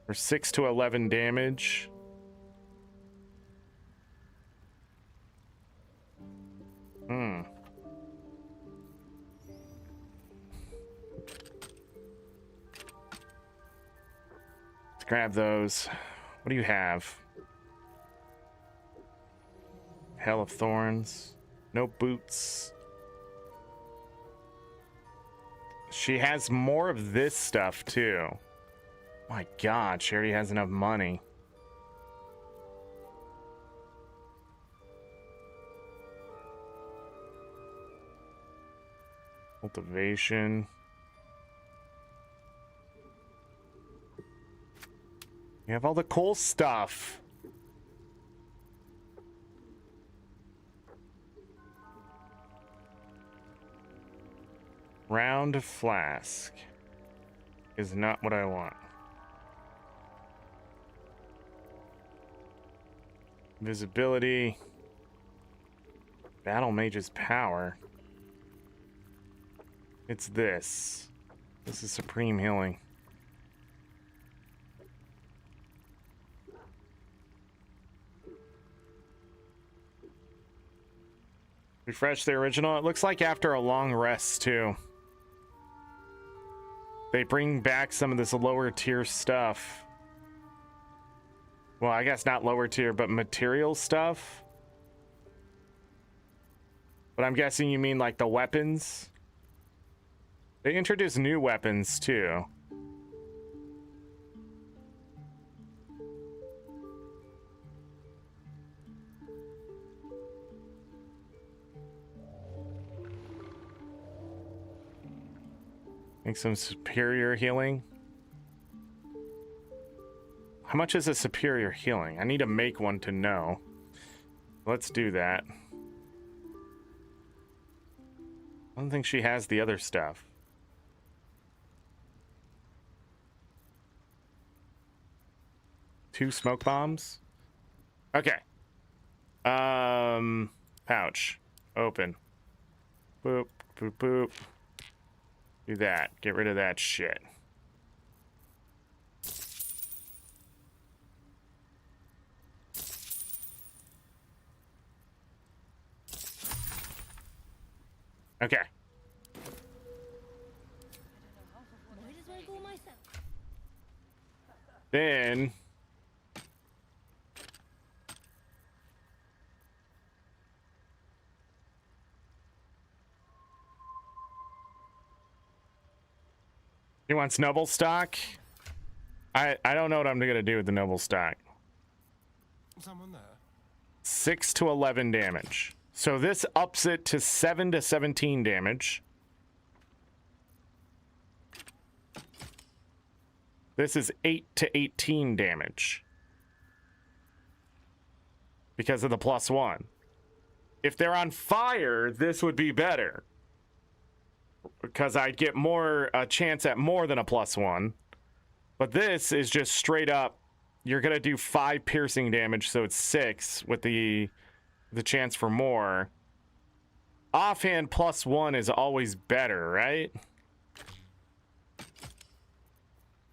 For 6 to 11 damage. Let's grab those. What do you have? Hell of Thorns. No boots. She has more of this stuff too. My God, she already has enough money. Cultivation. You have all the cool stuff. Round flask is not what I want. Visibility. Battle Mage's power. It's this. This is Supreme Healing. Refresh the original. It looks like after a long rest too. They bring back some of this lower tier stuff. Well, I guess not lower tier, but material stuff. But I'm guessing you mean like the weapons. They introduced new weapons too. Make some superior healing. How much is a superior healing? I need to make one to know. Let's do that. I don't think she has the other stuff. Two smoke bombs. Okay. Pouch. Open. Boop, boop, boop. Do that. Get rid of that shit. Okay. Then he wants noble stock. I don't know what I'm gonna do with the noble stock. Someone there. 6 to 11 damage. So this ups it to 7 to 17 damage. This is 8 to 18 damage. Because of the +1. If they're on fire, this would be better. Because I'd get a chance at more than a +1. But this is just straight up, you're gonna do 5 piercing damage, so it's 6 with the chance for more. Offhand +1 is always better, right?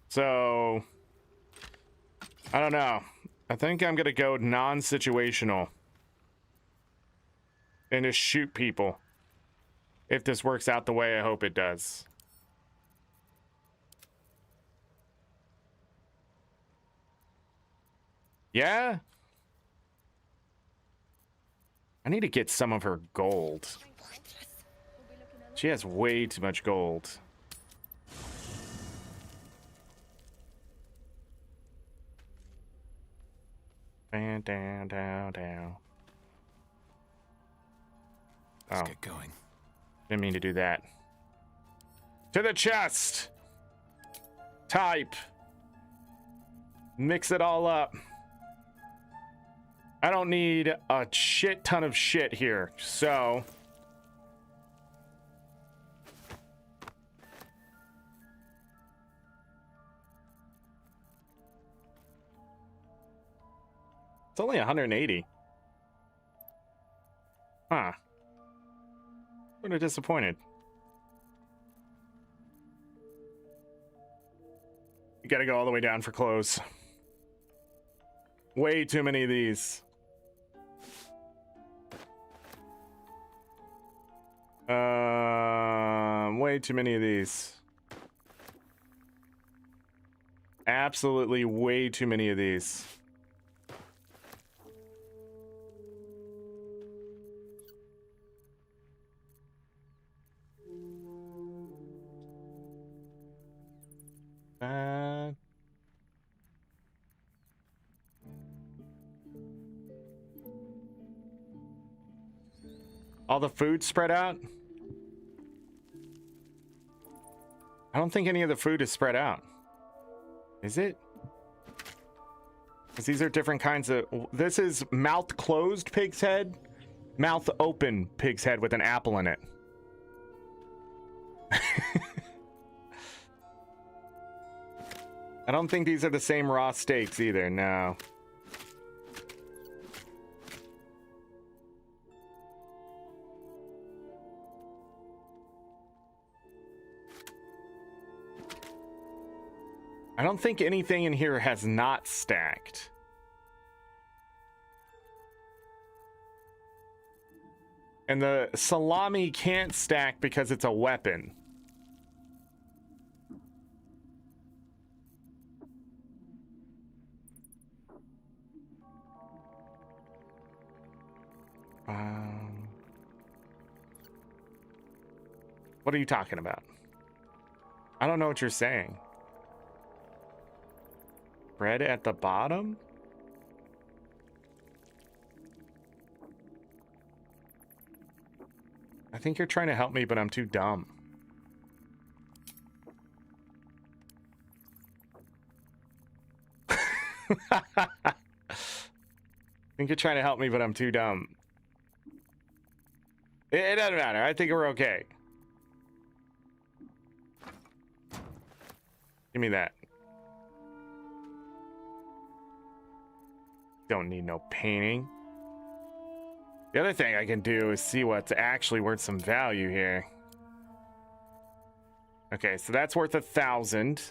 So I don't know. I think I'm gonna go non-situational and just shoot people if this works out the way I hope it does. Yeah? I need to get some of her gold. She has way too much gold. Down, down, down, down. Let's get going. Didn't mean to do that. To the chest! Type. Mix it all up. I don't need a shit ton of shit here, so... It's only 180. Huh. Sort of disappointed. You gotta go all the way down for clothes. Way too many of these. Way too many of these. Absolutely way too many of these. All the food spread out? I don't think any of the food is spread out. Is it? Because these are different kinds of... This is mouth closed pig's head, mouth open pig's head with an apple in it. I don't think these are the same raw steaks either, no. I don't think anything in here has not stacked. And the salami can't stack because it's a weapon. What are you talking about? I don't know what you're saying. Bread at the bottom? I think you're trying to help me, but I'm too dumb. I think you're trying to help me, but I'm too dumb. It doesn't matter. I think we're okay. Give me that. Don't need no painting. The other thing I can do is see what's actually worth some value here. Okay, so that's worth 1,000.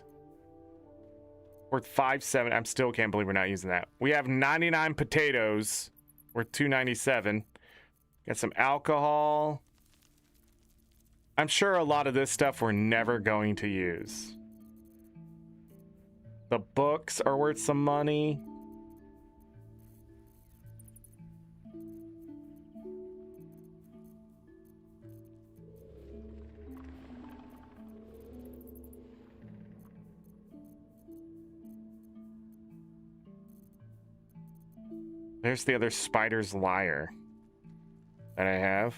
Worth 570. I'm still can't believe we're not using that. We have 99 potatoes. Worth 297. Got some alcohol. I'm sure a lot of this stuff we're never going to use. The books are worth some money. There's the other spider's lyre that I have.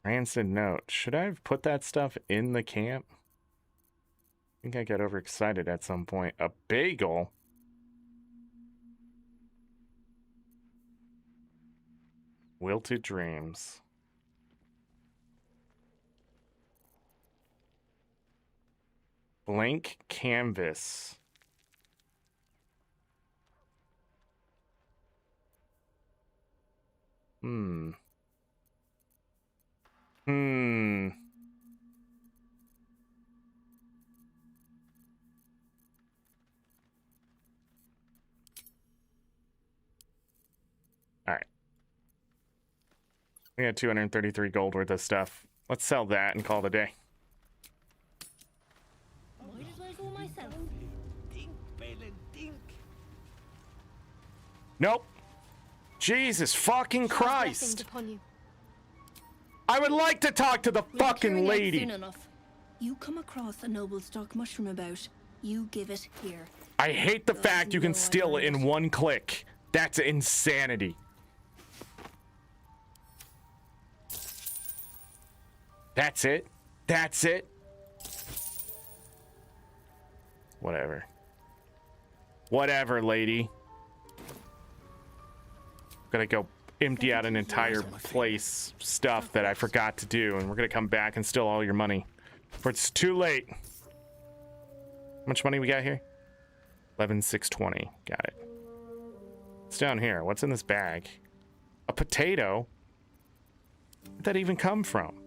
Rancid note. Should I have put that stuff in the camp? I think I got overexcited at some point. A bagel? Wilted dreams. Blank canvas. All right. We got 233 gold worth of stuff. Let's sell that and call it a day. Might as well go myself. Dink, Balin, dink. Nope. Jesus fucking Christ. Blessings upon you. I would like to talk to the We're fucking clearing out lady. soon enough. You come across a noble stock mushroom about, you give it here. I hate the fact you can steal it in one click. That's insanity. That's it. That's it. Whatever. Whatever, lady. Gonna go empty out an entire place stuff that I forgot to do, and we're gonna come back and steal all your money. Before it's too late. How much money we got here? 11,620. Got it. What's down here? What's in this bag? A potato? Where'd that even come from?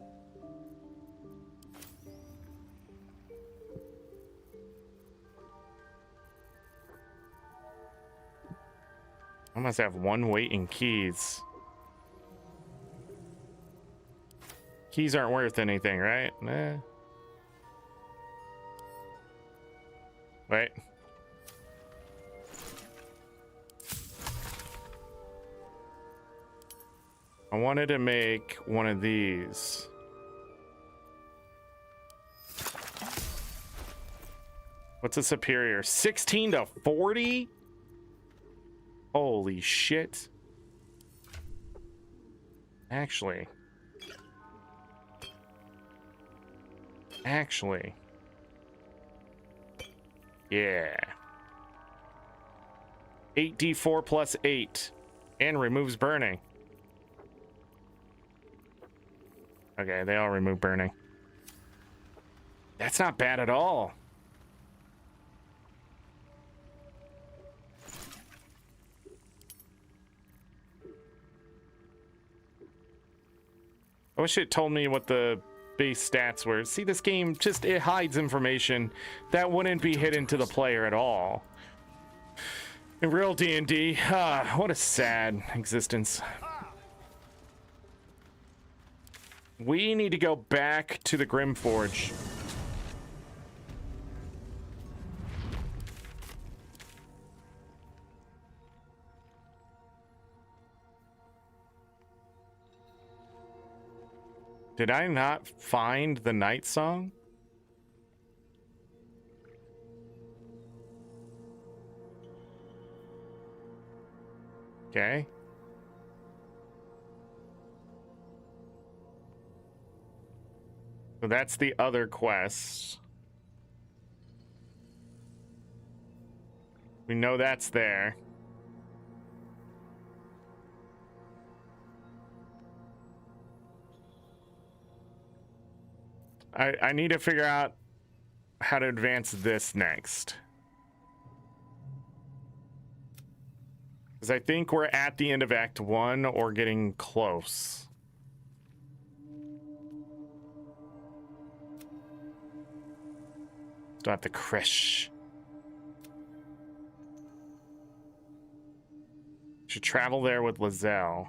I must have one weight in keys. Keys aren't worth anything, right? Nah. Wait. I wanted to make one of these. What's a superior? 16 to 40? Holy shit. Actually. Yeah. 8d4 plus 8. And removes burning. Okay, they all remove burning. That's not bad at all. I wish it told me what the base stats were. See, this game just, it hides information that wouldn't be hidden to the player at all. In real D&D, what a sad existence. We need to go back to the Grimforge. Did I not find the night song? Okay. So that's the other quest. We know that's there. I need to figure out how to advance this next. Because I think we're at the end of Act 1 or getting close. Still have to Krish. Should travel there with Lizelle.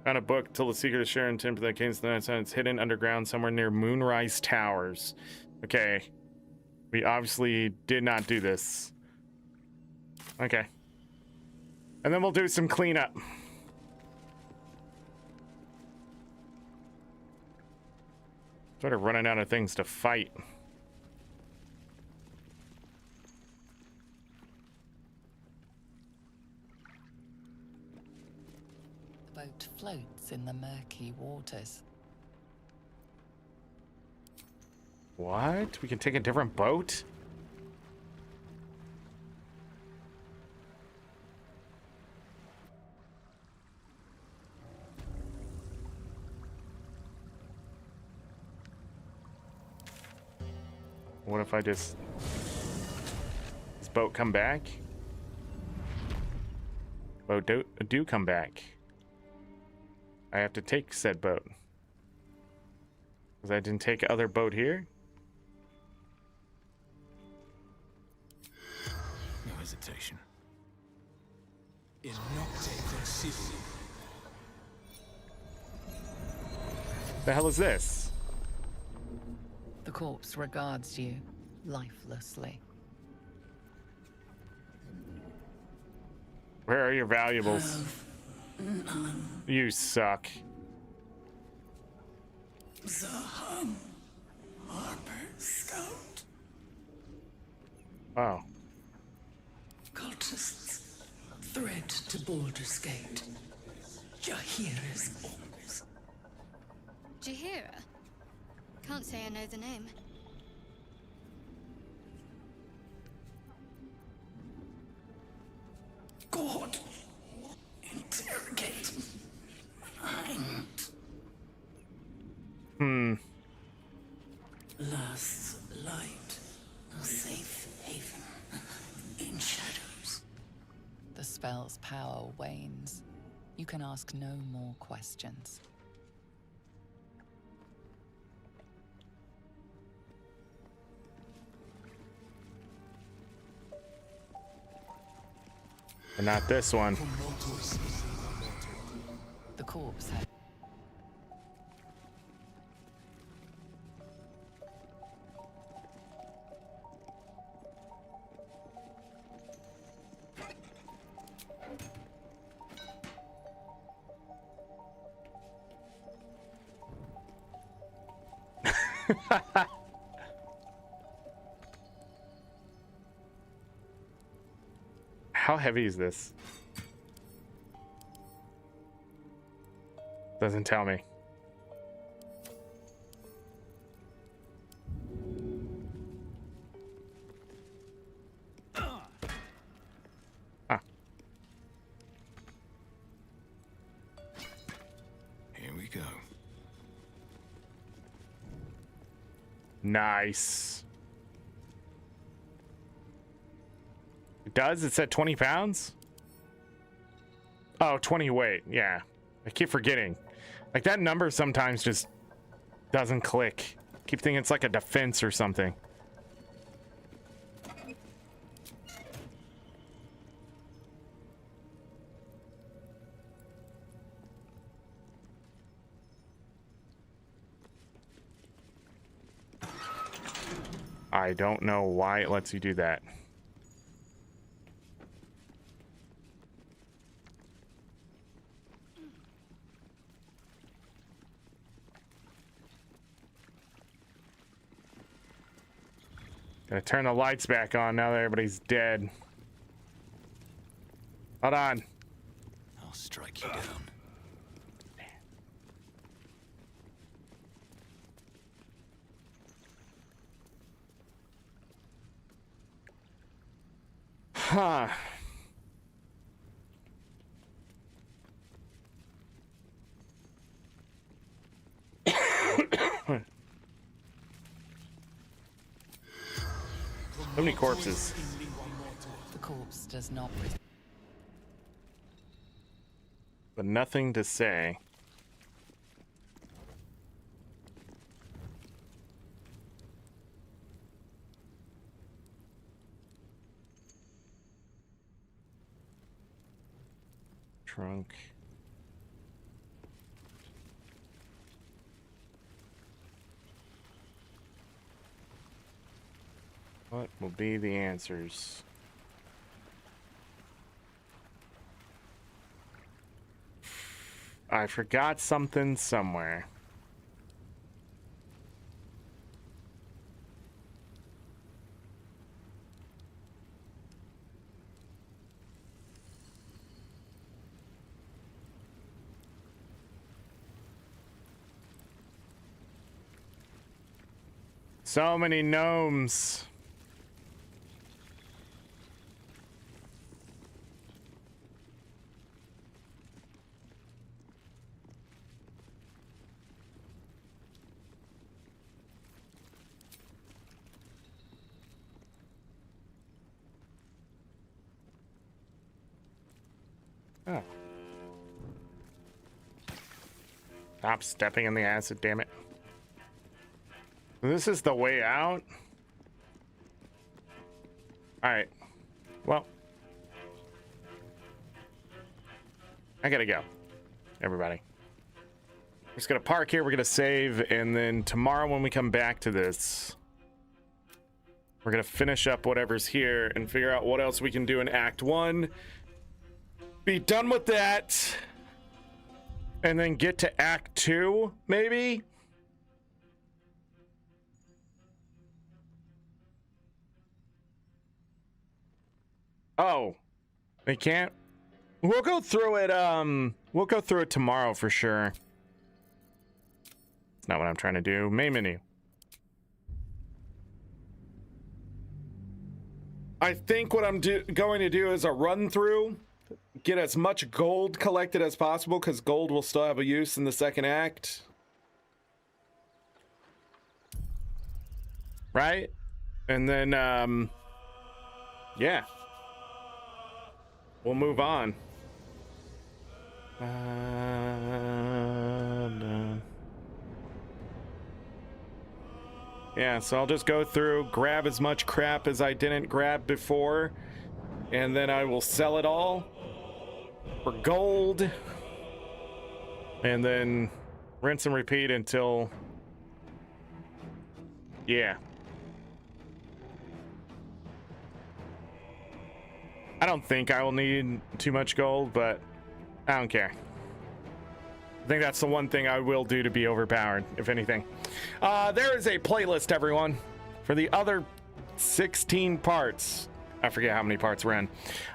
Found a book till the secret of Sharon Temple that came to the night sun. It's hidden underground somewhere near Moonrise Towers. Okay. We obviously did not do this. Okay. And then we'll do some cleanup. Sort of running out of things to fight. The boat floats in the murky waters. What? We can take a different boat? What if I just... Does boat come back? Boat do come back. I have to take said boat. Because I didn't take other boat here? No hesitation. In nocte conceivable. The hell is this? The corpse regards you lifelessly. Where are your valuables? You suck. Zaham, Harper, Scout. Oh. Cultists, threat to Baldur's Gate. Jahira's orders. Jahira? Can't say I know the name. God. Interrogate. Last light. A safe haven. In shadows. The spell's power wanes. You can ask no more questions. But not this one. The corpse had. How heavy is this? Doesn't tell me. Huh. Here we go. Nice. It does? It said 20 pounds? Oh, 20 weight. Yeah. I keep forgetting. Like, that number sometimes just doesn't click. Keep thinking it's like a defense or something. I don't know why it lets you do that. Gotta turn the lights back on now that everybody's dead. Hold on. I'll strike you down. Huh. So many corpses. The corpse does not. But nothing to say. Trunk. What will be the answers? I forgot something somewhere. So many gnomes. Oh. Stop stepping in the acid, damn it. This is the way out? Alright. Well. I gotta go. Everybody. We're just gonna park here, we're gonna save, and then tomorrow when we come back to this, we're gonna finish up whatever's here and figure out what else we can do in Act 1. Be done with that. And then get to Act 2, maybe? Oh, they can't. We'll go through it. We'll go through it tomorrow for sure. That's not what I'm trying to do. Main menu. I think what I'm going to do is a run through, get as much gold collected as possible because gold will still have a use in the second act. Right? And then, yeah. We'll move on. Yeah, so I'll just go through, grab as much crap as I didn't grab before, and then I will sell it all for gold, and then rinse and repeat until, yeah. I don't think I will need too much gold, but I don't care. I think that's the one thing I will do to be overpowered, if anything. There is a playlist, everyone, for the other 16 parts. I forget how many parts we're in.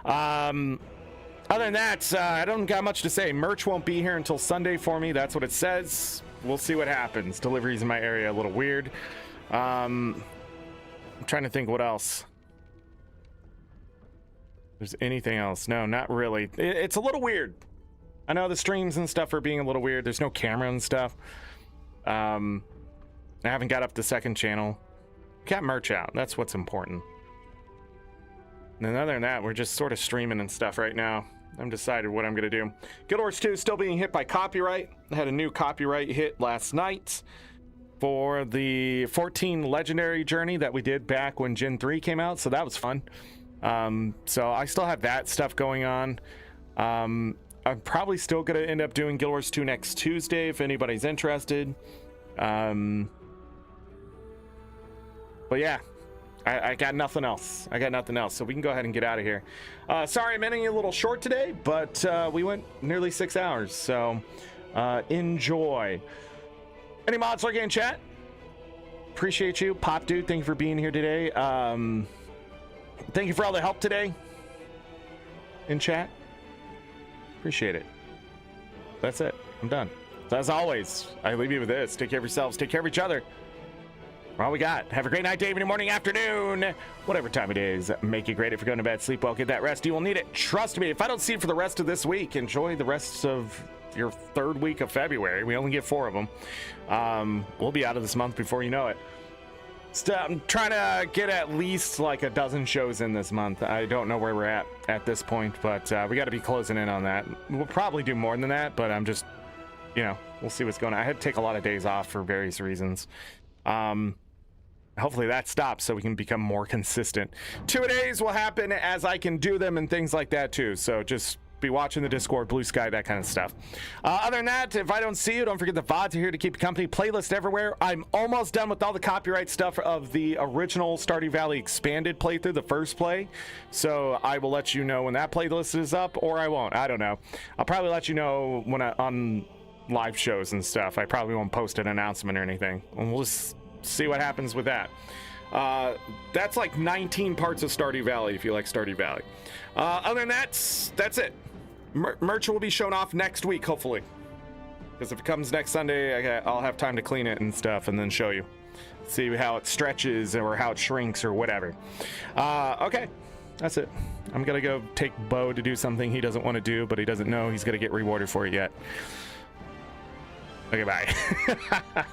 Other than that, I don't got much to say. Merch won't be here until Sunday for me. That's what it says. We'll see what happens. Deliveries in my area a little weird. I'm trying to think what else. There's anything else? No, not really. It's a little weird. I know the streams and stuff are being a little weird. There's no camera and stuff. I haven't got up the second channel. Got merch out. That's what's important. And then other than that, we're just sort of streaming and stuff right now. I'm decided what I'm going to do. Guild Wars 2 still being hit by copyright. I had a new copyright hit last night for the 14 legendary journey that we did back when Gen 3 came out. So that was fun. So I still have that stuff going on. I'm probably still going to end up doing Guild Wars 2 next Tuesday if anybody's interested. But yeah, I got nothing else. So we can go ahead and get out of here. Sorry I'm ending a little short today, but we went nearly 6 hours. So enjoy. Any mods lurking in chat? Appreciate you. Pop Dude, thank you for being here today. Thank you for all the help today in chat. Appreciate it. That's it. I'm done. So as always, I leave you with this. Take care of yourselves. Take care of each other. All we got. Have a great night, day, evening, morning, afternoon, whatever time it is. Make it great. If you're going to bed, sleep well, get that rest. You will need it. Trust me. If I don't see you for the rest of this week, enjoy the rest of your third week of February. We only get 4 of them. We'll be out of this month before you know it. I'm trying to get at least like a dozen shows in this month. I don't know where we're at this point, but we got to be closing in on that. We'll probably do more than that, but I'm just, you know, we'll see what's going on. I had to take a lot of days off for various reasons. Hopefully that stops so we can become more consistent. 2-a-days will happen as I can do them and things like that too. So just be watching the Discord, Blue Sky, that kind of stuff. Other than that, if I don't see you, don't forget the VODs are here to keep you company. Playlist everywhere. I'm almost done with all the copyright stuff of the original Stardew Valley expanded playthrough, the first play. So I will let you know when that playlist is up, or I won't. I don't know. I'll probably let you know when on live shows and stuff. I probably won't post an announcement or anything. And we'll just see what happens with that. That's like 19 parts of Stardew Valley if you like Stardew Valley. Other than that, that's it. Merch will be shown off next week, hopefully. Because if it comes next Sunday, I'll have time to clean it and stuff and then show you. See how it stretches or how it shrinks or whatever. Okay, that's it. I'm going to go take Bo to do something he doesn't want to do, but he doesn't know he's going to get rewarded for it yet. Okay, bye.